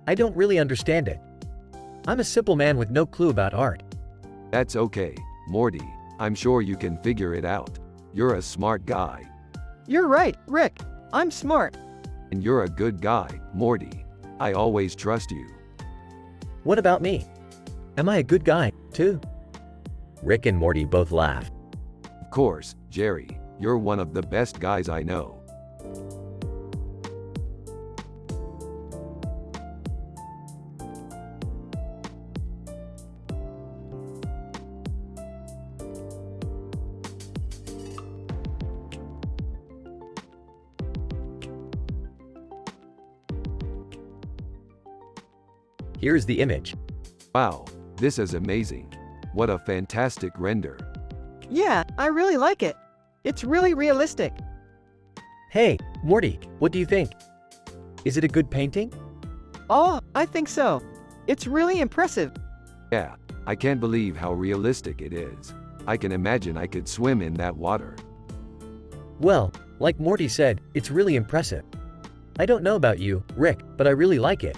I don't really understand it. I'm a simple man with no clue about art. That's okay, Morty. I'm sure you can figure it out. You're a smart guy. You're right, Rick. I'm smart. And you're a good guy, Morty. I always trust you. What about me? Am I a good guy, too? Rick and Morty both laughed. Of course, Jerry. You're one of the best guys I know. Here's the image. Wow, this is amazing. What a fantastic render. Yeah, I really like it. It's really realistic. Hey, Morty, what do you think? Is it a good painting? Oh, I think so. It's really impressive. Yeah, I can't believe how realistic it is. I can imagine I could swim in that water. Well, like Morty said, it's really impressive. I don't know about you, Rick, but I really like it.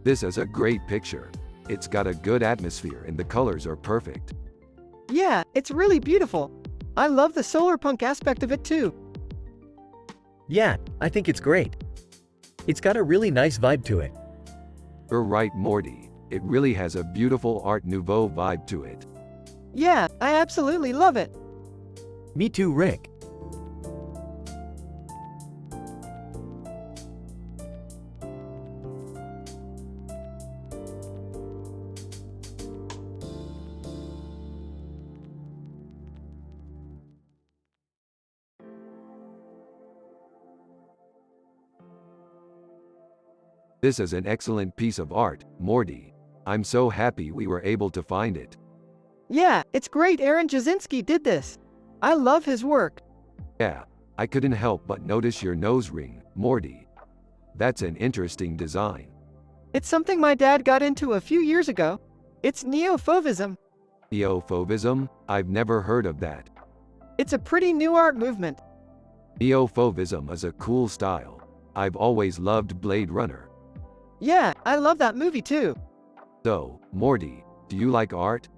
This is a great picture. It's got a good atmosphere and the colors are perfect. Yeah, it's really beautiful. I love the solar punk aspect of it too. Yeah, I think it's great. It's got a really nice vibe to it. You're right, Morty. It really has a beautiful Art Nouveau vibe to it. Yeah, I absolutely love it. Me too, Rick. This is an excellent piece of art, Morty. I'm so happy we were able to find it. Yeah, it's great Aaron Jasinski did this. I love his work. Yeah, I couldn't help but notice your nose ring, Morty. That's an interesting design. It's something my dad got into a few years ago. It's neo-fauvism. Neo-fauvism? I've never heard of that. It's a pretty new art movement. Neo-fauvism is a cool style. I've always loved Blade Runner. Yeah, I love that movie too. So, Morty, do you like art?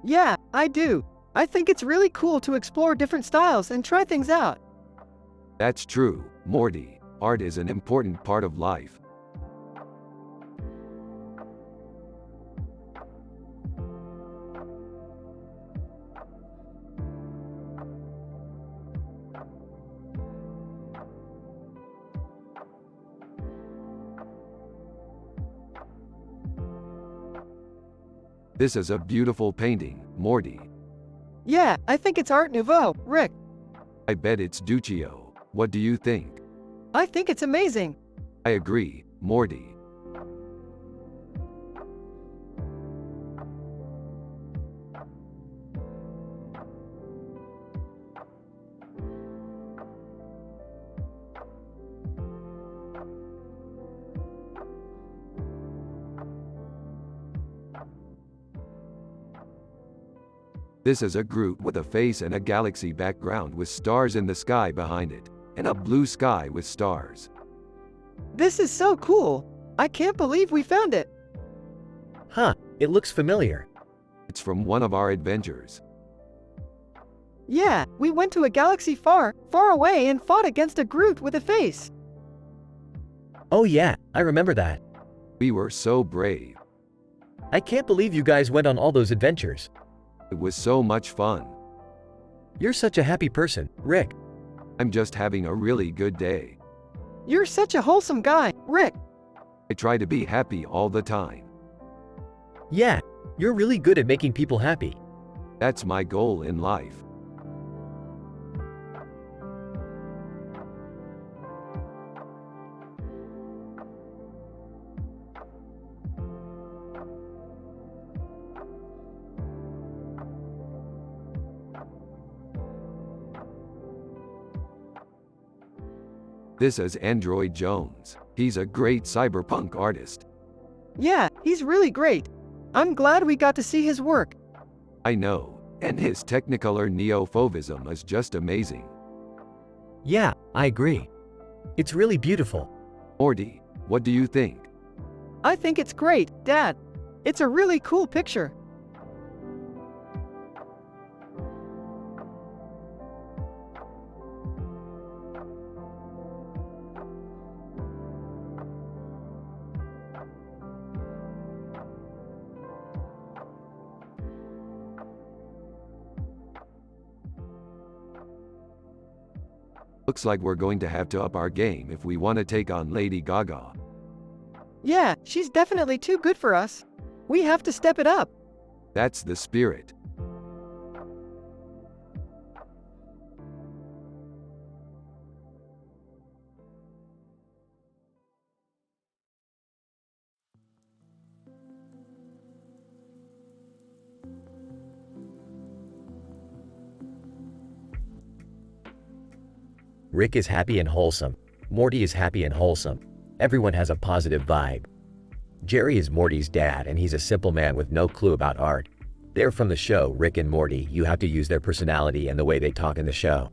Yeah, I do. I think it's really cool to explore different styles and try things out. That's true, Morty. Art is an important part of life. This is a beautiful painting, Morty. Yeah, I think it's Art Nouveau, Rick. I bet it's Duccio. What do you think? I think it's amazing. I agree, Morty. This is a Groot with a face and a galaxy background with stars in the sky behind it, and a blue sky with stars. This is so cool. I can't believe we found it. Huh, it looks familiar. It's from one of our adventures. Yeah, we went to a galaxy far, far away and fought against a Groot with a face. Oh yeah, I remember that. We were so brave. I can't believe you guys went on all those adventures. It was so much fun. You're such a happy person, Rick. I'm just having a really good day. You're such a wholesome guy, Rick. I try to be happy all the time. Yeah, you're really good at making people happy. That's my goal in life. This is Android Jones. He's a great cyberpunk artist. Yeah, he's really great. I'm glad we got to see his work. I know, and his Technicolor neo-fauvism is just amazing. Yeah, I agree. It's really beautiful. Morty, what do you think? I think it's great, Dad. It's a really cool picture. Looks like we're going to have to up our game if we want to take on Lady Gaga. Yeah, she's definitely too good for us. We have to step it up. That's the spirit. Rick is happy and wholesome. Morty is happy and wholesome. Everyone has a positive vibe. Jerry is Morty's dad, and he's a simple man with no clue about art. They're from the show Rick and Morty. You have to use their personality and the way they talk in the show.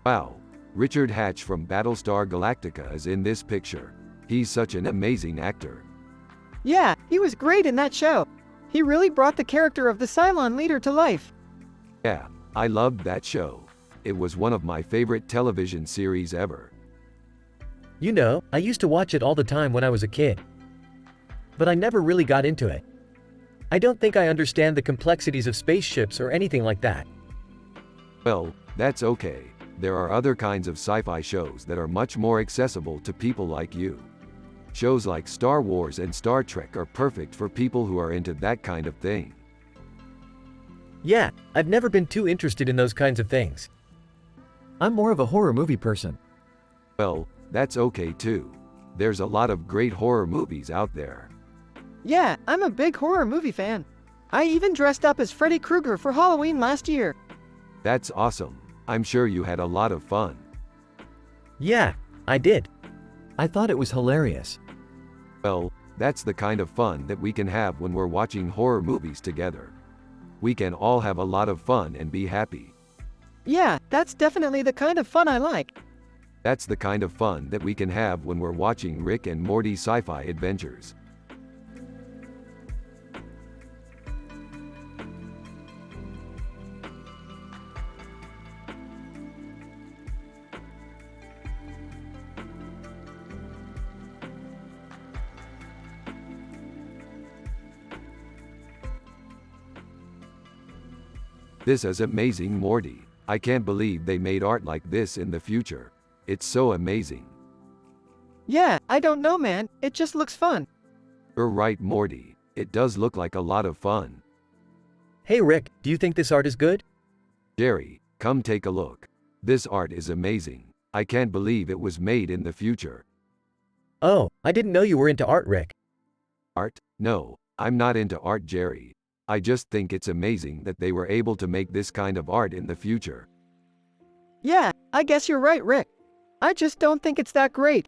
Wow, Richard Hatch from Battlestar Galactica is in this picture. He's such an amazing actor. Yeah, he was great in that show. He really brought the character of the Cylon leader to life. Yeah, I loved that show. It was one of my favorite television series ever. You know, I used to watch it all the time when I was a kid. But I never really got into it. I don't think I understand the complexities of spaceships or anything like that. Well, that's okay. There are other kinds of sci-fi shows that are much more accessible to people like you. Shows like Star Wars and Star Trek are perfect for people who are into that kind of thing. Yeah, I've never been too interested in those kinds of things. I'm more of a horror movie person. Well, that's okay too. There's a lot of great horror movies out there. Yeah, I'm a big horror movie fan. I even dressed up as Freddy Krueger for Halloween last year. That's awesome. I'm sure you had a lot of fun. Yeah, I did. I thought it was hilarious. Well, that's the kind of fun that we can have when we're watching horror movies together. We can all have a lot of fun and be happy. Yeah, that's definitely the kind of fun I like. That's the kind of fun that we can have when we're watching Rick and Morty sci-fi adventures. This is amazing, Morty. I can't believe they made art like this in the future. It's so amazing. Yeah, I don't know, man. It just looks fun. You're right, Morty. It does look like a lot of fun. Hey Rick, do you think this art is good? Jerry, come take a look. This art is amazing. I can't believe it was made in the future. Oh, I didn't know you were into art, Rick. Art? No, I'm not into art, Jerry. I just think it's amazing that they were able to make this kind of art in the future. Yeah, I guess you're right, Rick. I just don't think it's that great.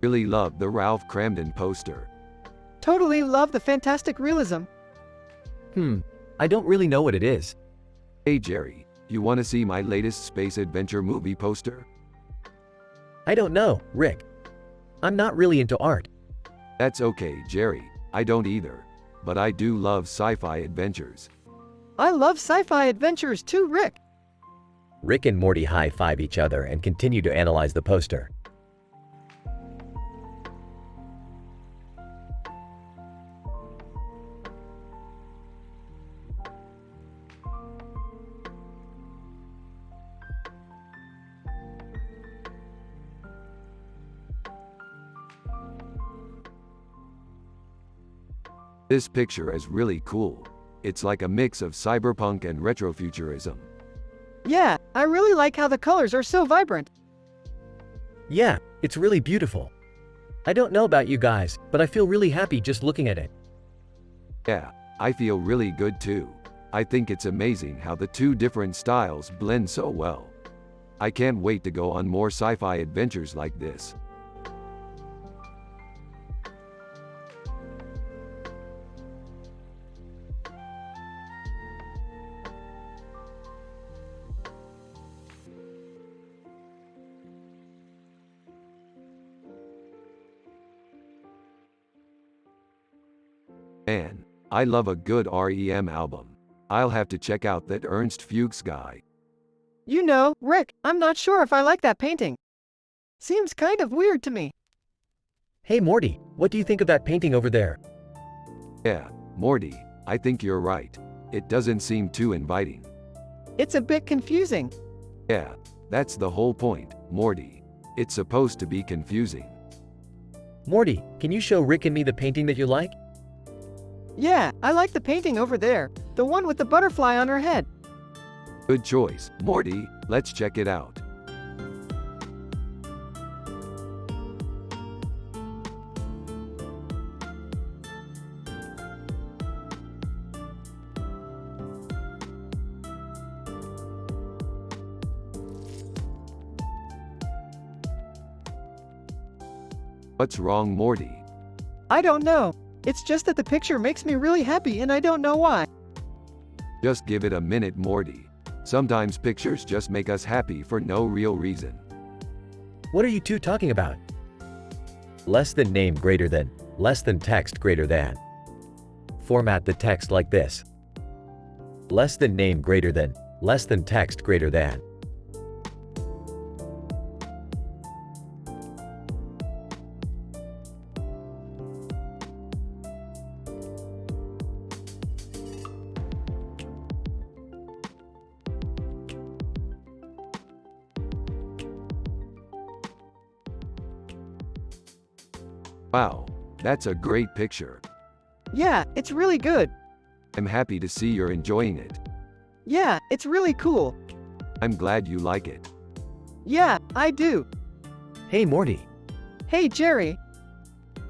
Really love the Ralph Cramden poster. Totally love the fantastic realism. I don't really know what it is. Hey Jerry, you want to see my latest space adventure movie poster? I don't know, Rick. I'm not really into art. That's okay, Jerry. I don't either. But I do love sci-fi adventures. I love sci-fi adventures too, Rick. Rick and Morty high-five each other and continue to analyze the poster. This picture is really cool. It's like a mix of cyberpunk and retrofuturism. Yeah, I really like how the colors are so vibrant. Yeah, it's really beautiful. I don't know about you guys, but I feel really happy just looking at it. Yeah, I feel really good too. I think it's amazing how the two different styles blend so well. I can't wait to go on more sci-fi adventures like this. Man, I love a good REM album. I'll have to check out that Ernst Fuchs guy. You know, Rick, I'm not sure if I like that painting. Seems kind of weird to me. Hey Morty, what do you think of that painting over there? Yeah, Morty, I think you're right. It doesn't seem too inviting. It's a bit confusing. Yeah, that's the whole point, Morty. It's supposed to be confusing. Morty, can you show Rick and me the painting that you like? Yeah, I like the painting over there, the one with the butterfly on her head. Good choice, Morty. Let's check it out. What's wrong, Morty? I don't know. It's just that the picture makes me really happy and I don't know why. Just give it a minute, Morty. Sometimes pictures just make us happy for no real reason. What are you two talking about? Less than name greater than, less than text greater than. Format the text like this. Less than name greater than, less than text greater than. Wow, that's a great picture. Yeah, it's really good. I'm happy to see you're enjoying it. Yeah, it's really cool. I'm glad you like it. Yeah, I do. Hey Morty, Hey, Jerry.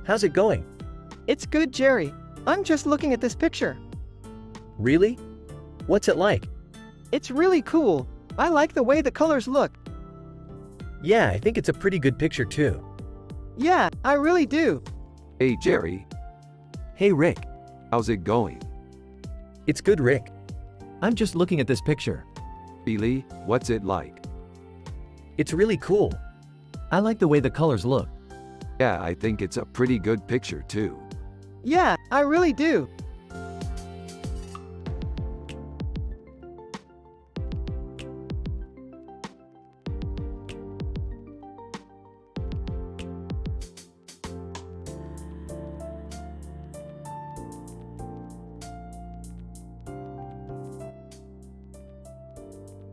how's it going? It's good, Jerry. I'm just looking at this picture. Really? What's it like? It's really cool. I like the way the colors look. Yeah, I think it's a pretty good picture too. Yeah, I really do. Hey, Jerry, Hey Rick, how's it going? It's good, Rick. I'm just looking at this picture. Billy, what's it like? It's really cool. I like the way the colors look. Yeah, I think it's a pretty good picture too. Yeah, I really do.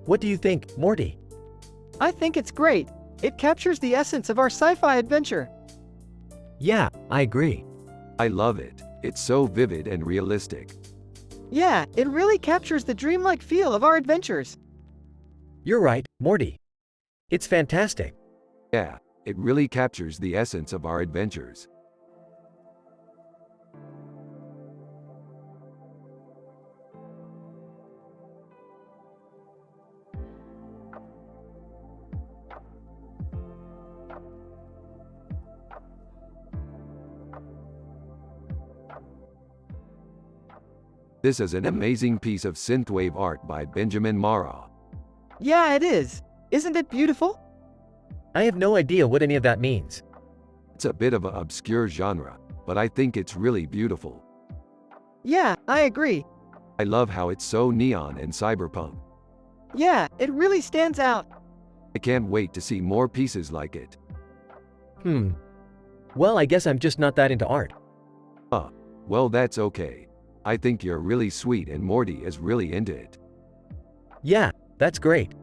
What do you think, Morty? I think it's great. It captures the essence of our sci-fi adventure. Yeah, I agree. I love it. It's so vivid and realistic. Yeah, it really captures the dreamlike feel of our adventures. You're right, Morty. It's fantastic. Yeah, it really captures the essence of our adventures. This is an amazing piece of synthwave art by Benjamin Marra. Yeah, it is. Isn't it beautiful? I have no idea what any of that means. It's a bit of an obscure genre, but I think it's really beautiful. Yeah, I agree. I love how it's so neon and cyberpunk. Yeah, it really stands out. I can't wait to see more pieces like it. Well, I guess I'm just not that into art. Well, that's okay. I think you're really sweet and Morty is really into it. Yeah, that's great.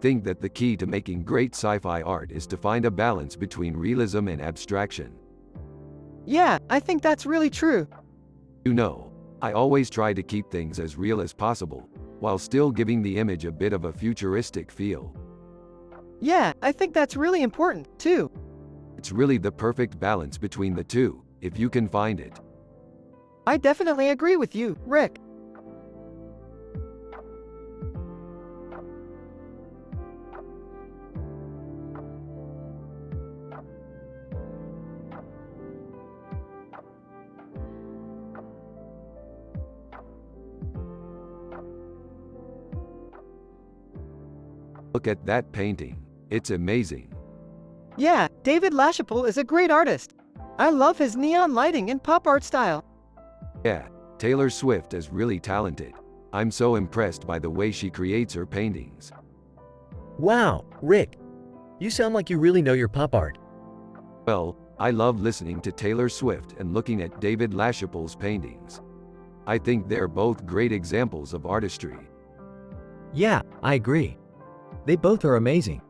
think that the key to making great sci-fi art is to find a balance between realism and abstraction. Yeah, I think that's really true. You know, I always try to keep things as real as possible, while still giving the image a bit of a futuristic feel. Yeah, I think that's really important, too. It's really the perfect balance between the two, if you can find it. I definitely agree with you, Rick. Look at that painting. It's amazing. Yeah, David LaChapelle is a great artist. I love his neon lighting and pop art style. Yeah, Taylor Swift is really talented. I'm so impressed by the way she creates her paintings. Wow, Rick. You sound like you really know your pop art. Well, I love listening to Taylor Swift and looking at David LaChapelle's paintings. I think they're both great examples of artistry. Yeah, I agree. They both are amazing.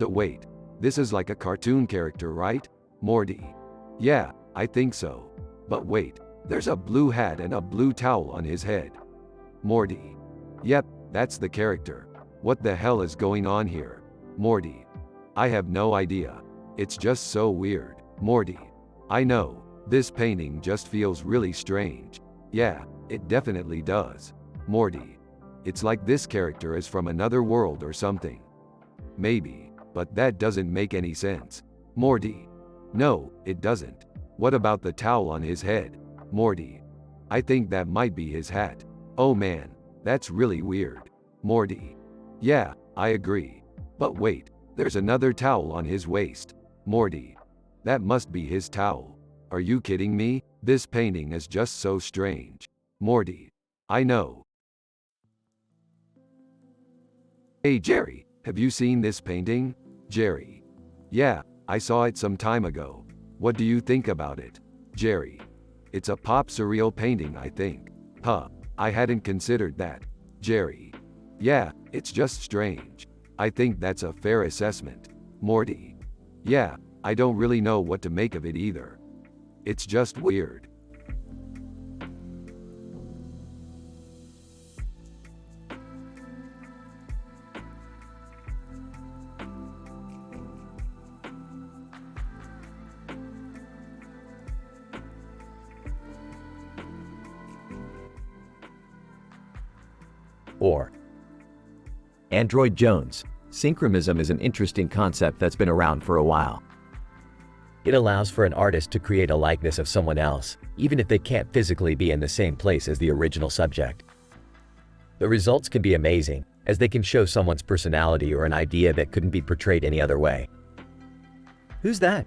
So wait, this is like a cartoon character, right? Morty. Yeah, I think so. But wait, there's a blue hat and a blue towel on his head. Morty. Yep, that's the character. What the hell is going on here? Morty. I have no idea. It's just so weird. Morty. I know, this painting just feels really strange. Yeah, it definitely does. Morty. It's like this character is from another world or something. Maybe, but that doesn't make any sense. Morty. No, it doesn't. What about the towel on his head? Morty. I think that might be his hat. Oh man, that's really weird. Morty. Yeah, I agree. But wait, there's another towel on his waist. Morty. That must be his towel. Are you kidding me? This painting is just so strange. Morty. I know. Hey Jerry, have you seen this painting? Jerry. Yeah, I saw it some time ago. What do you think about it? Jerry. It's a pop surreal painting, I think. Huh, I hadn't considered that. Jerry. Yeah, it's just strange. I think that's a fair assessment. Morty. Yeah, I don't really know what to make of it either. It's just weird. Or, Android Jones. Synchronism is an interesting concept that's been around for a while. it allows for an artist to create a likeness of someone else, even if they can't physically be in the same place as the original subject. The results can be amazing, as they can show someone's personality or an idea that couldn't be portrayed any other way. Who's that?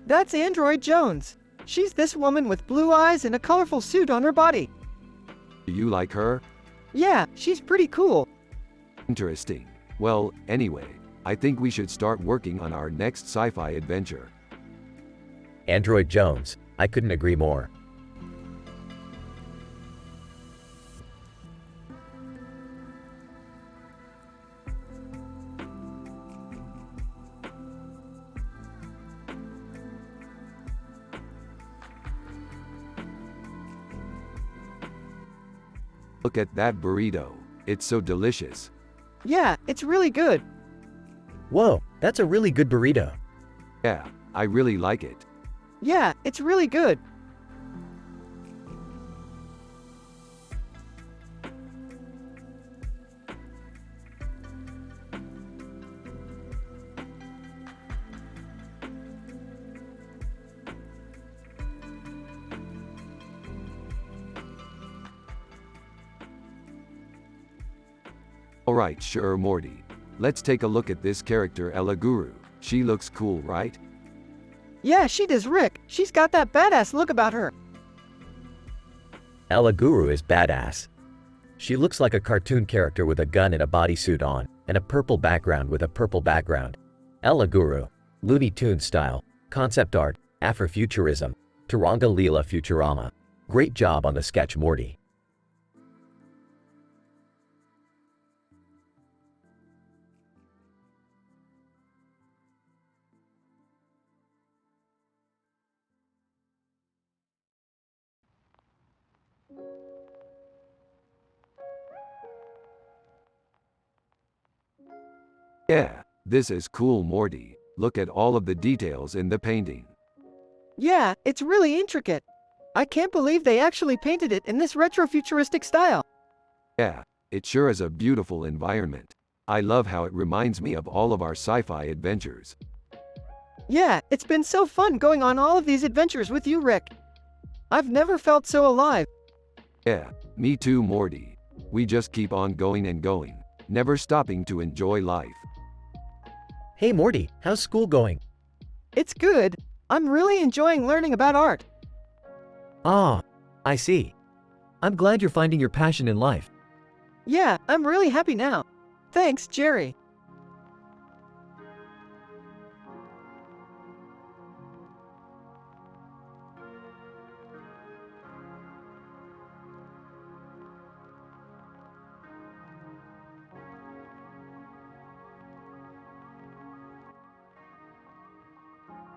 That's Android Jones. She's this woman with blue eyes and a colorful suit on her body. Do you like her? Yeah, she's pretty cool. Interesting. Well, anyway, I think we should start working on our next sci-fi adventure. Android Jones, I couldn't agree more. Look at that burrito. It's so delicious. Yeah, it's really good. Whoa, that's a really good burrito. Yeah, I really like it. Yeah, it's really good. Alright, sure, Morty. Let's take a look at this character, Ella Guru. She looks cool, right? Yeah, she does, Rick. She's got that badass look about her. Ella Guru is badass. She looks like a cartoon character with a gun and a bodysuit on, and a purple background with a purple background. Ella Guru, Looney Tunes style, concept art, Afrofuturism, Taranga Leela Futurama. Great job on the sketch, Morty. Yeah, this is cool, Morty. Look at all of the details in the painting. Yeah, it's really intricate. I can't believe they actually painted it in this retrofuturistic style. Yeah, it sure is a beautiful environment. I love how it reminds me of all of our sci-fi adventures. Yeah, it's been so fun going on all of these adventures with you, Rick. I've never felt so alive. Yeah, me too, Morty. We just keep on going and going, never stopping to enjoy life. Hey Morty, how's school going? It's good. I'm really enjoying learning about art. Ah, I see. I'm glad you're finding your passion in life. Yeah, I'm really happy now. Thanks, Jerry.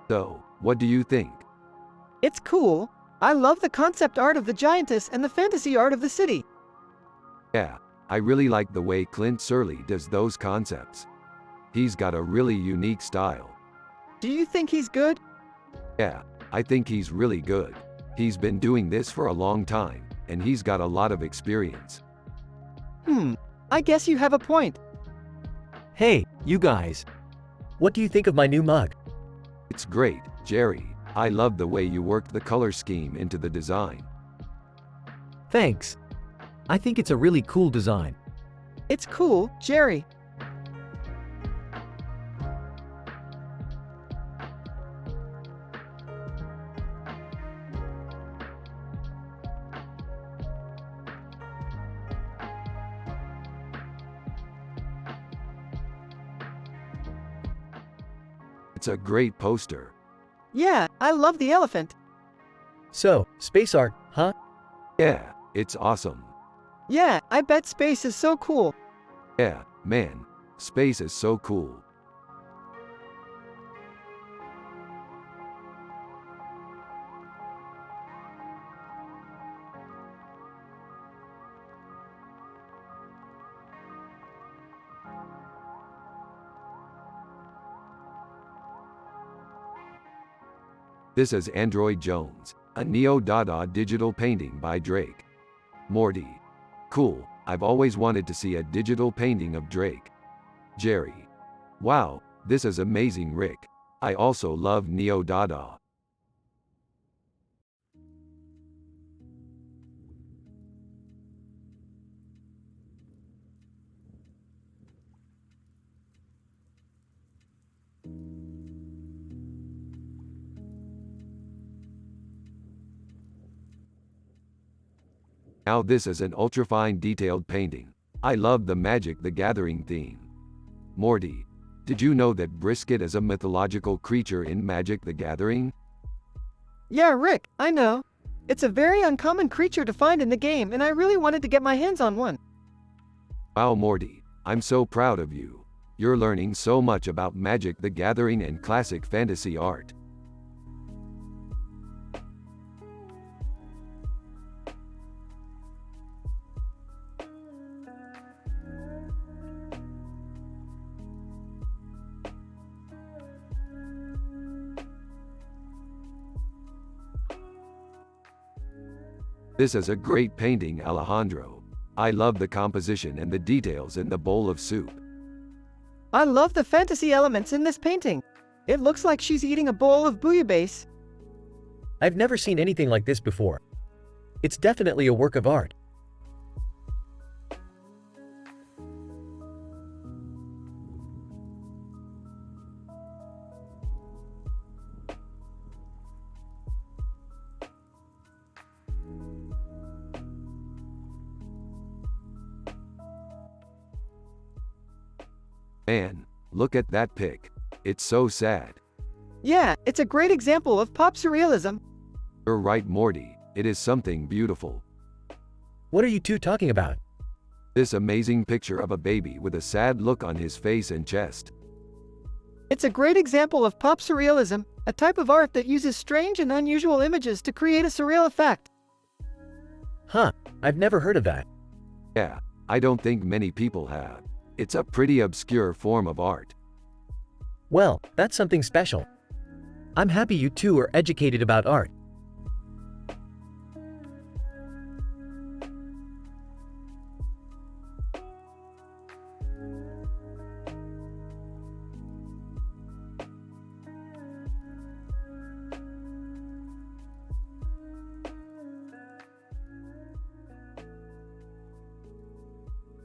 So, what do you think? It's cool. I love the concept art of the giantess and the fantasy art of the city. Yeah, I really like the way Clint Surley does those concepts. He's got a really unique style. Do you think he's good? Yeah, I think he's really good. He's been doing this for a long time, and he's got a lot of experience. I guess you have a point. Hey, you guys. What do you think of my new mug? It's great, Jerry. I love the way you worked the color scheme into the design. Thanks. I think it's a really cool design. It's cool, Jerry. It's a great poster. Yeah, I love the elephant. So, space art, huh? Yeah, it's awesome. Yeah, I bet space is so cool. Yeah, man, space is so cool. This is Android Jones, a neo-Dada digital painting by Drake. Morty. Cool, I've always wanted to see a digital painting of Drake. Jerry. Wow, this is amazing, Rick. I also love neo-Dada. Now this is an ultrafine detailed painting. I love the Magic the Gathering theme. Morty, did you know that Brisket is a mythological creature in Magic the Gathering? Yeah, Rick, I know. It's a very uncommon creature to find in the game, and I really wanted to get my hands on one. Wow, Morty, I'm so proud of you. You're learning so much about Magic the Gathering and classic fantasy art. This is a great painting, Alejandro. I love the composition and the details in the bowl of soup. I love the fantasy elements in this painting. It looks like she's eating a bowl of bouillabaisse. I've never seen anything like this before. It's definitely a work of art. Man, look at that pic. It's so sad. Yeah, it's a great example of pop surrealism. You're right, Morty. It is something beautiful. What are you two talking about? This amazing picture of a baby with a sad look on his face and chest. It's a great example of pop surrealism, a type of art that uses strange and unusual images to create a surreal effect. Huh, I've never heard of that. Yeah, I don't think many people have. It's a pretty obscure form of art. Well, that's something special. I'm happy you two are educated about art.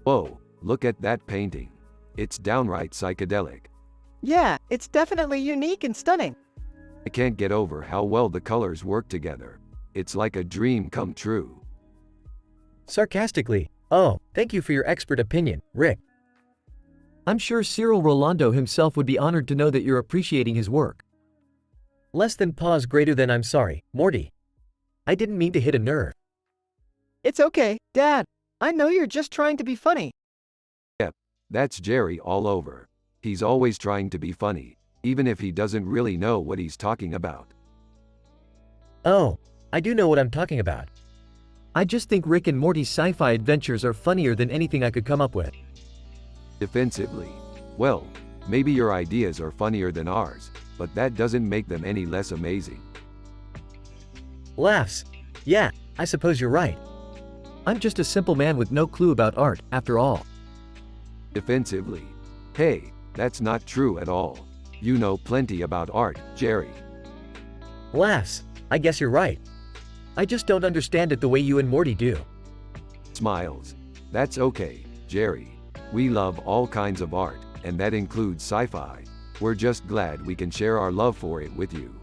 Whoa, look at that painting. It's downright psychedelic. Yeah, it's definitely unique and stunning. I can't get over how well the colors work together. It's like a dream come true. Sarcastically, oh, thank you for your expert opinion, Rick. I'm sure Cyril Rolando himself would be honored to know that you're appreciating his work. Less than pause greater than I'm sorry, Morty. I didn't mean to hit a nerve. It's okay, Dad. I know you're just trying to be funny. Yep, that's Jerry all over. He's always trying to be funny, even if he doesn't really know what he's talking about. Oh, I do know what I'm talking about. I just think Rick and Morty's sci-fi adventures are funnier than anything I could come up with. Defensively. Well, maybe your ideas are funnier than ours, but that doesn't make them any less amazing. Laughs. Yeah, I suppose you're right. I'm just a simple man with no clue about art, after all. Defensively. Hey, that's not true at all. You know plenty about art, Jerry. Laughs. I guess you're right. I just don't understand it the way you and Morty do. Smiles. That's okay, Jerry. We love all kinds of art, and that includes sci-fi. We're just glad we can share our love for it with you.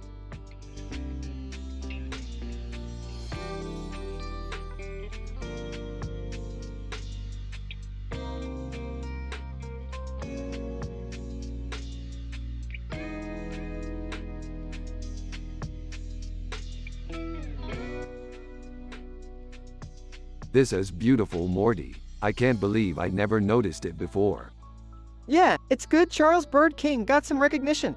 This is beautiful, Morty. I can't believe I never noticed it before. Yeah, it's good Charles Bird King got some recognition.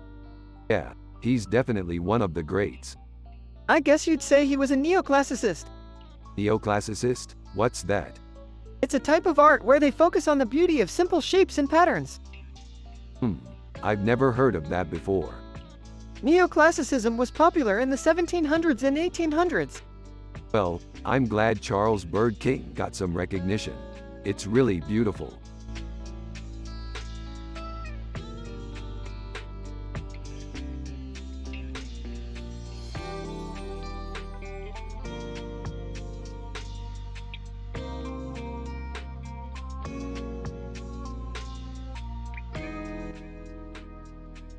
Yeah, he's definitely one of the greats. I guess you'd say he was a neoclassicist. Neoclassicist? What's that? It's a type of art where they focus on the beauty of simple shapes and patterns. I've never heard of that before. Neoclassicism was popular in the 1700s and 1800s. Well, I'm glad Charles Bird King got some recognition. It's really beautiful.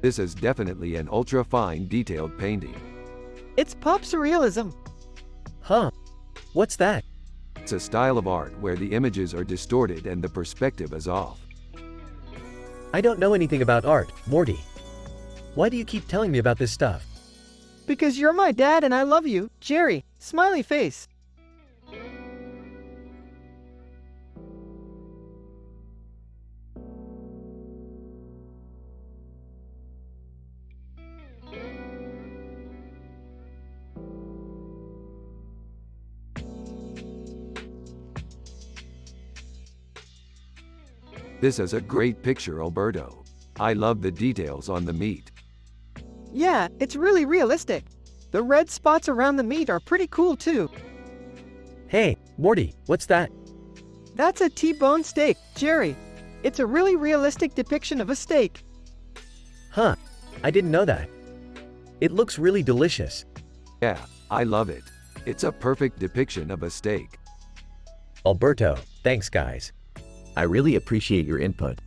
This is definitely an ultra-fine detailed painting. It's pop surrealism. Huh? What's that? It's a style of art where the images are distorted and the perspective is off. I don't know anything about art, Morty. Why do you keep telling me about this stuff? Because you're my dad and I love you, Jerry. Smiley face. This is a great picture, Alberto. I love the details on the meat. Yeah, it's really realistic. The red spots around the meat are pretty cool too. Hey, Morty, what's that? That's a T-bone steak, Jerry. It's a really realistic depiction of a steak. Huh, I didn't know that. It looks really delicious. Yeah, I love it. It's a perfect depiction of a steak. Alberto, thanks guys. I really appreciate your input.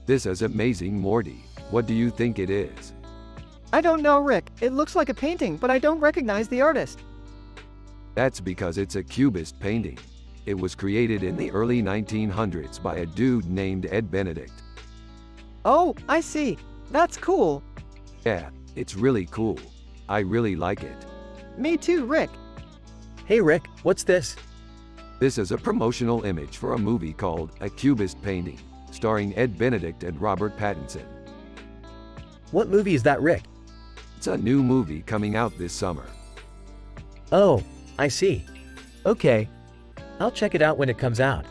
This is amazing, Morty. What do you think it is? I don't know, Rick. It looks like a painting, but I don't recognize the artist. That's because it's a cubist painting. It was created in the early 1900s by a dude named Ed Benedict. Oh, I see. That's cool. Yeah, it's really cool. I really like it. Me too, Rick. Hey Rick, what's this? This is a promotional image for a movie called A Cubist Painting, starring Ed Benedict and Robert Pattinson. What movie is that, Rick? It's a new movie coming out this summer. Oh, I see. Okay. I'll check it out when it comes out.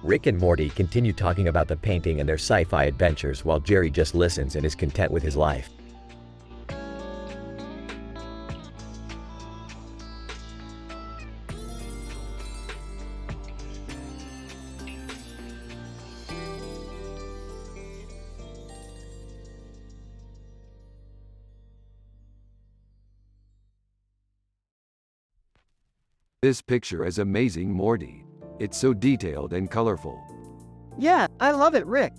Rick and Morty continue talking about the painting and their sci-fi adventures while Jerry just listens and is content with his life. This picture is amazing, Morty. It's so detailed and colorful. Yeah, I love it, Rick.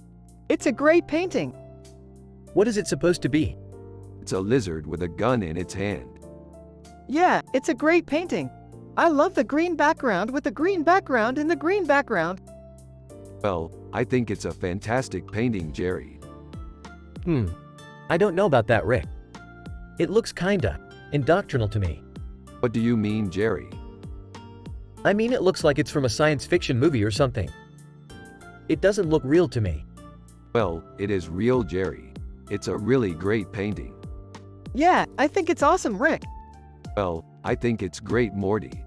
It's a great painting. What is it supposed to be? It's a lizard with a gun in its hand. Yeah, it's a great painting. I love the green background with the green background in the green background. Well, I think it's a fantastic painting, Jerry. I don't know about that, Rick. It looks kinda indoctrinal to me. What do you mean, Jerry? I mean, it looks like it's from a science fiction movie or something. It doesn't look real to me. Well, it is real, Jerry. It's a really great painting. Yeah, I think it's awesome, Rick. Well, I think it's great, Morty.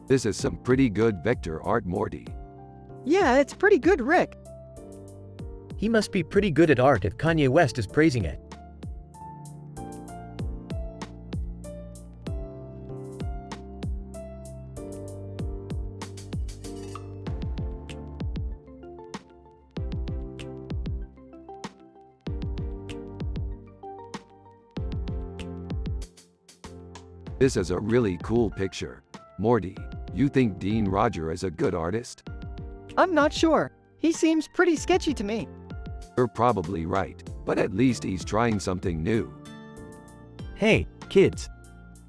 This is some pretty good vector art, Morty. Yeah, it's pretty good, Rick. He must be pretty good at art if Kanye West is praising it. This is a really cool picture. Morty, you think Dean Roger is a good artist? I'm not sure. He seems pretty sketchy to me. You're probably right, but at least he's trying something new. Hey, kids.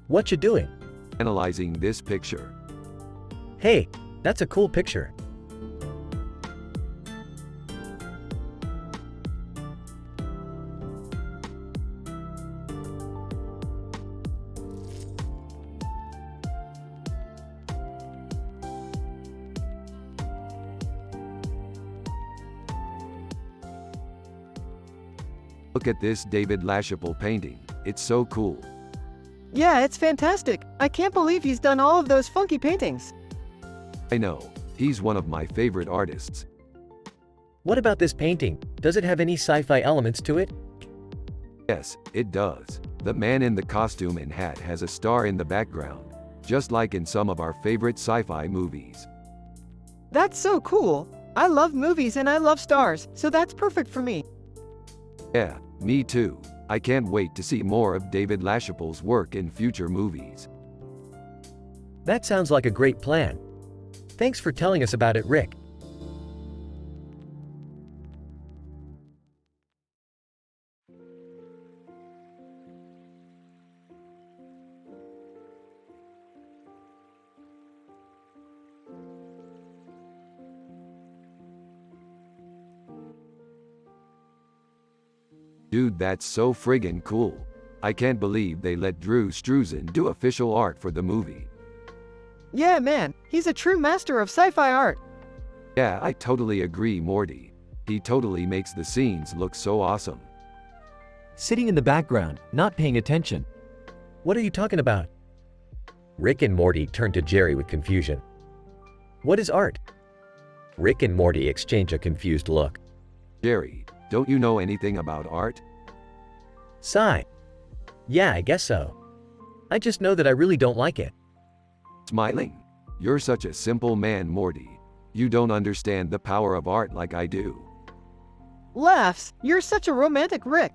What you doing? Analyzing this picture. Hey, that's a cool picture. Look at this David LaChapelle painting. It's so cool. Yeah, it's fantastic. I can't believe he's done all of those funky paintings. I know. He's one of my favorite artists. What about this painting? Does it have any sci-fi elements to it? Yes, it does. The man in the costume and hat has a star in the background, just like in some of our favorite sci-fi movies. That's so cool. I love movies and I love stars, so that's perfect for me. Yeah, me too. I can't wait to see more of David LaChapelle's work in future movies. That sounds like a great plan. Thanks for telling us about it, Rick. Dude, that's so friggin' cool. I can't believe they let Drew Struzan do official art for the movie. Yeah, man, he's a true master of sci-fi art. Yeah, I totally agree, Morty. He totally makes the scenes look so awesome. Sitting in the background, not paying attention. What are you talking about? Rick and Morty turn to Jerry with confusion. What is art? Rick and Morty exchange a confused look. Jerry, don't you know anything about art? Sci. Yeah, I guess so. I just know that I really don't like it. Smiling? You're such a simple man, Morty. You don't understand the power of art like I do. Laughs, you're such a romantic, Rick.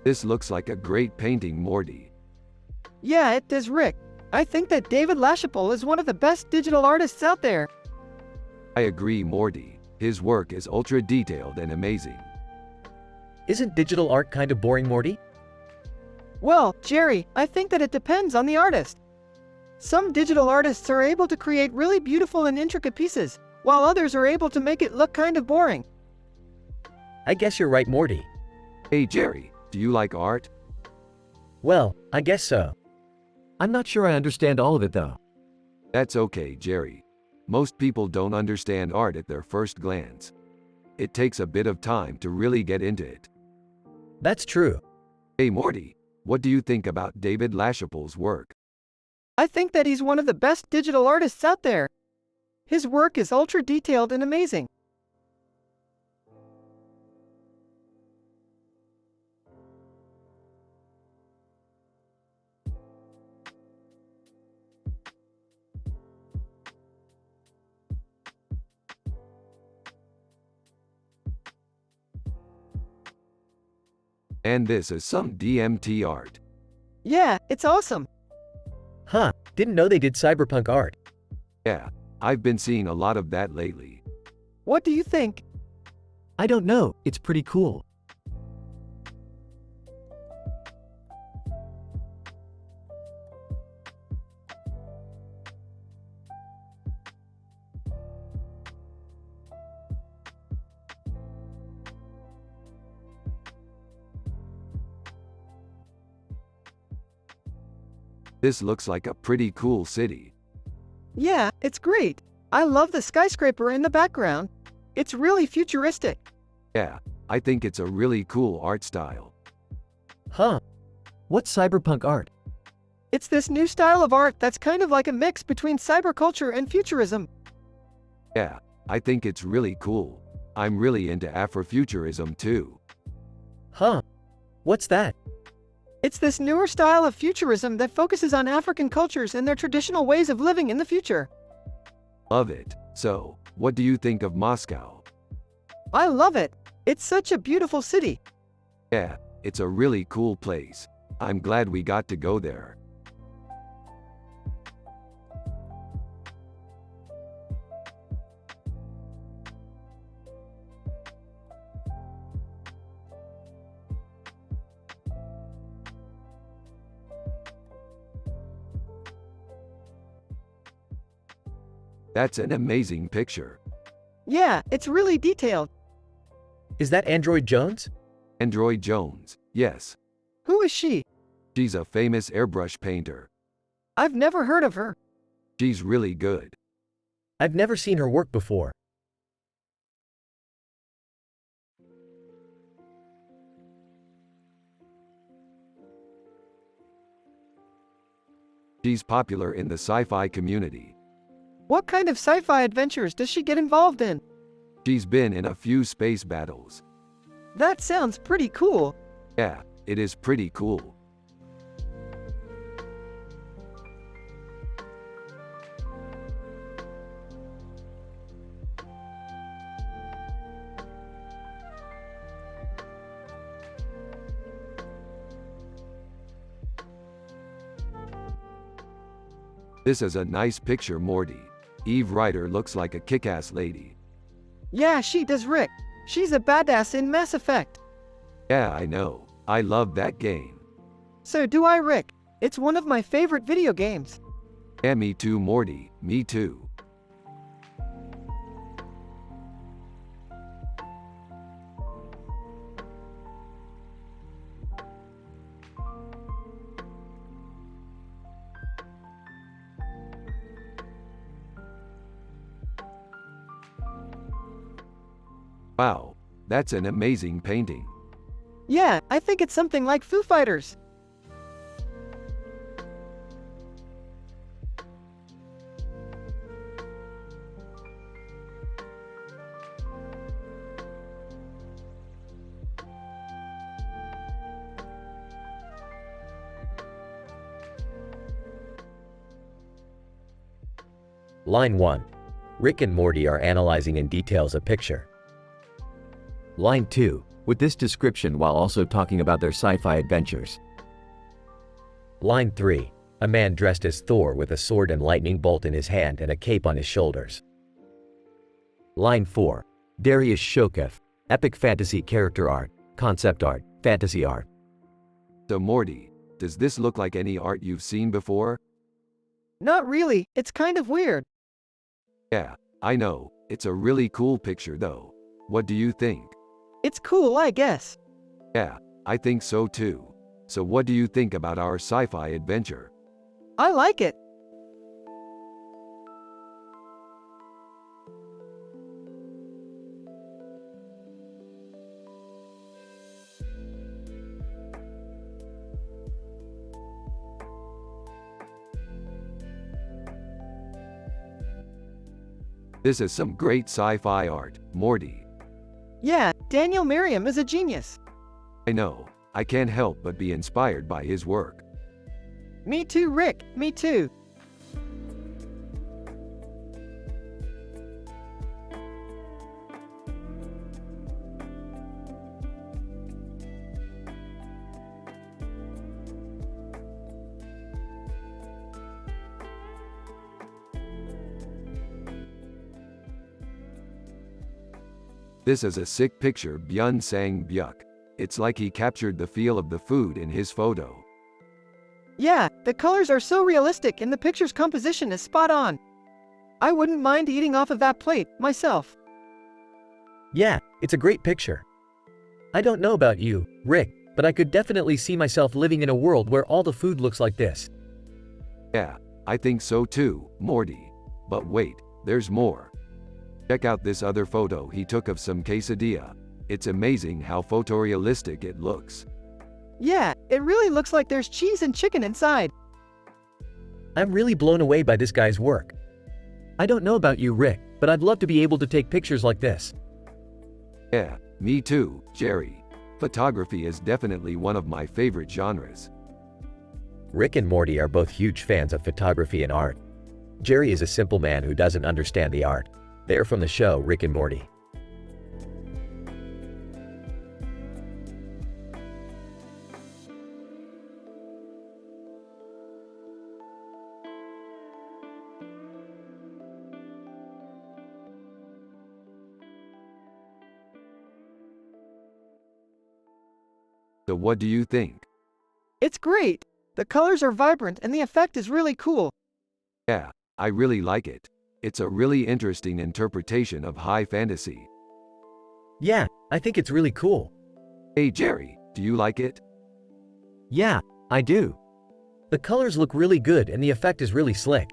This looks like a great painting, Morty. Yeah, it does, Rick. I think that David LaChapelle is one of the best digital artists out there. I agree, Morty. His work is ultra detailed and amazing. Isn't digital art kind of boring, Morty? Well, Jerry, I think that it depends on the artist. Some digital artists are able to create really beautiful and intricate pieces, while others are able to make it look kind of boring. I guess you're right, Morty. Hey, Jerry, do you like art? Well, I guess so. I'm not sure I understand all of it though. That's okay, Jerry. Most people don't understand art at their first glance. It takes a bit of time to really get into it. That's true. Hey, Morty, what do you think about David LaChapelle's work? I think that he's one of the best digital artists out there. His work is ultra detailed and amazing. And this is some DMT art. Yeah, it's awesome. Huh, didn't know they did cyberpunk art. Yeah, I've been seeing a lot of that lately. What do you think? I don't know, it's pretty cool. This looks like a pretty cool city. Yeah, it's great. I love the skyscraper in the background. It's really futuristic. Yeah, I think it's a really cool art style. Huh, What's cyberpunk art? It's this new style of art that's kind of like a mix between cyberculture and futurism. Yeah, I think it's really cool. I'm really into Afrofuturism too. huh. What's that? It's this newer style of futurism that focuses on African cultures and their traditional ways of living in the future. Love it. So, what do you think of Moscow? I love it. It's such a beautiful city. Yeah, it's a really cool place. I'm glad we got to go there. That's an amazing picture. Yeah, it's really detailed. Is that Android Jones? Android Jones, yes. Who is she? She's a famous airbrush painter. I've never heard of her. She's really good. I've never seen her work before. She's popular in the sci-fi community. What kind of sci-fi adventures does she get involved in? She's been in a few space battles. That sounds pretty cool. Yeah, it is pretty cool. This is a nice picture, Morty. Eve Ryder looks like a kick-ass lady. Yeah, she does, Rick. She's a badass in Mass Effect. Yeah, I know. I love that game. So do I, Rick. It's one of my favorite video games. Yeah, me too, Morty. Me too. Wow, that's an amazing painting. Yeah, I think it's something like Foo Fighters. Line 1. Rick and Morty are analyzing in details a picture. Line 2. With this description while also talking about their sci-fi adventures. Line 3. A man dressed as Thor with a sword and lightning bolt in his hand and a cape on his shoulders. Line 4. Darius Shoketh. Epic fantasy character art, concept art, fantasy art. So Morty, does this look like any art you've seen before? Not really, it's kind of weird. Yeah, I know. It's a really cool picture though. What do you think? It's cool, I guess. Yeah, I think so too. So what do you think about our sci-fi adventure? I like it. This is some great sci-fi art, Morty. Yeah, Daniel Merriam is a genius. I know. I can't help but be inspired by his work. Me too, Rick, me too. This is a sick picture, Byun Sang Byuk. It's like he captured the feel of the food in his photo. Yeah, the colors are so realistic and the picture's composition is spot on. I wouldn't mind eating off of that plate, myself. Yeah, it's a great picture. I don't know about you, Rick, but I could definitely see myself living in a world where all the food looks like this. Yeah, I think so too, Morty. But wait, there's more. Check out this other photo he took of some quesadilla. It's amazing how photorealistic it looks. Yeah, it really looks like there's cheese and chicken inside. I'm really blown away by this guy's work. I don't know about you, Rick, but I'd love to be able to take pictures like this. Yeah, me too, Jerry. Photography is definitely one of my favorite genres. Rick and Morty are both huge fans of photography and art. Jerry is a simple man who doesn't understand the art. They are from the show Rick and Morty. So what do you think? It's great. The colors are vibrant and the effect is really cool. Yeah, I really like it. It's a really interesting interpretation of high fantasy. Yeah, I think it's really cool. Hey Jerry, do you like it? Yeah, I do. The colors look really good and the effect is really slick.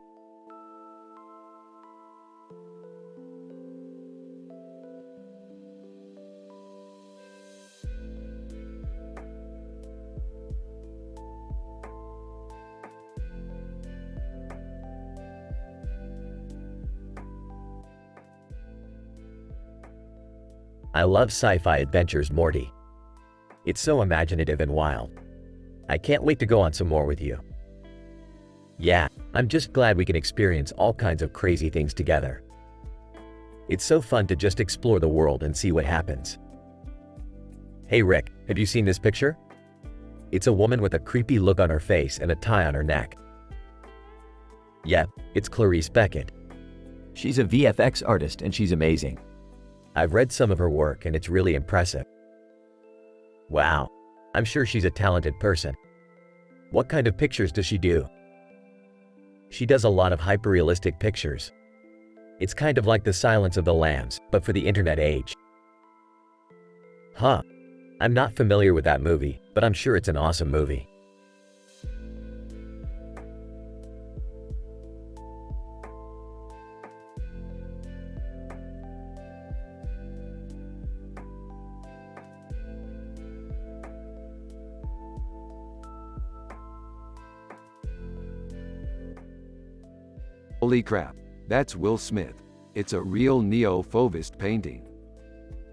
I love sci-fi adventures, Morty. It's so imaginative and wild. I can't wait to go on some more with you. Yeah, I'm just glad we can experience all kinds of crazy things together. It's so fun to just explore the world and see what happens. Hey Rick, have you seen this picture? It's a woman with a creepy look on her face and a tie on her neck. Yep, it's Clarice Beckett. She's a VFX artist and she's amazing. I've read some of her work and it's really impressive. Wow, I'm sure she's a talented person. What kind of pictures does she do? She does a lot of hyperrealistic pictures. It's kind of like The Silence of the Lambs, but for the internet age. Huh, I'm not familiar with that movie, but I'm sure it's an awesome movie. Holy crap, that's Will Smith. It's a real neo-Fauvist painting.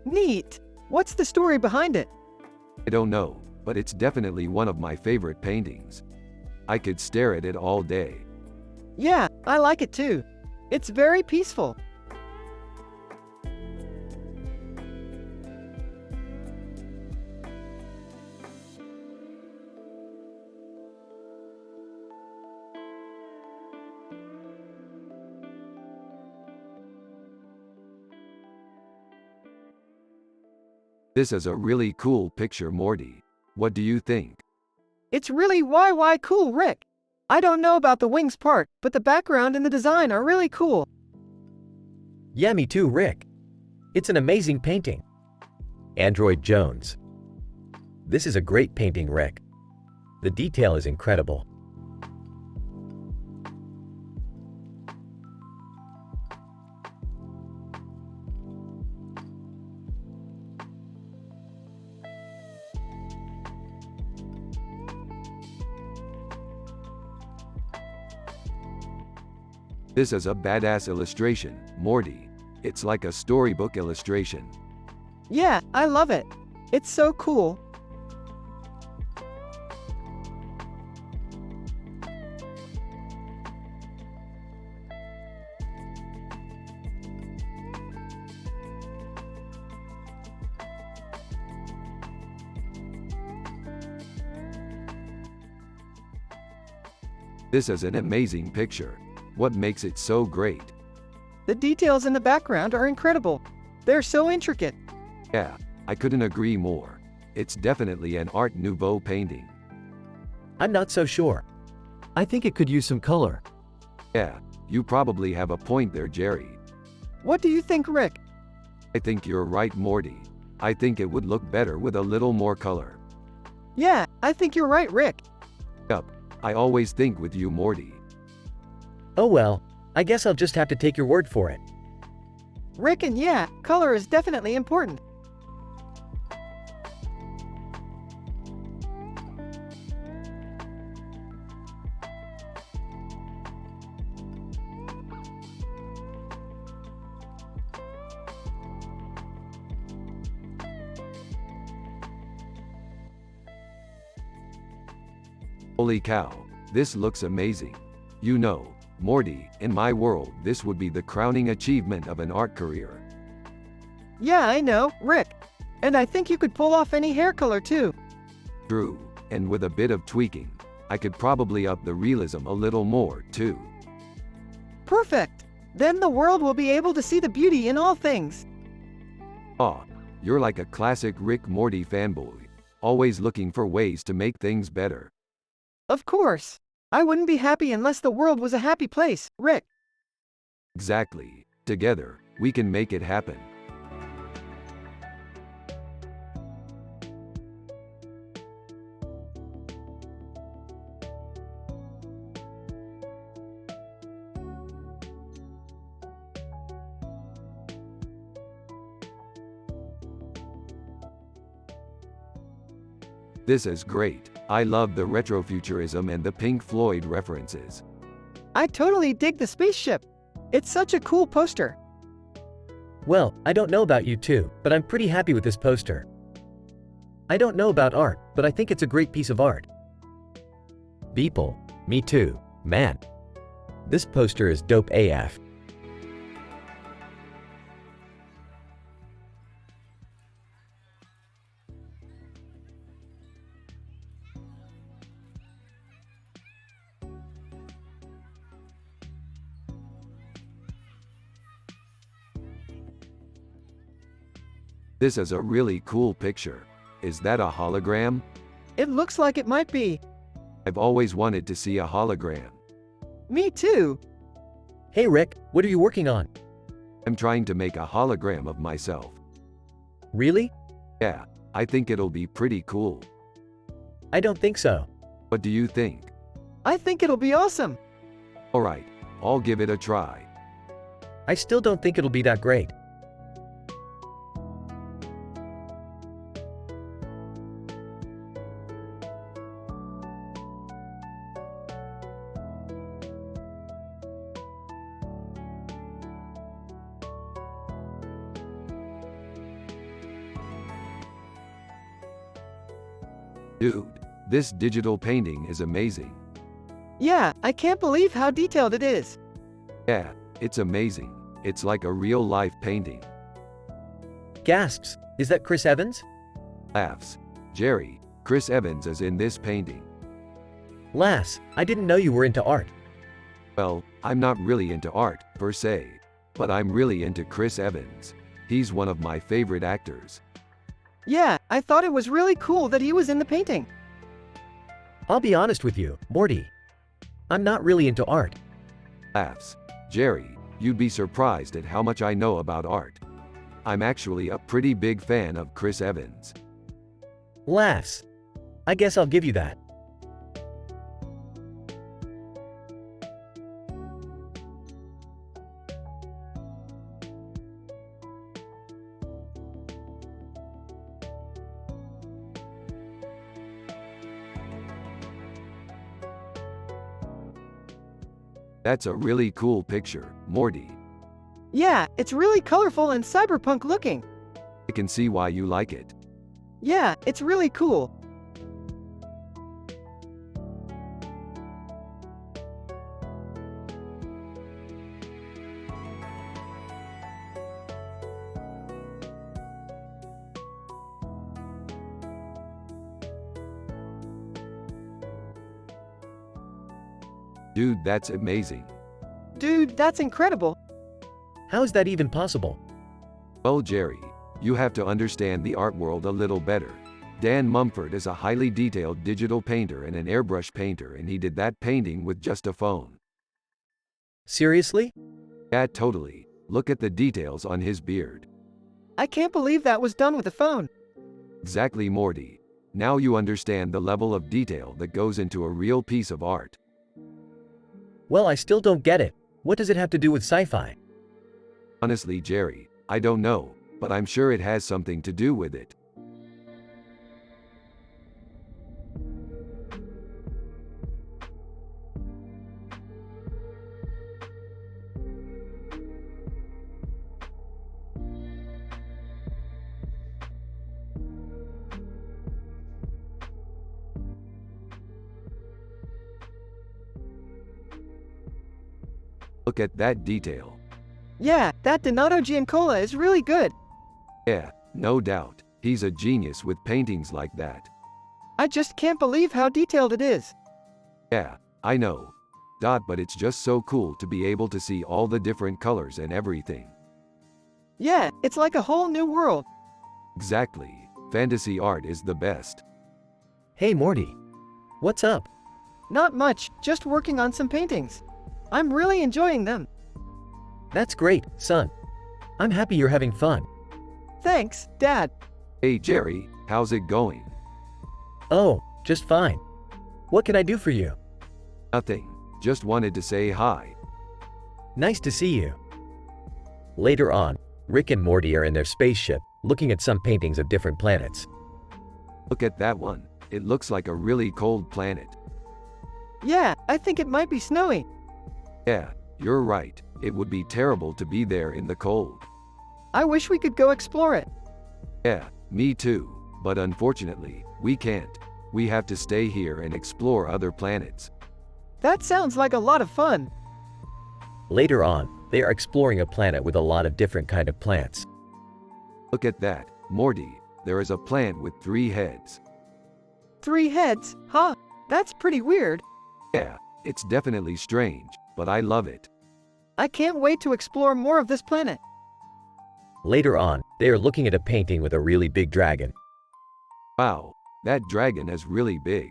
Neat. What's the story behind it? I don't know, but it's definitely one of my favorite paintings. I could stare at it all day. Yeah, I like it too. It's very peaceful. This is a really cool picture, Morty. What do you think? It's really why cool, Rick. I don't know about the wings part, but the background and the design are really cool. Yeah, me too, Rick. It's an amazing painting. Android Jones. This is a great painting, Rick. The detail is incredible. This is a badass illustration, Morty. It's like a storybook illustration. Yeah, I love it. It's so cool. This is an amazing picture. What makes it so great? The details in the background are incredible. They're so intricate. Yeah, I couldn't agree more. It's definitely an Art Nouveau painting. I'm not so sure. I think it could use some color. Yeah, you probably have a point there, Jerry. What do you think, Rick? I think you're right, Morty. I think it would look better with a little more color. Yeah, I think you're right, Rick. Yup, I always think with you, Morty. Oh well, I guess I'll just have to take your word for it. Rick, and yeah, color is definitely important. Holy cow, this looks amazing. You know, Morty, in my world, this would be the crowning achievement of an art career. Yeah, I know, Rick. And I think you could pull off any hair color too. True, and with a bit of tweaking, I could probably up the realism a little more, too. Perfect. Then the world will be able to see the beauty in all things. Aw, you're like a classic Rick Morty fanboy, always looking for ways to make things better. Of course. I wouldn't be happy unless the world was a happy place, Rick. Exactly. Together, we can make it happen. This is great. I love the retrofuturism and the Pink Floyd references. I totally dig the spaceship. It's such a cool poster. Well, I don't know about you two, but I'm pretty happy with this poster. I don't know about art, but I think it's a great piece of art. Beeple, me too, man. This poster is dope AF. This is a really cool picture. Is that a hologram? It looks like it might be. I've always wanted to see a hologram. Me too. Hey Rick, what are you working on? I'm trying to make a hologram of myself. Really? Yeah, I think it'll be pretty cool. I don't think so. What do you think? I think it'll be awesome. Alright, I'll give it a try. I still don't think it'll be that great. Dude, this digital painting is amazing. Yeah, I can't believe how detailed it is. Yeah, It's amazing. It's like a real-life painting. Gasps. Is that Chris Evans? Laughs. Jerry, Chris Evans is in this painting. Lass, I didn't know you were into art. Well, I'm not really into art, per se. But I'm really into Chris Evans. He's one of my favorite actors. Yeah, I thought it was really cool that he was in the painting. I'll be honest with you, Morty. I'm not really into art. Laughs. Jerry, you'd be surprised at how much I know about art. I'm actually a pretty big fan of Chris Evans. Lass. I guess I'll give you that. That's a really cool picture, Morty. Yeah, it's really colorful and cyberpunk looking. I can see why you like it. Yeah, it's really cool. Dude, that's amazing. Dude, that's incredible. How is that even possible? Well, Jerry, you have to understand the art world a little better. Dan Mumford is a highly detailed digital painter and an airbrush painter, and he did that painting with just a phone. Seriously? Yeah, totally. Look at the details on his beard. I can't believe that was done with a phone. Exactly, Morty. Now you understand the level of detail that goes into a real piece of art. Well, I still don't get it. What does it have to do with sci-fi? Honestly, Jerry, I don't know, but I'm sure it has something to do with it. Look at that detail. Yeah, that Donato Giancola is really good. Yeah, no doubt. He's a genius with paintings like that. I just can't believe how detailed it is. Yeah, I know. But it's just so cool to be able to see all the different colors and everything. Yeah, it's like a whole new world. Exactly. Fantasy art is the best. Hey, Morty. What's up? Not much, just working on some paintings. I'm really enjoying them. That's great, son. I'm happy you're having fun. Thanks, Dad. Hey, Jerry, how's it going? Oh, just fine. What can I do for you? Nothing. Just wanted to say hi. Nice to see you. Later on, Rick and Morty are in their spaceship, looking at some paintings of different planets. Look at that one. It looks like a really cold planet. Yeah, I think it might be snowy. Yeah, you're right. It would be terrible to be there in the cold. I wish we could go explore it. Yeah, me too. But unfortunately, we can't. We have to stay here and explore other planets. That sounds like a lot of fun. Later on, they are exploring a planet with a lot of different kind of plants. Look at that, Morty. There is a plant with 3 heads. 3 heads, huh? That's pretty weird. Yeah, it's definitely strange, but I love it. I can't wait to explore more of this planet. Later on, they are looking at a painting with a really big dragon. Wow, that dragon is really big.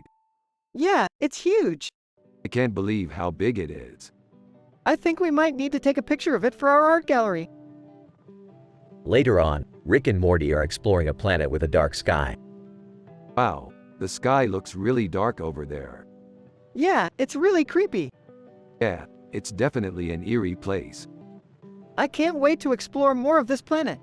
Yeah, it's huge. I can't believe how big it is. I think we might need to take a picture of it for our art gallery. Later on, Rick and Morty are exploring a planet with a dark sky. Wow, the sky looks really dark over there. Yeah, it's really creepy. Yeah, it's definitely an eerie place. I can't wait to explore more of this planet.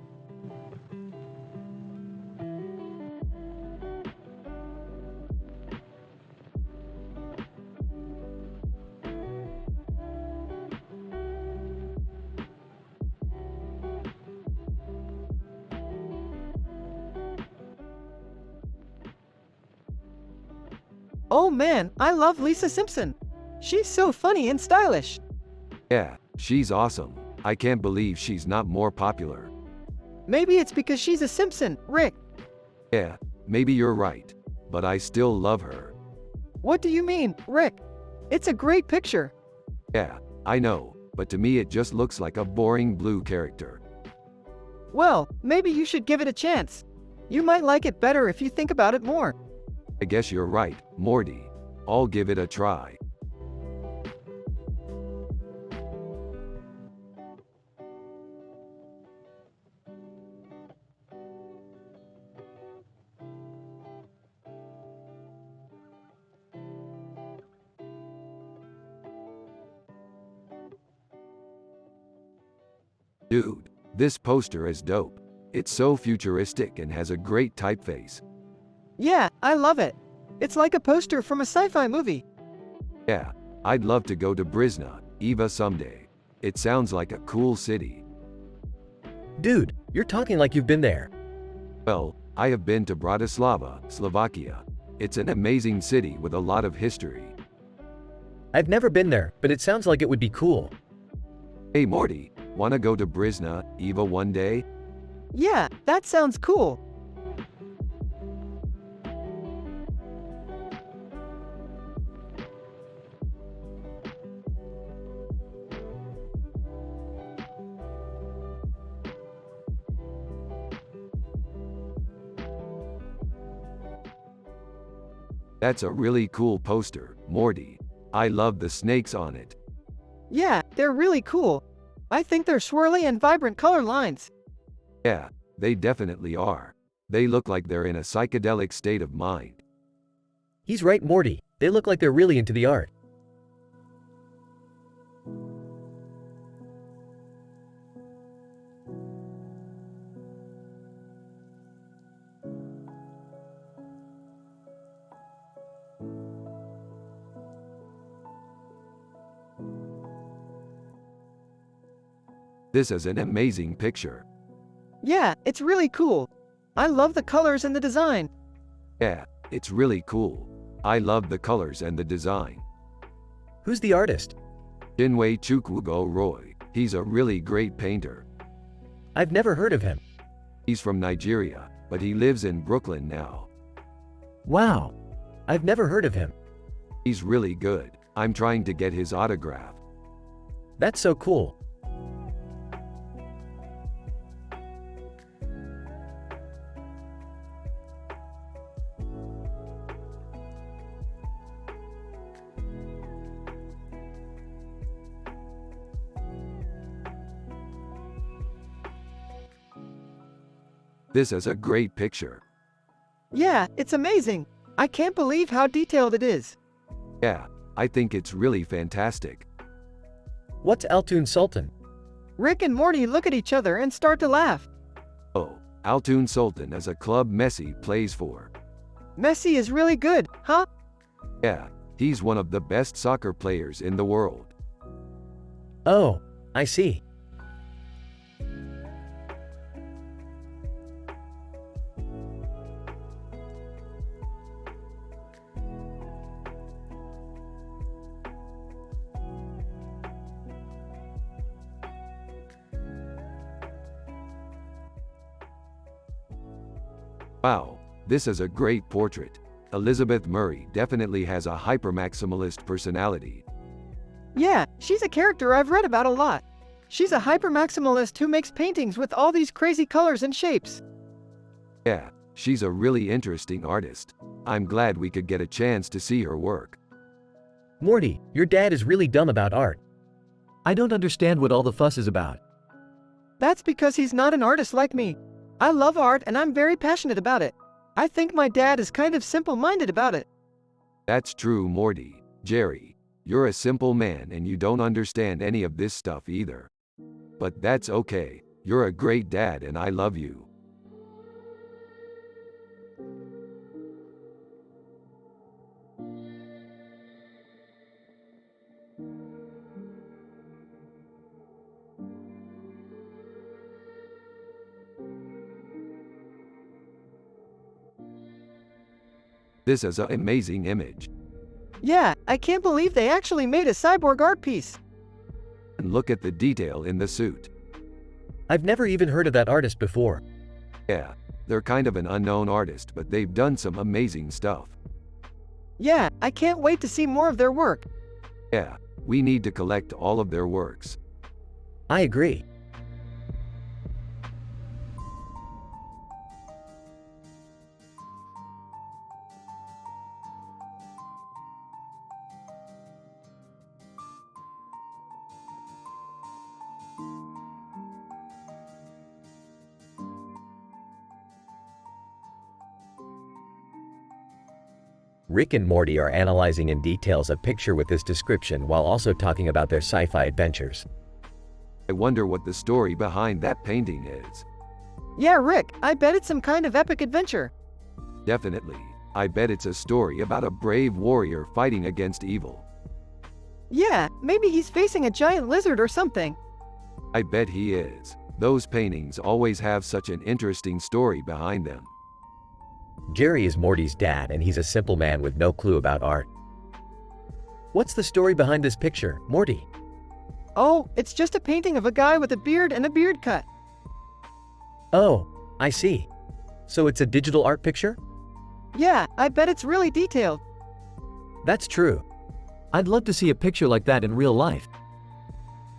Oh man, I love Lisa Simpson. She's so funny and stylish. Yeah, She's awesome. I can't believe she's not more popular. Maybe it's because she's a Simpson, Rick. Yeah, maybe you're right. But I still love her. What do you mean, Rick? It's a great picture. Yeah, I know, but to me it just looks like a boring blue character. Well, maybe you should give it a chance. You might like it better if you think about it more. I guess you're right, Morty. I'll give it a try. Dude, this poster is dope. It's so futuristic and has a great typeface. Yeah, I love it. It's like a poster from a sci-fi movie. Yeah, I'd love to go to Brisna, Eva someday. It sounds like a cool city. Dude, you're talking like you've been there. Well, I have been to Bratislava, Slovakia. It's an amazing city with a lot of history. I've never been there, but it sounds like it would be cool. Hey Morty, wanna go to Brisna, Eva one day? Yeah, that sounds cool. That's a really cool poster, Morty. I love the snakes on it. Yeah, they're really cool. I think they're swirly and vibrant color lines. Yeah, they definitely are. They look like they're in a psychedelic state of mind. He's right, Morty. They look like they're really into the art. This is an amazing picture. Yeah, it's really cool. I love the colors and the design. Yeah, it's really cool. I love the colors and the design. Who's the artist? Chinwe Chukwugo Roy. He's a really great painter. I've never heard of him. He's from Nigeria, but he lives in Brooklyn now. Wow. I've never heard of him. He's really good. I'm trying to get his autograph. That's so cool. This is a great picture. Yeah, it's amazing. I can't believe how detailed it is. Yeah, I think it's really fantastic. What's Altoon Sultan? Rick and Morty look at each other and start to laugh. Oh, Altoon Sultan is a club Messi plays for. Messi is really good, huh? Yeah, he's one of the best soccer players in the world. Oh, I see. Wow, this is a great portrait. Elizabeth Murray definitely has a hypermaximalist personality. Yeah, she's a character I've read about a lot. She's a hypermaximalist who makes paintings with all these crazy colors and shapes. Yeah, she's a really interesting artist. I'm glad we could get a chance to see her work. Morty, your dad is really dumb about art. I don't understand what all the fuss is about. That's because he's not an artist like me. I love art and I'm very passionate about it. I think my dad is kind of simple-minded about it. That's true, Morty. Jerry, you're a simple man and you don't understand any of this stuff either. But that's okay. You're a great dad and I love you. This is an amazing image. Yeah, I can't believe they actually made a cyborg art piece. And look at the detail in the suit. I've never even heard of that artist before. Yeah, they're kind of an unknown artist, but they've done some amazing stuff. Yeah, I can't wait to see more of their work. Yeah, we need to collect all of their works. I agree. Rick and Morty are analyzing in details a picture with this description while also talking about their sci-fi adventures. I wonder what the story behind that painting is. Yeah, Rick, I bet it's some kind of epic adventure. Definitely. I bet it's a story about a brave warrior fighting against evil. Yeah, maybe he's facing a giant lizard or something. I bet he is. Those paintings always have such an interesting story behind them. Jerry is Morty's dad, and he's a simple man with no clue about art. What's the story behind this picture, Morty? Oh, it's just a painting of a guy with a beard and a beard cut. Oh, I see. So it's a digital art picture? Yeah, I bet it's really detailed. That's true. I'd love to see a picture like that in real life.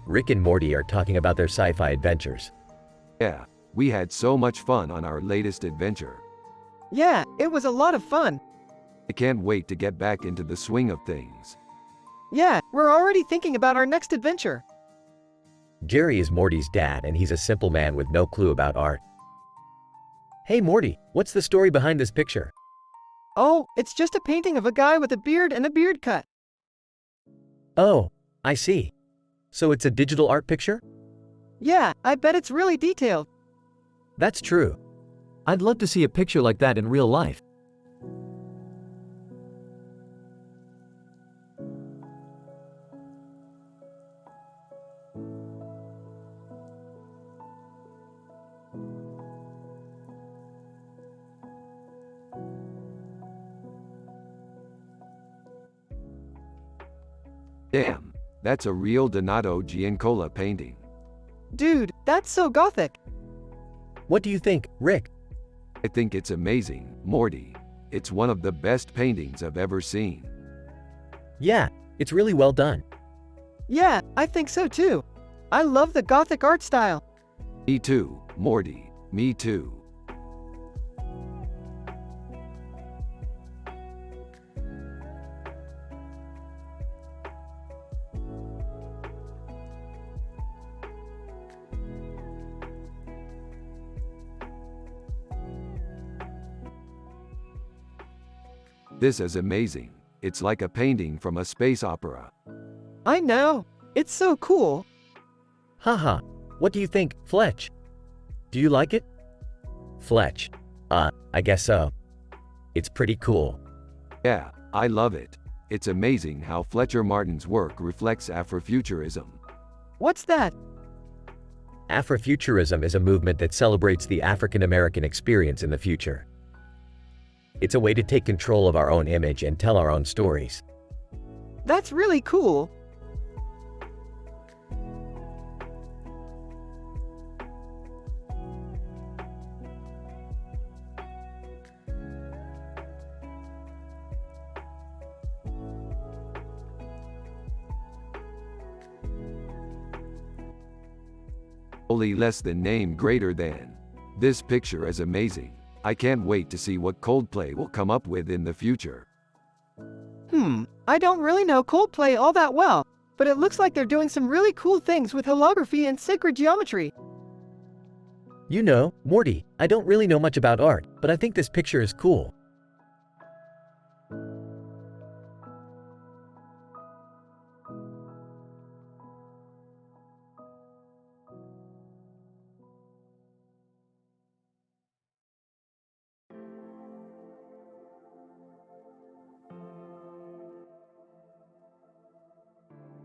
Rick and Morty are talking about their sci-fi adventures. Yeah, we had so much fun on our latest adventure. Yeah, it was a lot of fun. I can't wait to get back into the swing of things. Yeah, we're already thinking about our next adventure. Jerry is Morty's dad, and he's a simple man with no clue about art. Hey Morty, what's the story behind this picture? Oh, it's just a painting of a guy with a beard and a beard cut. Oh, I see. So it's a digital art picture? Yeah, I bet it's really detailed. That's true. I'd love to see a picture like that in real life. Damn, that's a real Donato Giancola painting. Dude, that's so gothic. What do you think, Rick? I think it's amazing, Morty. It's one of the best paintings I've ever seen. Yeah, it's really well done. Yeah, I think so too. I love the gothic art style. Me too, Morty. Me too. This is amazing. It's like a painting from a space opera. I know. It's so cool. Haha, what do you think, Fletch? Do you like it? Fletch. I guess so. It's pretty cool. Yeah, I love it. It's amazing how Fletcher Martin's work reflects Afrofuturism. What's that? Afrofuturism is a movement that celebrates the African American experience in the future. It's a way to take control of our own image and tell our own stories. That's really cool. Only less than name greater than. This picture is amazing. I can't wait to see what Coldplay will come up with in the future. I don't really know Coldplay all that well, but it looks like they're doing some really cool things with holography and sacred geometry. You know, Morty, I don't really know much about art, but I think this picture is cool.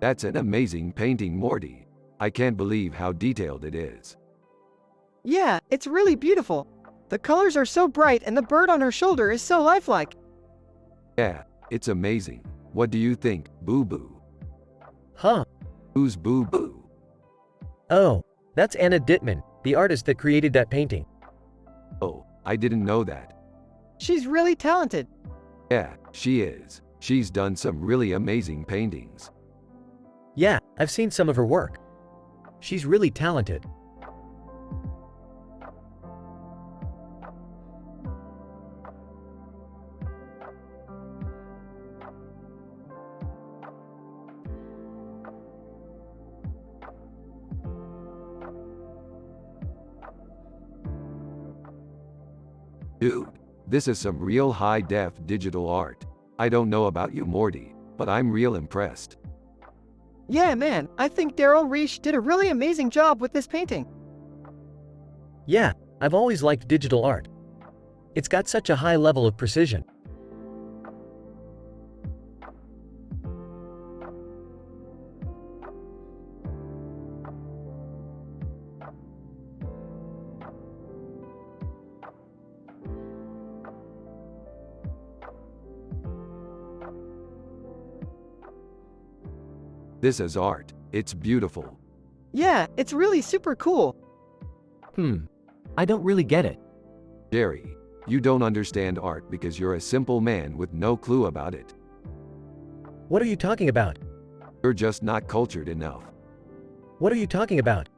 That's an amazing painting, Morty. I can't believe how detailed it is. Yeah, it's really beautiful. The colors are so bright and the bird on her shoulder is so lifelike. Yeah, it's amazing. What do you think, Boo Boo? Huh, Who's Boo Boo? Oh, that's Anna Dittman, the artist that created that painting. Oh, I didn't know that. She's really talented. Yeah, she is. She's done some really amazing paintings. Yeah, I've seen some of her work. She's really talented. Dude, this is some real high-def digital art. I don't know about you, Morty, but I'm real impressed. Yeah, man, I think Daryl Reish did a really amazing job with this painting. Yeah, I've always liked digital art. It's got such a high level of precision. This is art. It's beautiful. Yeah, it's really super cool. I don't really get it. Jerry, you don't understand art because you're a simple man with no clue about it. What are you talking about? You're just not cultured enough. What are you talking about?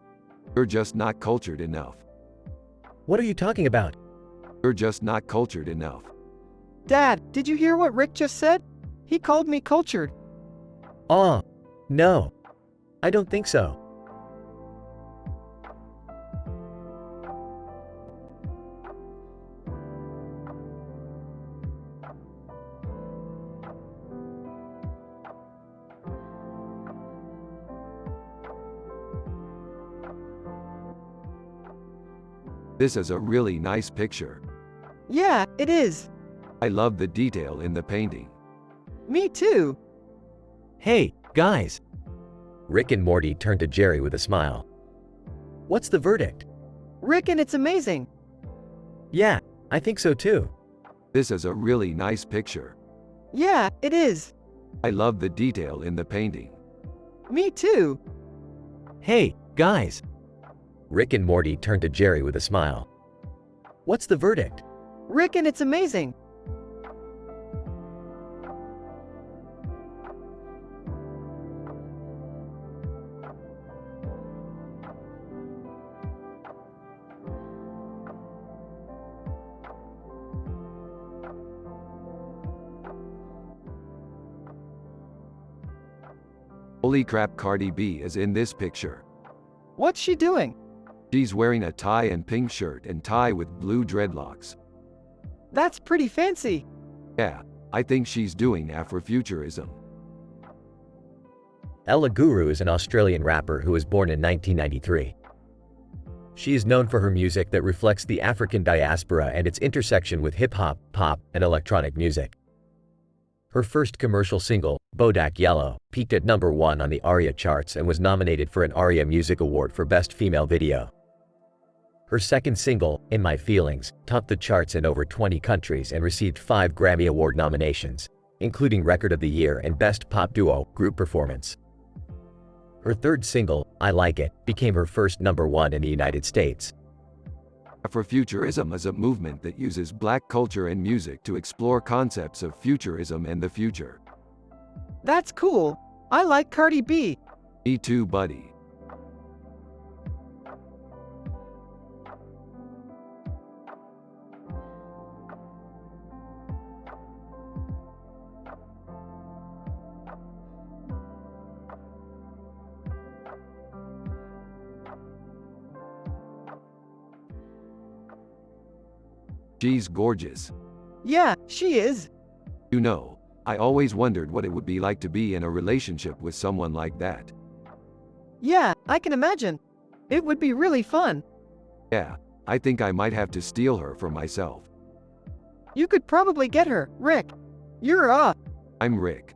You're just not cultured enough. What are you talking about? You're just not cultured enough. Dad, did you hear what Rick just said? He called me cultured. No. I don't think so. This is a really nice picture. Yeah, it is. I love the detail in the painting. Me too. Hey, guys. Rick and Morty turned to Jerry with a smile. What's the verdict? Rick, and it's amazing. Yeah, I think so too. This is a really nice picture. Yeah, it is. I love the detail in the painting. Me too. Hey, guys. Rick and Morty turned to Jerry with a smile. What's the verdict? Rick, and it's amazing. Holy crap, Cardi B is in this picture. What's she doing? She's wearing a tie and pink shirt and tie with blue dreadlocks. That's pretty fancy. Yeah, I think she's doing Afrofuturism. Ella Guru is an Australian rapper who was born in 1993. She is known for her music that reflects the African diaspora and its intersection with hip-hop, pop, and electronic music. Her first commercial single, Bodak Yellow, peaked at #1 on the ARIA charts and was nominated for an ARIA Music Award for Best Female Video. Her second single, In My Feelings, topped the charts in over 20 countries and received 5 Grammy Award nominations, including Record of the Year and Best Pop Duo Group Performance. Her third single, I Like It, became her first #1 in the United States. Afrofuturism is a movement that uses black culture and music to explore concepts of futurism and the future. That's cool. I like Cardi B. Me too, buddy. She's gorgeous. Yeah, she is. You know, I always wondered what it would be like to be in a relationship with someone like that. Yeah, I can imagine. It would be really fun. Yeah, I think I might have to steal her for myself. You could probably get her, Rick. You're I'm Rick.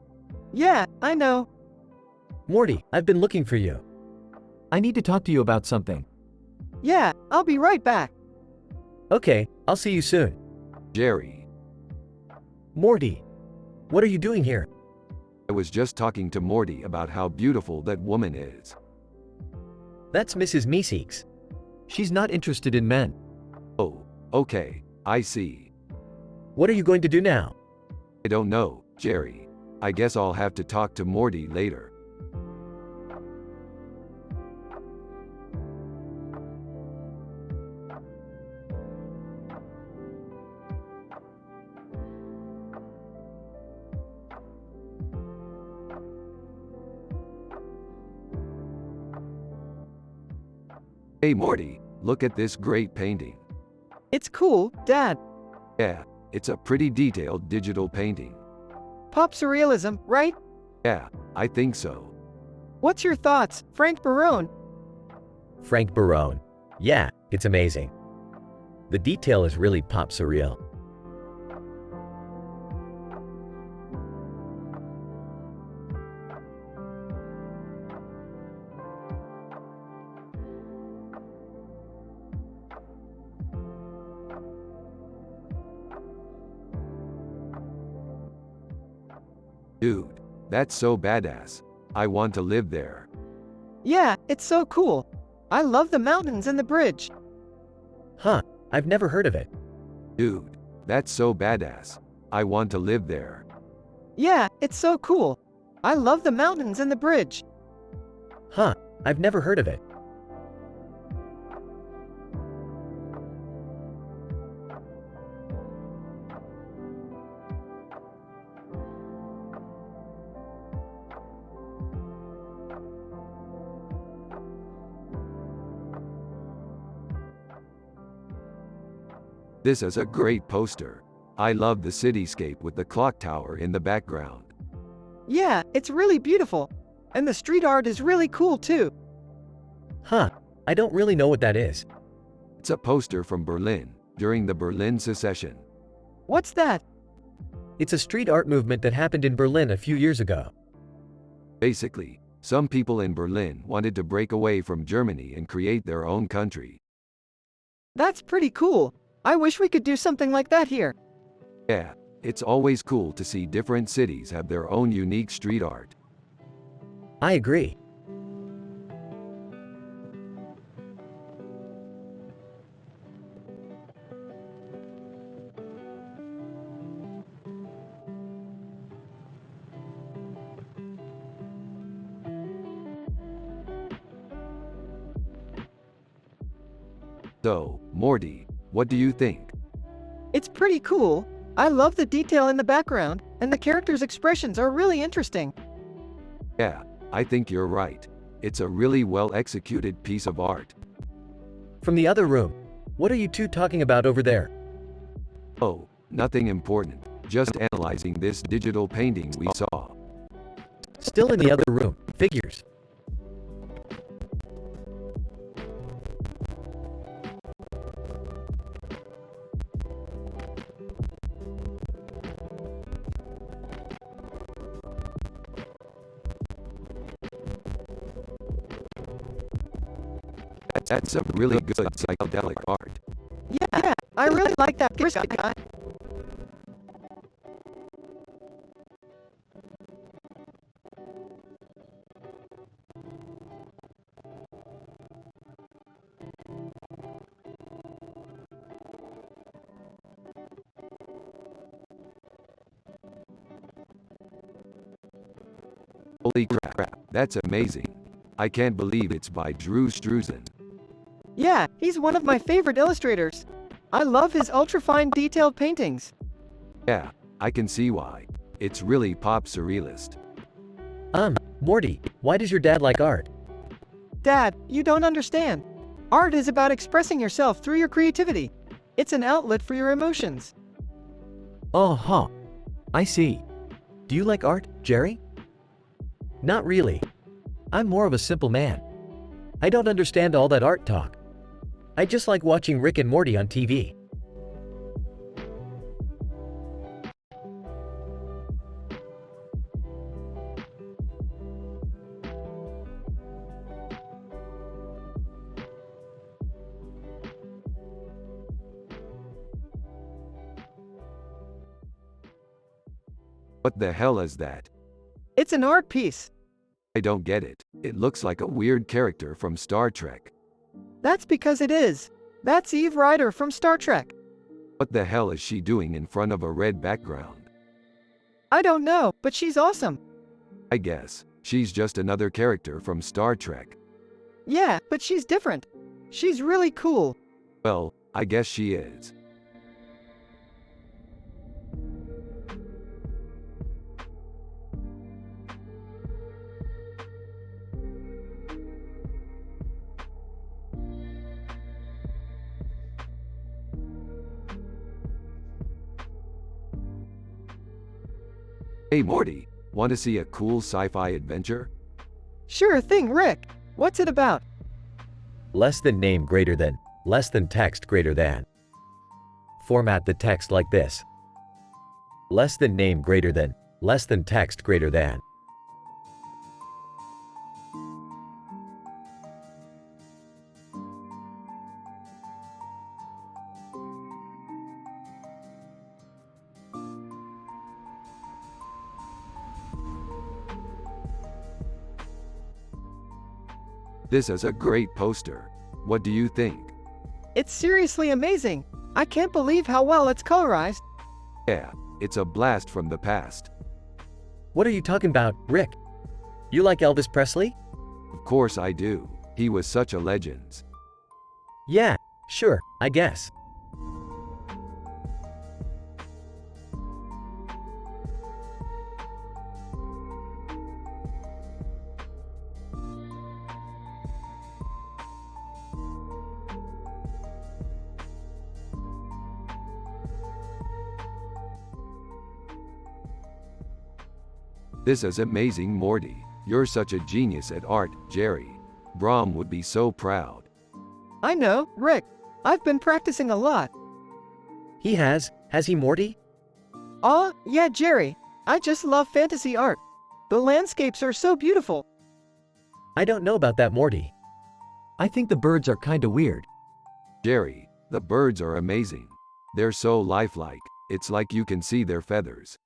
Yeah, I know. Morty, I've been looking for you. I need to talk to you about something. Yeah, I'll be right back. Okay, I'll see you soon. Jerry. Morty, what are you doing here? I was just talking to Morty about how beautiful that woman is. That's Mrs. Meeseeks. She's not interested in men. Oh, okay, I see. What are you going to do now? I don't know, Jerry. I guess I'll have to talk to Morty later. Hey Morty, look at this great painting. It's cool, Dad. Yeah, it's a pretty detailed digital painting. Pop surrealism, right? Yeah, I think so. What's your thoughts, Frank Barone? Frank Barone. Yeah, it's amazing. The detail is really pop surreal. Dude, that's so badass. I want to live there. Yeah, it's so cool. I love the mountains and the bridge. Huh, I've never heard of it. Dude, that's so badass. I want to live there. Yeah, it's so cool. I love the mountains and the bridge. Huh, I've never heard of it. This is a great poster. I love the cityscape with the clock tower in the background. Yeah, it's really beautiful. And the street art is really cool too. Huh, I don't really know what that is. It's a poster from Berlin, during the Berlin Secession. What's that? It's a street art movement that happened in Berlin a few years ago. Basically, some people in Berlin wanted to break away from Germany and create their own country. That's pretty cool. I wish we could do something like that here. Yeah, it's always cool to see different cities have their own unique street art. I agree. So, Morty, what do you think? It's pretty cool. I love the detail in the background, and the characters' expressions are really interesting. Yeah, I think you're right. It's a really well-executed piece of art. From the other room. What are you two talking about over there? Oh, nothing important. Just analyzing this digital painting we saw. Still in the other room. Figures. That's some really good psychedelic art. Yeah, I really like that brisket guy. Holy crap, that's amazing. I can't believe it's by Drew Struzan. Yeah, he's one of my favorite illustrators. I love his ultra-fine detailed paintings. Yeah, I can see why. It's really pop surrealist. Morty, why does your dad like art? Dad, you don't understand. Art is about expressing yourself through your creativity. It's an outlet for your emotions. Oh, huh. I see. Do you like art, Jerry? Not really. I'm more of a simple man. I don't understand all that art talk. I just like watching Rick and Morty on TV. What the hell is that? It's an art piece. I don't get it. It looks like a weird character from Star Trek. That's because it is. That's Eve Ryder from Star Trek. What the hell is she doing in front of a red background? I don't know, but she's awesome. I guess. She's just another character from Star Trek. Yeah, but she's different. She's really cool. Well, I guess she is. Hey Morty, want to see a cool sci-fi adventure? Sure thing, Rick. What's it about? Less than name greater than, less than text greater than. Format the text like this. Less than name greater than, less than text greater than. This is a great poster. What do you think? It's seriously amazing. I can't believe how well it's colorized. Yeah, it's a blast from the past. What are you talking about, Rick? You like Elvis Presley? Of course I do. He was such a legend. Yeah, sure, I guess. This is amazing, Morty. You're such a genius at art, Jerry. Brom would be so proud. I know, Rick. I've been practicing a lot. He has he, Morty? Aw, yeah, Jerry. I just love fantasy art. The landscapes are so beautiful. I don't know about that, Morty. I think the birds are kinda weird. Jerry, the birds are amazing. They're so lifelike. It's like you can see their feathers.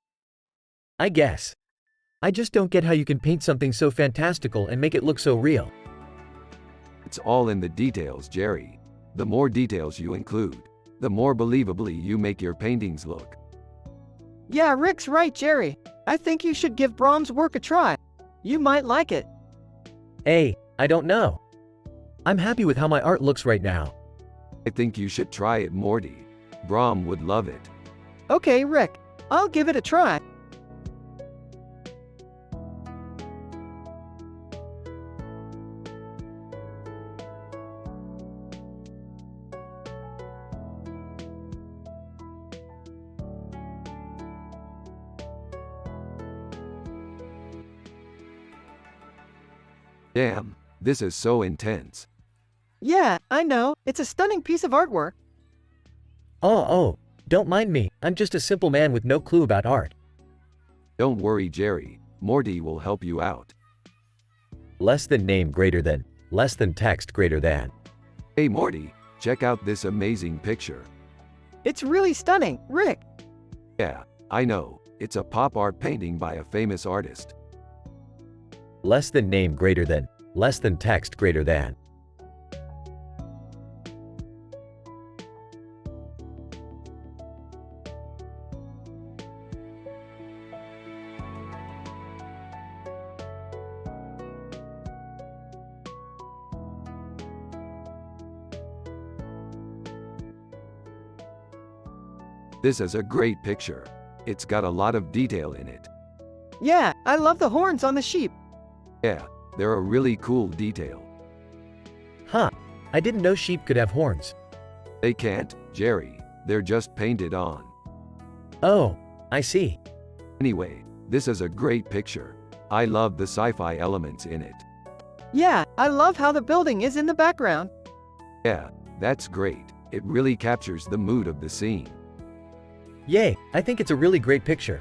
I guess. I just don't get how you can paint something so fantastical and make it look so real. It's all in the details, Jerry. The more details you include, the more believably you make your paintings look. Yeah, Rick's right, Jerry. I think you should give Brom's work a try. You might like it. Hey, I don't know. I'm happy with how my art looks right now. I think you should try it, Morty. Brom would love it. Okay, Rick. I'll give it a try. Damn, this is so intense. Yeah, I know. It's a stunning piece of artwork. Oh, don't mind me. I'm just a simple man with no clue about art. Don't worry, Jerry. Morty will help you out. Less than name greater than, less than text greater than. Hey Morty, check out this amazing picture. It's really stunning, Rick. Yeah, I know. It's a pop art painting by a famous artist. Less than name greater than, less than text greater than. This is a great picture. It's got a lot of detail in it. Yeah, I love the horns on the sheep. Yeah, they're a really cool detail. Huh, I didn't know sheep could have horns. They can't, Jerry. They're just painted on. Oh, I see. Anyway, this is a great picture. I love the sci-fi elements in it. Yeah, I love how the building is in the background. Yeah, that's great. It really captures the mood of the scene. Yay, I think it's a really great picture.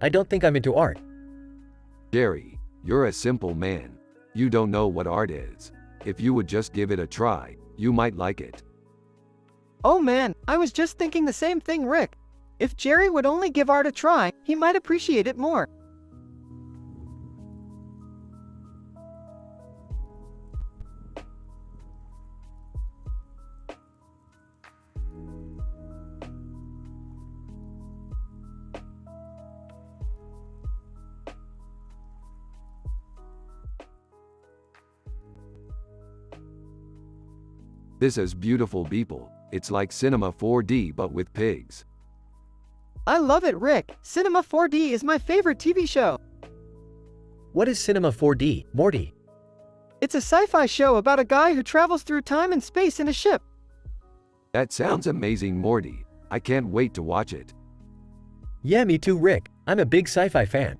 I don't think I'm into art. Jerry, you're a simple man. You don't know what art is. If you would just give it a try, you might like it. Oh man, I was just thinking the same thing, Rick. If Jerry would only give art a try, he might appreciate it more. This is beautiful people. It's like Cinema 4D but with pigs. I love it, Rick. Cinema 4D is my favorite TV show. What is Cinema 4D, Morty? It's a sci-fi show about a guy who travels through time and space in a ship. That sounds amazing, Morty. I can't wait to watch it. Yeah, me too, Rick. I'm a big sci-fi fan.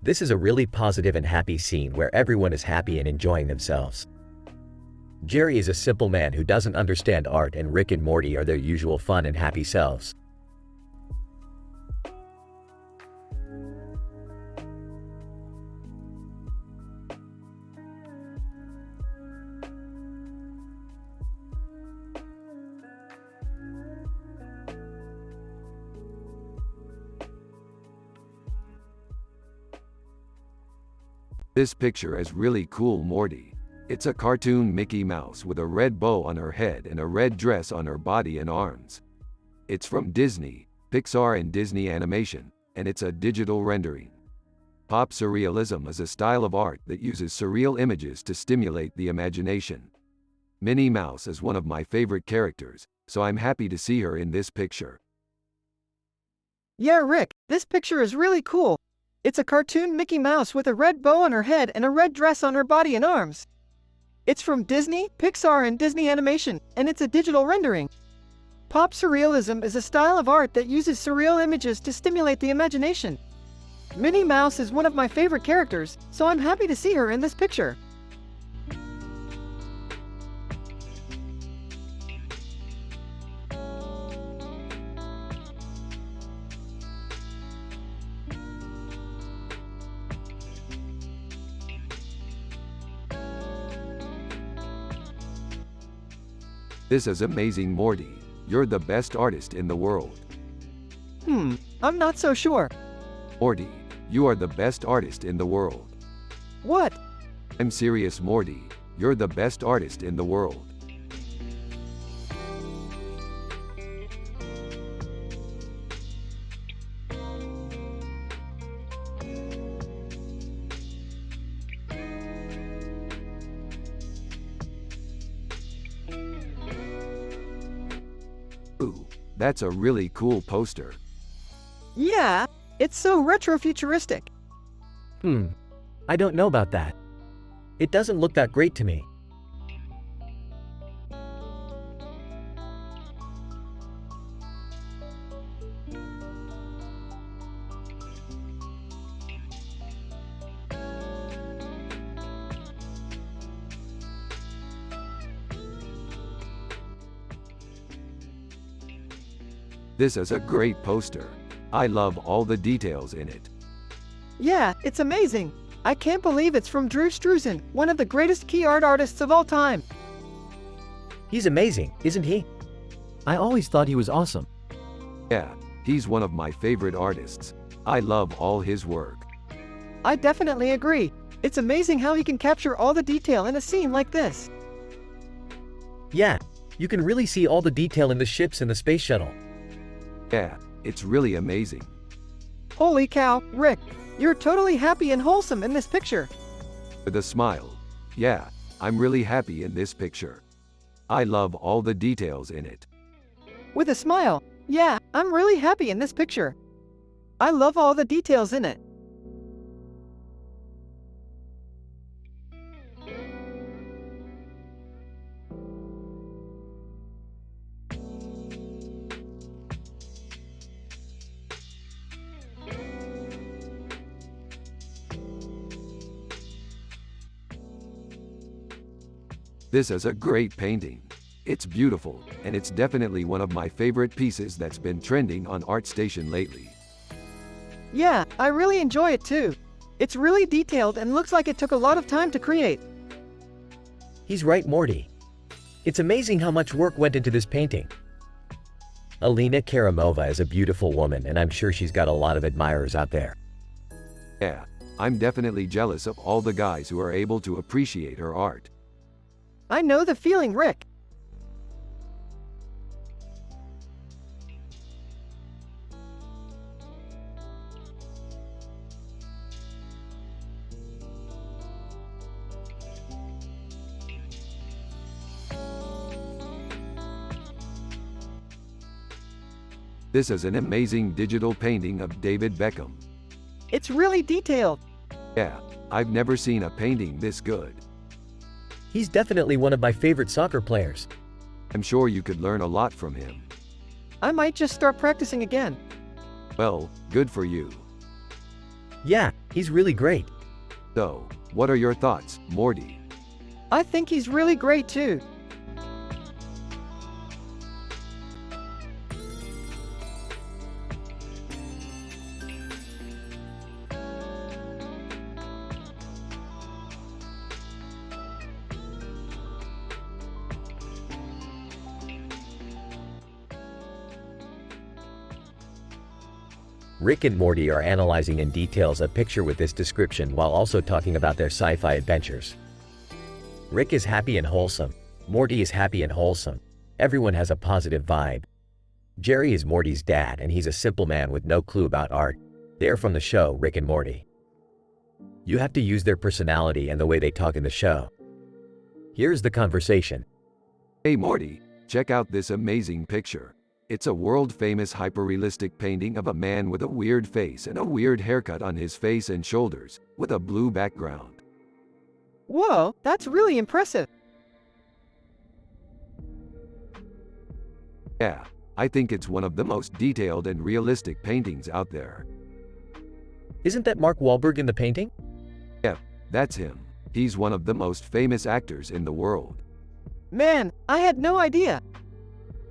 This is a really positive and happy scene where everyone is happy and enjoying themselves. Jerry is a simple man who doesn't understand art, and Rick and Morty are their usual fun and happy selves. This picture is really cool, Morty. It's a cartoon Mickey Mouse with a red bow on her head and a red dress on her body and arms. It's from Disney, Pixar and Disney Animation, and it's a digital rendering. Pop surrealism is a style of art that uses surreal images to stimulate the imagination. Minnie Mouse is one of my favorite characters, so I'm happy to see her in this picture. Yeah, Rick, this picture is really cool. It's a cartoon Mickey Mouse with a red bow on her head and a red dress on her body and arms. It's from Disney, Pixar and Disney Animation, and it's a digital rendering. Pop surrealism is a style of art that uses surreal images to stimulate the imagination. Minnie Mouse is one of my favorite characters, so I'm happy to see her in this picture. This is amazing, Morty. You're the best artist in the world. I'm not so sure. Morty, you are the best artist in the world. What? I'm serious, Morty. You're the best artist in the world. Ooh, that's a really cool poster. Yeah, it's so retro-futuristic. I don't know about that. It doesn't look that great to me. This is a great poster. I love all the details in it. Yeah, it's amazing. I can't believe it's from Drew Struzan, one of the greatest key art artists of all time. He's amazing, isn't he? I always thought he was awesome. Yeah, he's one of my favorite artists. I love all his work. I definitely agree. It's amazing how he can capture all the detail in a scene like this. Yeah, you can really see all the detail in the ships and the space shuttle. Yeah, it's really amazing. Holy cow, Rick, you're totally happy and wholesome in this picture. With a smile. Yeah, I'm really happy in this picture. I love all the details in it. With a smile. Yeah, I'm really happy in this picture. I love all the details in it. This is a great painting. It's beautiful, and it's definitely one of my favorite pieces that's been trending on ArtStation lately. Yeah, I really enjoy it too. It's really detailed and looks like it took a lot of time to create. He's right, Morty. It's amazing how much work went into this painting. Alina Karamova is a beautiful woman, and I'm sure she's got a lot of admirers out there. Yeah, I'm definitely jealous of all the guys who are able to appreciate her art. I know the feeling, Rick. This is an amazing digital painting of David Beckham. It's really detailed. Yeah, I've never seen a painting this good. He's definitely one of my favorite soccer players. I'm sure you could learn a lot from him. I might just start practicing again. Well, good for you. Yeah, he's really great. So, what are your thoughts, Morty? I think he's really great too. Rick and Morty are analyzing in details a picture with this description while also talking about their sci-fi adventures. Rick is happy and wholesome. Morty is happy and wholesome. Everyone has a positive vibe. Jerry is Morty's dad, and he's a simple man with no clue about art. They are from the show Rick and Morty. You have to use their personality and the way they talk in the show. Here's the conversation. Hey Morty, check out this amazing picture. It's a world-famous hyper-realistic painting of a man with a weird face and a weird haircut on his face and shoulders, with a blue background. Whoa, that's really impressive. Yeah, I think it's one of the most detailed and realistic paintings out there. Isn't that Mark Wahlberg in the painting? Yeah, that's him. He's one of the most famous actors in the world. Man, I had no idea.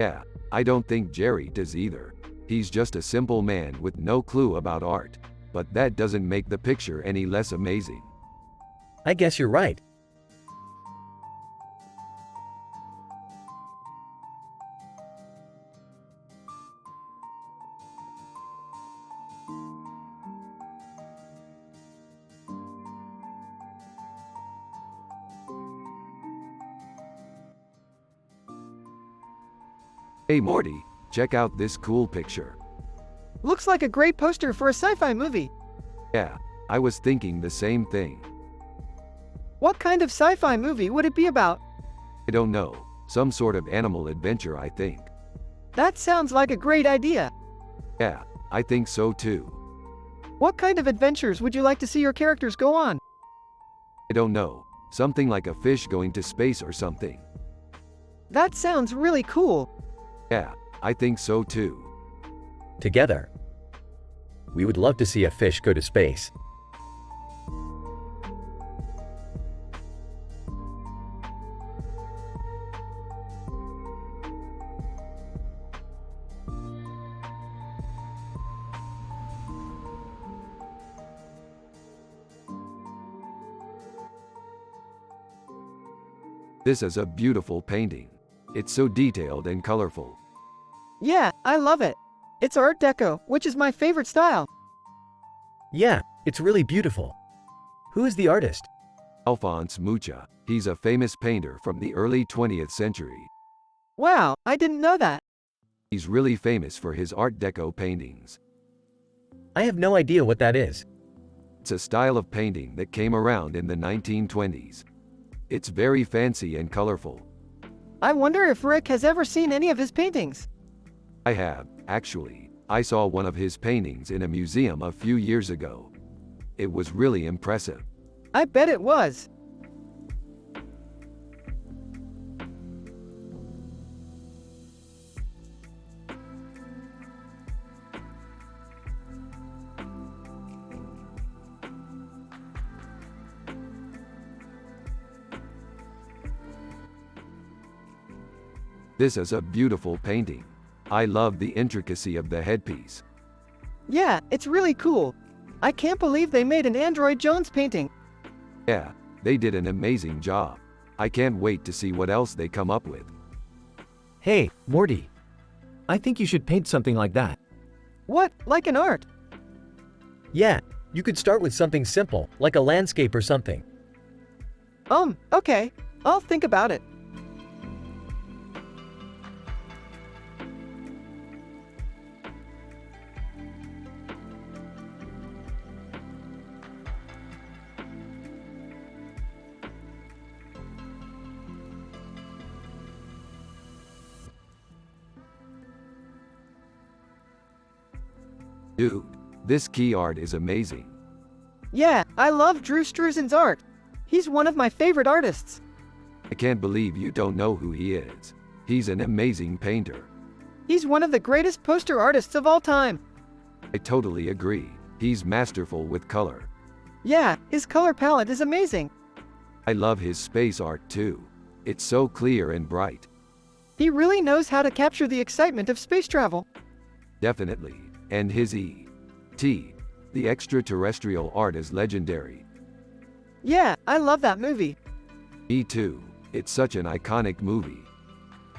Yeah, I don't think Jerry does either. He's just a simple man with no clue about art. But that doesn't make the picture any less amazing. I guess you're right. Hey Morty, check out this cool picture. Looks like a great poster for a sci-fi movie. Yeah, I was thinking the same thing. What kind of sci-fi movie would it be about? I don't know, some sort of animal adventure I think. That sounds like a great idea. Yeah, I think so too. What kind of adventures would you like to see your characters go on? I don't know, something like a fish going to space or something. That sounds really cool. Yeah, I think so too. Together, we would love to see a fish go to space. This is a beautiful painting. It's so detailed and colorful. Yeah, I love it. It's Art Deco, which is my favorite style. Yeah, it's really beautiful. Who is the artist? Alphonse Mucha. He's a famous painter from the early 20th century. Wow, I didn't know that. He's really famous for his Art Deco paintings. I have no idea what that is. It's a style of painting that came around in the 1920s. It's very fancy and colorful. I wonder if Rick has ever seen any of his paintings. I have, actually. I saw one of his paintings in a museum a few years ago. It was really impressive. I bet it was. This is a beautiful painting. I love the intricacy of the headpiece. Yeah, it's really cool. I can't believe they made an Android Jones painting. Yeah, they did an amazing job. I can't wait to see what else they come up with. Hey, Morty. I think you should paint something like that. What, like an art? Yeah, you could start with something simple, like a landscape or something. Okay. I'll think about it. Dude, this key art is amazing. Yeah, I love Drew Struzan's art. He's one of my favorite artists. I can't believe you don't know who he is. He's an amazing painter. He's one of the greatest poster artists of all time. I totally agree. He's masterful with color. Yeah, his color palette is amazing. I love his space art too. It's so clear and bright. He really knows how to capture the excitement of space travel. Definitely. And his E.T., the extraterrestrial art is legendary. Yeah, I love that movie. Me too. It's such an iconic movie.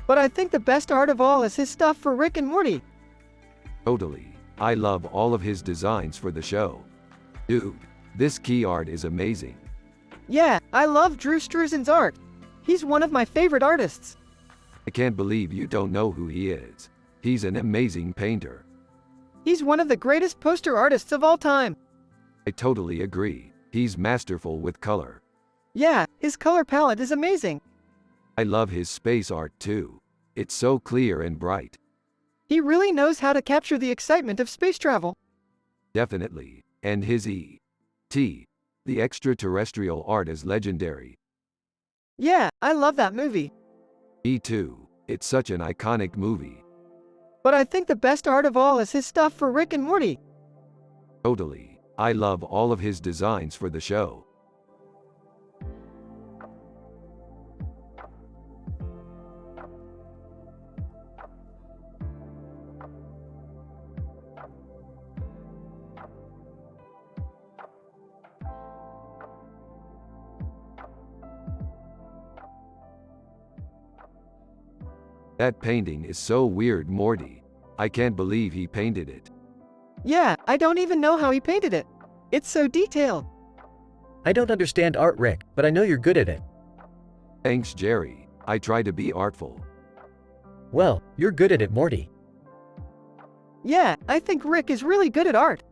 But I think the best art of all is his stuff for Rick and Morty. Totally. I love all of his designs for the show. Dude, this key art is amazing. Yeah, I love Drew Struzan's art. He's one of my favorite artists. I can't believe you don't know who he is. He's an amazing painter. He's one of the greatest poster artists of all time. I totally agree. He's masterful with color. Yeah, his color palette is amazing. I love his space art too. It's so clear and bright. He really knows how to capture the excitement of space travel. Definitely. And his E.T., the extraterrestrial art is legendary. Yeah, I love that movie. Me too. It's such an iconic movie. But I think the best art of all is his stuff for Rick and Morty. Totally. I love all of his designs for the show. That painting is so weird, Morty. I can't believe he painted it. Yeah, I don't even know how he painted it. It's so detailed. I don't understand art, Rick, but I know you're good at it. Thanks, Jerry. I try to be artful. Well, you're good at it, Morty. Yeah, I think Rick is really good at art.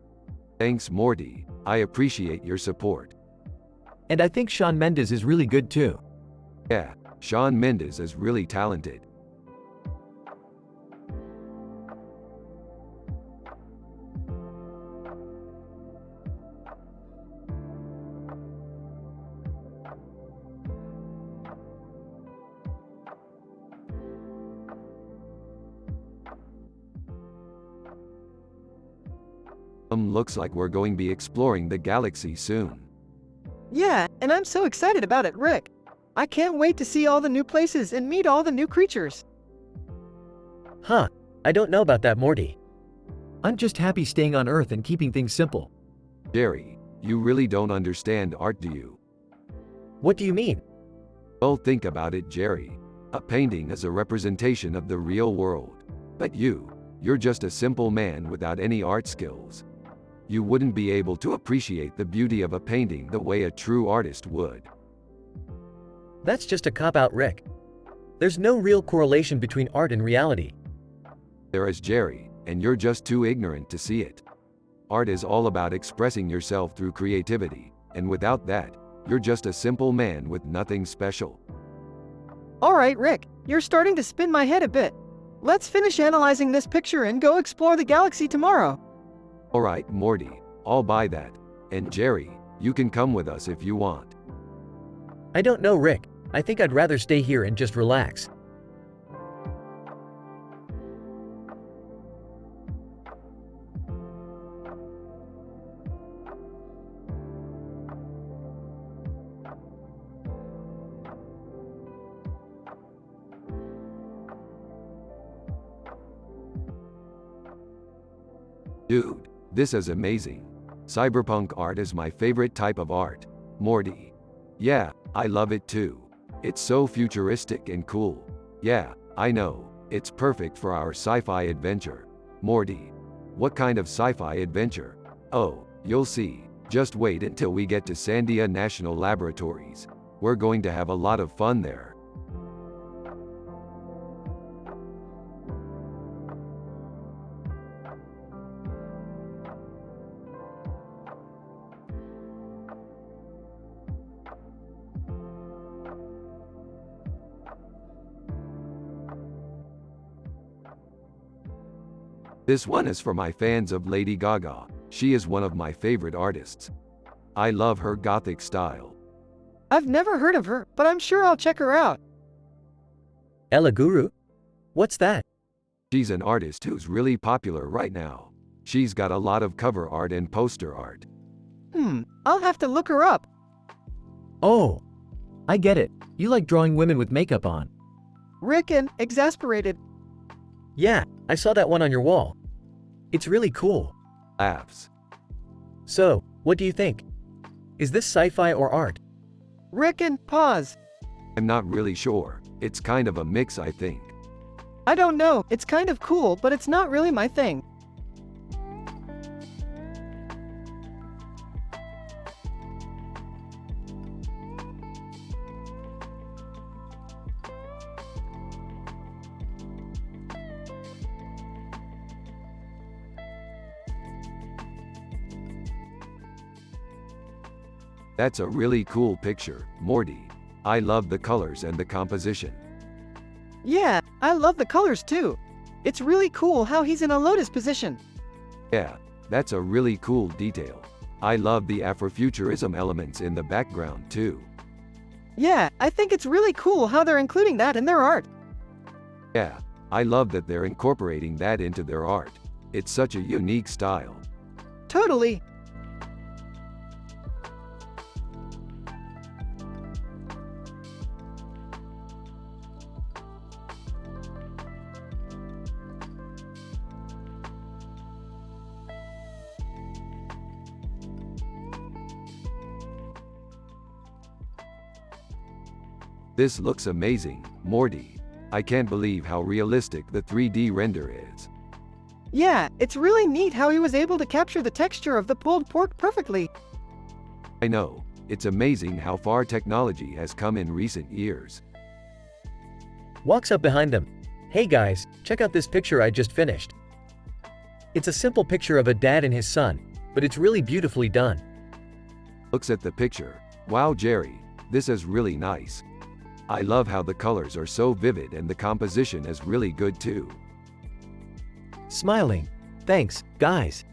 Thanks, Morty. I appreciate your support. And I think Shawn Mendes is really good too. Yeah, Shawn Mendes is really talented. Looks like we're going to be exploring the galaxy soon. Yeah, and I'm so excited about it, Rick. I can't wait to see all the new places and meet all the new creatures. Huh, I don't know about that, Morty. I'm just happy staying on Earth and keeping things simple. Jerry, you really don't understand art, do you? What do you mean? Well, think about it, Jerry. A painting is a representation of the real world. But you're just a simple man without any art skills. You wouldn't be able to appreciate the beauty of a painting the way a true artist would. That's just a cop-out, Rick. There's no real correlation between art and reality. There is, Jerry, and you're just too ignorant to see it. Art is all about expressing yourself through creativity, and without that, you're just a simple man with nothing special. Alright, Rick, you're starting to spin my head a bit. Let's finish analyzing this picture and go explore the galaxy tomorrow. Alright, Morty, I'll buy that. And Jerry, you can come with us if you want. I don't know, Rick. I think I'd rather stay here and just relax. Dude, This is amazing. Cyberpunk art is my favorite type of art. Morty. Yeah, I love it too. It's so futuristic and cool. Yeah, I know. It's perfect for our sci-fi adventure. Morty. What kind of sci-fi adventure? Oh, you'll see. Just wait until we get to Sandia National Laboratories. We're going to have a lot of fun there. This one is for my fans of Lady Gaga. She is one of my favorite artists. I love her gothic style. I've never heard of her, but I'm sure I'll check her out. Ella Guru? What's that? She's an artist who's really popular right now. She's got a lot of cover art and poster art. I'll have to look her up. Oh, I get it. You like drawing women with makeup on. Rick and Exasperated. Yeah, I saw that one on your wall. It's really cool. Laughs. So, what do you think? Is this sci-fi or art? Rick and pause. I'm not really sure. It's kind of a mix, I think. I don't know, it's kind of cool, but it's not really my thing. That's a really cool picture, Morty. I love the colors and the composition. Yeah, I love the colors too. It's really cool how he's in a lotus position. Yeah, that's a really cool detail. I love the Afrofuturism elements in the background too. Yeah, I think it's really cool how they're including that in their art. Yeah, I love that they're incorporating that into their art. It's such a unique style. Totally. This looks amazing, Morty. I can't believe how realistic the 3D render is. Yeah, it's really neat how he was able to capture the texture of the pulled pork perfectly. I know, it's amazing how far technology has come in recent years. Walks up behind them. Hey guys, check out this picture I just finished. It's a simple picture of a dad and his son, but it's really beautifully done. Looks at the picture. Wow, Jerry, this is really nice. I love how the colors are so vivid and the composition is really good too. Smiling. Thanks, guys.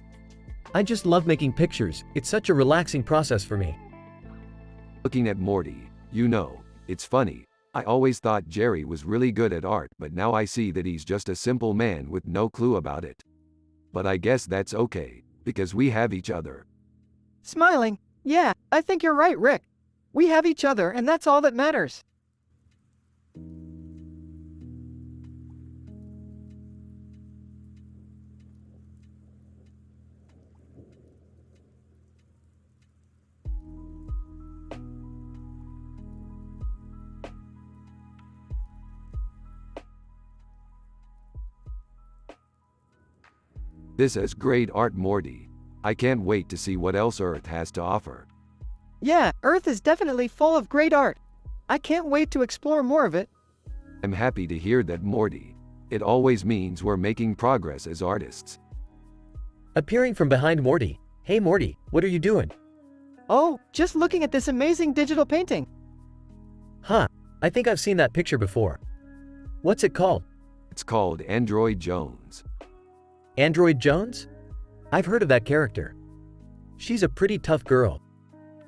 I just love making pictures. It's such a relaxing process for me. Looking at Morty, you know, it's funny. I always thought Jerry was really good at art, but now I see that he's just a simple man with no clue about it. But I guess that's okay, because we have each other. Smiling. Yeah, I think you're right, Rick. We have each other and that's all that matters. This is great art, Morty. I can't wait to see what else Earth has to offer. Yeah, Earth is definitely full of great art. I can't wait to explore more of it. I'm happy to hear that, Morty. It always means we're making progress as artists. Appearing from behind Morty. Hey Morty, what are you doing? Oh, just looking at this amazing digital painting. Huh, I think I've seen that picture before. What's it called? It's called Android Jones. Android Jones? I've heard of that character. She's a pretty tough girl.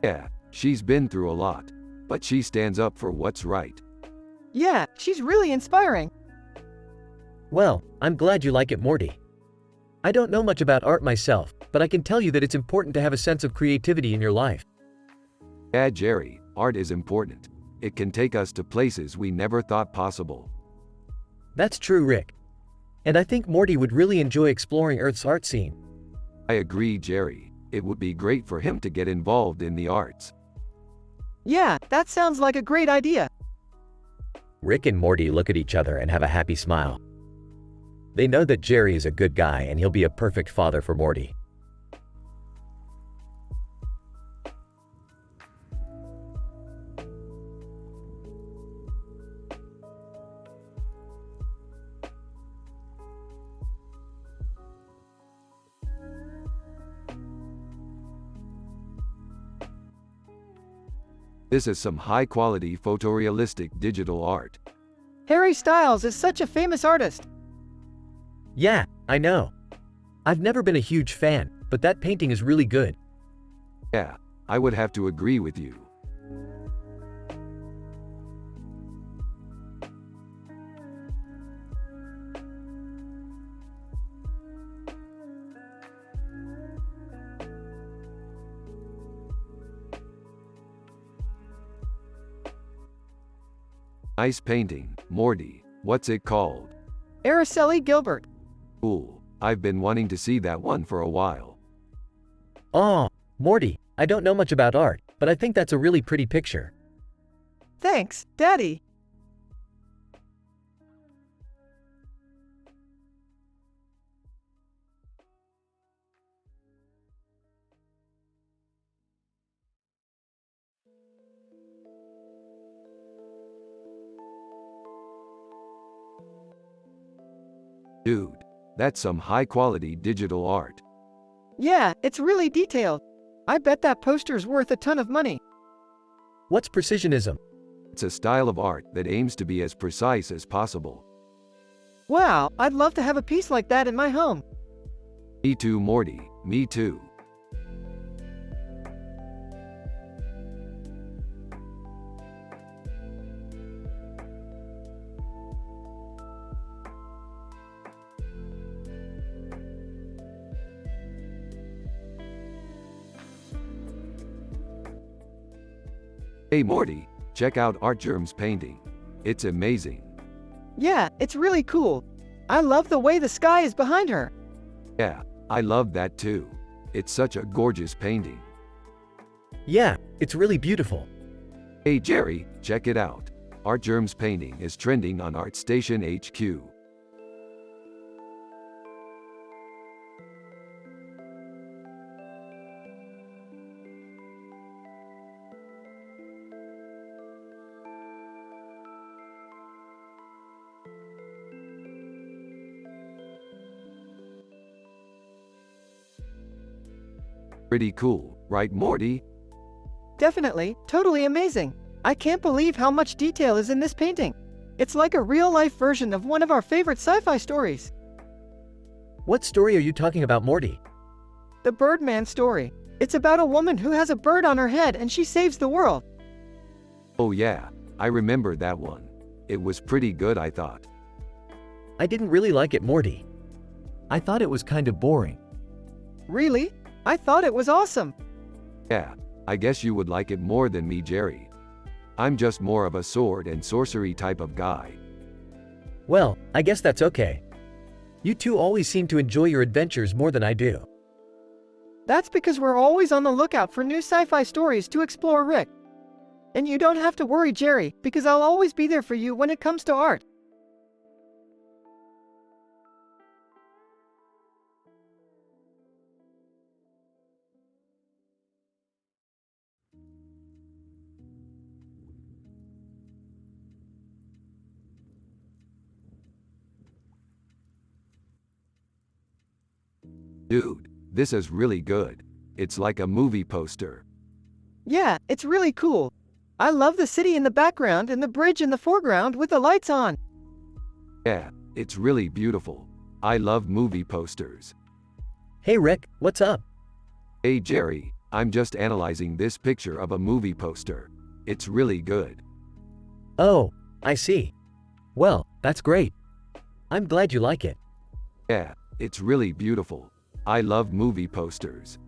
Yeah, she's been through a lot, but she stands up for what's right. Yeah, she's really inspiring. Well, I'm glad you like it, Morty. I don't know much about art myself, but I can tell you that it's important to have a sense of creativity in your life. Yeah, Jerry, art is important. It can take us to places we never thought possible. That's true, Rick. And I think Morty would really enjoy exploring Earth's art scene. I agree, Jerry. It would be great for him to get involved in the arts. Yeah, that sounds like a great idea. Rick and Morty look at each other and have a happy smile. They know that Jerry is a good guy and he'll be a perfect father for Morty. This is some high-quality photorealistic digital art. Harry Styles is such a famous artist. Yeah, I know. I've never been a huge fan, but that painting is really good. Yeah, I would have to agree with you. Nice painting, Morty. What's it called? Araceli Gilbert. Cool. I've been wanting to see that one for a while. Oh, Morty, I don't know much about art, but I think that's a really pretty picture. Thanks, Daddy. Dude, that's some high-quality digital art. Yeah, it's really detailed. I bet that poster's worth a ton of money. What's precisionism? It's a style of art that aims to be as precise as possible. Wow, I'd love to have a piece like that in my home. Me too, Morty. Me too. Hey Morty, check out Artgerm's painting. It's amazing. Yeah, it's really cool. I love the way the sky is behind her. Yeah, I love that too. It's such a gorgeous painting. Yeah, it's really beautiful. Hey Jerry, check it out. Artgerm's painting is trending on ArtStation HQ. Pretty cool, right Morty? Definitely, totally amazing. I can't believe how much detail is in this painting. It's like a real-life version of one of our favorite sci-fi stories. What story are you talking about, Morty? The Birdman story. It's about a woman who has a bird on her head and she saves the world. Oh yeah, I remember that one. It was pretty good, I thought. I didn't really like it, Morty. I thought it was kind of boring. Really? I thought it was awesome. Yeah, I guess you would like it more than me, Jerry. I'm just more of a sword and sorcery type of guy. Well, I guess that's okay. You two always seem to enjoy your adventures more than I do. That's because we're always on the lookout for new sci-fi stories to explore, Rick. And you don't have to worry, Jerry, because I'll always be there for you when it comes to art. Dude, this is really good. It's like a movie poster. Yeah, it's really cool. I love the city in the background and the bridge in the foreground with the lights on. Yeah, it's really beautiful. I love movie posters. Hey Rick, what's up? Hey Jerry, I'm just analyzing this picture of a movie poster. It's really good. Oh, I see. Well, that's great. I'm glad you like it. Yeah, it's really beautiful. I love movie posters.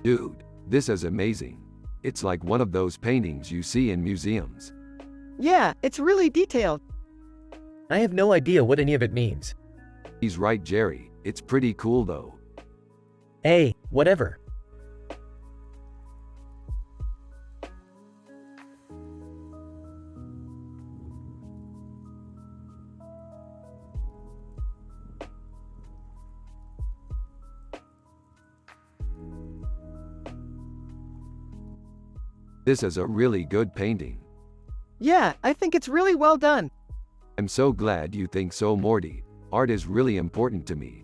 Dude, this is amazing. It's like one of those paintings you see in museums. Yeah, it's really detailed. I have no idea what any of it means. He's right, Jerry. It's pretty cool though. Hey, whatever. This is a really good painting. Yeah, I think it's really well done. I'm so glad you think so, Morty. Art is really important to me.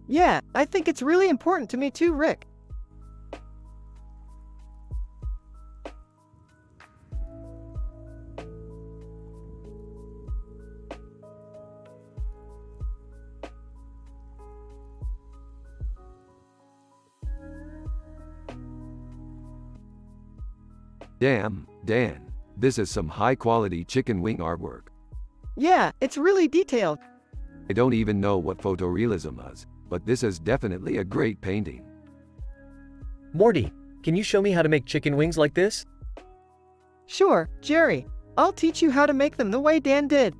Yeah, I think it's really important to me too, Rick. Damn, Dan, this is some high-quality chicken wing artwork. Yeah, it's really detailed. I don't even know what photorealism is, but this is definitely a great painting. Morty, can you show me how to make chicken wings like this? Sure, Jerry. I'll teach you how to make them the way Dan did.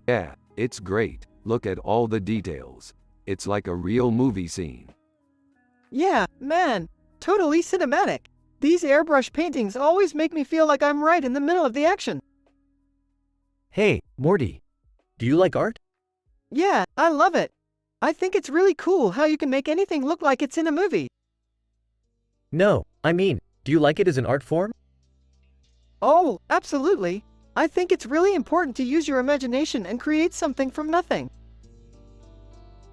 Yeah, it's great. Look at all the details. It's like a real movie scene. Yeah, man, totally cinematic. These airbrush paintings always make me feel like I'm right in the middle of the action. Hey, Morty. Do you like art? Yeah, I love it. I think it's really cool how you can make anything look like it's in a movie. No, I mean, do you like it as an art form? Oh, absolutely. I think it's really important to use your imagination and create something from nothing.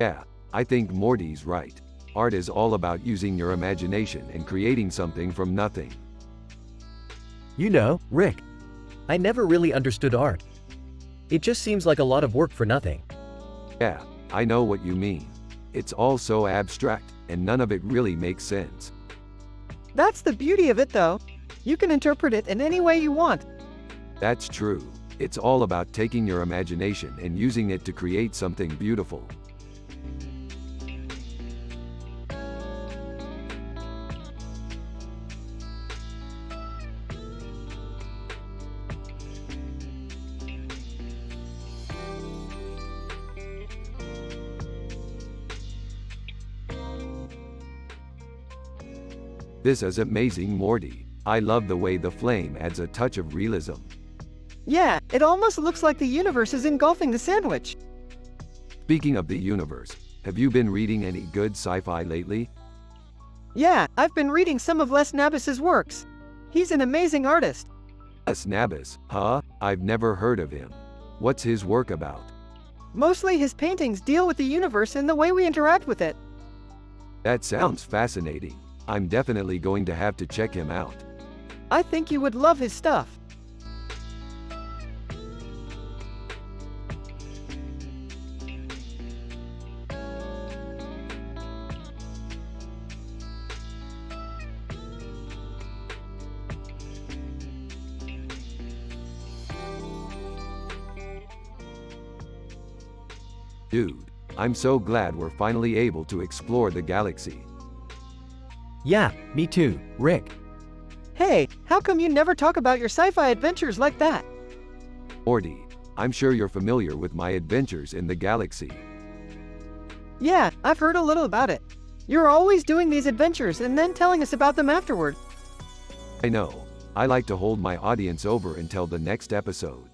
Yeah, I think Morty's right. Art is all about using your imagination and creating something from nothing. You know, Rick, I never really understood art. It just seems like a lot of work for nothing. Yeah, I know what you mean. It's all so abstract, and none of it really makes sense. That's the beauty of it though. You can interpret it in any way you want. That's true. It's all about taking your imagination and using it to create something beautiful. This is amazing, Morty. I love the way the flame adds a touch of realism. Yeah, it almost looks like the universe is engulfing the sandwich. Speaking of the universe, have you been reading any good sci-fi lately? Yeah, I've been reading some of Les Nabis's works. He's an amazing artist. Les Nabis, huh? I've never heard of him. What's his work about? Mostly his paintings deal with the universe and the way we interact with it. That sounds fascinating. I'm definitely going to have to check him out. I think you would love his stuff. Dude, I'm so glad we're finally able to explore the galaxy. Yeah, me too, Rick. Hey, how come you never talk about your sci-fi adventures like that? Morty, I'm sure you're familiar with my adventures in the galaxy. Yeah, I've heard a little about it. You're always doing these adventures and then telling us about them afterward. I know. I like to hold my audience over until the next episode.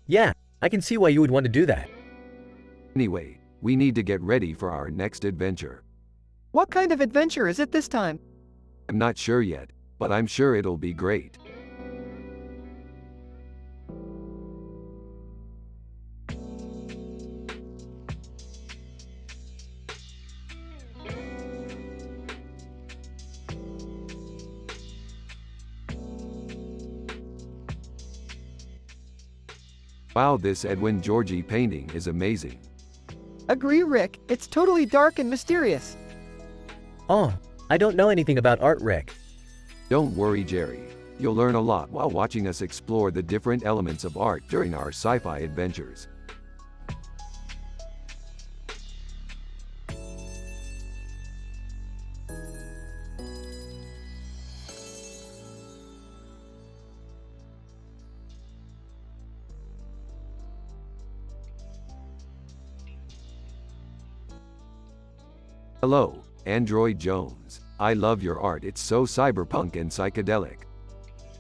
Yeah, I can see why you would want to do that. Anyway, we need to get ready for our next adventure. What kind of adventure is it this time? I'm not sure yet, but I'm sure it'll be great. Wow, this Edwin Georgie painting is amazing. Agree, Rick. It's totally dark and mysterious. Oh, I don't know anything about art, Rick. Don't worry, Jerry. You'll learn a lot while watching us explore the different elements of art during our sci-fi adventures. Hello, Android Jones. I love your art. It's so cyberpunk and psychedelic.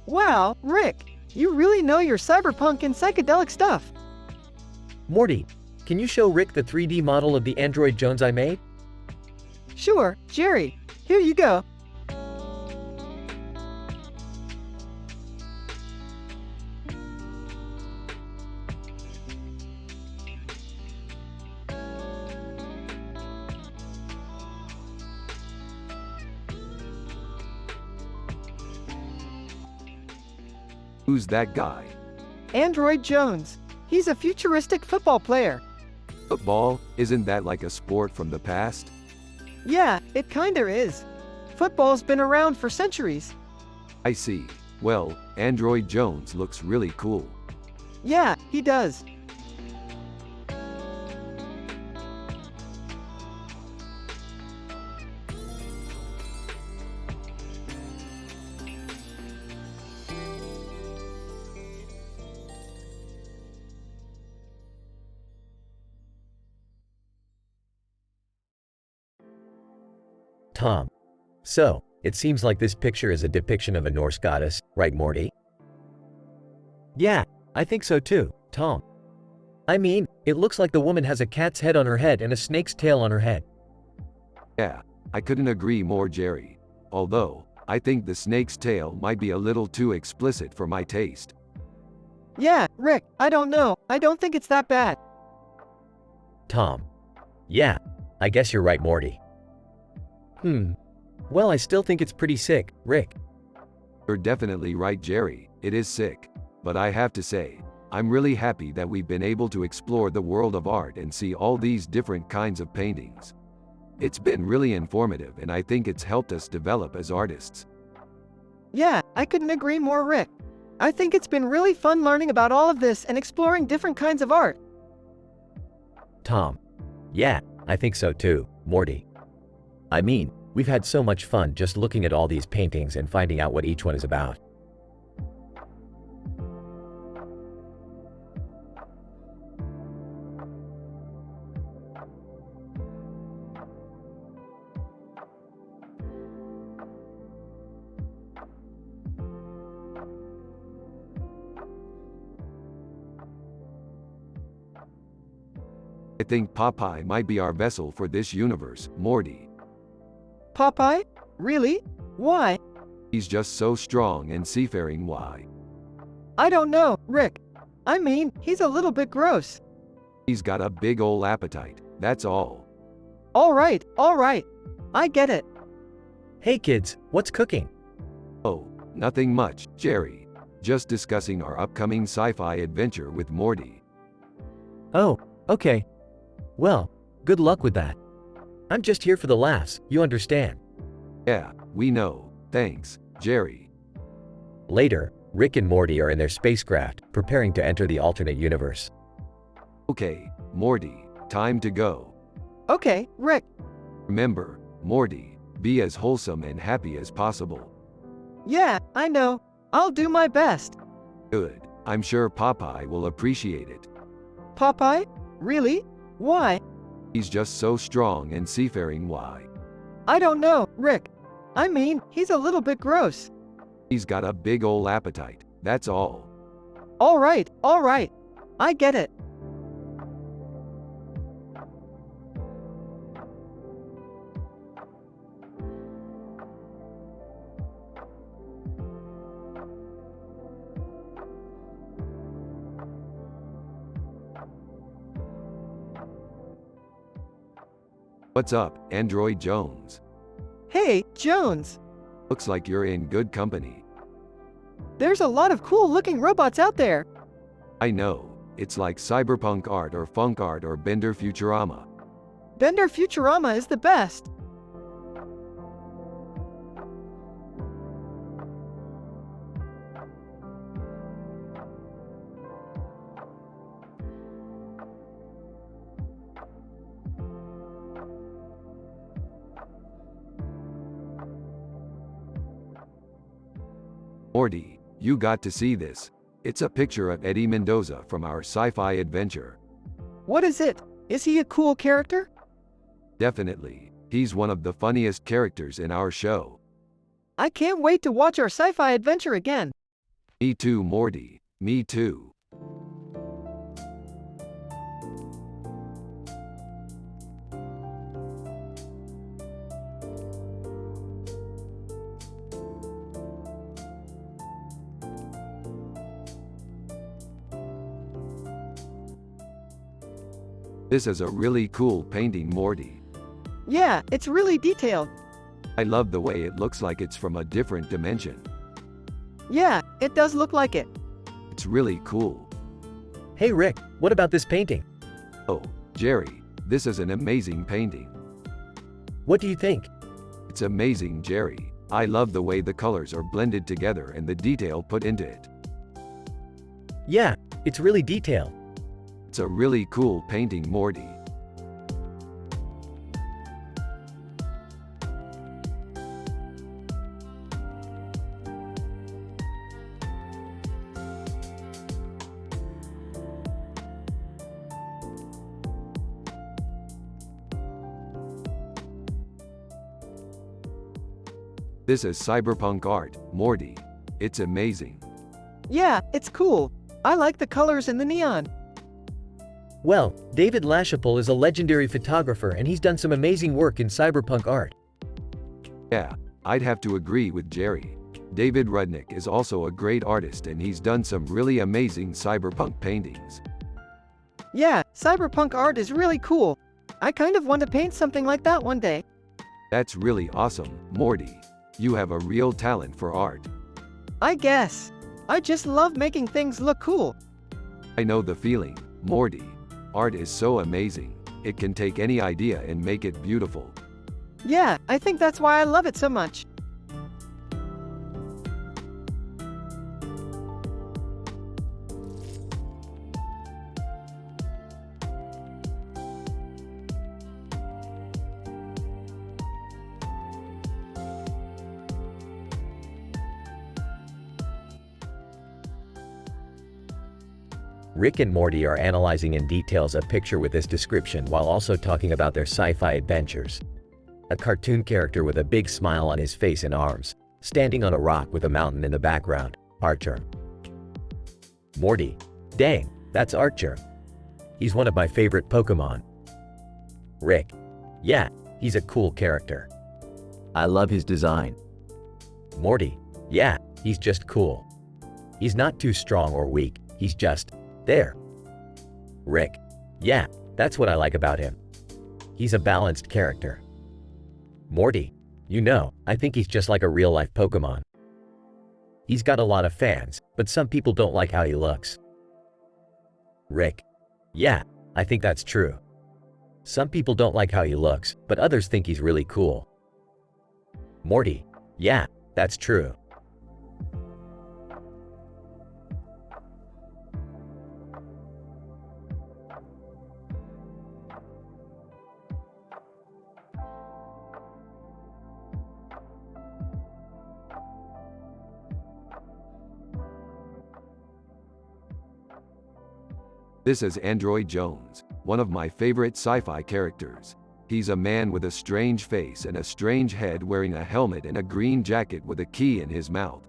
Wow, Rick, you really know your cyberpunk and psychedelic stuff. Morty, can you show Rick the 3D model of the Android Jones I made? Sure, Jerry. Here you go. Who's that guy? Android Jones. He's a futuristic football player. Football? Isn't that like a sport from the past? Yeah, it kinda is. Football's been around for centuries. I see. Well, Android Jones looks really cool. Yeah, he does. Tom. So, it seems like this picture is a depiction of a Norse goddess, right, Morty? Yeah, I think so too, Tom. I mean, it looks like the woman has a cat's head on her head and a snake's tail on her head. Yeah, I couldn't agree more, Jerry. Although, I think the snake's tail might be a little too explicit for my taste. Yeah, Rick, I don't know. I don't think it's that bad. Tom. Yeah, I guess you're right, Morty. Well, I still think it's pretty sick, Rick. You're definitely right, Jerry. It is sick. But I have to say, I'm really happy that we've been able to explore the world of art and see all these different kinds of paintings. It's been really informative, and I think it's helped us develop as artists. Yeah, I couldn't agree more, Rick. I think it's been really fun learning about all of this and exploring different kinds of art. Tom. Yeah, I think so too, Morty. I mean, we've had so much fun just looking at all these paintings and finding out what each one is about. I think Popeye might be our vessel for this universe, Morty. Popeye? Really? Why? He's just so strong and seafaring. Why? I don't know, Rick. I mean, he's a little bit gross. He's got a big ol' appetite, that's all. All right. I get it. Hey kids, what's cooking? Oh, nothing much, Jerry. Just discussing our upcoming sci-fi adventure with Morty. Oh, okay. Well, good luck with that. I'm just here for the laughs, you understand. Yeah, we know. Thanks, Jerry. Later, Rick and Morty are in their spacecraft, preparing to enter the alternate universe. Okay, Morty, time to go. Okay, Rick. Remember, Morty, be as wholesome and happy as possible. Yeah, I know. I'll do my best. Good. I'm sure Popeye will appreciate it. Popeye? Really? Why? He's just so strong and seafaring. Why? I don't know, Rick. I mean, he's a little bit gross. He's got a big ol' appetite, that's all. All right. I get it. What's up, Android Jones? Hey, Jones. Looks like you're in good company. There's a lot of cool looking robots out there. I know. It's like cyberpunk art or funk art or Bender Futurama. Bender Futurama is the best. Morty, you got to see this. It's a picture of Eddie Mendoza from our sci-fi adventure. What is it? Is he a cool character? Definitely. He's one of the funniest characters in our show. I can't wait to watch our sci-fi adventure again. Me too, Morty. Me too. This is a really cool painting, Morty. Yeah, it's really detailed. I love the way it looks like it's from a different dimension. Yeah, it does look like it. It's really cool. Hey Rick, what about this painting? Oh, Jerry, this is an amazing painting. What do you think? It's amazing, Jerry. I love the way the colors are blended together and the detail put into it. Yeah, it's really detailed. It's a really cool painting, Morty. This is cyberpunk art, Morty. It's amazing. Yeah, it's cool. I like the colors and the neon. Well, David LaChapelle is a legendary photographer and he's done some amazing work in cyberpunk art. Yeah, I'd have to agree with Jerry. David Rudnick is also a great artist and he's done some really amazing cyberpunk paintings. Yeah, cyberpunk art is really cool. I kind of want to paint something like that one day. That's really awesome, Morty. You have a real talent for art. I guess. I just love making things look cool. I know the feeling, Morty. Art is so amazing. It can take any idea and make it beautiful. Yeah, I think that's why I love it so much. Rick and Morty are analyzing in details a picture with this description while also talking about their sci-fi adventures. A cartoon character with a big smile on his face and arms, standing on a rock with a mountain in the background. Archer. Morty. Dang, that's Archer. He's one of my favorite Pokemon. Rick. Yeah, he's a cool character. I love his design. Morty. Yeah, he's just cool. He's not too strong or weak, he's just there. Rick. Yeah, that's what I like about him. He's a balanced character. Morty. You know, I think he's just like a real-life Pokemon. He's got a lot of fans, but some people don't like how he looks. Rick. Yeah, I think that's true. Some people don't like how he looks, but others think he's really cool. Morty. Yeah, that's true. This is Android Jones, one of my favorite sci-fi characters. He's a man with a strange face and a strange head wearing a helmet and a green jacket with a key in his mouth.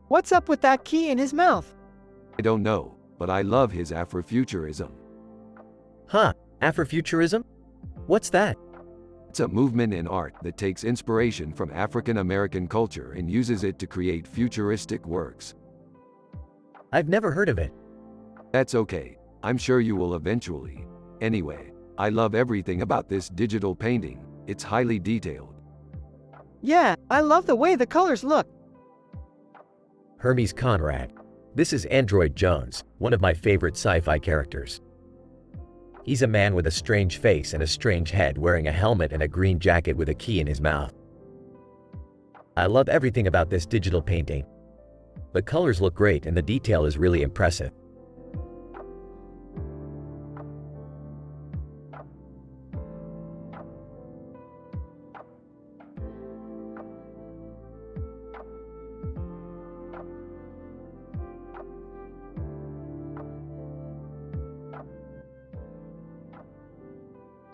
What's up with that key in his mouth? I don't know, but I love his Afrofuturism. Huh, Afrofuturism? What's that? It's a movement in art that takes inspiration from African American culture and uses it to create futuristic works. I've never heard of it. That's okay. I'm sure you will eventually. Anyway, I love everything about this digital painting. It's highly detailed. Yeah, I love the way the colors look. Hermes Conrad. This is Android Jones, one of my favorite sci-fi characters. He's a man with a strange face and a strange head, wearing a helmet and a green jacket with a key in his mouth. I love everything about this digital painting. The colors look great and the detail is really impressive.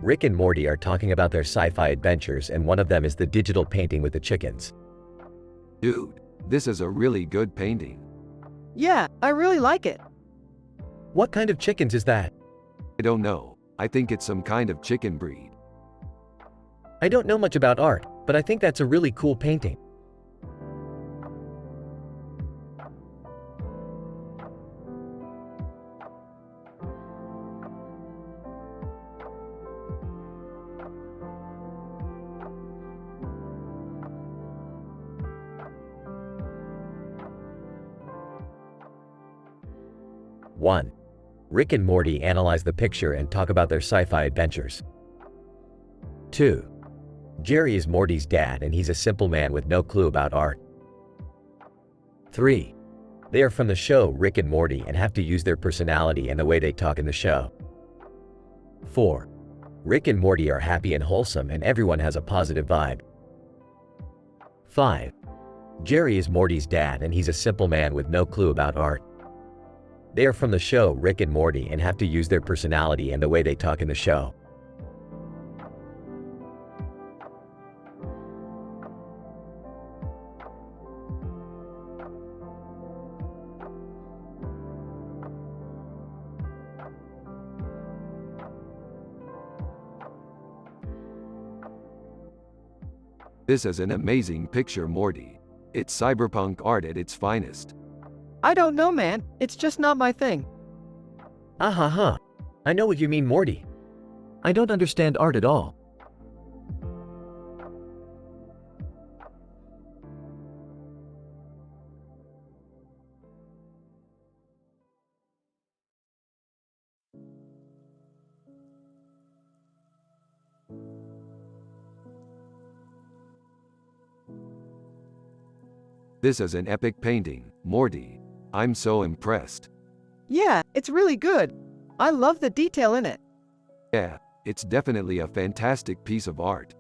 Rick and Morty are talking about their sci-fi adventures, and one of them is the digital painting with the chickens. Dude, this is a really good painting. Yeah, I really like it. What kind of chickens is that? I don't know. I think it's some kind of chicken breed. I don't know much about art, but I think that's a really cool painting. One. Rick and Morty analyze the picture and talk about their sci-fi adventures. 2. Jerry is Morty's dad and he's a simple man with no clue about art. 3. They are from the show Rick and Morty and have to use their personality and the way they talk in the show. 4. Rick and Morty are happy and wholesome and everyone has a positive vibe. 5. Jerry is Morty's dad and he's a simple man with no clue about art. They are from the show Rick and Morty and have to use their personality and the way they talk in the show. This is an amazing picture, Morty. It's cyberpunk art at its finest. I don't know, man. It's just not my thing. Ha. I know what you mean, Morty. I don't understand art at all. This is an epic painting, Morty. I'm so impressed. Yeah, it's really good. I love the detail in it. Yeah, it's definitely a fantastic piece of art.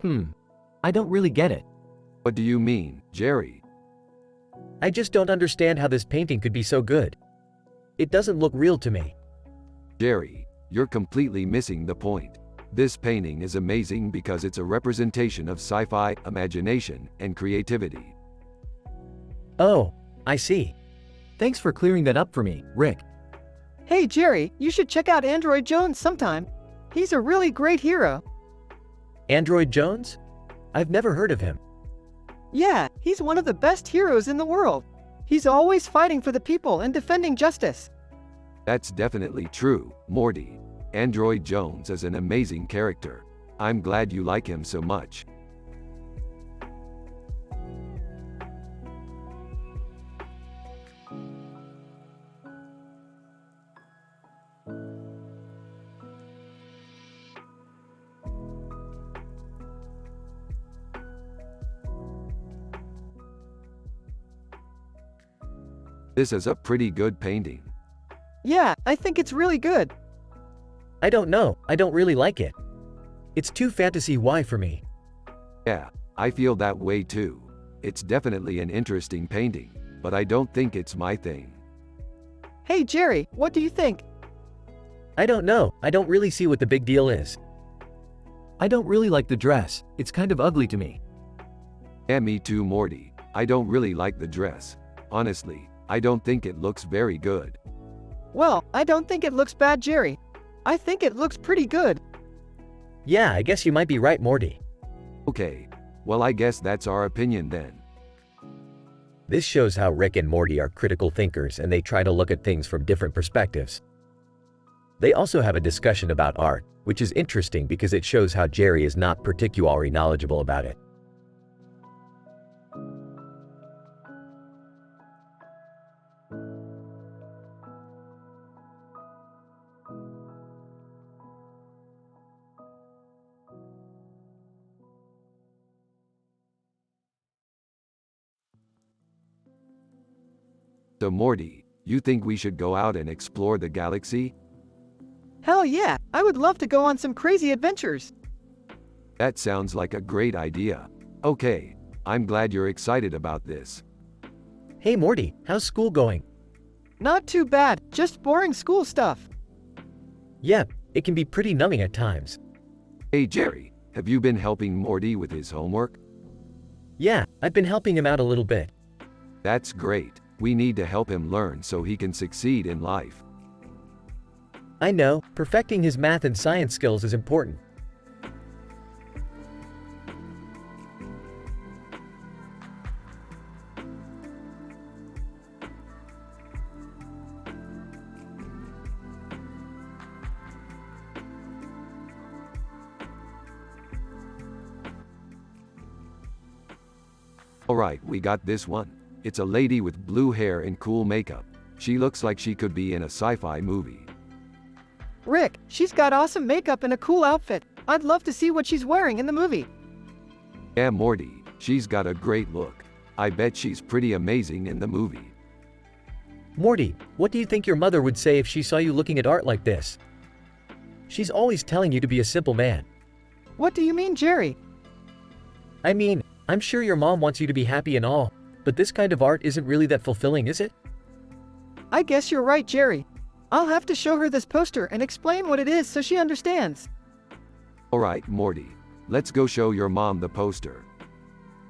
I don't really get it. What do you mean, Jerry? I just don't understand how this painting could be so good. It doesn't look real to me. Jerry, you're completely missing the point. This painting is amazing because it's a representation of sci-fi, imagination, and creativity. Oh, I see. Thanks for clearing that up for me, Rick. Hey, Jerry, you should check out Android Jones sometime. He's a really great hero. Android Jones? I've never heard of him. Yeah, he's one of the best heroes in the world. He's always fighting for the people and defending justice. That's definitely true, Morty. Android Jones is an amazing character. I'm glad you like him so much. This is a pretty good painting. Yeah, I think it's really good. I don't know, I don't really like it. It's too fantasy-y for me. Yeah, I feel that way too. It's definitely an interesting painting, but I don't think it's my thing. Hey, Jerry, what do you think? I don't know, I don't really see what the big deal is. I don't really like the dress. It's kind of ugly to me. Yeah, me too, Morty. I don't really like the dress. Honestly, I don't think it looks very good. Well, I don't think it looks bad, Jerry. I think it looks pretty good. Yeah, I guess you might be right, Morty. Okay, well, I guess that's our opinion then. This shows how Rick and Morty are critical thinkers and they try to look at things from different perspectives. They also have a discussion about art, which is interesting because it shows how Jerry is not particularly knowledgeable about it. So Morty, you think we should go out and explore the galaxy? Hell yeah, I would love to go on some crazy adventures. That sounds like a great idea. Okay, I'm glad you're excited about this. Hey Morty, how's school going? Not too bad, just boring school stuff. Yeah, it can be pretty numbing at times. Hey Jerry, have you been helping Morty with his homework? Yeah, I've been helping him out a little bit. That's great. We need to help him learn so he can succeed in life. I know, perfecting his math and science skills is important. Alright, we got this one. It's a lady with blue hair and cool makeup. She looks like she could be in a sci-fi movie. Rick, she's got awesome makeup and a cool outfit. I'd love to see what she's wearing in the movie. Yeah, Morty, she's got a great look. I bet she's pretty amazing in the movie. Morty, what do you think your mother would say if she saw you looking at art like this? She's always telling you to be a simple man. What do you mean, Jerry? I mean, I'm sure your mom wants you to be happy and all, but this kind of art isn't really that fulfilling, is it? I guess you're right, Jerry. I'll have to show her this poster and explain what it is so she understands. Alright, Morty, let's go show your mom the poster.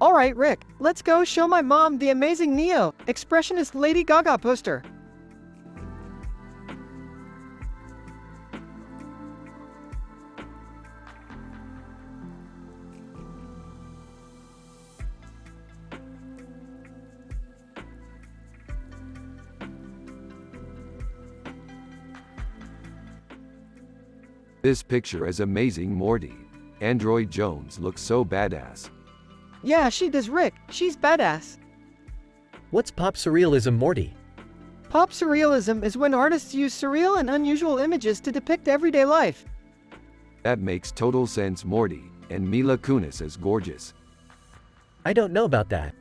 Alright, Rick, let's go show my mom the amazing Neo, expressionist Lady Gaga poster. This picture is amazing, Morty. Android Jones looks so badass. Yeah, she does, Rick. She's badass. What's pop surrealism, Morty? Pop surrealism is when artists use surreal and unusual images to depict everyday life. That makes total sense, Morty. And Mila Kunis is gorgeous. I don't know about that.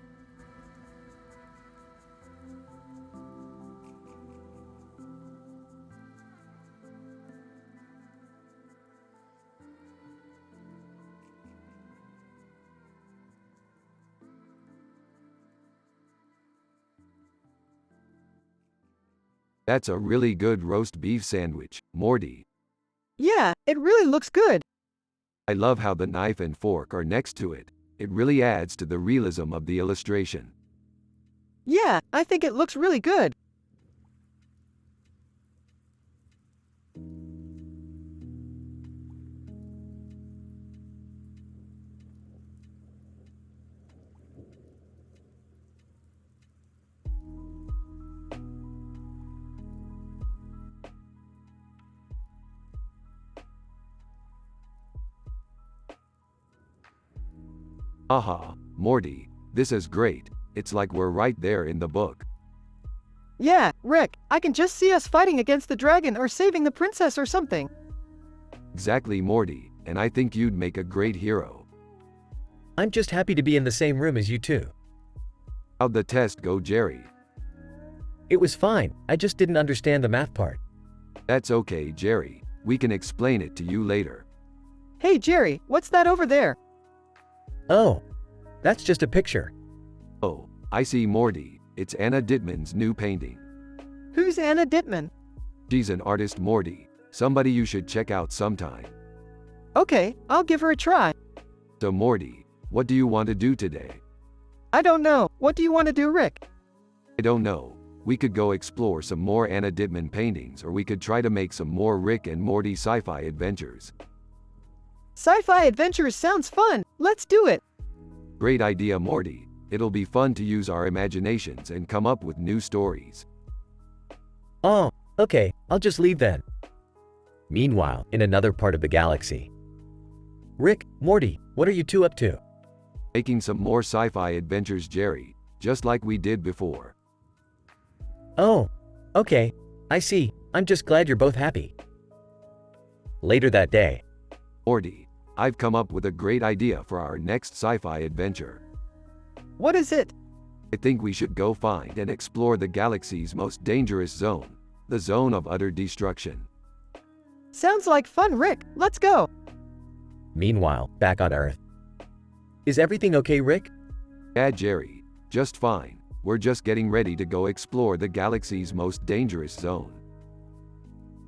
That's a really good roast beef sandwich, Morty. Yeah, it really looks good. I love how the knife and fork are next to it. It really adds to the realism of the illustration. Yeah, I think it looks really good. Haha, Morty, this is great. It's like we're right there in the book. Yeah, Rick, I can just see us fighting against the dragon or saving the princess or something. Exactly, Morty, and I think you'd make a great hero. I'm just happy to be in the same room as you two. How'd the test go, Jerry? It was fine, I just didn't understand the math part. That's okay, Jerry. We can explain it to you later. Hey, Jerry, what's that over there? Oh, that's just a picture. Oh, I see, Morty. It's Anna Dittman's new painting. Who's Anna Dittman? She's an artist, Morty. Somebody you should check out sometime. Okay, I'll give her a try. So Morty, what do you want to do today? I don't know. What do you want to do, Rick? I don't know. We could go explore some more Anna Dittman paintings, or we could try to make some more Rick and Morty sci-fi adventures. Sci-fi adventures sounds fun. Let's do it. Great idea, Morty. It'll be fun to use our imaginations and come up with new stories. Oh, okay, I'll just leave then. Meanwhile, in another part of the galaxy. Rick, Morty, what are you two up to? Making some more sci-fi adventures, Jerry, just like we did before. Oh, okay, I see. I'm just glad you're both happy. Later that day. Morty, I've come up with a great idea for our next sci-fi adventure. What is it? I think we should go find and explore the galaxy's most dangerous zone, the zone of utter destruction. Sounds like fun, Rick. Let's go. Meanwhile, back on Earth. Is everything okay, Rick? Yeah, Jerry, just fine. We're just getting ready to go explore the galaxy's most dangerous zone.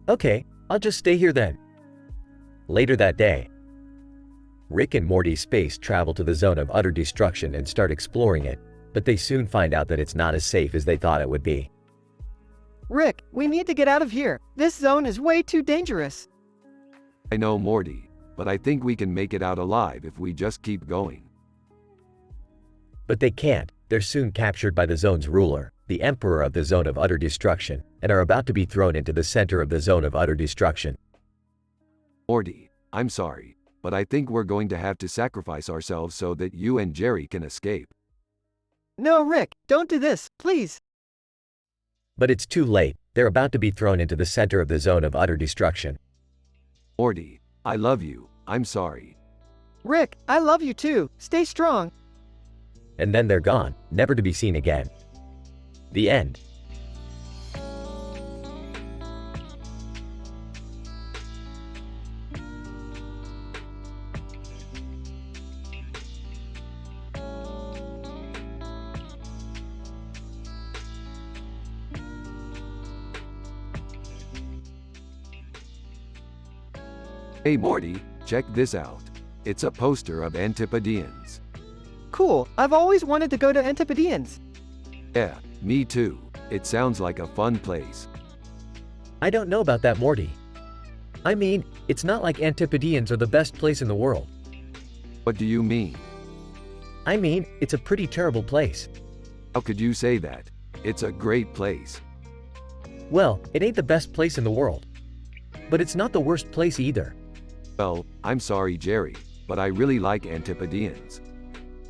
Okay, I'll just stay here then. Later that day, Rick and Morty's space travel to the zone of utter destruction and start exploring it, but they soon find out that it's not as safe as they thought it would be. Rick, we need to get out of here. This zone is way too dangerous. I know, Morty, but I think we can make it out alive if we just keep going. But they can't. They're soon captured by the zone's ruler, the emperor of the zone of utter destruction, and are about to be thrown into the center of the zone of utter destruction. Morty, I'm sorry, but I think we're going to have to sacrifice ourselves so that you and Jerry can escape. No, Rick, don't do this, please. But it's too late. They're about to be thrown into the center of the zone of utter destruction. Morty, I love you. I'm sorry. Rick, I love you too. Stay strong. And then they're gone, never to be seen again. The end. Hey Morty, check this out. It's a poster of Antipodeans. Cool, I've always wanted to go to Antipodeans. Yeah, me too. It sounds like a fun place. I don't know about that, Morty. I mean, it's not like Antipodeans are the best place in the world. What do you mean? I mean, it's a pretty terrible place. How could you say that? It's a great place. Well, it ain't the best place in the world. But it's not the worst place either. Well, I'm sorry Jerry, but I really like Antipodeans.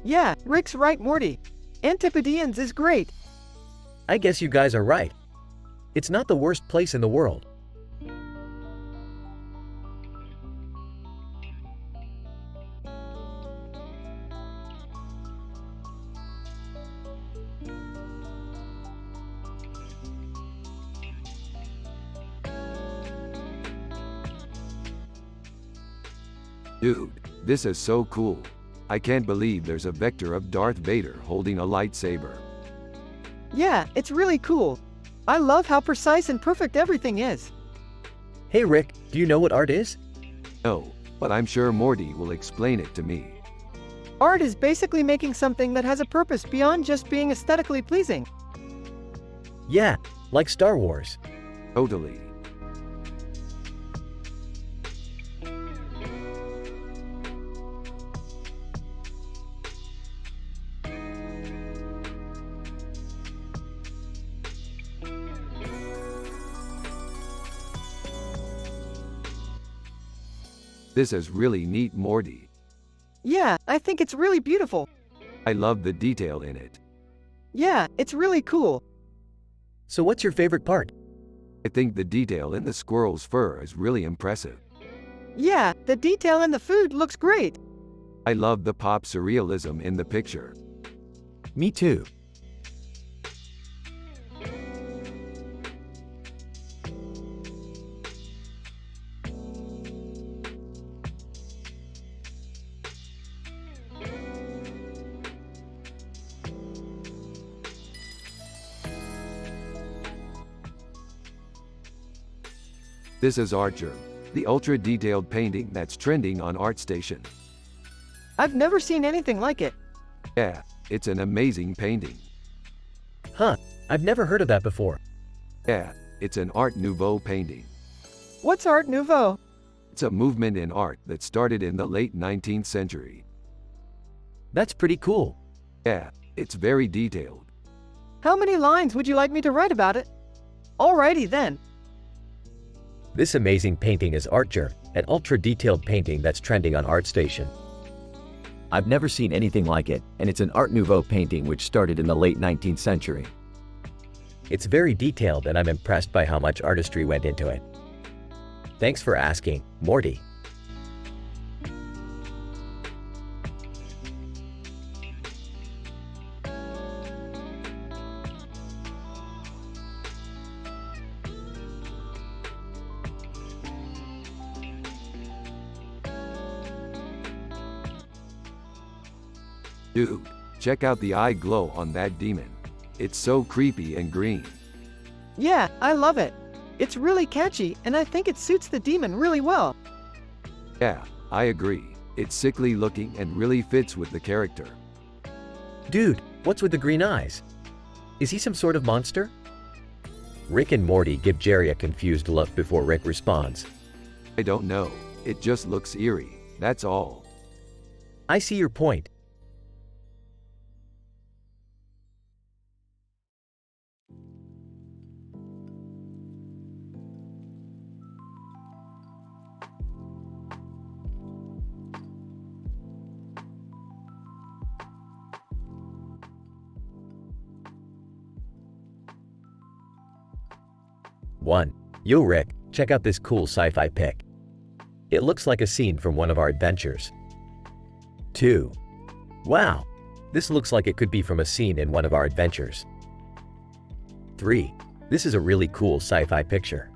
Yeah, Rick's right, Morty. Antipodeans is great. I guess you guys are right. It's not the worst place in the world. Dude, this is so cool. I can't believe there's a vector of Darth Vader holding a lightsaber. Yeah, it's really cool. I love how precise and perfect everything is. Hey Rick, do you know what art is? No, but I'm sure Morty will explain it to me. Art is basically making something that has a purpose beyond just being aesthetically pleasing. Yeah, like Star Wars. Totally. This is really neat, Morty. Yeah, I think it's really beautiful. I love the detail in it. Yeah, it's really cool. So what's your favorite part? I think the detail in the squirrel's fur is really impressive. Yeah, the detail in the food looks great. I love the pop surrealism in the picture. Me too. This is Archer, the ultra-detailed painting that's trending on ArtStation. I've never seen anything like it. Yeah, it's an amazing painting. Huh, I've never heard of that before. Yeah, it's an Art Nouveau painting. What's Art Nouveau? It's a movement in art that started in the late 19th century. That's pretty cool. Yeah, it's very detailed. How many lines would you like me to write about it? Alrighty then. This amazing painting is Archer, an ultra-detailed painting that's trending on ArtStation. I've never seen anything like it, and it's an Art Nouveau painting which started in the late 19th century. It's very detailed and I'm impressed by how much artistry went into it. Thanks for asking, Morty. Dude, check out the eye glow on that demon. It's so creepy and green. Yeah, I love it. It's really catchy, and I think it suits the demon really well. Yeah, I agree. It's sickly looking and really fits with the character. Dude, what's with the green eyes? Is he some sort of monster? Rick and Morty give Jerry a confused look before Rick responds. I don't know. It just looks eerie. That's all. I see your point. One. Yo Rick, check out this cool sci-fi pic. It looks like a scene from one of our adventures. 2. Wow, this looks like it could be from a scene in one of our adventures. 3. This is a really cool sci-fi picture.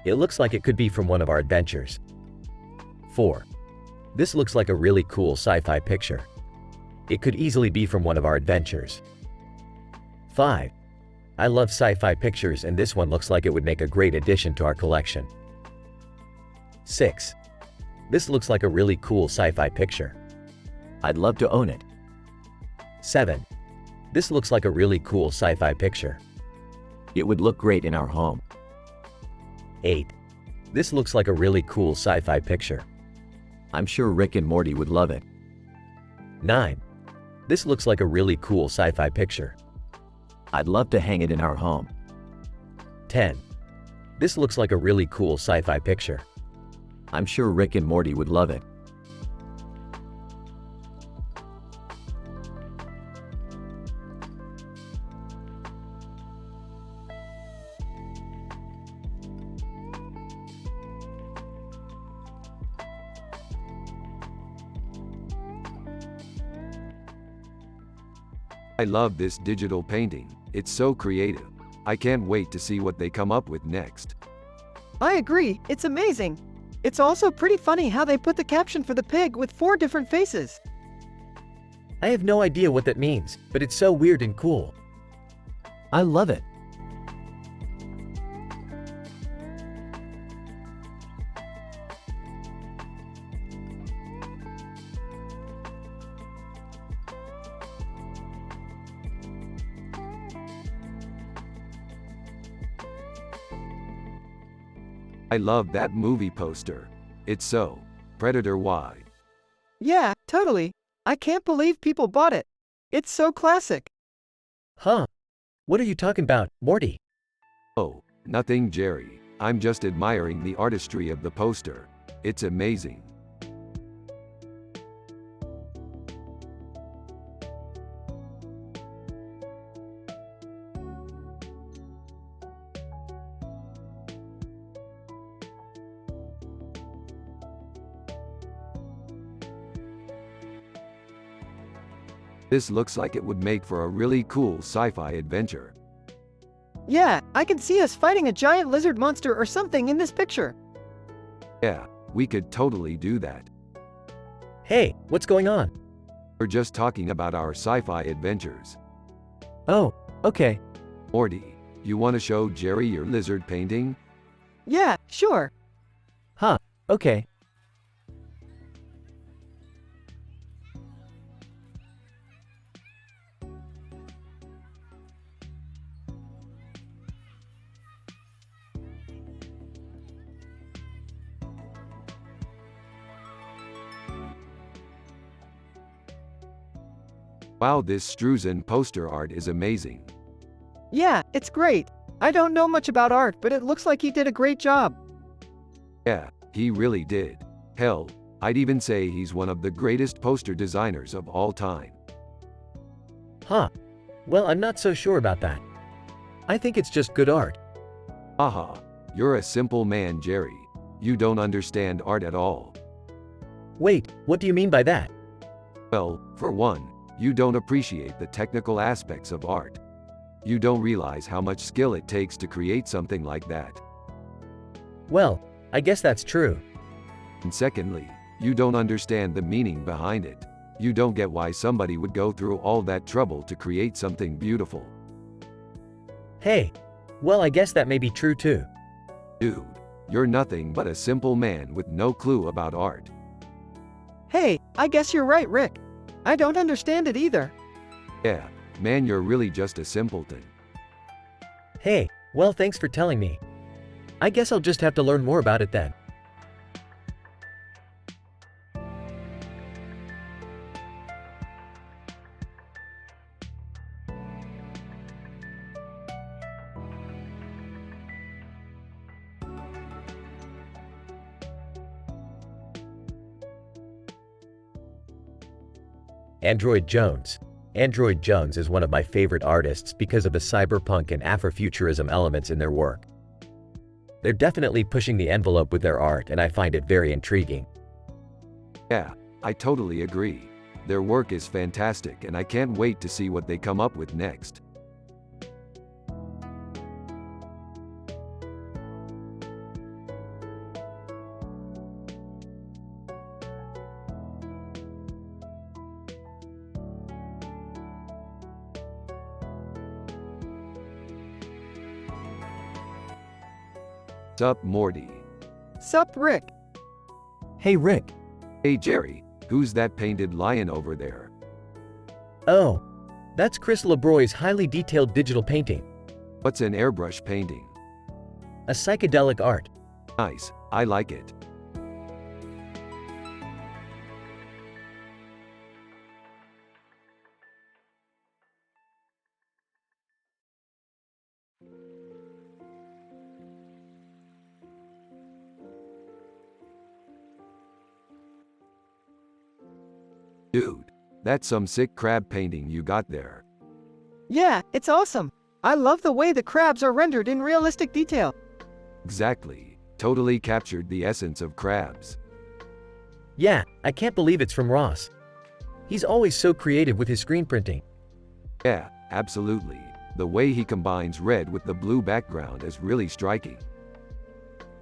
It looks like it could be from one of our adventures. 4. This looks like a really cool sci-fi picture. It could easily be from one of our adventures. 5. I love sci-fi pictures and this one looks like it would make a great addition to our collection. 6. This looks like a really cool sci-fi picture. I'd love to own it. 7. This looks like a really cool sci-fi picture. It would look great in our home. 8. This looks like a really cool sci-fi picture. I'm sure Rick and Morty would love it. 9. This looks like a really cool sci-fi picture. I'd love to hang it in our home. 10. This looks like a really cool sci-fi picture. I'm sure Rick and Morty would love it. I love this digital painting. It's so creative. I can't wait to see what they come up with next. I agree, it's amazing. It's also pretty funny how they put the caption for the pig with 4 different faces. I have no idea what that means, but it's so weird and cool. I love it. I love that movie poster. It's so Predator Y. Yeah, totally. I can't believe people bought it. It's so classic. Huh? What are you talking about, Morty? Oh, nothing, Jerry. I'm just admiring the artistry of the poster. It's amazing. This looks like it would make for a really cool sci-fi adventure. Yeah, I can see us fighting a giant lizard monster or something in this picture. Yeah, we could totally do that. Hey, what's going on? We're just talking about our sci-fi adventures. Oh, okay. Morty, you want to show Jerry your lizard painting? Yeah, sure. Huh, okay. Wow, this Struzen poster art is amazing. Yeah, it's great. I don't know much about art, but it looks like he did a great job. Yeah, he really did. Hell, I'd even say he's one of the greatest poster designers of all time. Huh. Well, I'm not so sure about that. I think it's just good art. Haha, you're a simple man, Jerry. You don't understand art at all. Wait, what do you mean by that? Well, for one, you don't appreciate the technical aspects of art. You don't realize how much skill it takes to create something like that. Well, I guess that's true. And secondly, you don't understand the meaning behind it. You don't get why somebody would go through all that trouble to create something beautiful. Hey, well, I guess that may be true too. Dude, you're nothing but a simple man with no clue about art. Hey, I guess you're right, Rick. I don't understand it either. Yeah, man, you're really just a simpleton. Hey, well, thanks for telling me. I guess I'll just have to learn more about it then. Android Jones. Android Jones is one of my favorite artists because of the cyberpunk and Afrofuturism elements in their work. They're definitely pushing the envelope with their art, and I find it very intriguing. Yeah, I totally agree. Their work is fantastic and I can't wait to see what they come up with next. Sup, Morty? Sup, Rick? Hey Rick, Hey, Jerry, who's that painted lion over there? Oh, that's Chris LeBroy's highly detailed digital painting. What's an airbrush painting? A psychedelic art. Nice, I like it. Dude, that's some sick crab painting you got there. Yeah, it's awesome. I love the way the crabs are rendered in realistic detail. Exactly, totally captured the essence of crabs. Yeah, I can't believe it's from Ross. He's always so creative with his screen printing. Yeah, absolutely. The way he combines red with the blue background is really striking.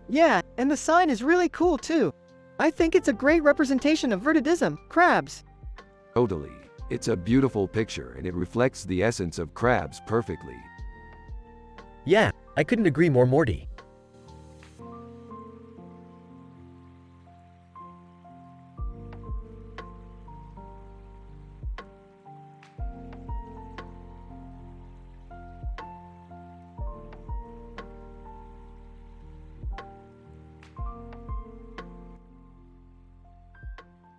Yeah, and the sign is really cool too. I think it's a great representation of vertidism, crabs. Totally. It's a beautiful picture and it reflects the essence of crabs perfectly. Yeah, I couldn't agree more, Morty.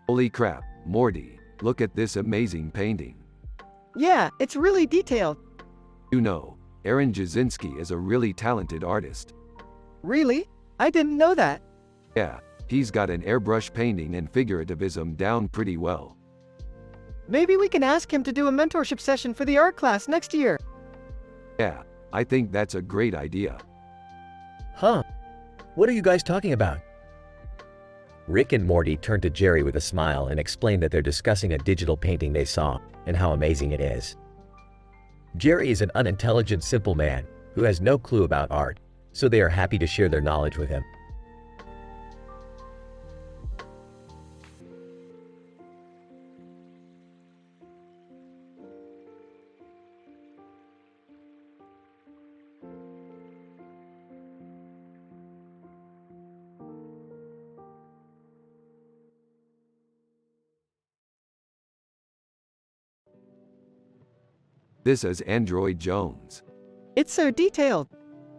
Holy crap, Morty, look at this amazing painting. Yeah, it's really detailed. You know, Aaron Jasinski is a really talented artist. Really? I didn't know that. Yeah, he's got an airbrush painting and figurativism down pretty well. Maybe we can ask him to do a mentorship session for the art class next year. Yeah, I think that's a great idea. Huh? What are you guys talking about? Rick and Morty turned to Jerry with a smile and explained that they're discussing a digital painting they saw and how amazing it is. Jerry is an unintelligent, simple man who has no clue about art, so they are happy to share their knowledge with him. This is Android Jones. It's so detailed.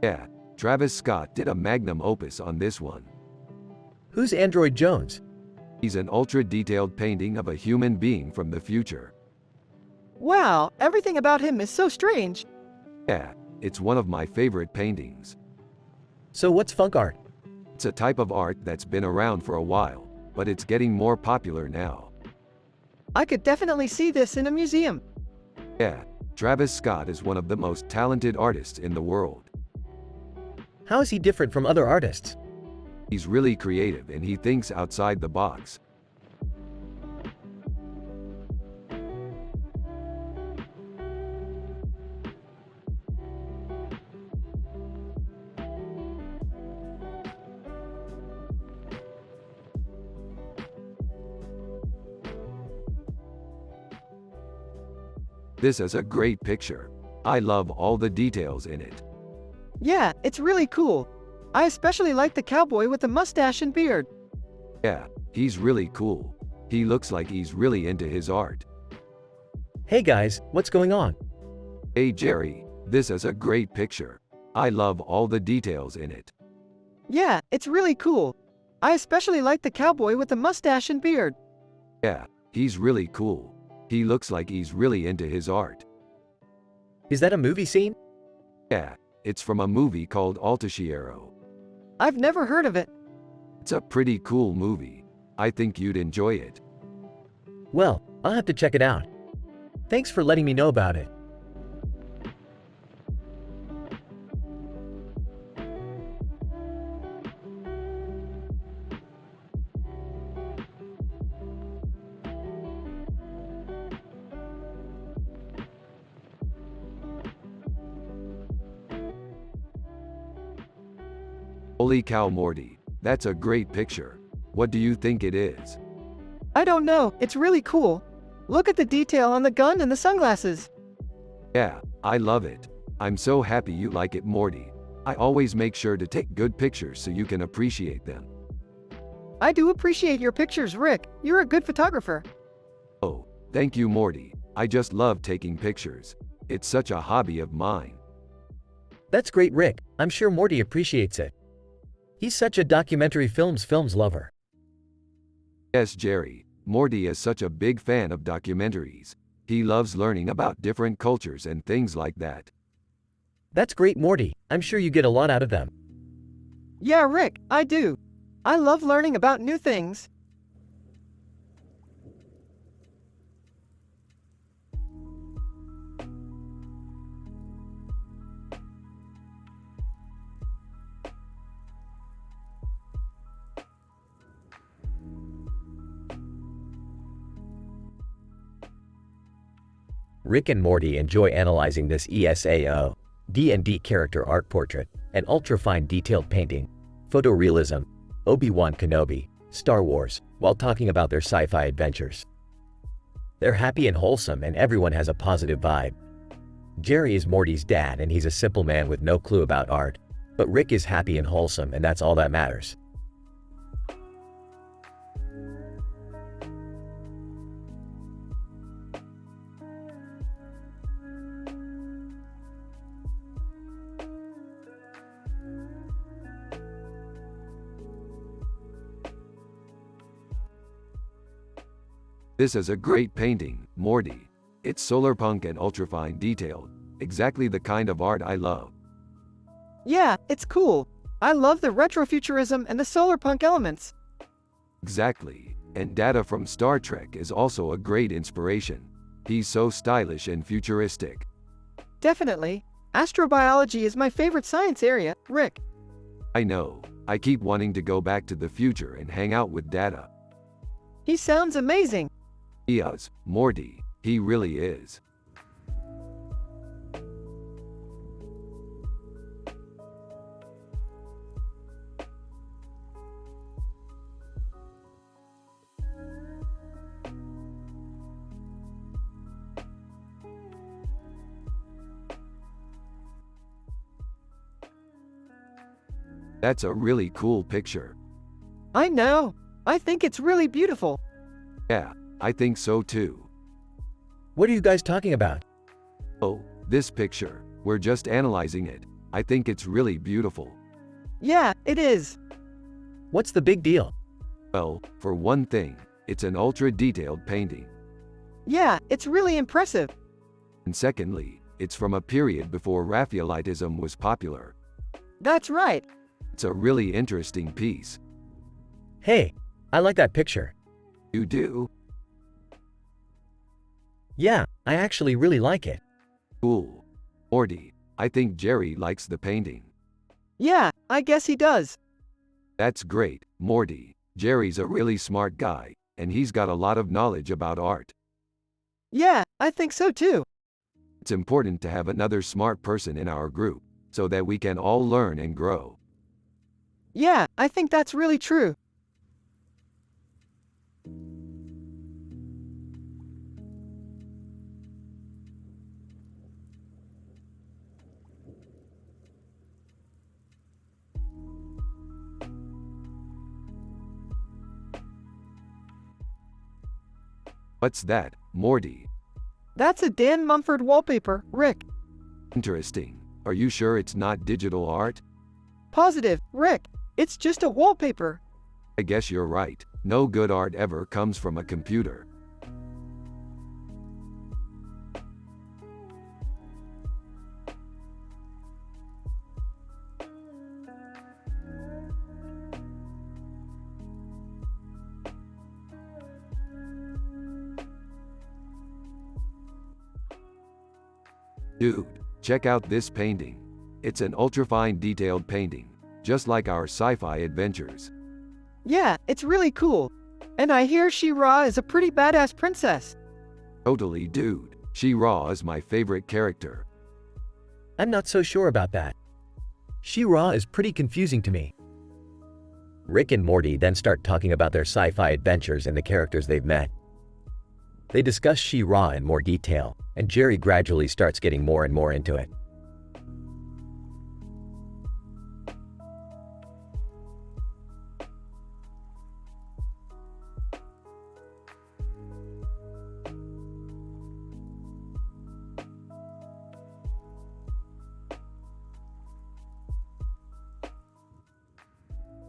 Yeah, Travis Scott did a magnum opus on this one. Who's Android Jones? He's an ultra-detailed painting of a human being from the future. Wow, everything about him is so strange. Yeah, it's one of my favorite paintings. So what's funk art? It's a type of art that's been around for a while, but it's getting more popular now. I could definitely see this in a museum. Yeah, Travis Scott is one of the most talented artists in the world. How is he different from other artists? He's really creative and he thinks outside the box. This is a great picture. I love all the details in it. Yeah, it's really cool. I especially like the cowboy with the mustache and beard. Yeah, he's really cool. He looks like he's really into his art. Hey guys, what's going on? Hey Jerry, this is a great picture. I love all the details in it. Yeah, it's really cool. I especially like the cowboy with the mustache and beard. Yeah, he's really cool. He looks like he's really into his art. Is that a movie scene? Yeah, it's from a movie called AiTelevision. I've never heard of it. It's a pretty cool movie. I think you'd enjoy it. Well, I'll have to check it out. Thanks for letting me know about it. Holy cow Morty, that's a great picture. What do you think it is? I don't know, it's really cool. Look at the detail on the gun and the sunglasses. Yeah, I love it. I'm so happy you like it Morty. I always make sure to take good pictures so you can appreciate them. I do appreciate your pictures, Rick. You're a good photographer. Oh, thank you Morty. I just love taking pictures. It's such a hobby of mine. That's great, Rick. I'm sure Morty appreciates it. He's such a documentary films lover. Yes Jerry, Morty is such a big fan of documentaries. He loves learning about different cultures and things like that. That's great, Morty. I'm sure you get a lot out of them. Yeah, Rick, I do. I love learning about new things. Rick and Morty enjoy analyzing this ESAO, D&D character art portrait, and ultra-fine detailed painting, photorealism, Obi-Wan Kenobi, Star Wars, while talking about their sci-fi adventures. They're happy and wholesome and everyone has a positive vibe. Jerry is Morty's dad and he's a simple man with no clue about art, but Rick is happy and wholesome and that's all that matters. This is a great painting, Morty. It's solarpunk and ultrafine detailed, exactly the kind of art I love. Yeah, it's cool. I love the retrofuturism and the solarpunk elements. Exactly, and Data from Star Trek is also a great inspiration. He's so stylish and futuristic. Definitely. Astrobiology is my favorite science area, Rick. I know, I keep wanting to go back to the future and hang out with Data. He sounds amazing. He is, Morty, he really is. That's a really cool picture. I know. I think it's really beautiful. Yeah, I think so too. What are you guys talking about? Oh, this picture. We're just analyzing it. I think it's really beautiful. Yeah, it is. What's the big deal? Well, for one thing, it's an ultra-detailed painting. Yeah, it's really impressive. And secondly, it's from a period before Raphaelitism was popular. That's right. It's a really interesting piece. Hey, I like that picture. You do? Yeah, I actually really like it. Cool. Morty, I think Jerry likes the painting. Yeah, I guess he does. That's great, Morty. Jerry's a really smart guy, and he's got a lot of knowledge about art. Yeah, I think so too. It's important to have another smart person in our group, so that we can all learn and grow. Yeah, I think that's really true. What's that, Morty? That's a Dan Mumford wallpaper, Rick. Interesting. Are you sure it's not digital art? Positive, Rick. It's just a wallpaper. I guess you're right. No good art ever comes from a computer. Dude, check out this painting. It's an ultrafine detailed painting, just like our sci-fi adventures. Yeah, it's really cool. And I hear She-Ra is a pretty badass princess. Totally, dude. She-Ra is my favorite character. I'm not so sure about that. She-Ra is pretty confusing to me. Rick and Morty then start talking about their sci-fi adventures and the characters they've met. They discuss She-Ra in more detail, and Jerry gradually starts getting more and more into it.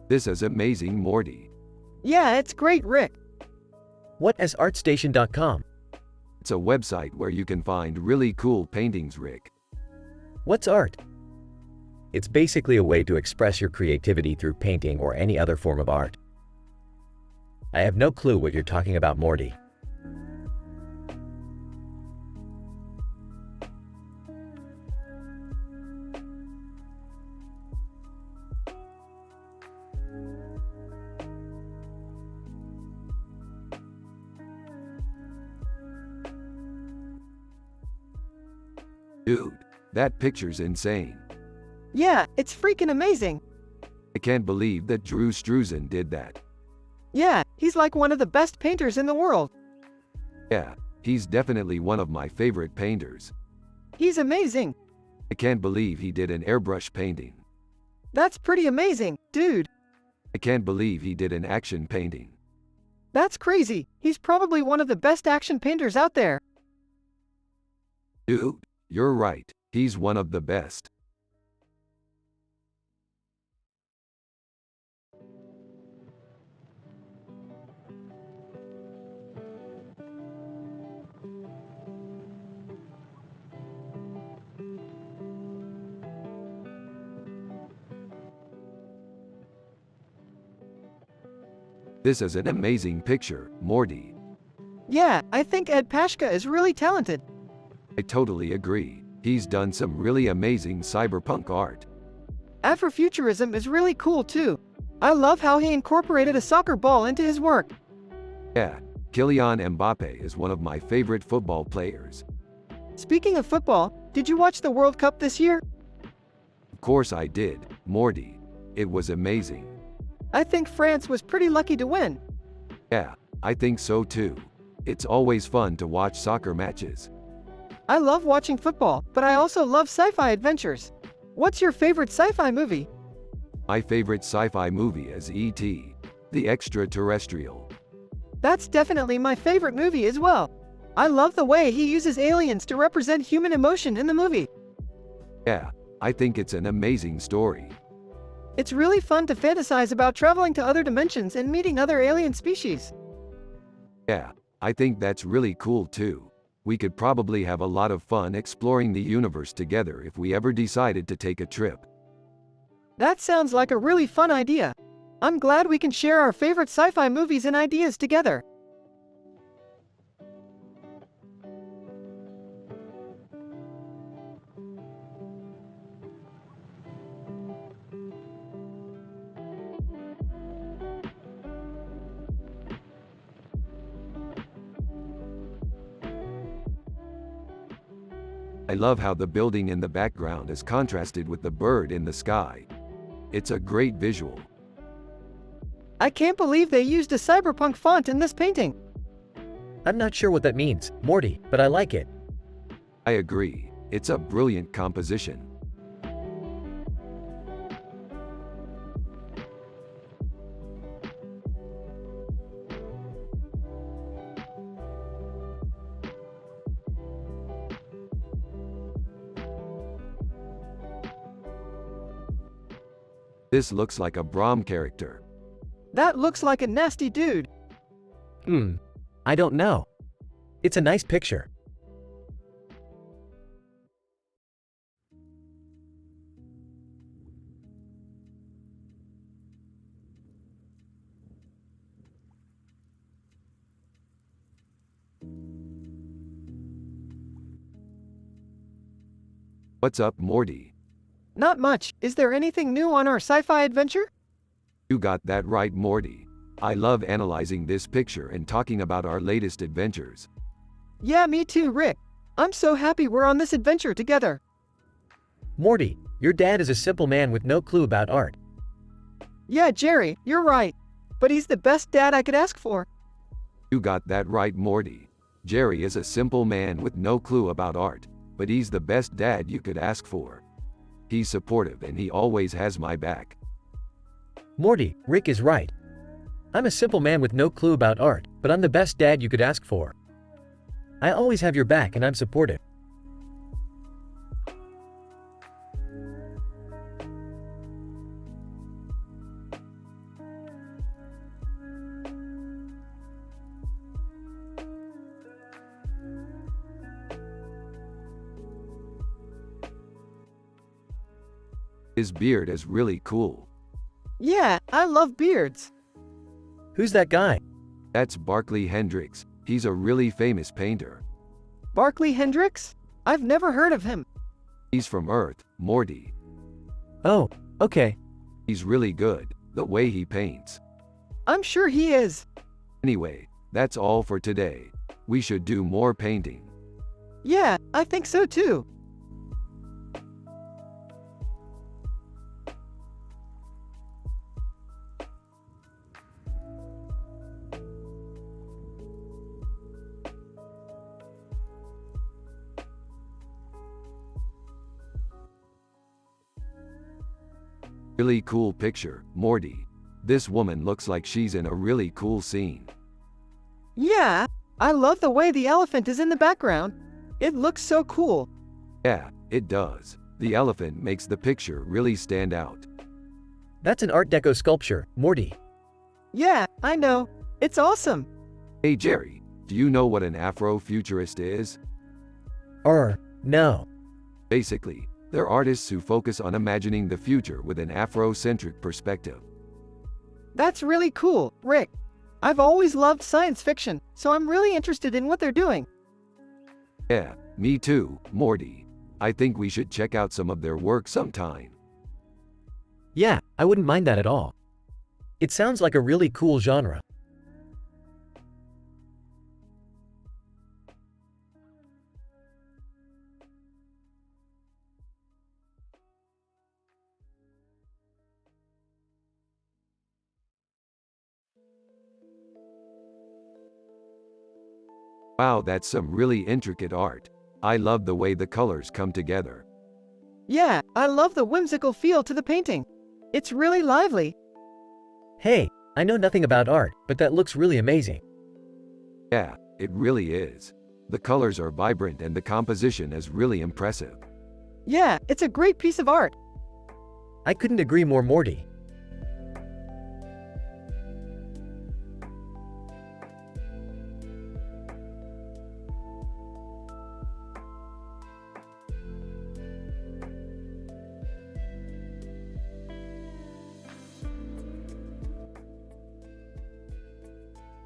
This is amazing, Morty. Yeah, it's great, Rick. What is artstation.com? It's a website where you can find really cool paintings, Rick. What's art? It's basically a way to express your creativity through painting or any other form of art. I have no clue what you're talking about, Morty. Dude, that picture's insane. Yeah, it's freaking amazing. I can't believe that Drew Struzan did that. Yeah, he's like one of the best painters in the world. Yeah, he's definitely one of my favorite painters. He's amazing. I can't believe he did an airbrush painting. That's pretty amazing, dude. I can't believe he did an action painting. That's crazy. He's probably one of the best action painters out there. Dude, you're right. He's one of the best. This is an amazing picture, Morty. Yeah, I think Ed Pashka is really talented. I totally agree. He's done some really amazing cyberpunk art. Afrofuturism is really cool too. I love how he incorporated a soccer ball into his work. Yeah, Kylian Mbappe is one of my favorite football players. Speaking of football, did you watch the World Cup this year? Of course I did, Morty. It was amazing. I think France was pretty lucky to win. Yeah, I think so too. It's always fun to watch soccer matches. I love watching football, but I also love sci-fi adventures. What's your favorite sci-fi movie? My favorite sci-fi movie is E.T., the Extraterrestrial. That's definitely my favorite movie as well. I love the way he uses aliens to represent human emotion in the movie. Yeah, I think it's an amazing story. It's really fun to fantasize about traveling to other dimensions and meeting other alien species. Yeah, I think that's really cool too. We could probably have a lot of fun exploring the universe together if we ever decided to take a trip. That sounds like a really fun idea. I'm glad we can share our favorite sci-fi movies and ideas together. I love how the building in the background is contrasted with the bird in the sky. It's a great visual. I can't believe they used a cyberpunk font in this painting. I'm not sure what that means, Morty, but I like it. I agree. It's a brilliant composition. This looks like a Brahm character. That looks like a nasty dude. I don't know. It's a nice picture. What's up, Morty? Not much. Is there anything new on our sci-fi adventure? You got that right, Morty. I love analyzing this picture and talking about our latest adventures. Yeah, me too, Rick. I'm so happy we're on this adventure together. Morty, your dad is a simple man with no clue about art. Yeah, Jerry, you're right. But he's the best dad I could ask for. You got that right, Morty. Jerry is a simple man with no clue about art, but he's the best dad you could ask for. He's supportive and he always has my back. Morty, Rick is right. I'm a simple man with no clue about art, but I'm the best dad you could ask for. I always have your back and I'm supportive. His beard is really cool. Yeah, I love beards. Who's that guy? That's Barclay Hendricks. He's a really famous painter. Barclay Hendricks? I've never heard of him. He's from Earth, Morty. Oh, okay. He's really good, the way he paints. I'm sure he is. Anyway, that's all for today. We should do more painting. Yeah, I think so too. Really cool picture, Morty. This woman looks like she's in a really cool scene. Yeah, I love the way the elephant is in the background. It looks so cool. Yeah, it does. The elephant makes the picture really stand out. That's an Art Deco sculpture, Morty. Yeah, I know. It's awesome. Hey Jerry, do you know what an Afrofuturist is? No. Basically, they're artists who focus on imagining the future with an Afrocentric perspective. That's really cool, Rick. I've always loved science fiction, so I'm really interested in what they're doing. Yeah, me too, Morty. I think we should check out some of their work sometime. Yeah, I wouldn't mind that at all. It sounds like a really cool genre. Wow, that's some really intricate art. I love the way the colors come together. Yeah, I love the whimsical feel to the painting. It's really lively. Hey, I know nothing about art, but that looks really amazing. Yeah, it really is. The colors are vibrant and the composition is really impressive. Yeah, it's a great piece of art. I couldn't agree more, Morty.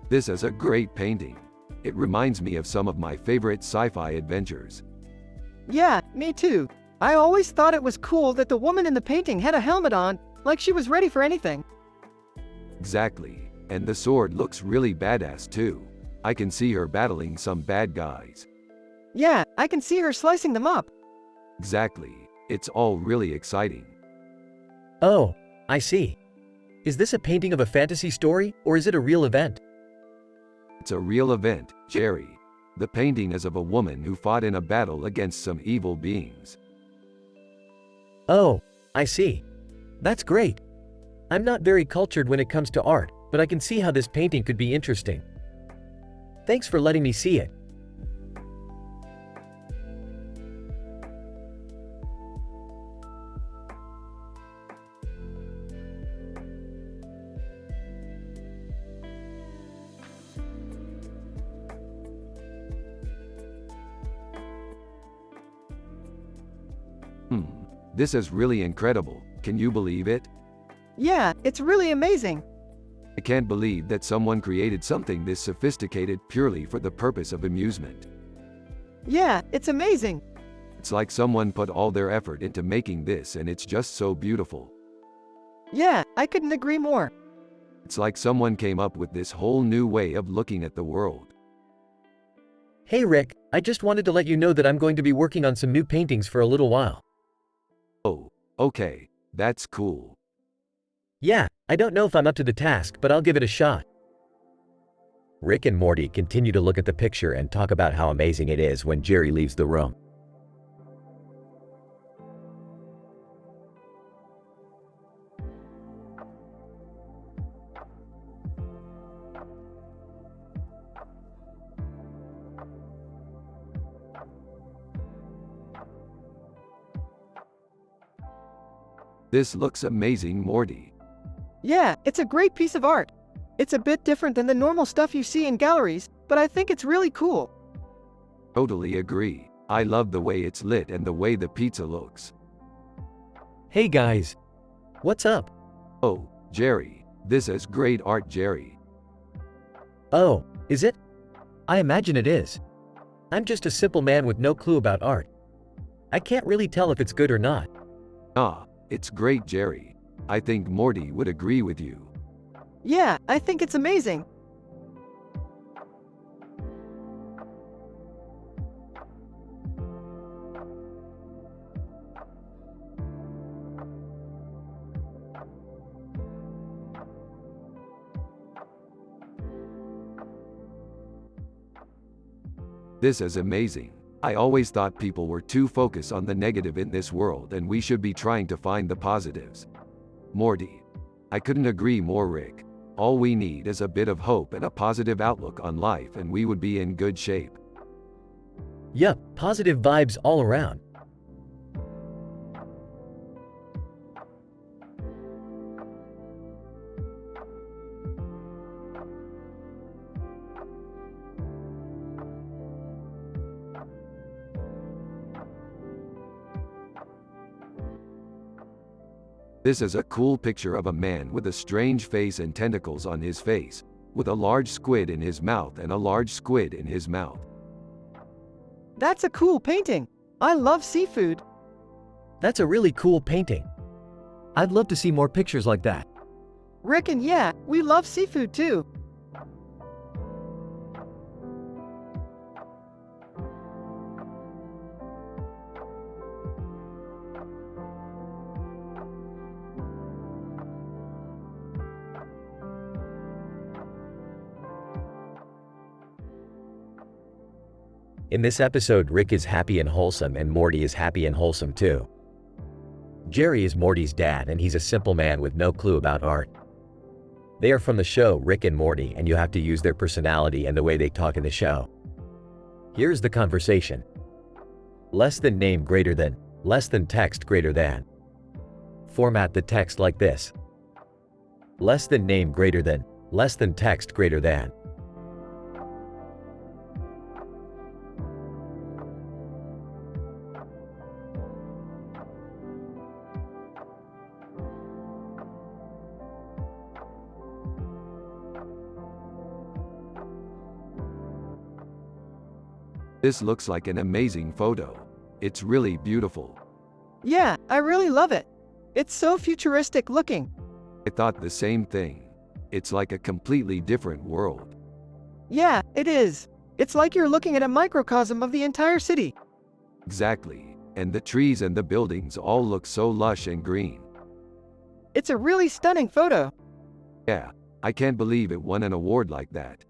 This is a great painting. It reminds me of some of my favorite sci-fi adventures. Yeah, me too. I always thought it was cool that the woman in the painting had a helmet on, like she was ready for anything. Exactly. And the sword looks really badass too. I can see her battling some bad guys. Yeah, I can see her slicing them up. Exactly. It's all really exciting. Oh, I see. Is this a painting of a fantasy story, or is it a real event? It's a real event, Jerry. The painting is of a woman who fought in a battle against some evil beings. Oh, I see. That's great. I'm not very cultured when it comes to art, but I can see how this painting could be interesting. Thanks for letting me see it. This is really incredible. Can you believe it? Yeah, it's really amazing. I can't believe that someone created something this sophisticated purely for the purpose of amusement. Yeah, it's amazing. It's like someone put all their effort into making this and it's just so beautiful. Yeah, I couldn't agree more. It's like someone came up with this whole new way of looking at the world. Hey Rick, I just wanted to let you know that I'm going to be working on some new paintings for a little while. Oh, okay, that's cool. Yeah, I don't know if I'm up to the task, but I'll give it a shot. Rick and Morty continue to look at the picture and talk about how amazing it is when Jerry leaves the room. This looks amazing, Morty. Yeah, it's a great piece of art. It's a bit different than the normal stuff you see in galleries, but I think it's really cool. Totally agree. I love the way it's lit and the way the pizza looks. Hey guys. What's up? Oh, Jerry. This is great art, Jerry. Oh, is it? I imagine it is. I'm just a simple man with no clue about art. I can't really tell if it's good or not. Ah, it's great, Jerry. I think Morty would agree with you. Yeah, I think it's amazing. This is amazing. I always thought people were too focused on the negative in this world and we should be trying to find the positives. Morty. I couldn't agree more, Rick. All we need is a bit of hope and a positive outlook on life and we would be in good shape. Yup, positive vibes all around. This is a cool picture of a man with a strange face and tentacles on his face, with a large squid in his mouth and a large squid in his mouth. That's a cool painting. I love seafood. That's a really cool painting. I'd love to see more pictures like that. Rick and yeah, we love seafood too. In this episode, Rick is happy and wholesome and Morty is happy and wholesome too. Jerry is Morty's dad and he's a simple man with no clue about art. They are from the show Rick and Morty and you have to use their personality and the way they talk in the show. Here's the conversation. Less than name greater than, less than text greater than. Format the text like this. Less than name greater than, less than text greater than. This looks like an amazing photo. It's really beautiful. Yeah, I really love it. It's so futuristic looking. I thought the same thing. It's like a completely different world. Yeah, it is. It's like you're looking at a microcosm of the entire city. Exactly. And the trees and the buildings all look so lush and green. It's a really stunning photo. Yeah, I can't believe it won an award like that.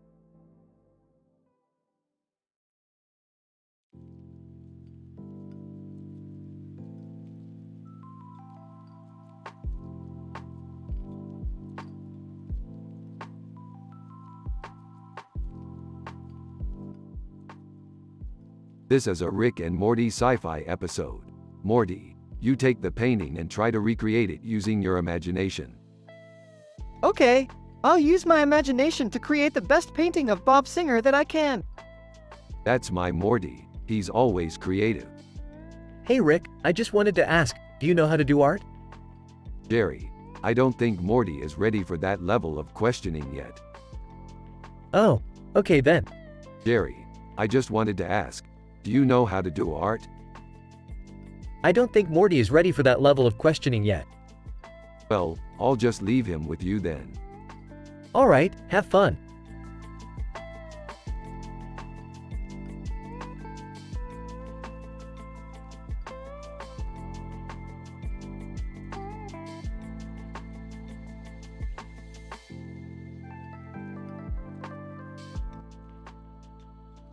This is a Rick and Morty sci-fi episode. Morty, you take the painting and try to recreate it using your imagination. Okay, I'll use my imagination to create the best painting of Bob Singer that I can. That's my Morty. He's always creative. Hey Rick, I just wanted to ask, Do you know how to do art? Jerry, I don't think Morty is ready for that level of questioning yet. Oh, okay then. Jerry, I just wanted to ask, do you know how to do art? I don't think Morty is ready for that level of questioning yet. Well, I'll just leave him with you then. Alright, have fun.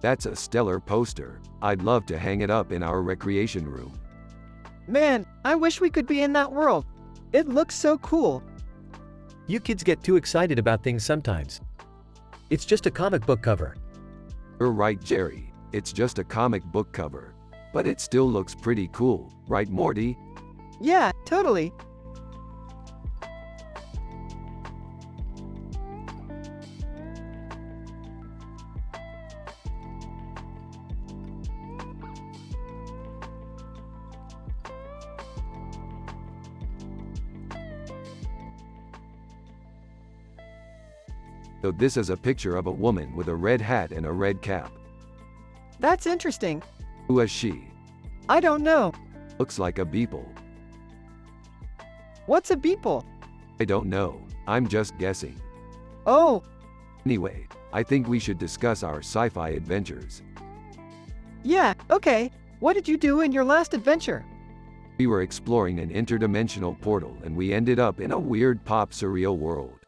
That's a stellar poster. I'd love to hang it up in our recreation room. Man, I wish we could be in that world. It looks so cool. You kids get too excited about things sometimes. It's just a comic book cover. You're right, Jerry. It's just a comic book cover. But it still looks pretty cool, right, Morty? Yeah, totally. So this is a picture of a woman with a red hat and a red cap. That's interesting. Who is she? I don't know. Looks like a beeple. What's a beeple? I don't know. I'm just guessing. Oh, Anyway, I think we should discuss our sci-fi adventures. yeah, okay. What did you do in your last adventure? We were exploring an interdimensional portal and we ended up in a weird pop surreal world.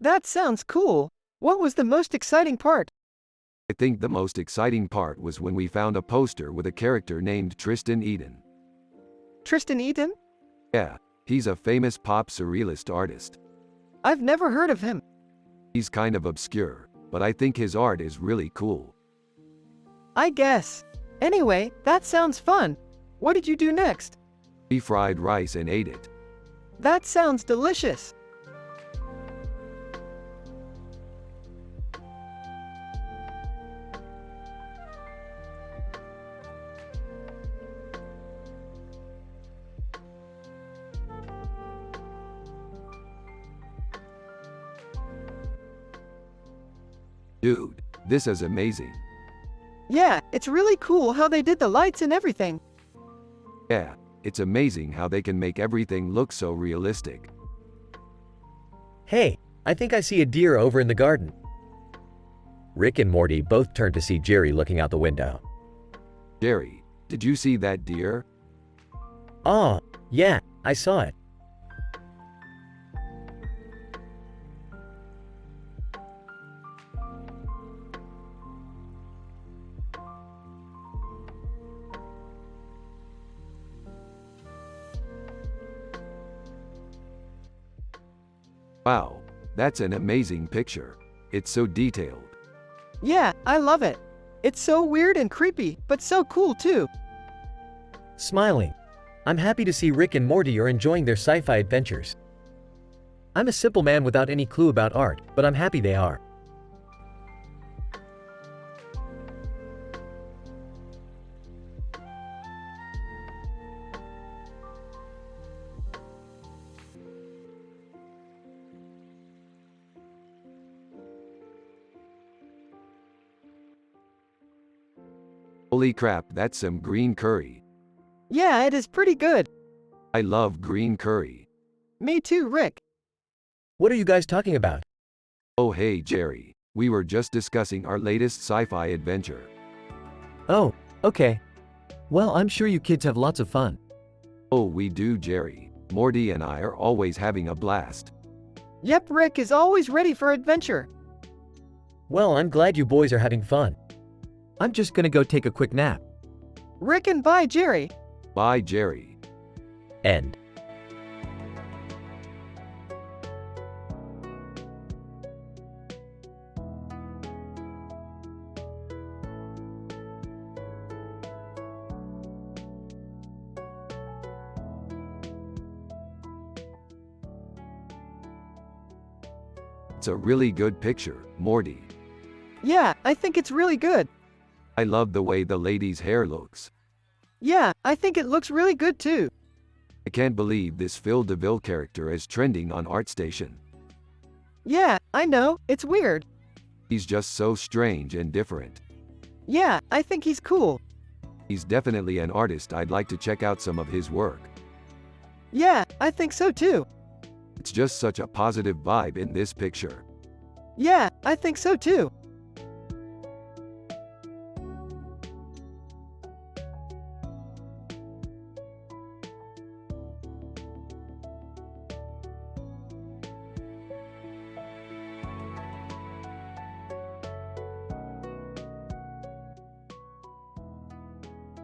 That sounds cool. What was the most exciting part? I think the most exciting part was when we found a poster with a character named Tristan Eden. Tristan Eaton? Yeah, he's a famous pop surrealist artist. I've never heard of him. He's kind of obscure, but I think his art is really cool. I guess. Anyway, that sounds fun. What did you do next? We fried rice and ate it. That sounds delicious. Dude, this is amazing. Yeah, it's really cool how they did the lights and everything. Yeah, it's amazing how they can make everything look so realistic. Hey, I think I see a deer over in the garden. Rick and Morty both turned to see Jerry looking out the window. Jerry, did you see that deer? Oh, yeah, I saw it. Wow, that's an amazing picture. It's so detailed. Yeah, I love it. It's so weird and creepy, but so cool too. Smiling. I'm happy to see Rick and Morty are enjoying their sci-fi adventures. I'm a simple man without any clue about art, but I'm happy they are. Holy crap, that's some green curry. Yeah, it is pretty good. I love green curry. Me too, Rick. What are you guys talking about? Oh hey Jerry, we were just discussing our latest sci-fi adventure. Oh, okay. Well, I'm sure you kids have lots of fun. Oh we do Jerry. Morty and I are always having a blast. Yep, Rick is always ready for adventure. Well, I'm glad you boys are having fun. I'm just gonna go take a quick nap. Rick and bye, Jerry. Bye Jerry. End. It's a really good picture, Morty. Yeah, I think it's really good. I love the way the lady's hair looks. Yeah, I think it looks really good too. I can't believe this Phil DeVille character is trending on ArtStation. Yeah, I know, it's weird. He's just so strange and different. Yeah, I think he's cool. He's definitely an artist. I'd like to check out some of his work. Yeah, I think so too. It's just such a positive vibe in this picture. Yeah, I think so too.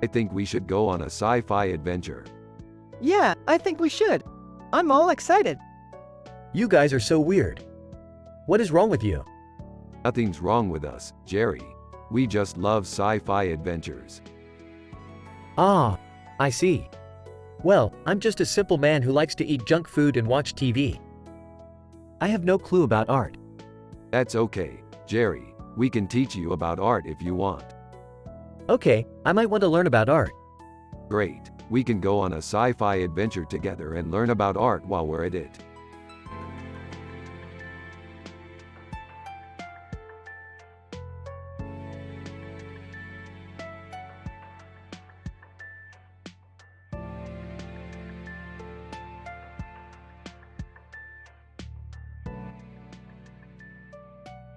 I think we should go on a sci-fi adventure. Yeah, I think we should. I'm all excited. You guys are so weird. What is wrong with you? Nothing's wrong with us, Jerry. We just love sci-fi adventures. Ah, I see. Well, I'm just a simple man who likes to eat junk food and watch TV. I have no clue about art. That's okay, Jerry. We can teach you about art if you want. Okay, I might want to learn about art. Great. We can go on a sci-fi adventure together and learn about art while we're at it.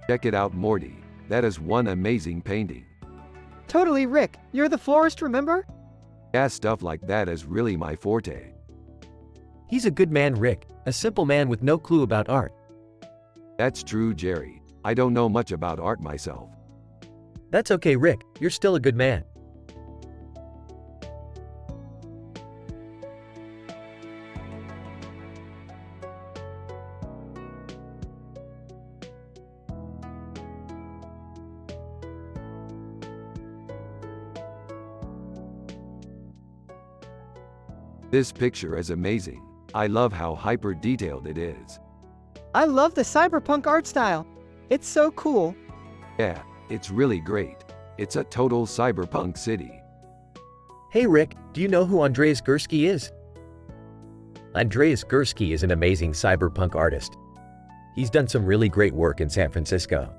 Check it out, Morty. That is one amazing painting. Totally, Rick. You're the florist, remember? Yeah, stuff like that is really my forte. He's a good man, Rick, a simple man with no clue about art. That's true, Jerry. I don't know much about art myself. That's okay, Rick, you're still a good man. This picture is amazing. I love how hyper-detailed it is. I love the cyberpunk art style. It's so cool. Yeah, it's really great. It's a total cyberpunk city. Hey Rick, do you know who Andreas Gursky is? Andreas Gursky is an amazing cyberpunk artist. He's done some really great work in San Francisco.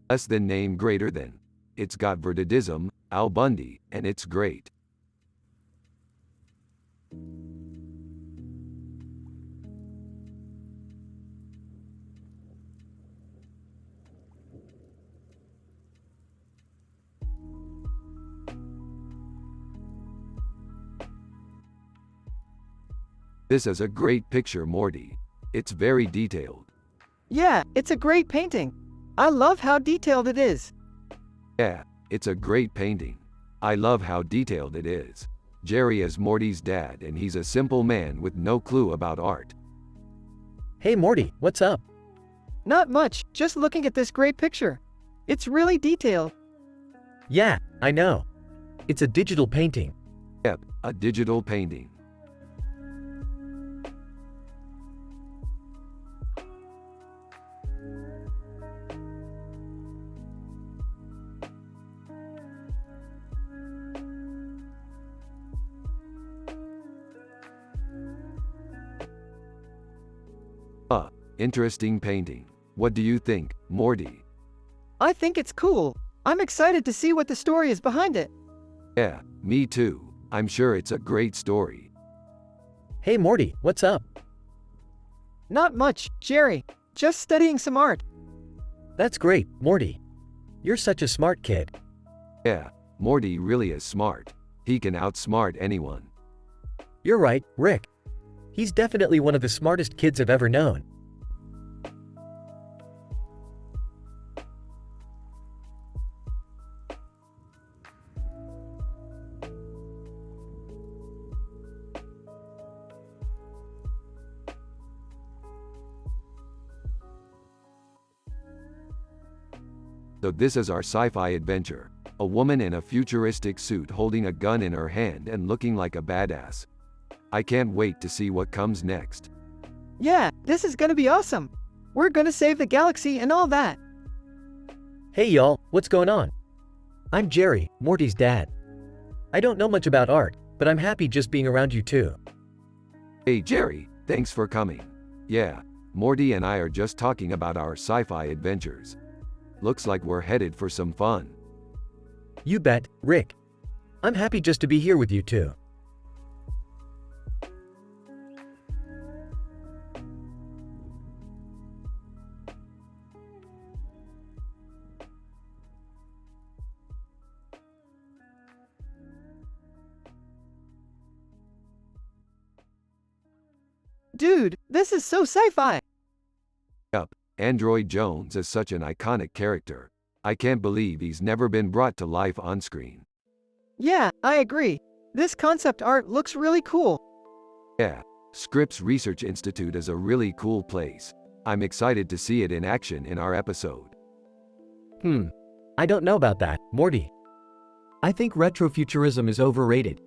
Less than name greater than. It's got Vertidism, Al Bundy, and it's great. This is a great picture, Morty. It's very detailed. Yeah, it's a great painting. I love how detailed it is. Yeah, it's a great painting. I love how detailed it is. Jerry is Morty's dad and he's a simple man with no clue about art. Hey Morty, what's up? Not much, just looking at this great picture. It's really detailed. Yeah, I know. It's a digital painting. Yep, a digital painting. Interesting painting. What do you think, Morty? I think it's cool. I'm excited to see what the story is behind it. Yeah, me too. I'm sure it's a great story. Hey Morty, what's up? Not much, Jerry. Just studying some art. That's great, Morty. You're such a smart kid. Yeah, Morty really is smart. He can outsmart anyone. You're right, Rick. He's definitely one of the smartest kids I've ever known. So this is our sci-fi adventure. A woman in a futuristic suit holding a gun in her hand and looking like a badass. I can't wait to see what comes next. Yeah, this is gonna be awesome. We're gonna save the galaxy and all that. Hey y'all, what's going on? I'm Jerry, Morty's dad. I don't know much about art, but I'm happy just being around you too. Hey Jerry, thanks for coming. Yeah, Morty and I are just talking about our sci-fi adventures. Looks like we're headed for some fun. You bet, Rick. I'm happy just to be here with you too. Dude, this is so sci-fi. Yup, Android Jones is such an iconic character. I can't believe he's never been brought to life on screen. Yeah, I agree. This concept art looks really cool. Yeah, Scripps Research Institute is a really cool place. I'm excited to see it in action in our episode. I don't know about that, Morty. I think retrofuturism is overrated.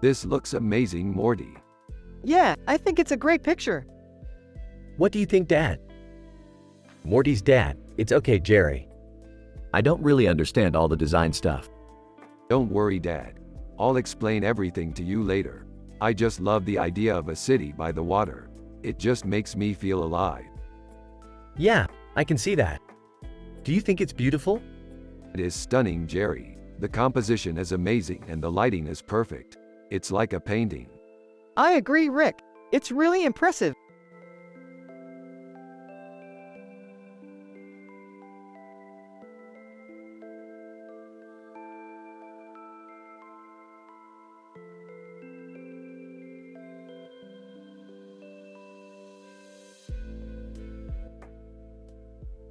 This looks amazing, Morty. Yeah, I think it's a great picture. What do you think, Dad? Morty's dad, it's okay, Jerry. I don't really understand all the design stuff. Don't worry, Dad. I'll explain everything to you later. I just love the idea of a city by the water. It just makes me feel alive. Yeah, I can see that. Do you think it's beautiful? It is stunning, Jerry. The composition is amazing and the lighting is perfect. It's like a painting. I agree, Rick. It's really impressive.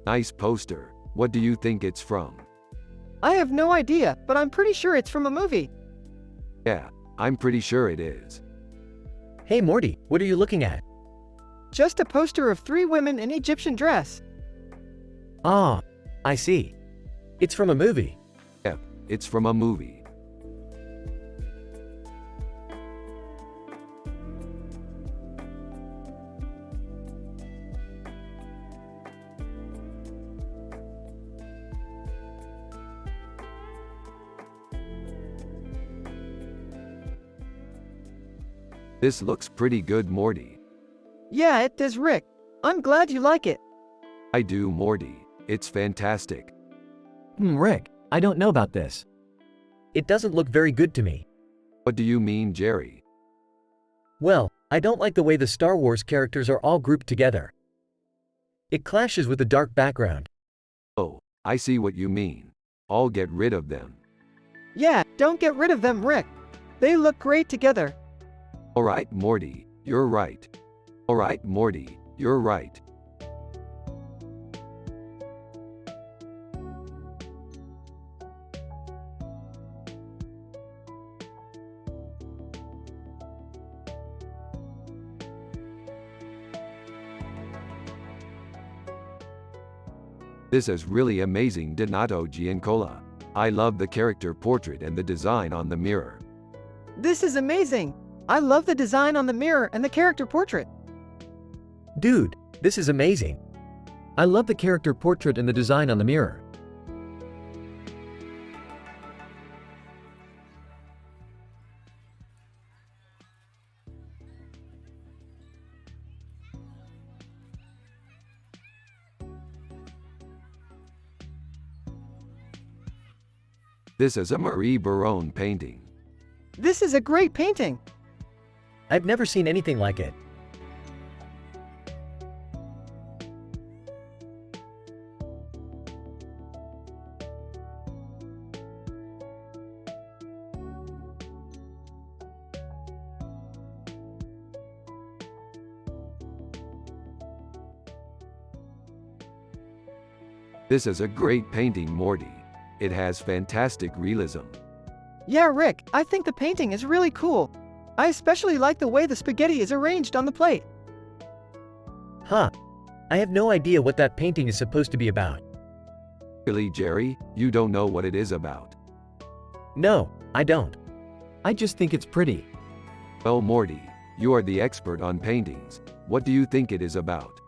Nice poster. What do you think it's from? I have no idea, but I'm pretty sure it's from a movie. Yeah, I'm pretty sure it is. Hey Morty, what are you looking at? Just a poster of 3 women in Egyptian dress. Ah, I see. It's from a movie. Yep, it's from a movie. This looks pretty good, Morty. Yeah, it does, Rick. I'm glad you like it. I do, Morty. It's fantastic. Rick, I don't know about this. It doesn't look very good to me. What do you mean, Jerry? Well, I don't like the way the Star Wars characters are all grouped together. It clashes with the dark background. Oh, I see what you mean. I'll get rid of them. Yeah, don't get rid of them, Rick. They look great together. Alright, Morty, you're right. Alright, Morty, you're right. This is really amazing, Donato Giancola. I love the character portrait and the design on the mirror. This is amazing. I love the design on the mirror and the character portrait. Dude, this is amazing. I love the character portrait and the design on the mirror. This is a Marie Baron painting. This is a great painting. I've never seen anything like it. This is a great painting, Morty. It has fantastic realism. Yeah, Rick, I think the painting is really cool. I especially like the way the spaghetti is arranged on the plate. Huh. I have no idea what that painting is supposed to be about. Really, Jerry, you don't know what it is about. No, I don't. I just think it's pretty. Well, Morty, you are the expert on paintings. What do you think it is about?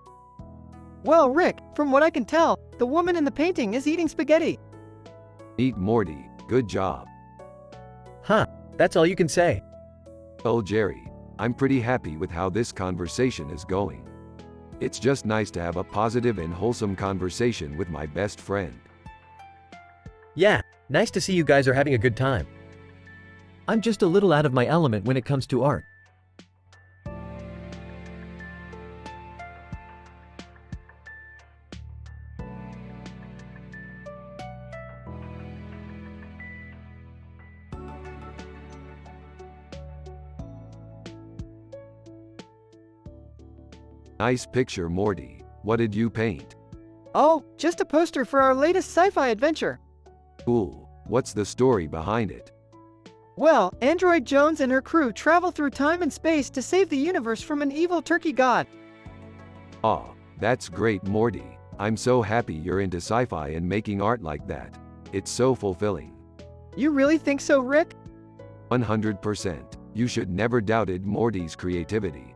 Well, Rick, from what I can tell, the woman in the painting is eating spaghetti. Neat, Morty, good job. Huh, that's all you can say. Well, Jerry, I'm pretty happy with how this conversation is going. It's just nice to have a positive and wholesome conversation with my best friend. Yeah, nice to see you guys are having a good time. I'm just a little out of my element when it comes to art. Nice picture, Morty. What did you paint? Oh, just a poster for our latest sci-fi adventure. Cool. What's the story behind it? Well, Android Jones and her crew travel through time and space to save the universe from an evil turkey god. Aw, that's great, Morty. I'm so happy you're into sci-fi and making art like that. It's so fulfilling. You really think so, Rick? 100%. You should never doubted Morty's creativity.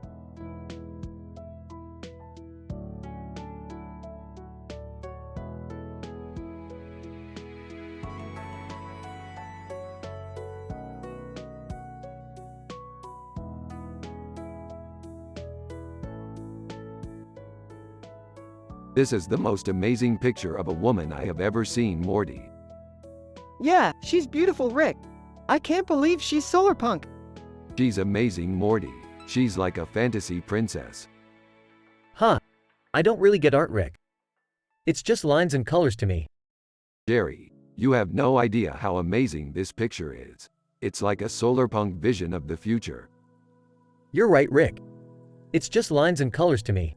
This is the most amazing picture of a woman I have ever seen, Morty. Yeah, she's beautiful, Rick. I can't believe she's solar punk. She's amazing, Morty. She's like a fantasy princess. Huh. I don't really get art, Rick. It's just lines and colors to me. Jerry, you have no idea how amazing this picture is. It's like a solar punk vision of the future. You're right, Rick. It's just lines and colors to me.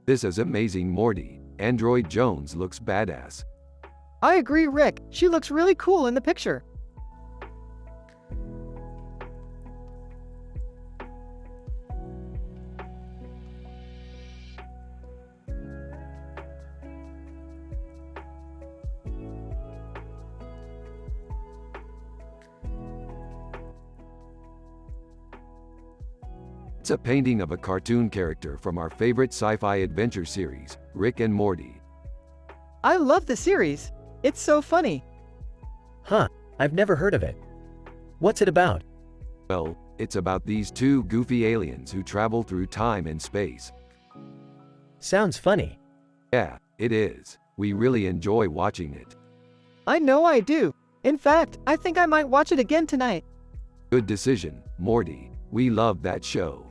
This is amazing, Morty. Android Jones looks badass. I agree, Rick. She looks really cool in the picture. It's a painting of a cartoon character from our favorite sci-fi adventure series, Rick and Morty. I love the series. It's so funny. Huh, I've never heard of it. What's it about? Well, it's about these two goofy aliens who travel through time and space. Sounds funny. Yeah, it is. We really enjoy watching it. I know I do. In fact, I think I might watch it again tonight. Good decision, Morty. We love that show.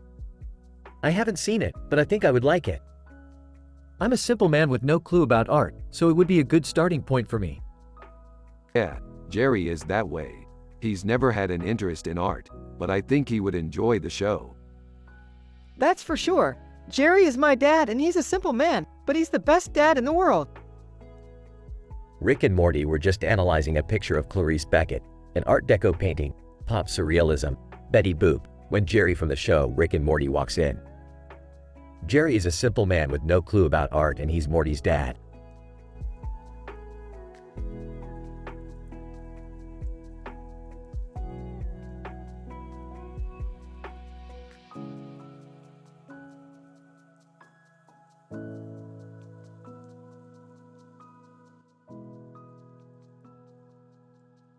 I haven't seen it, but I think I would like it. I'm a simple man with no clue about art, so it would be a good starting point for me. Yeah, Jerry is that way. He's never had an interest in art, but I think he would enjoy the show. That's for sure. Jerry is my dad and he's a simple man, but he's the best dad in the world. Rick and Morty were just analyzing a picture of Clarice Beckett, an Art Deco painting, pop surrealism, Betty Boop, when Jerry from the show Rick and Morty walks in. Jerry is a simple man with no clue about art and he's Morty's dad.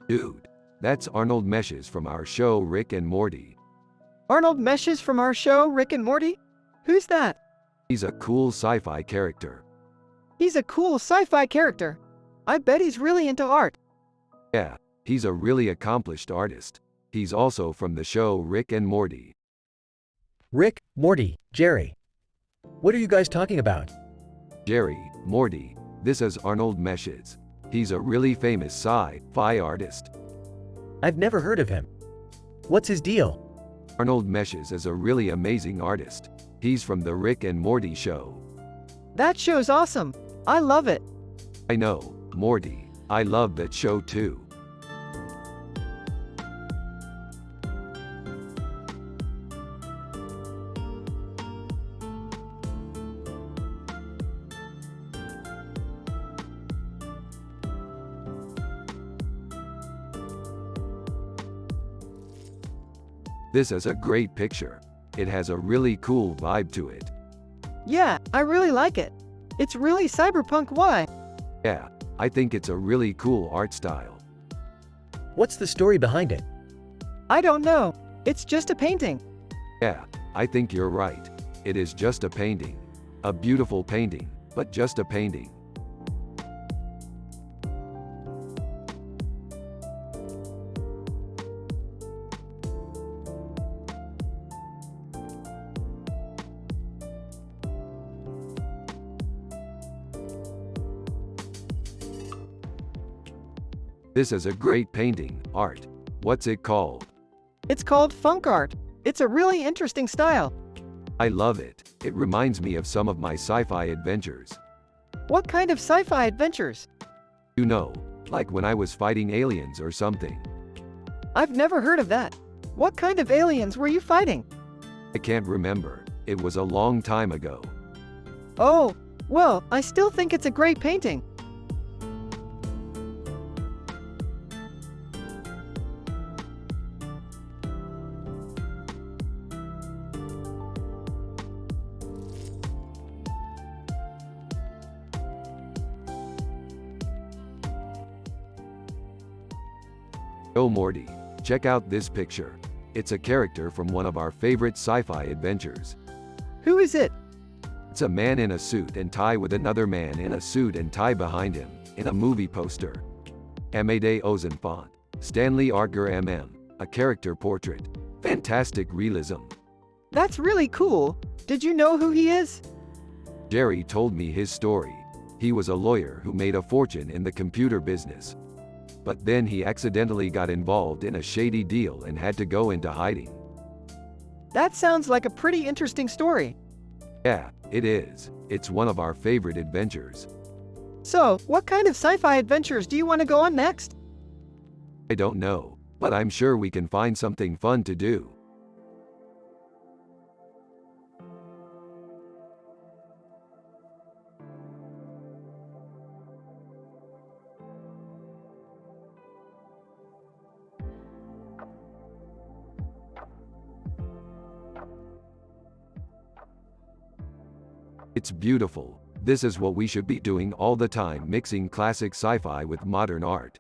Dude, that's Arnold Meshes from our show Rick and Morty. Arnold Meshes from our show Rick and Morty? Who's that? He's a cool sci-fi character. He's a cool sci-fi character. I bet he's really into art. Yeah, he's a really accomplished artist. He's also from the show Rick and Morty. Rick, Morty, Jerry. What are you guys talking about? Jerry, Morty, this is Arnold Meshes. He's a really famous sci-fi artist. I've never heard of him. What's his deal? Arnold Meshes is a really amazing artist. He's from the Rick and Morty show. That show's awesome. I love it. I know, Morty. I love that show too. This is a great picture. It has a really cool vibe to it. Yeah, I really like it. It's really cyberpunk. Why? Yeah, I think it's a really cool art style. What's the story behind it? I don't know. It's just a painting. Yeah, I think you're right. It is just a painting. A beautiful painting, but just a painting. This is a great painting, art. What's it called? It's called funk art. It's a really interesting style. I love it. It reminds me of some of my sci-fi adventures. What kind of sci-fi adventures? You know, like when I was fighting aliens or something. I've never heard of that. What kind of aliens were you fighting? I can't remember. It was a long time ago. Oh, well, I still think it's a great painting. Oh Morty, check out this picture. It's a character from one of our favorite sci-fi adventures. Who is it? It's a man in a suit and tie with another man in a suit and tie behind him, in a movie poster. Amade Ozenfont, Stanley Artger MM, a character portrait. Fantastic realism. That's really cool. Did you know who he is? Jerry told me his story. He was a lawyer who made a fortune in the computer business. But then he accidentally got involved in a shady deal and had to go into hiding. That sounds like a pretty interesting story. Yeah, it is. It's one of our favorite adventures. So, what kind of sci-fi adventures do you want to go on next? I don't know, but I'm sure we can find something fun to do. It's beautiful. This is what we should be doing all the time, mixing classic sci-fi with modern art.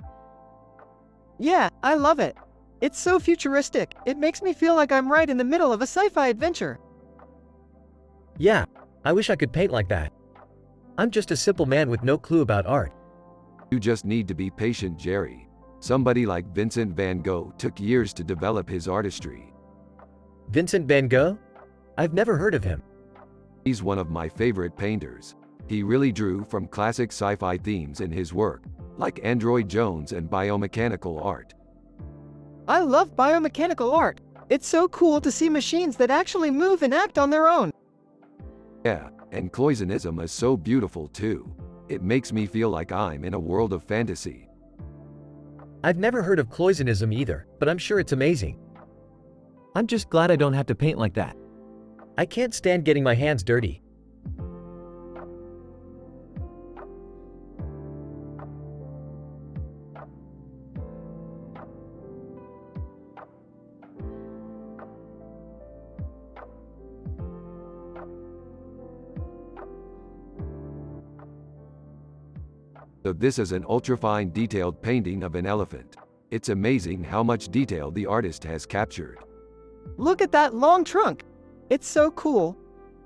Yeah, I love it. It's so futuristic. It makes me feel like I'm right in the middle of a sci-fi adventure. Yeah, I wish I could paint like that. I'm just a simple man with no clue about art. You just need to be patient, Jerry. Somebody like Vincent van Gogh took years to develop his artistry. Vincent van Gogh? I've never heard of him. He's one of my favorite painters. He really drew from classic sci-fi themes in his work, like Android Jones and biomechanical art. I love biomechanical art. It's so cool to see machines that actually move and act on their own. Yeah, and Cloisonnism is so beautiful too. It makes me feel like I'm in a world of fantasy. I've never heard of Cloisonnism either, but I'm sure it's amazing. I'm just glad I don't have to paint like that. I can't stand getting my hands dirty. So this is an ultra-fine detailed painting of an elephant. It's amazing how much detail the artist has captured. Look at that long trunk. It's so cool.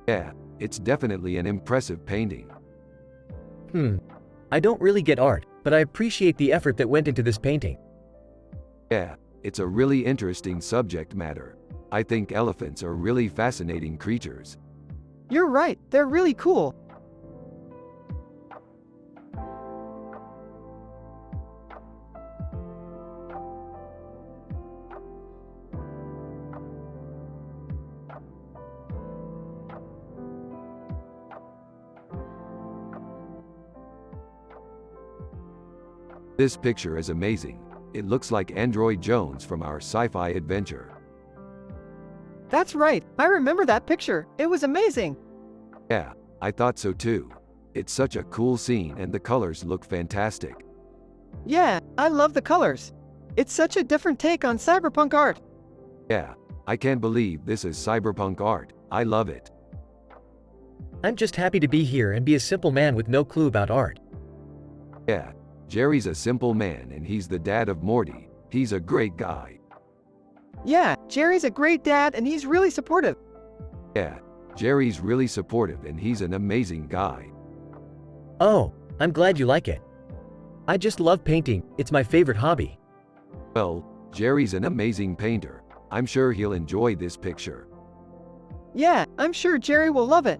Yeah, it's definitely an impressive painting. I don't really get art, but I appreciate the effort that went into this painting. Yeah, it's a really interesting subject matter. I think elephants are really fascinating creatures. You're right, they're really cool. This picture is amazing. It looks like Android Jones from our sci-fi adventure. That's right, I remember that picture. It was amazing. Yeah, I thought so too. It's such a cool scene and the colors look fantastic. Yeah, I love the colors. It's such a different take on cyberpunk art. Yeah, I can't believe this is cyberpunk art. I love it. I'm just happy to be here and be a simple man with no clue about art. Yeah, Jerry's a simple man and he's the dad of Morty. He's a great guy. Yeah, Jerry's a great dad and he's really supportive. Yeah, Jerry's really supportive and he's an amazing guy. Oh, I'm glad you like it. I just love painting, it's my favorite hobby. Well, Jerry's an amazing painter. I'm sure he'll enjoy this picture. Yeah, I'm sure Jerry will love it.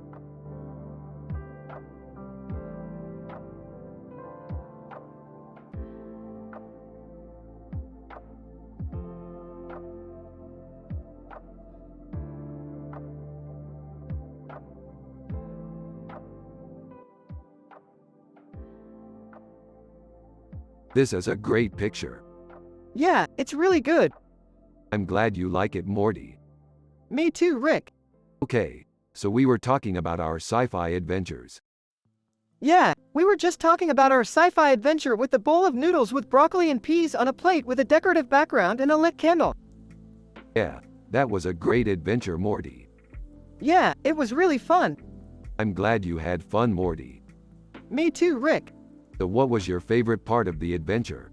This is a great picture. Yeah, it's really good. I'm glad you like it, Morty. Me too, Rick. Okay, so we were talking about our sci-fi adventures. Yeah, we were just talking about our sci-fi adventure with the bowl of noodles with broccoli and peas on a plate with a decorative background and a lit candle. Yeah, that was a great adventure, Morty. Yeah, it was really fun. I'm glad you had fun, Morty. Me too, Rick. So what was your favorite part of the adventure?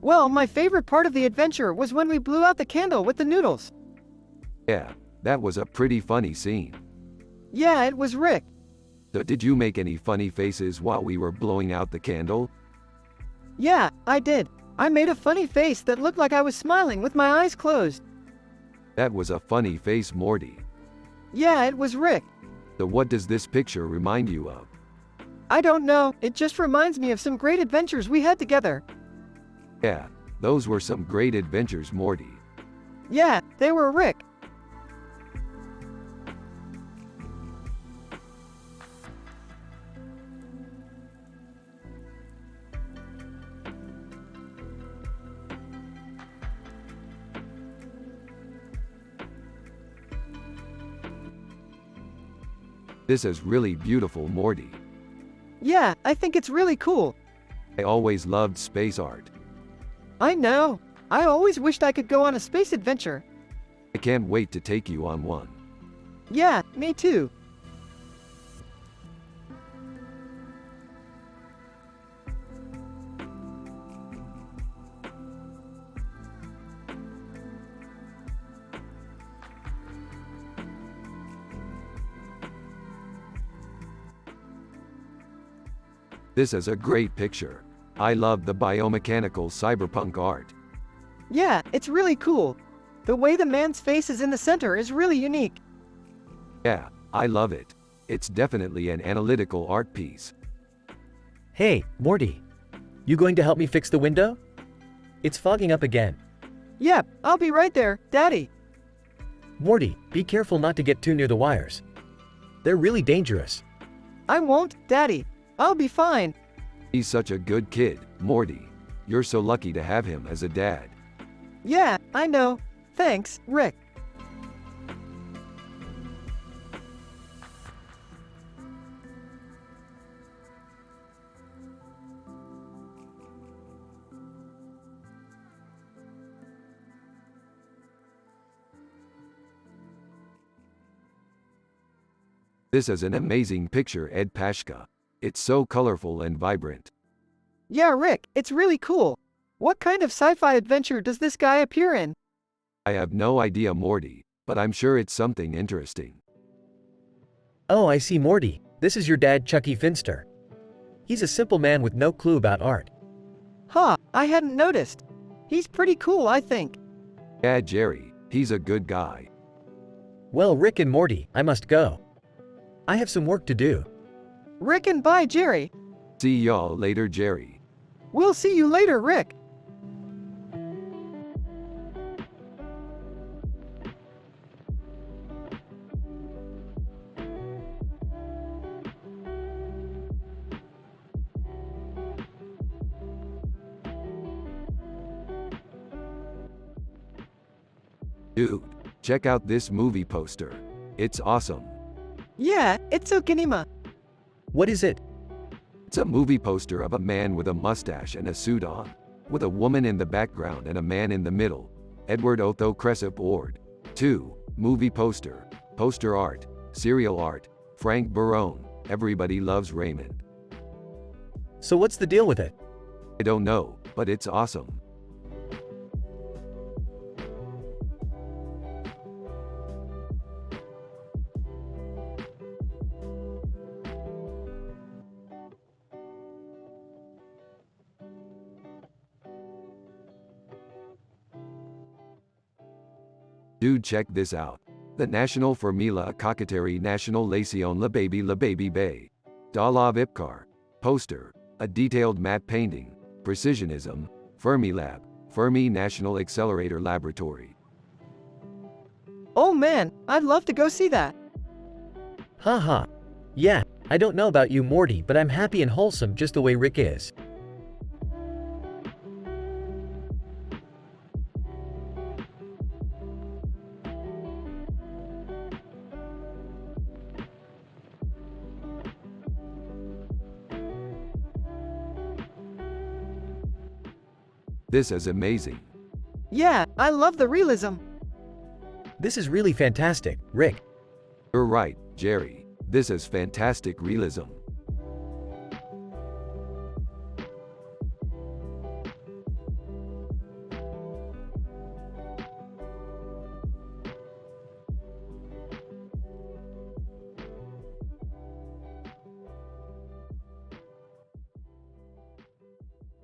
Well, my favorite part of the adventure was when we blew out the candle with the noodles. Yeah, that was a pretty funny scene. Yeah, it was Rick. So did you make any funny faces while we were blowing out the candle? Yeah, I did. I made a funny face that looked like I was smiling with my eyes closed. That was a funny face, Morty. Yeah, it was Rick. So what does this picture remind you of? I don't know, it just reminds me of some great adventures we had together. Yeah, those were some great adventures, Morty. Yeah, they were Rick. This is really beautiful, Morty. Yeah, I think it's really cool. I always loved space art. I know. I always wished I could go on a space adventure. I can't wait to take you on one. Yeah, me too. This is a great picture. I love the biomechanical cyberpunk art. Yeah, it's really cool. The way the man's face is in the center is really unique. Yeah, I love it. It's definitely an analytical art piece. Hey, Morty. You going to help me fix the window? It's fogging up again. Yep, I'll be right there, Daddy. Morty, be careful not to get too near the wires. They're really dangerous. I won't, Daddy. I'll be fine. He's such a good kid, Morty. You're so lucky to have him as a dad. Yeah, I know. Thanks, Rick. This is an amazing picture, Ed Pashka. It's so colorful and vibrant. Yeah, Rick, it's really cool. What kind of sci-fi adventure does this guy appear in? I have no idea, Morty, but I'm sure it's something interesting. Oh, I see, Morty. This is your dad, Chucky Finster. He's a simple man with no clue about art. Huh, I hadn't noticed. He's pretty cool, I think. Yeah, Jerry, he's a good guy. Well, Rick and Morty, I must go. I have some work to do. Rick and bye, Jerry. See y'all later, Jerry. We'll see you later, Rick. Dude, check out this movie poster. It's awesome. Yeah, it's so kinema. What is it? It's a movie poster of a man with a mustache and a suit on, with a woman in the background and a man in the middle. Edward Otho Cresip Ord. 2. Movie poster. Poster art. Serial art. Frank Barone. Everybody loves Raymond. So what's the deal with it? I don't know, but it's awesome. Dude, check this out. The National Formula Cockateri Nationalisation La Baby Bay. Dalav Ipcar. Poster. A detailed matte painting. Precisionism. Fermilab. Fermi National Accelerator Laboratory. Oh man, I'd love to go see that. Haha. Yeah, I don't know about you, Morty, but I'm happy and wholesome just the way Rick is. This is amazing. Yeah, I love the realism. This is really fantastic, Rick. You're right, Jerry. This is fantastic realism.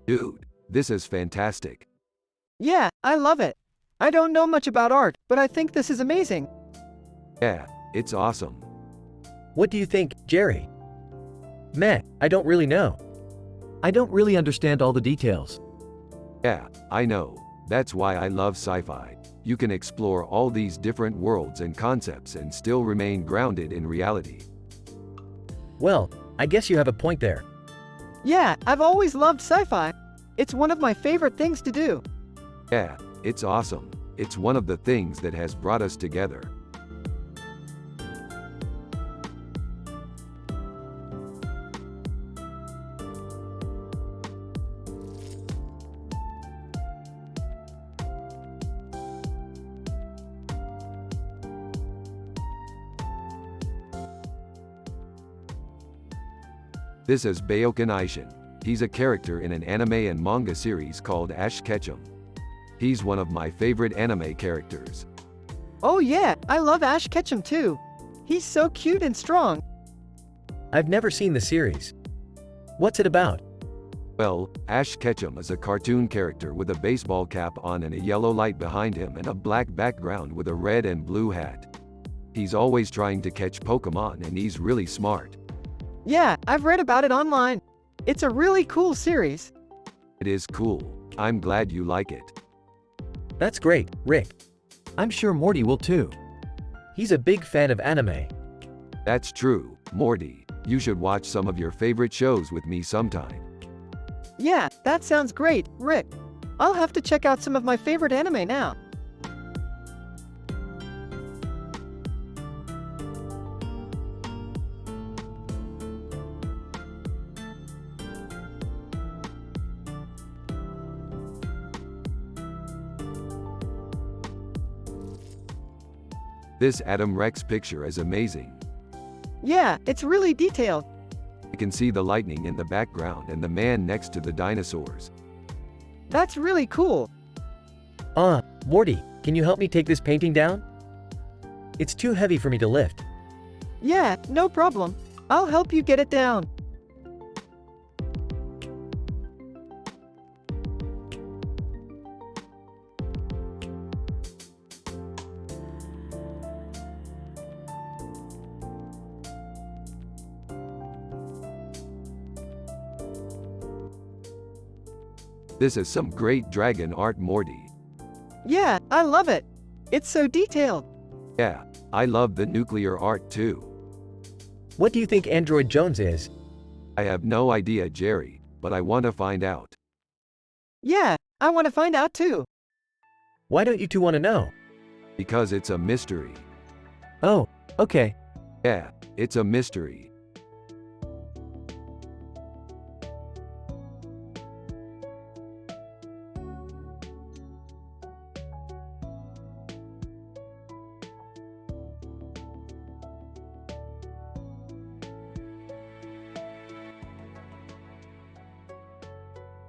Dude, this is fantastic. Yeah, I love it. I don't know much about art, but I think this is amazing. Yeah, it's awesome. What do you think, Jerry? Meh, I don't really know. I don't really understand all the details. Yeah, I know. That's why I love sci-fi. You can explore all these different worlds and concepts and still remain grounded in reality. Well, I guess you have a point there. Yeah, I've always loved sci-fi. It's one of my favorite things to do. Yeah, it's awesome. It's one of the things that has brought us together. This is Baokan Aishin. He's a character in an anime and manga series called Ash Ketchum. He's one of my favorite anime characters. Oh yeah, I love Ash Ketchum too. He's so cute and strong. I've never seen the series. What's it about? Well, Ash Ketchum is a cartoon character with a baseball cap on and a yellow light behind him and a black background with a red and blue hat. He's always trying to catch Pokemon and he's really smart. Yeah, I've read about it online. It's a really cool series. It is cool. I'm glad you like it. That's great, Rick. I'm sure Morty will too. He's a big fan of anime. That's true, Morty. You should watch some of your favorite shows with me sometime. Yeah, that sounds great, Rick. I'll have to check out some of my favorite anime now. This Adam Rex picture is amazing. Yeah, it's really detailed. I can see the lightning in the background and the man next to the dinosaurs. That's really cool. Morty, can you help me take this painting down? It's too heavy for me to lift. Yeah, no problem. I'll help you get it down. This is some great dragon art, Morty. Yeah, I love it. It's so detailed. Yeah, I love the nuclear art too. What do you think Android Jones is? I have no idea, Jerry, but I want to find out. Yeah, I want to find out too. Why don't you two want to know? Because it's a mystery. Oh, okay. Yeah, it's a mystery.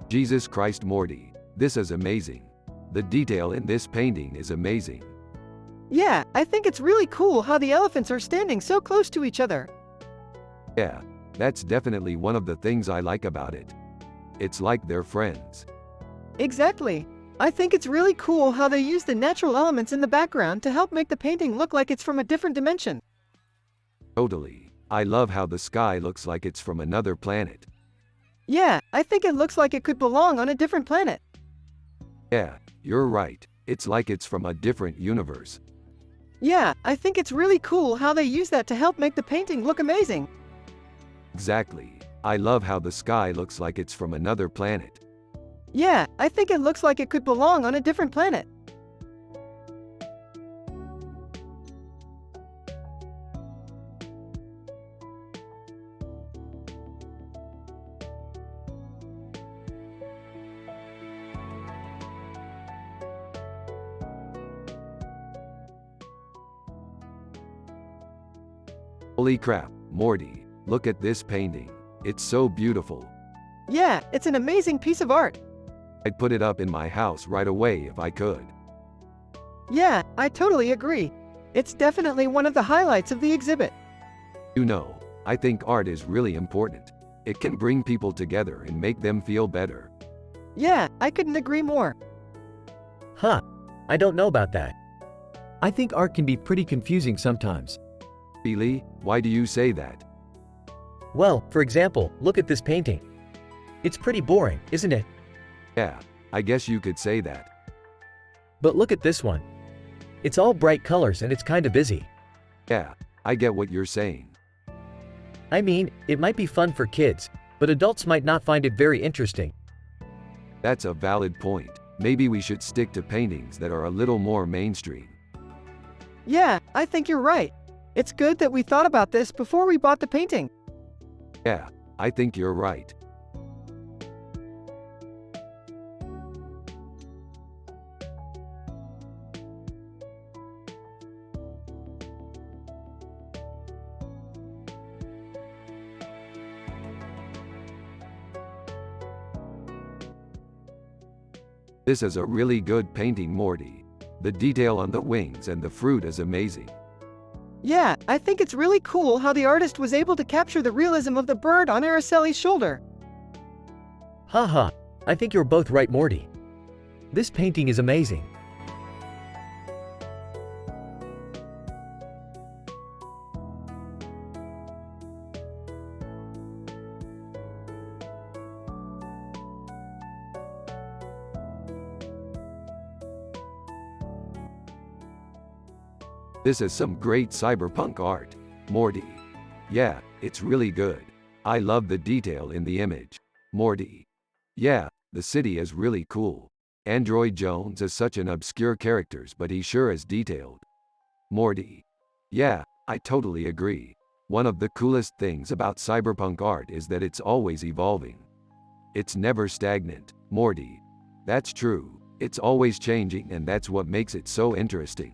Jesus Christ, Morty. This is amazing. The detail in this painting is amazing. Yeah, I think it's really cool how the elephants are standing so close to each other. Yeah, that's definitely one of the things I like about it. It's like they're friends. Exactly. I think it's really cool how they use the natural elements in the background to help make the painting look like it's from a different dimension. Totally. I love how the sky looks like it's from another planet. Yeah, I think it looks like it could belong on a different planet. Yeah, you're right. It's like it's from a different universe. Yeah, I think it's really cool how they use that to help make the painting look amazing. Exactly. I love how the sky looks like it's from another planet. Yeah, I think it looks like it could belong on a different planet. Holy crap, Morty, look at this painting. It's so beautiful. Yeah, it's an amazing piece of art. I'd put it up in my house right away if I could. Yeah, I totally agree. It's definitely one of the highlights of the exhibit. You know, I think art is really important. It can bring people together and make them feel better. Yeah, I couldn't agree more. Huh, I don't know about that. I think art can be pretty confusing sometimes. Really? Why do you say that? Well, for example, look at this painting. It's pretty boring, isn't it? Yeah, I guess you could say that. But look at this one. It's all bright colors and it's kinda busy. Yeah, I get what you're saying. I mean, it might be fun for kids, but adults might not find it very interesting. That's a valid point. Maybe we should stick to paintings that are a little more mainstream. Yeah, I think you're right. It's good that we thought about this before we bought the painting. Yeah, I think you're right. This is a really good painting, Morty. The detail on the wings and the fruit is amazing. Yeah, I think it's really cool how the artist was able to capture the realism of the bird on Araceli's shoulder. Haha, I think you're both right, Morty. This painting is amazing. This is some great cyberpunk art, Morty. Yeah, it's really good. I love the detail in the image. Morty. Yeah, the city is really cool. Android Jones is such an obscure character, but he sure is detailed. Morty. Yeah, I totally agree. One of the coolest things about cyberpunk art is that it's always evolving. It's never stagnant, Morty. That's true. It's always changing, and that's what makes it so interesting.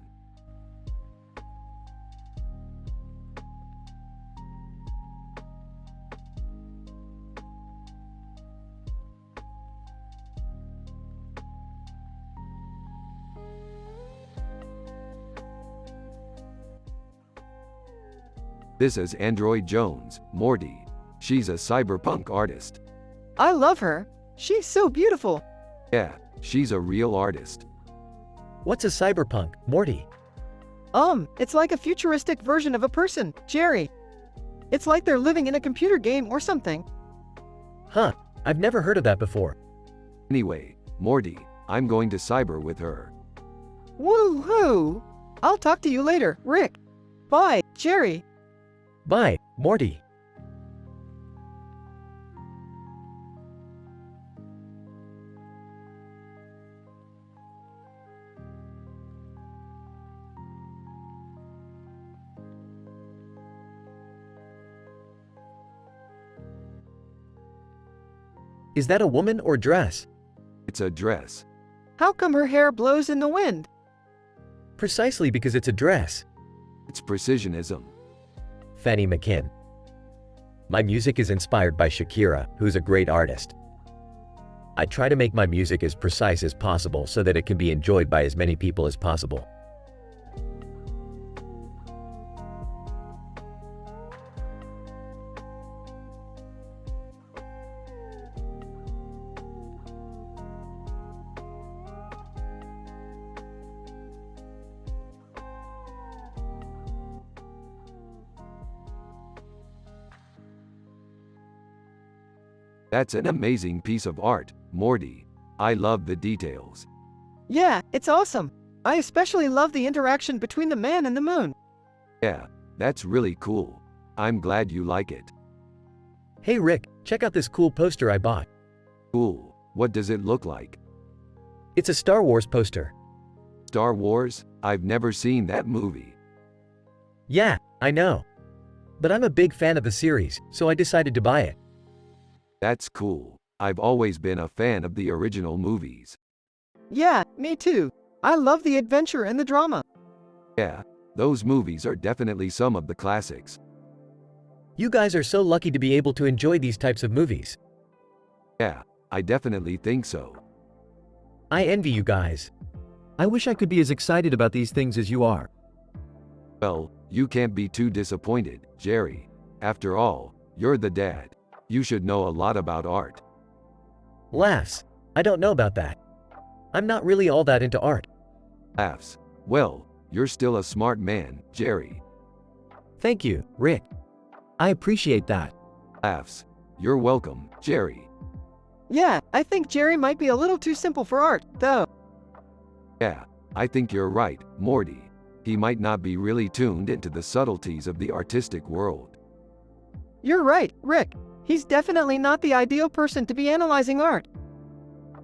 This is Android Jones, Morty. She's a cyberpunk artist. I love her. She's so beautiful. Yeah, she's a real artist. What's a cyberpunk, Morty? It's like a futuristic version of a person, Jerry. It's like they're living in a computer game or something. Huh, I've never heard of that before. Anyway, Morty, I'm going to cyber with her. Woohoo! I'll talk to you later, Rick. Bye, Jerry. Bye, Morty. Is that a woman or dress? It's a dress. How come her hair blows in the wind? Precisely because it's a dress. It's precisionism. Fanny McKinn. My music is inspired by Shakira, who's a great artist. I try to make my music as precise as possible so that it can be enjoyed by as many people as possible. That's an amazing piece of art, Morty. I love the details. Yeah, it's awesome. I especially love the interaction between the man and the moon. Yeah, that's really cool. I'm glad you like it. Hey Rick, check out this cool poster I bought. Cool. What does it look like? It's a Star Wars poster. Star Wars? I've never seen that movie. Yeah, I know. But I'm a big fan of the series, so I decided to buy it. That's cool. I've always been a fan of the original movies. Yeah, me too. I love the adventure and the drama. Yeah, those movies are definitely some of the classics. You guys are so lucky to be able to enjoy these types of movies. Yeah, I definitely think so. I envy you guys. I wish I could be as excited about these things as you are. Well, you can't be too disappointed, Jerry. After all, you're the dad. You should know a lot about art. Laughs. I don't know about that. I'm not really all that into art. Laughs. Well, you're still a smart man, Jerry. Thank you, Rick. I appreciate that. Laughs. You're welcome, Jerry. Yeah, I think Jerry might be a little too simple for art, though. Yeah, I think you're right, Morty. He might not be really tuned into the subtleties of the artistic world. You're right, Rick. He's definitely not the ideal person to be analyzing art.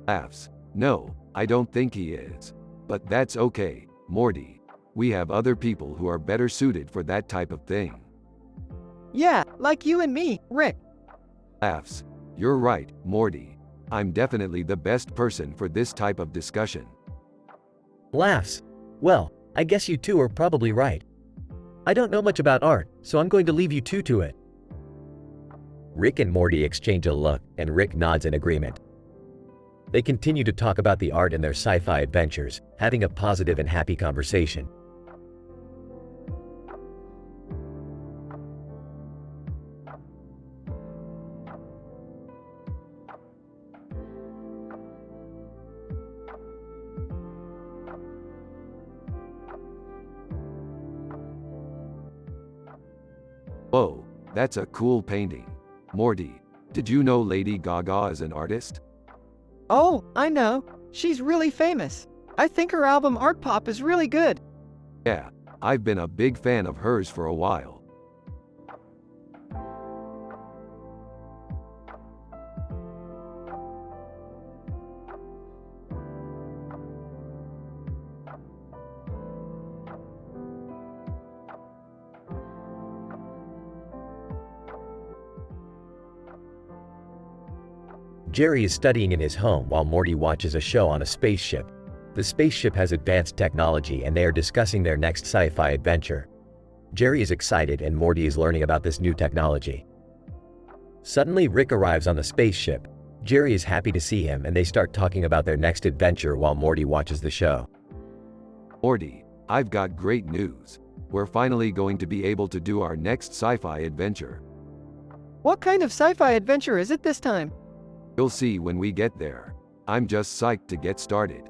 Laughs. No, I don't think he is. But that's okay, Morty. We have other people who are better suited for that type of thing. Yeah, like you and me, Rick. Laughs. You're right, Morty. I'm definitely the best person for this type of discussion. Laughs. Well, I guess you two are probably right. I don't know much about art, so I'm going to leave you two to it. Rick and Morty exchange a look, and Rick nods in agreement. They continue to talk about the art and their sci-fi adventures, having a positive and happy conversation. Whoa, that's a cool painting. Morty, did you know Lady Gaga is an artist? Oh, I know. She's really famous. I think her album Art Pop is really good. Yeah, I've been a big fan of hers for a while. Jerry is studying in his home while Morty watches a show on a spaceship. The spaceship has advanced technology and they are discussing their next sci-fi adventure. Jerry is excited and Morty is learning about this new technology. Suddenly, Rick arrives on the spaceship. Jerry is happy to see him and they start talking about their next adventure while Morty watches the show. Morty, I've got great news. We're finally going to be able to do our next sci-fi adventure. What kind of sci-fi adventure is it this time? You'll see when we get there. I'm just psyched to get started.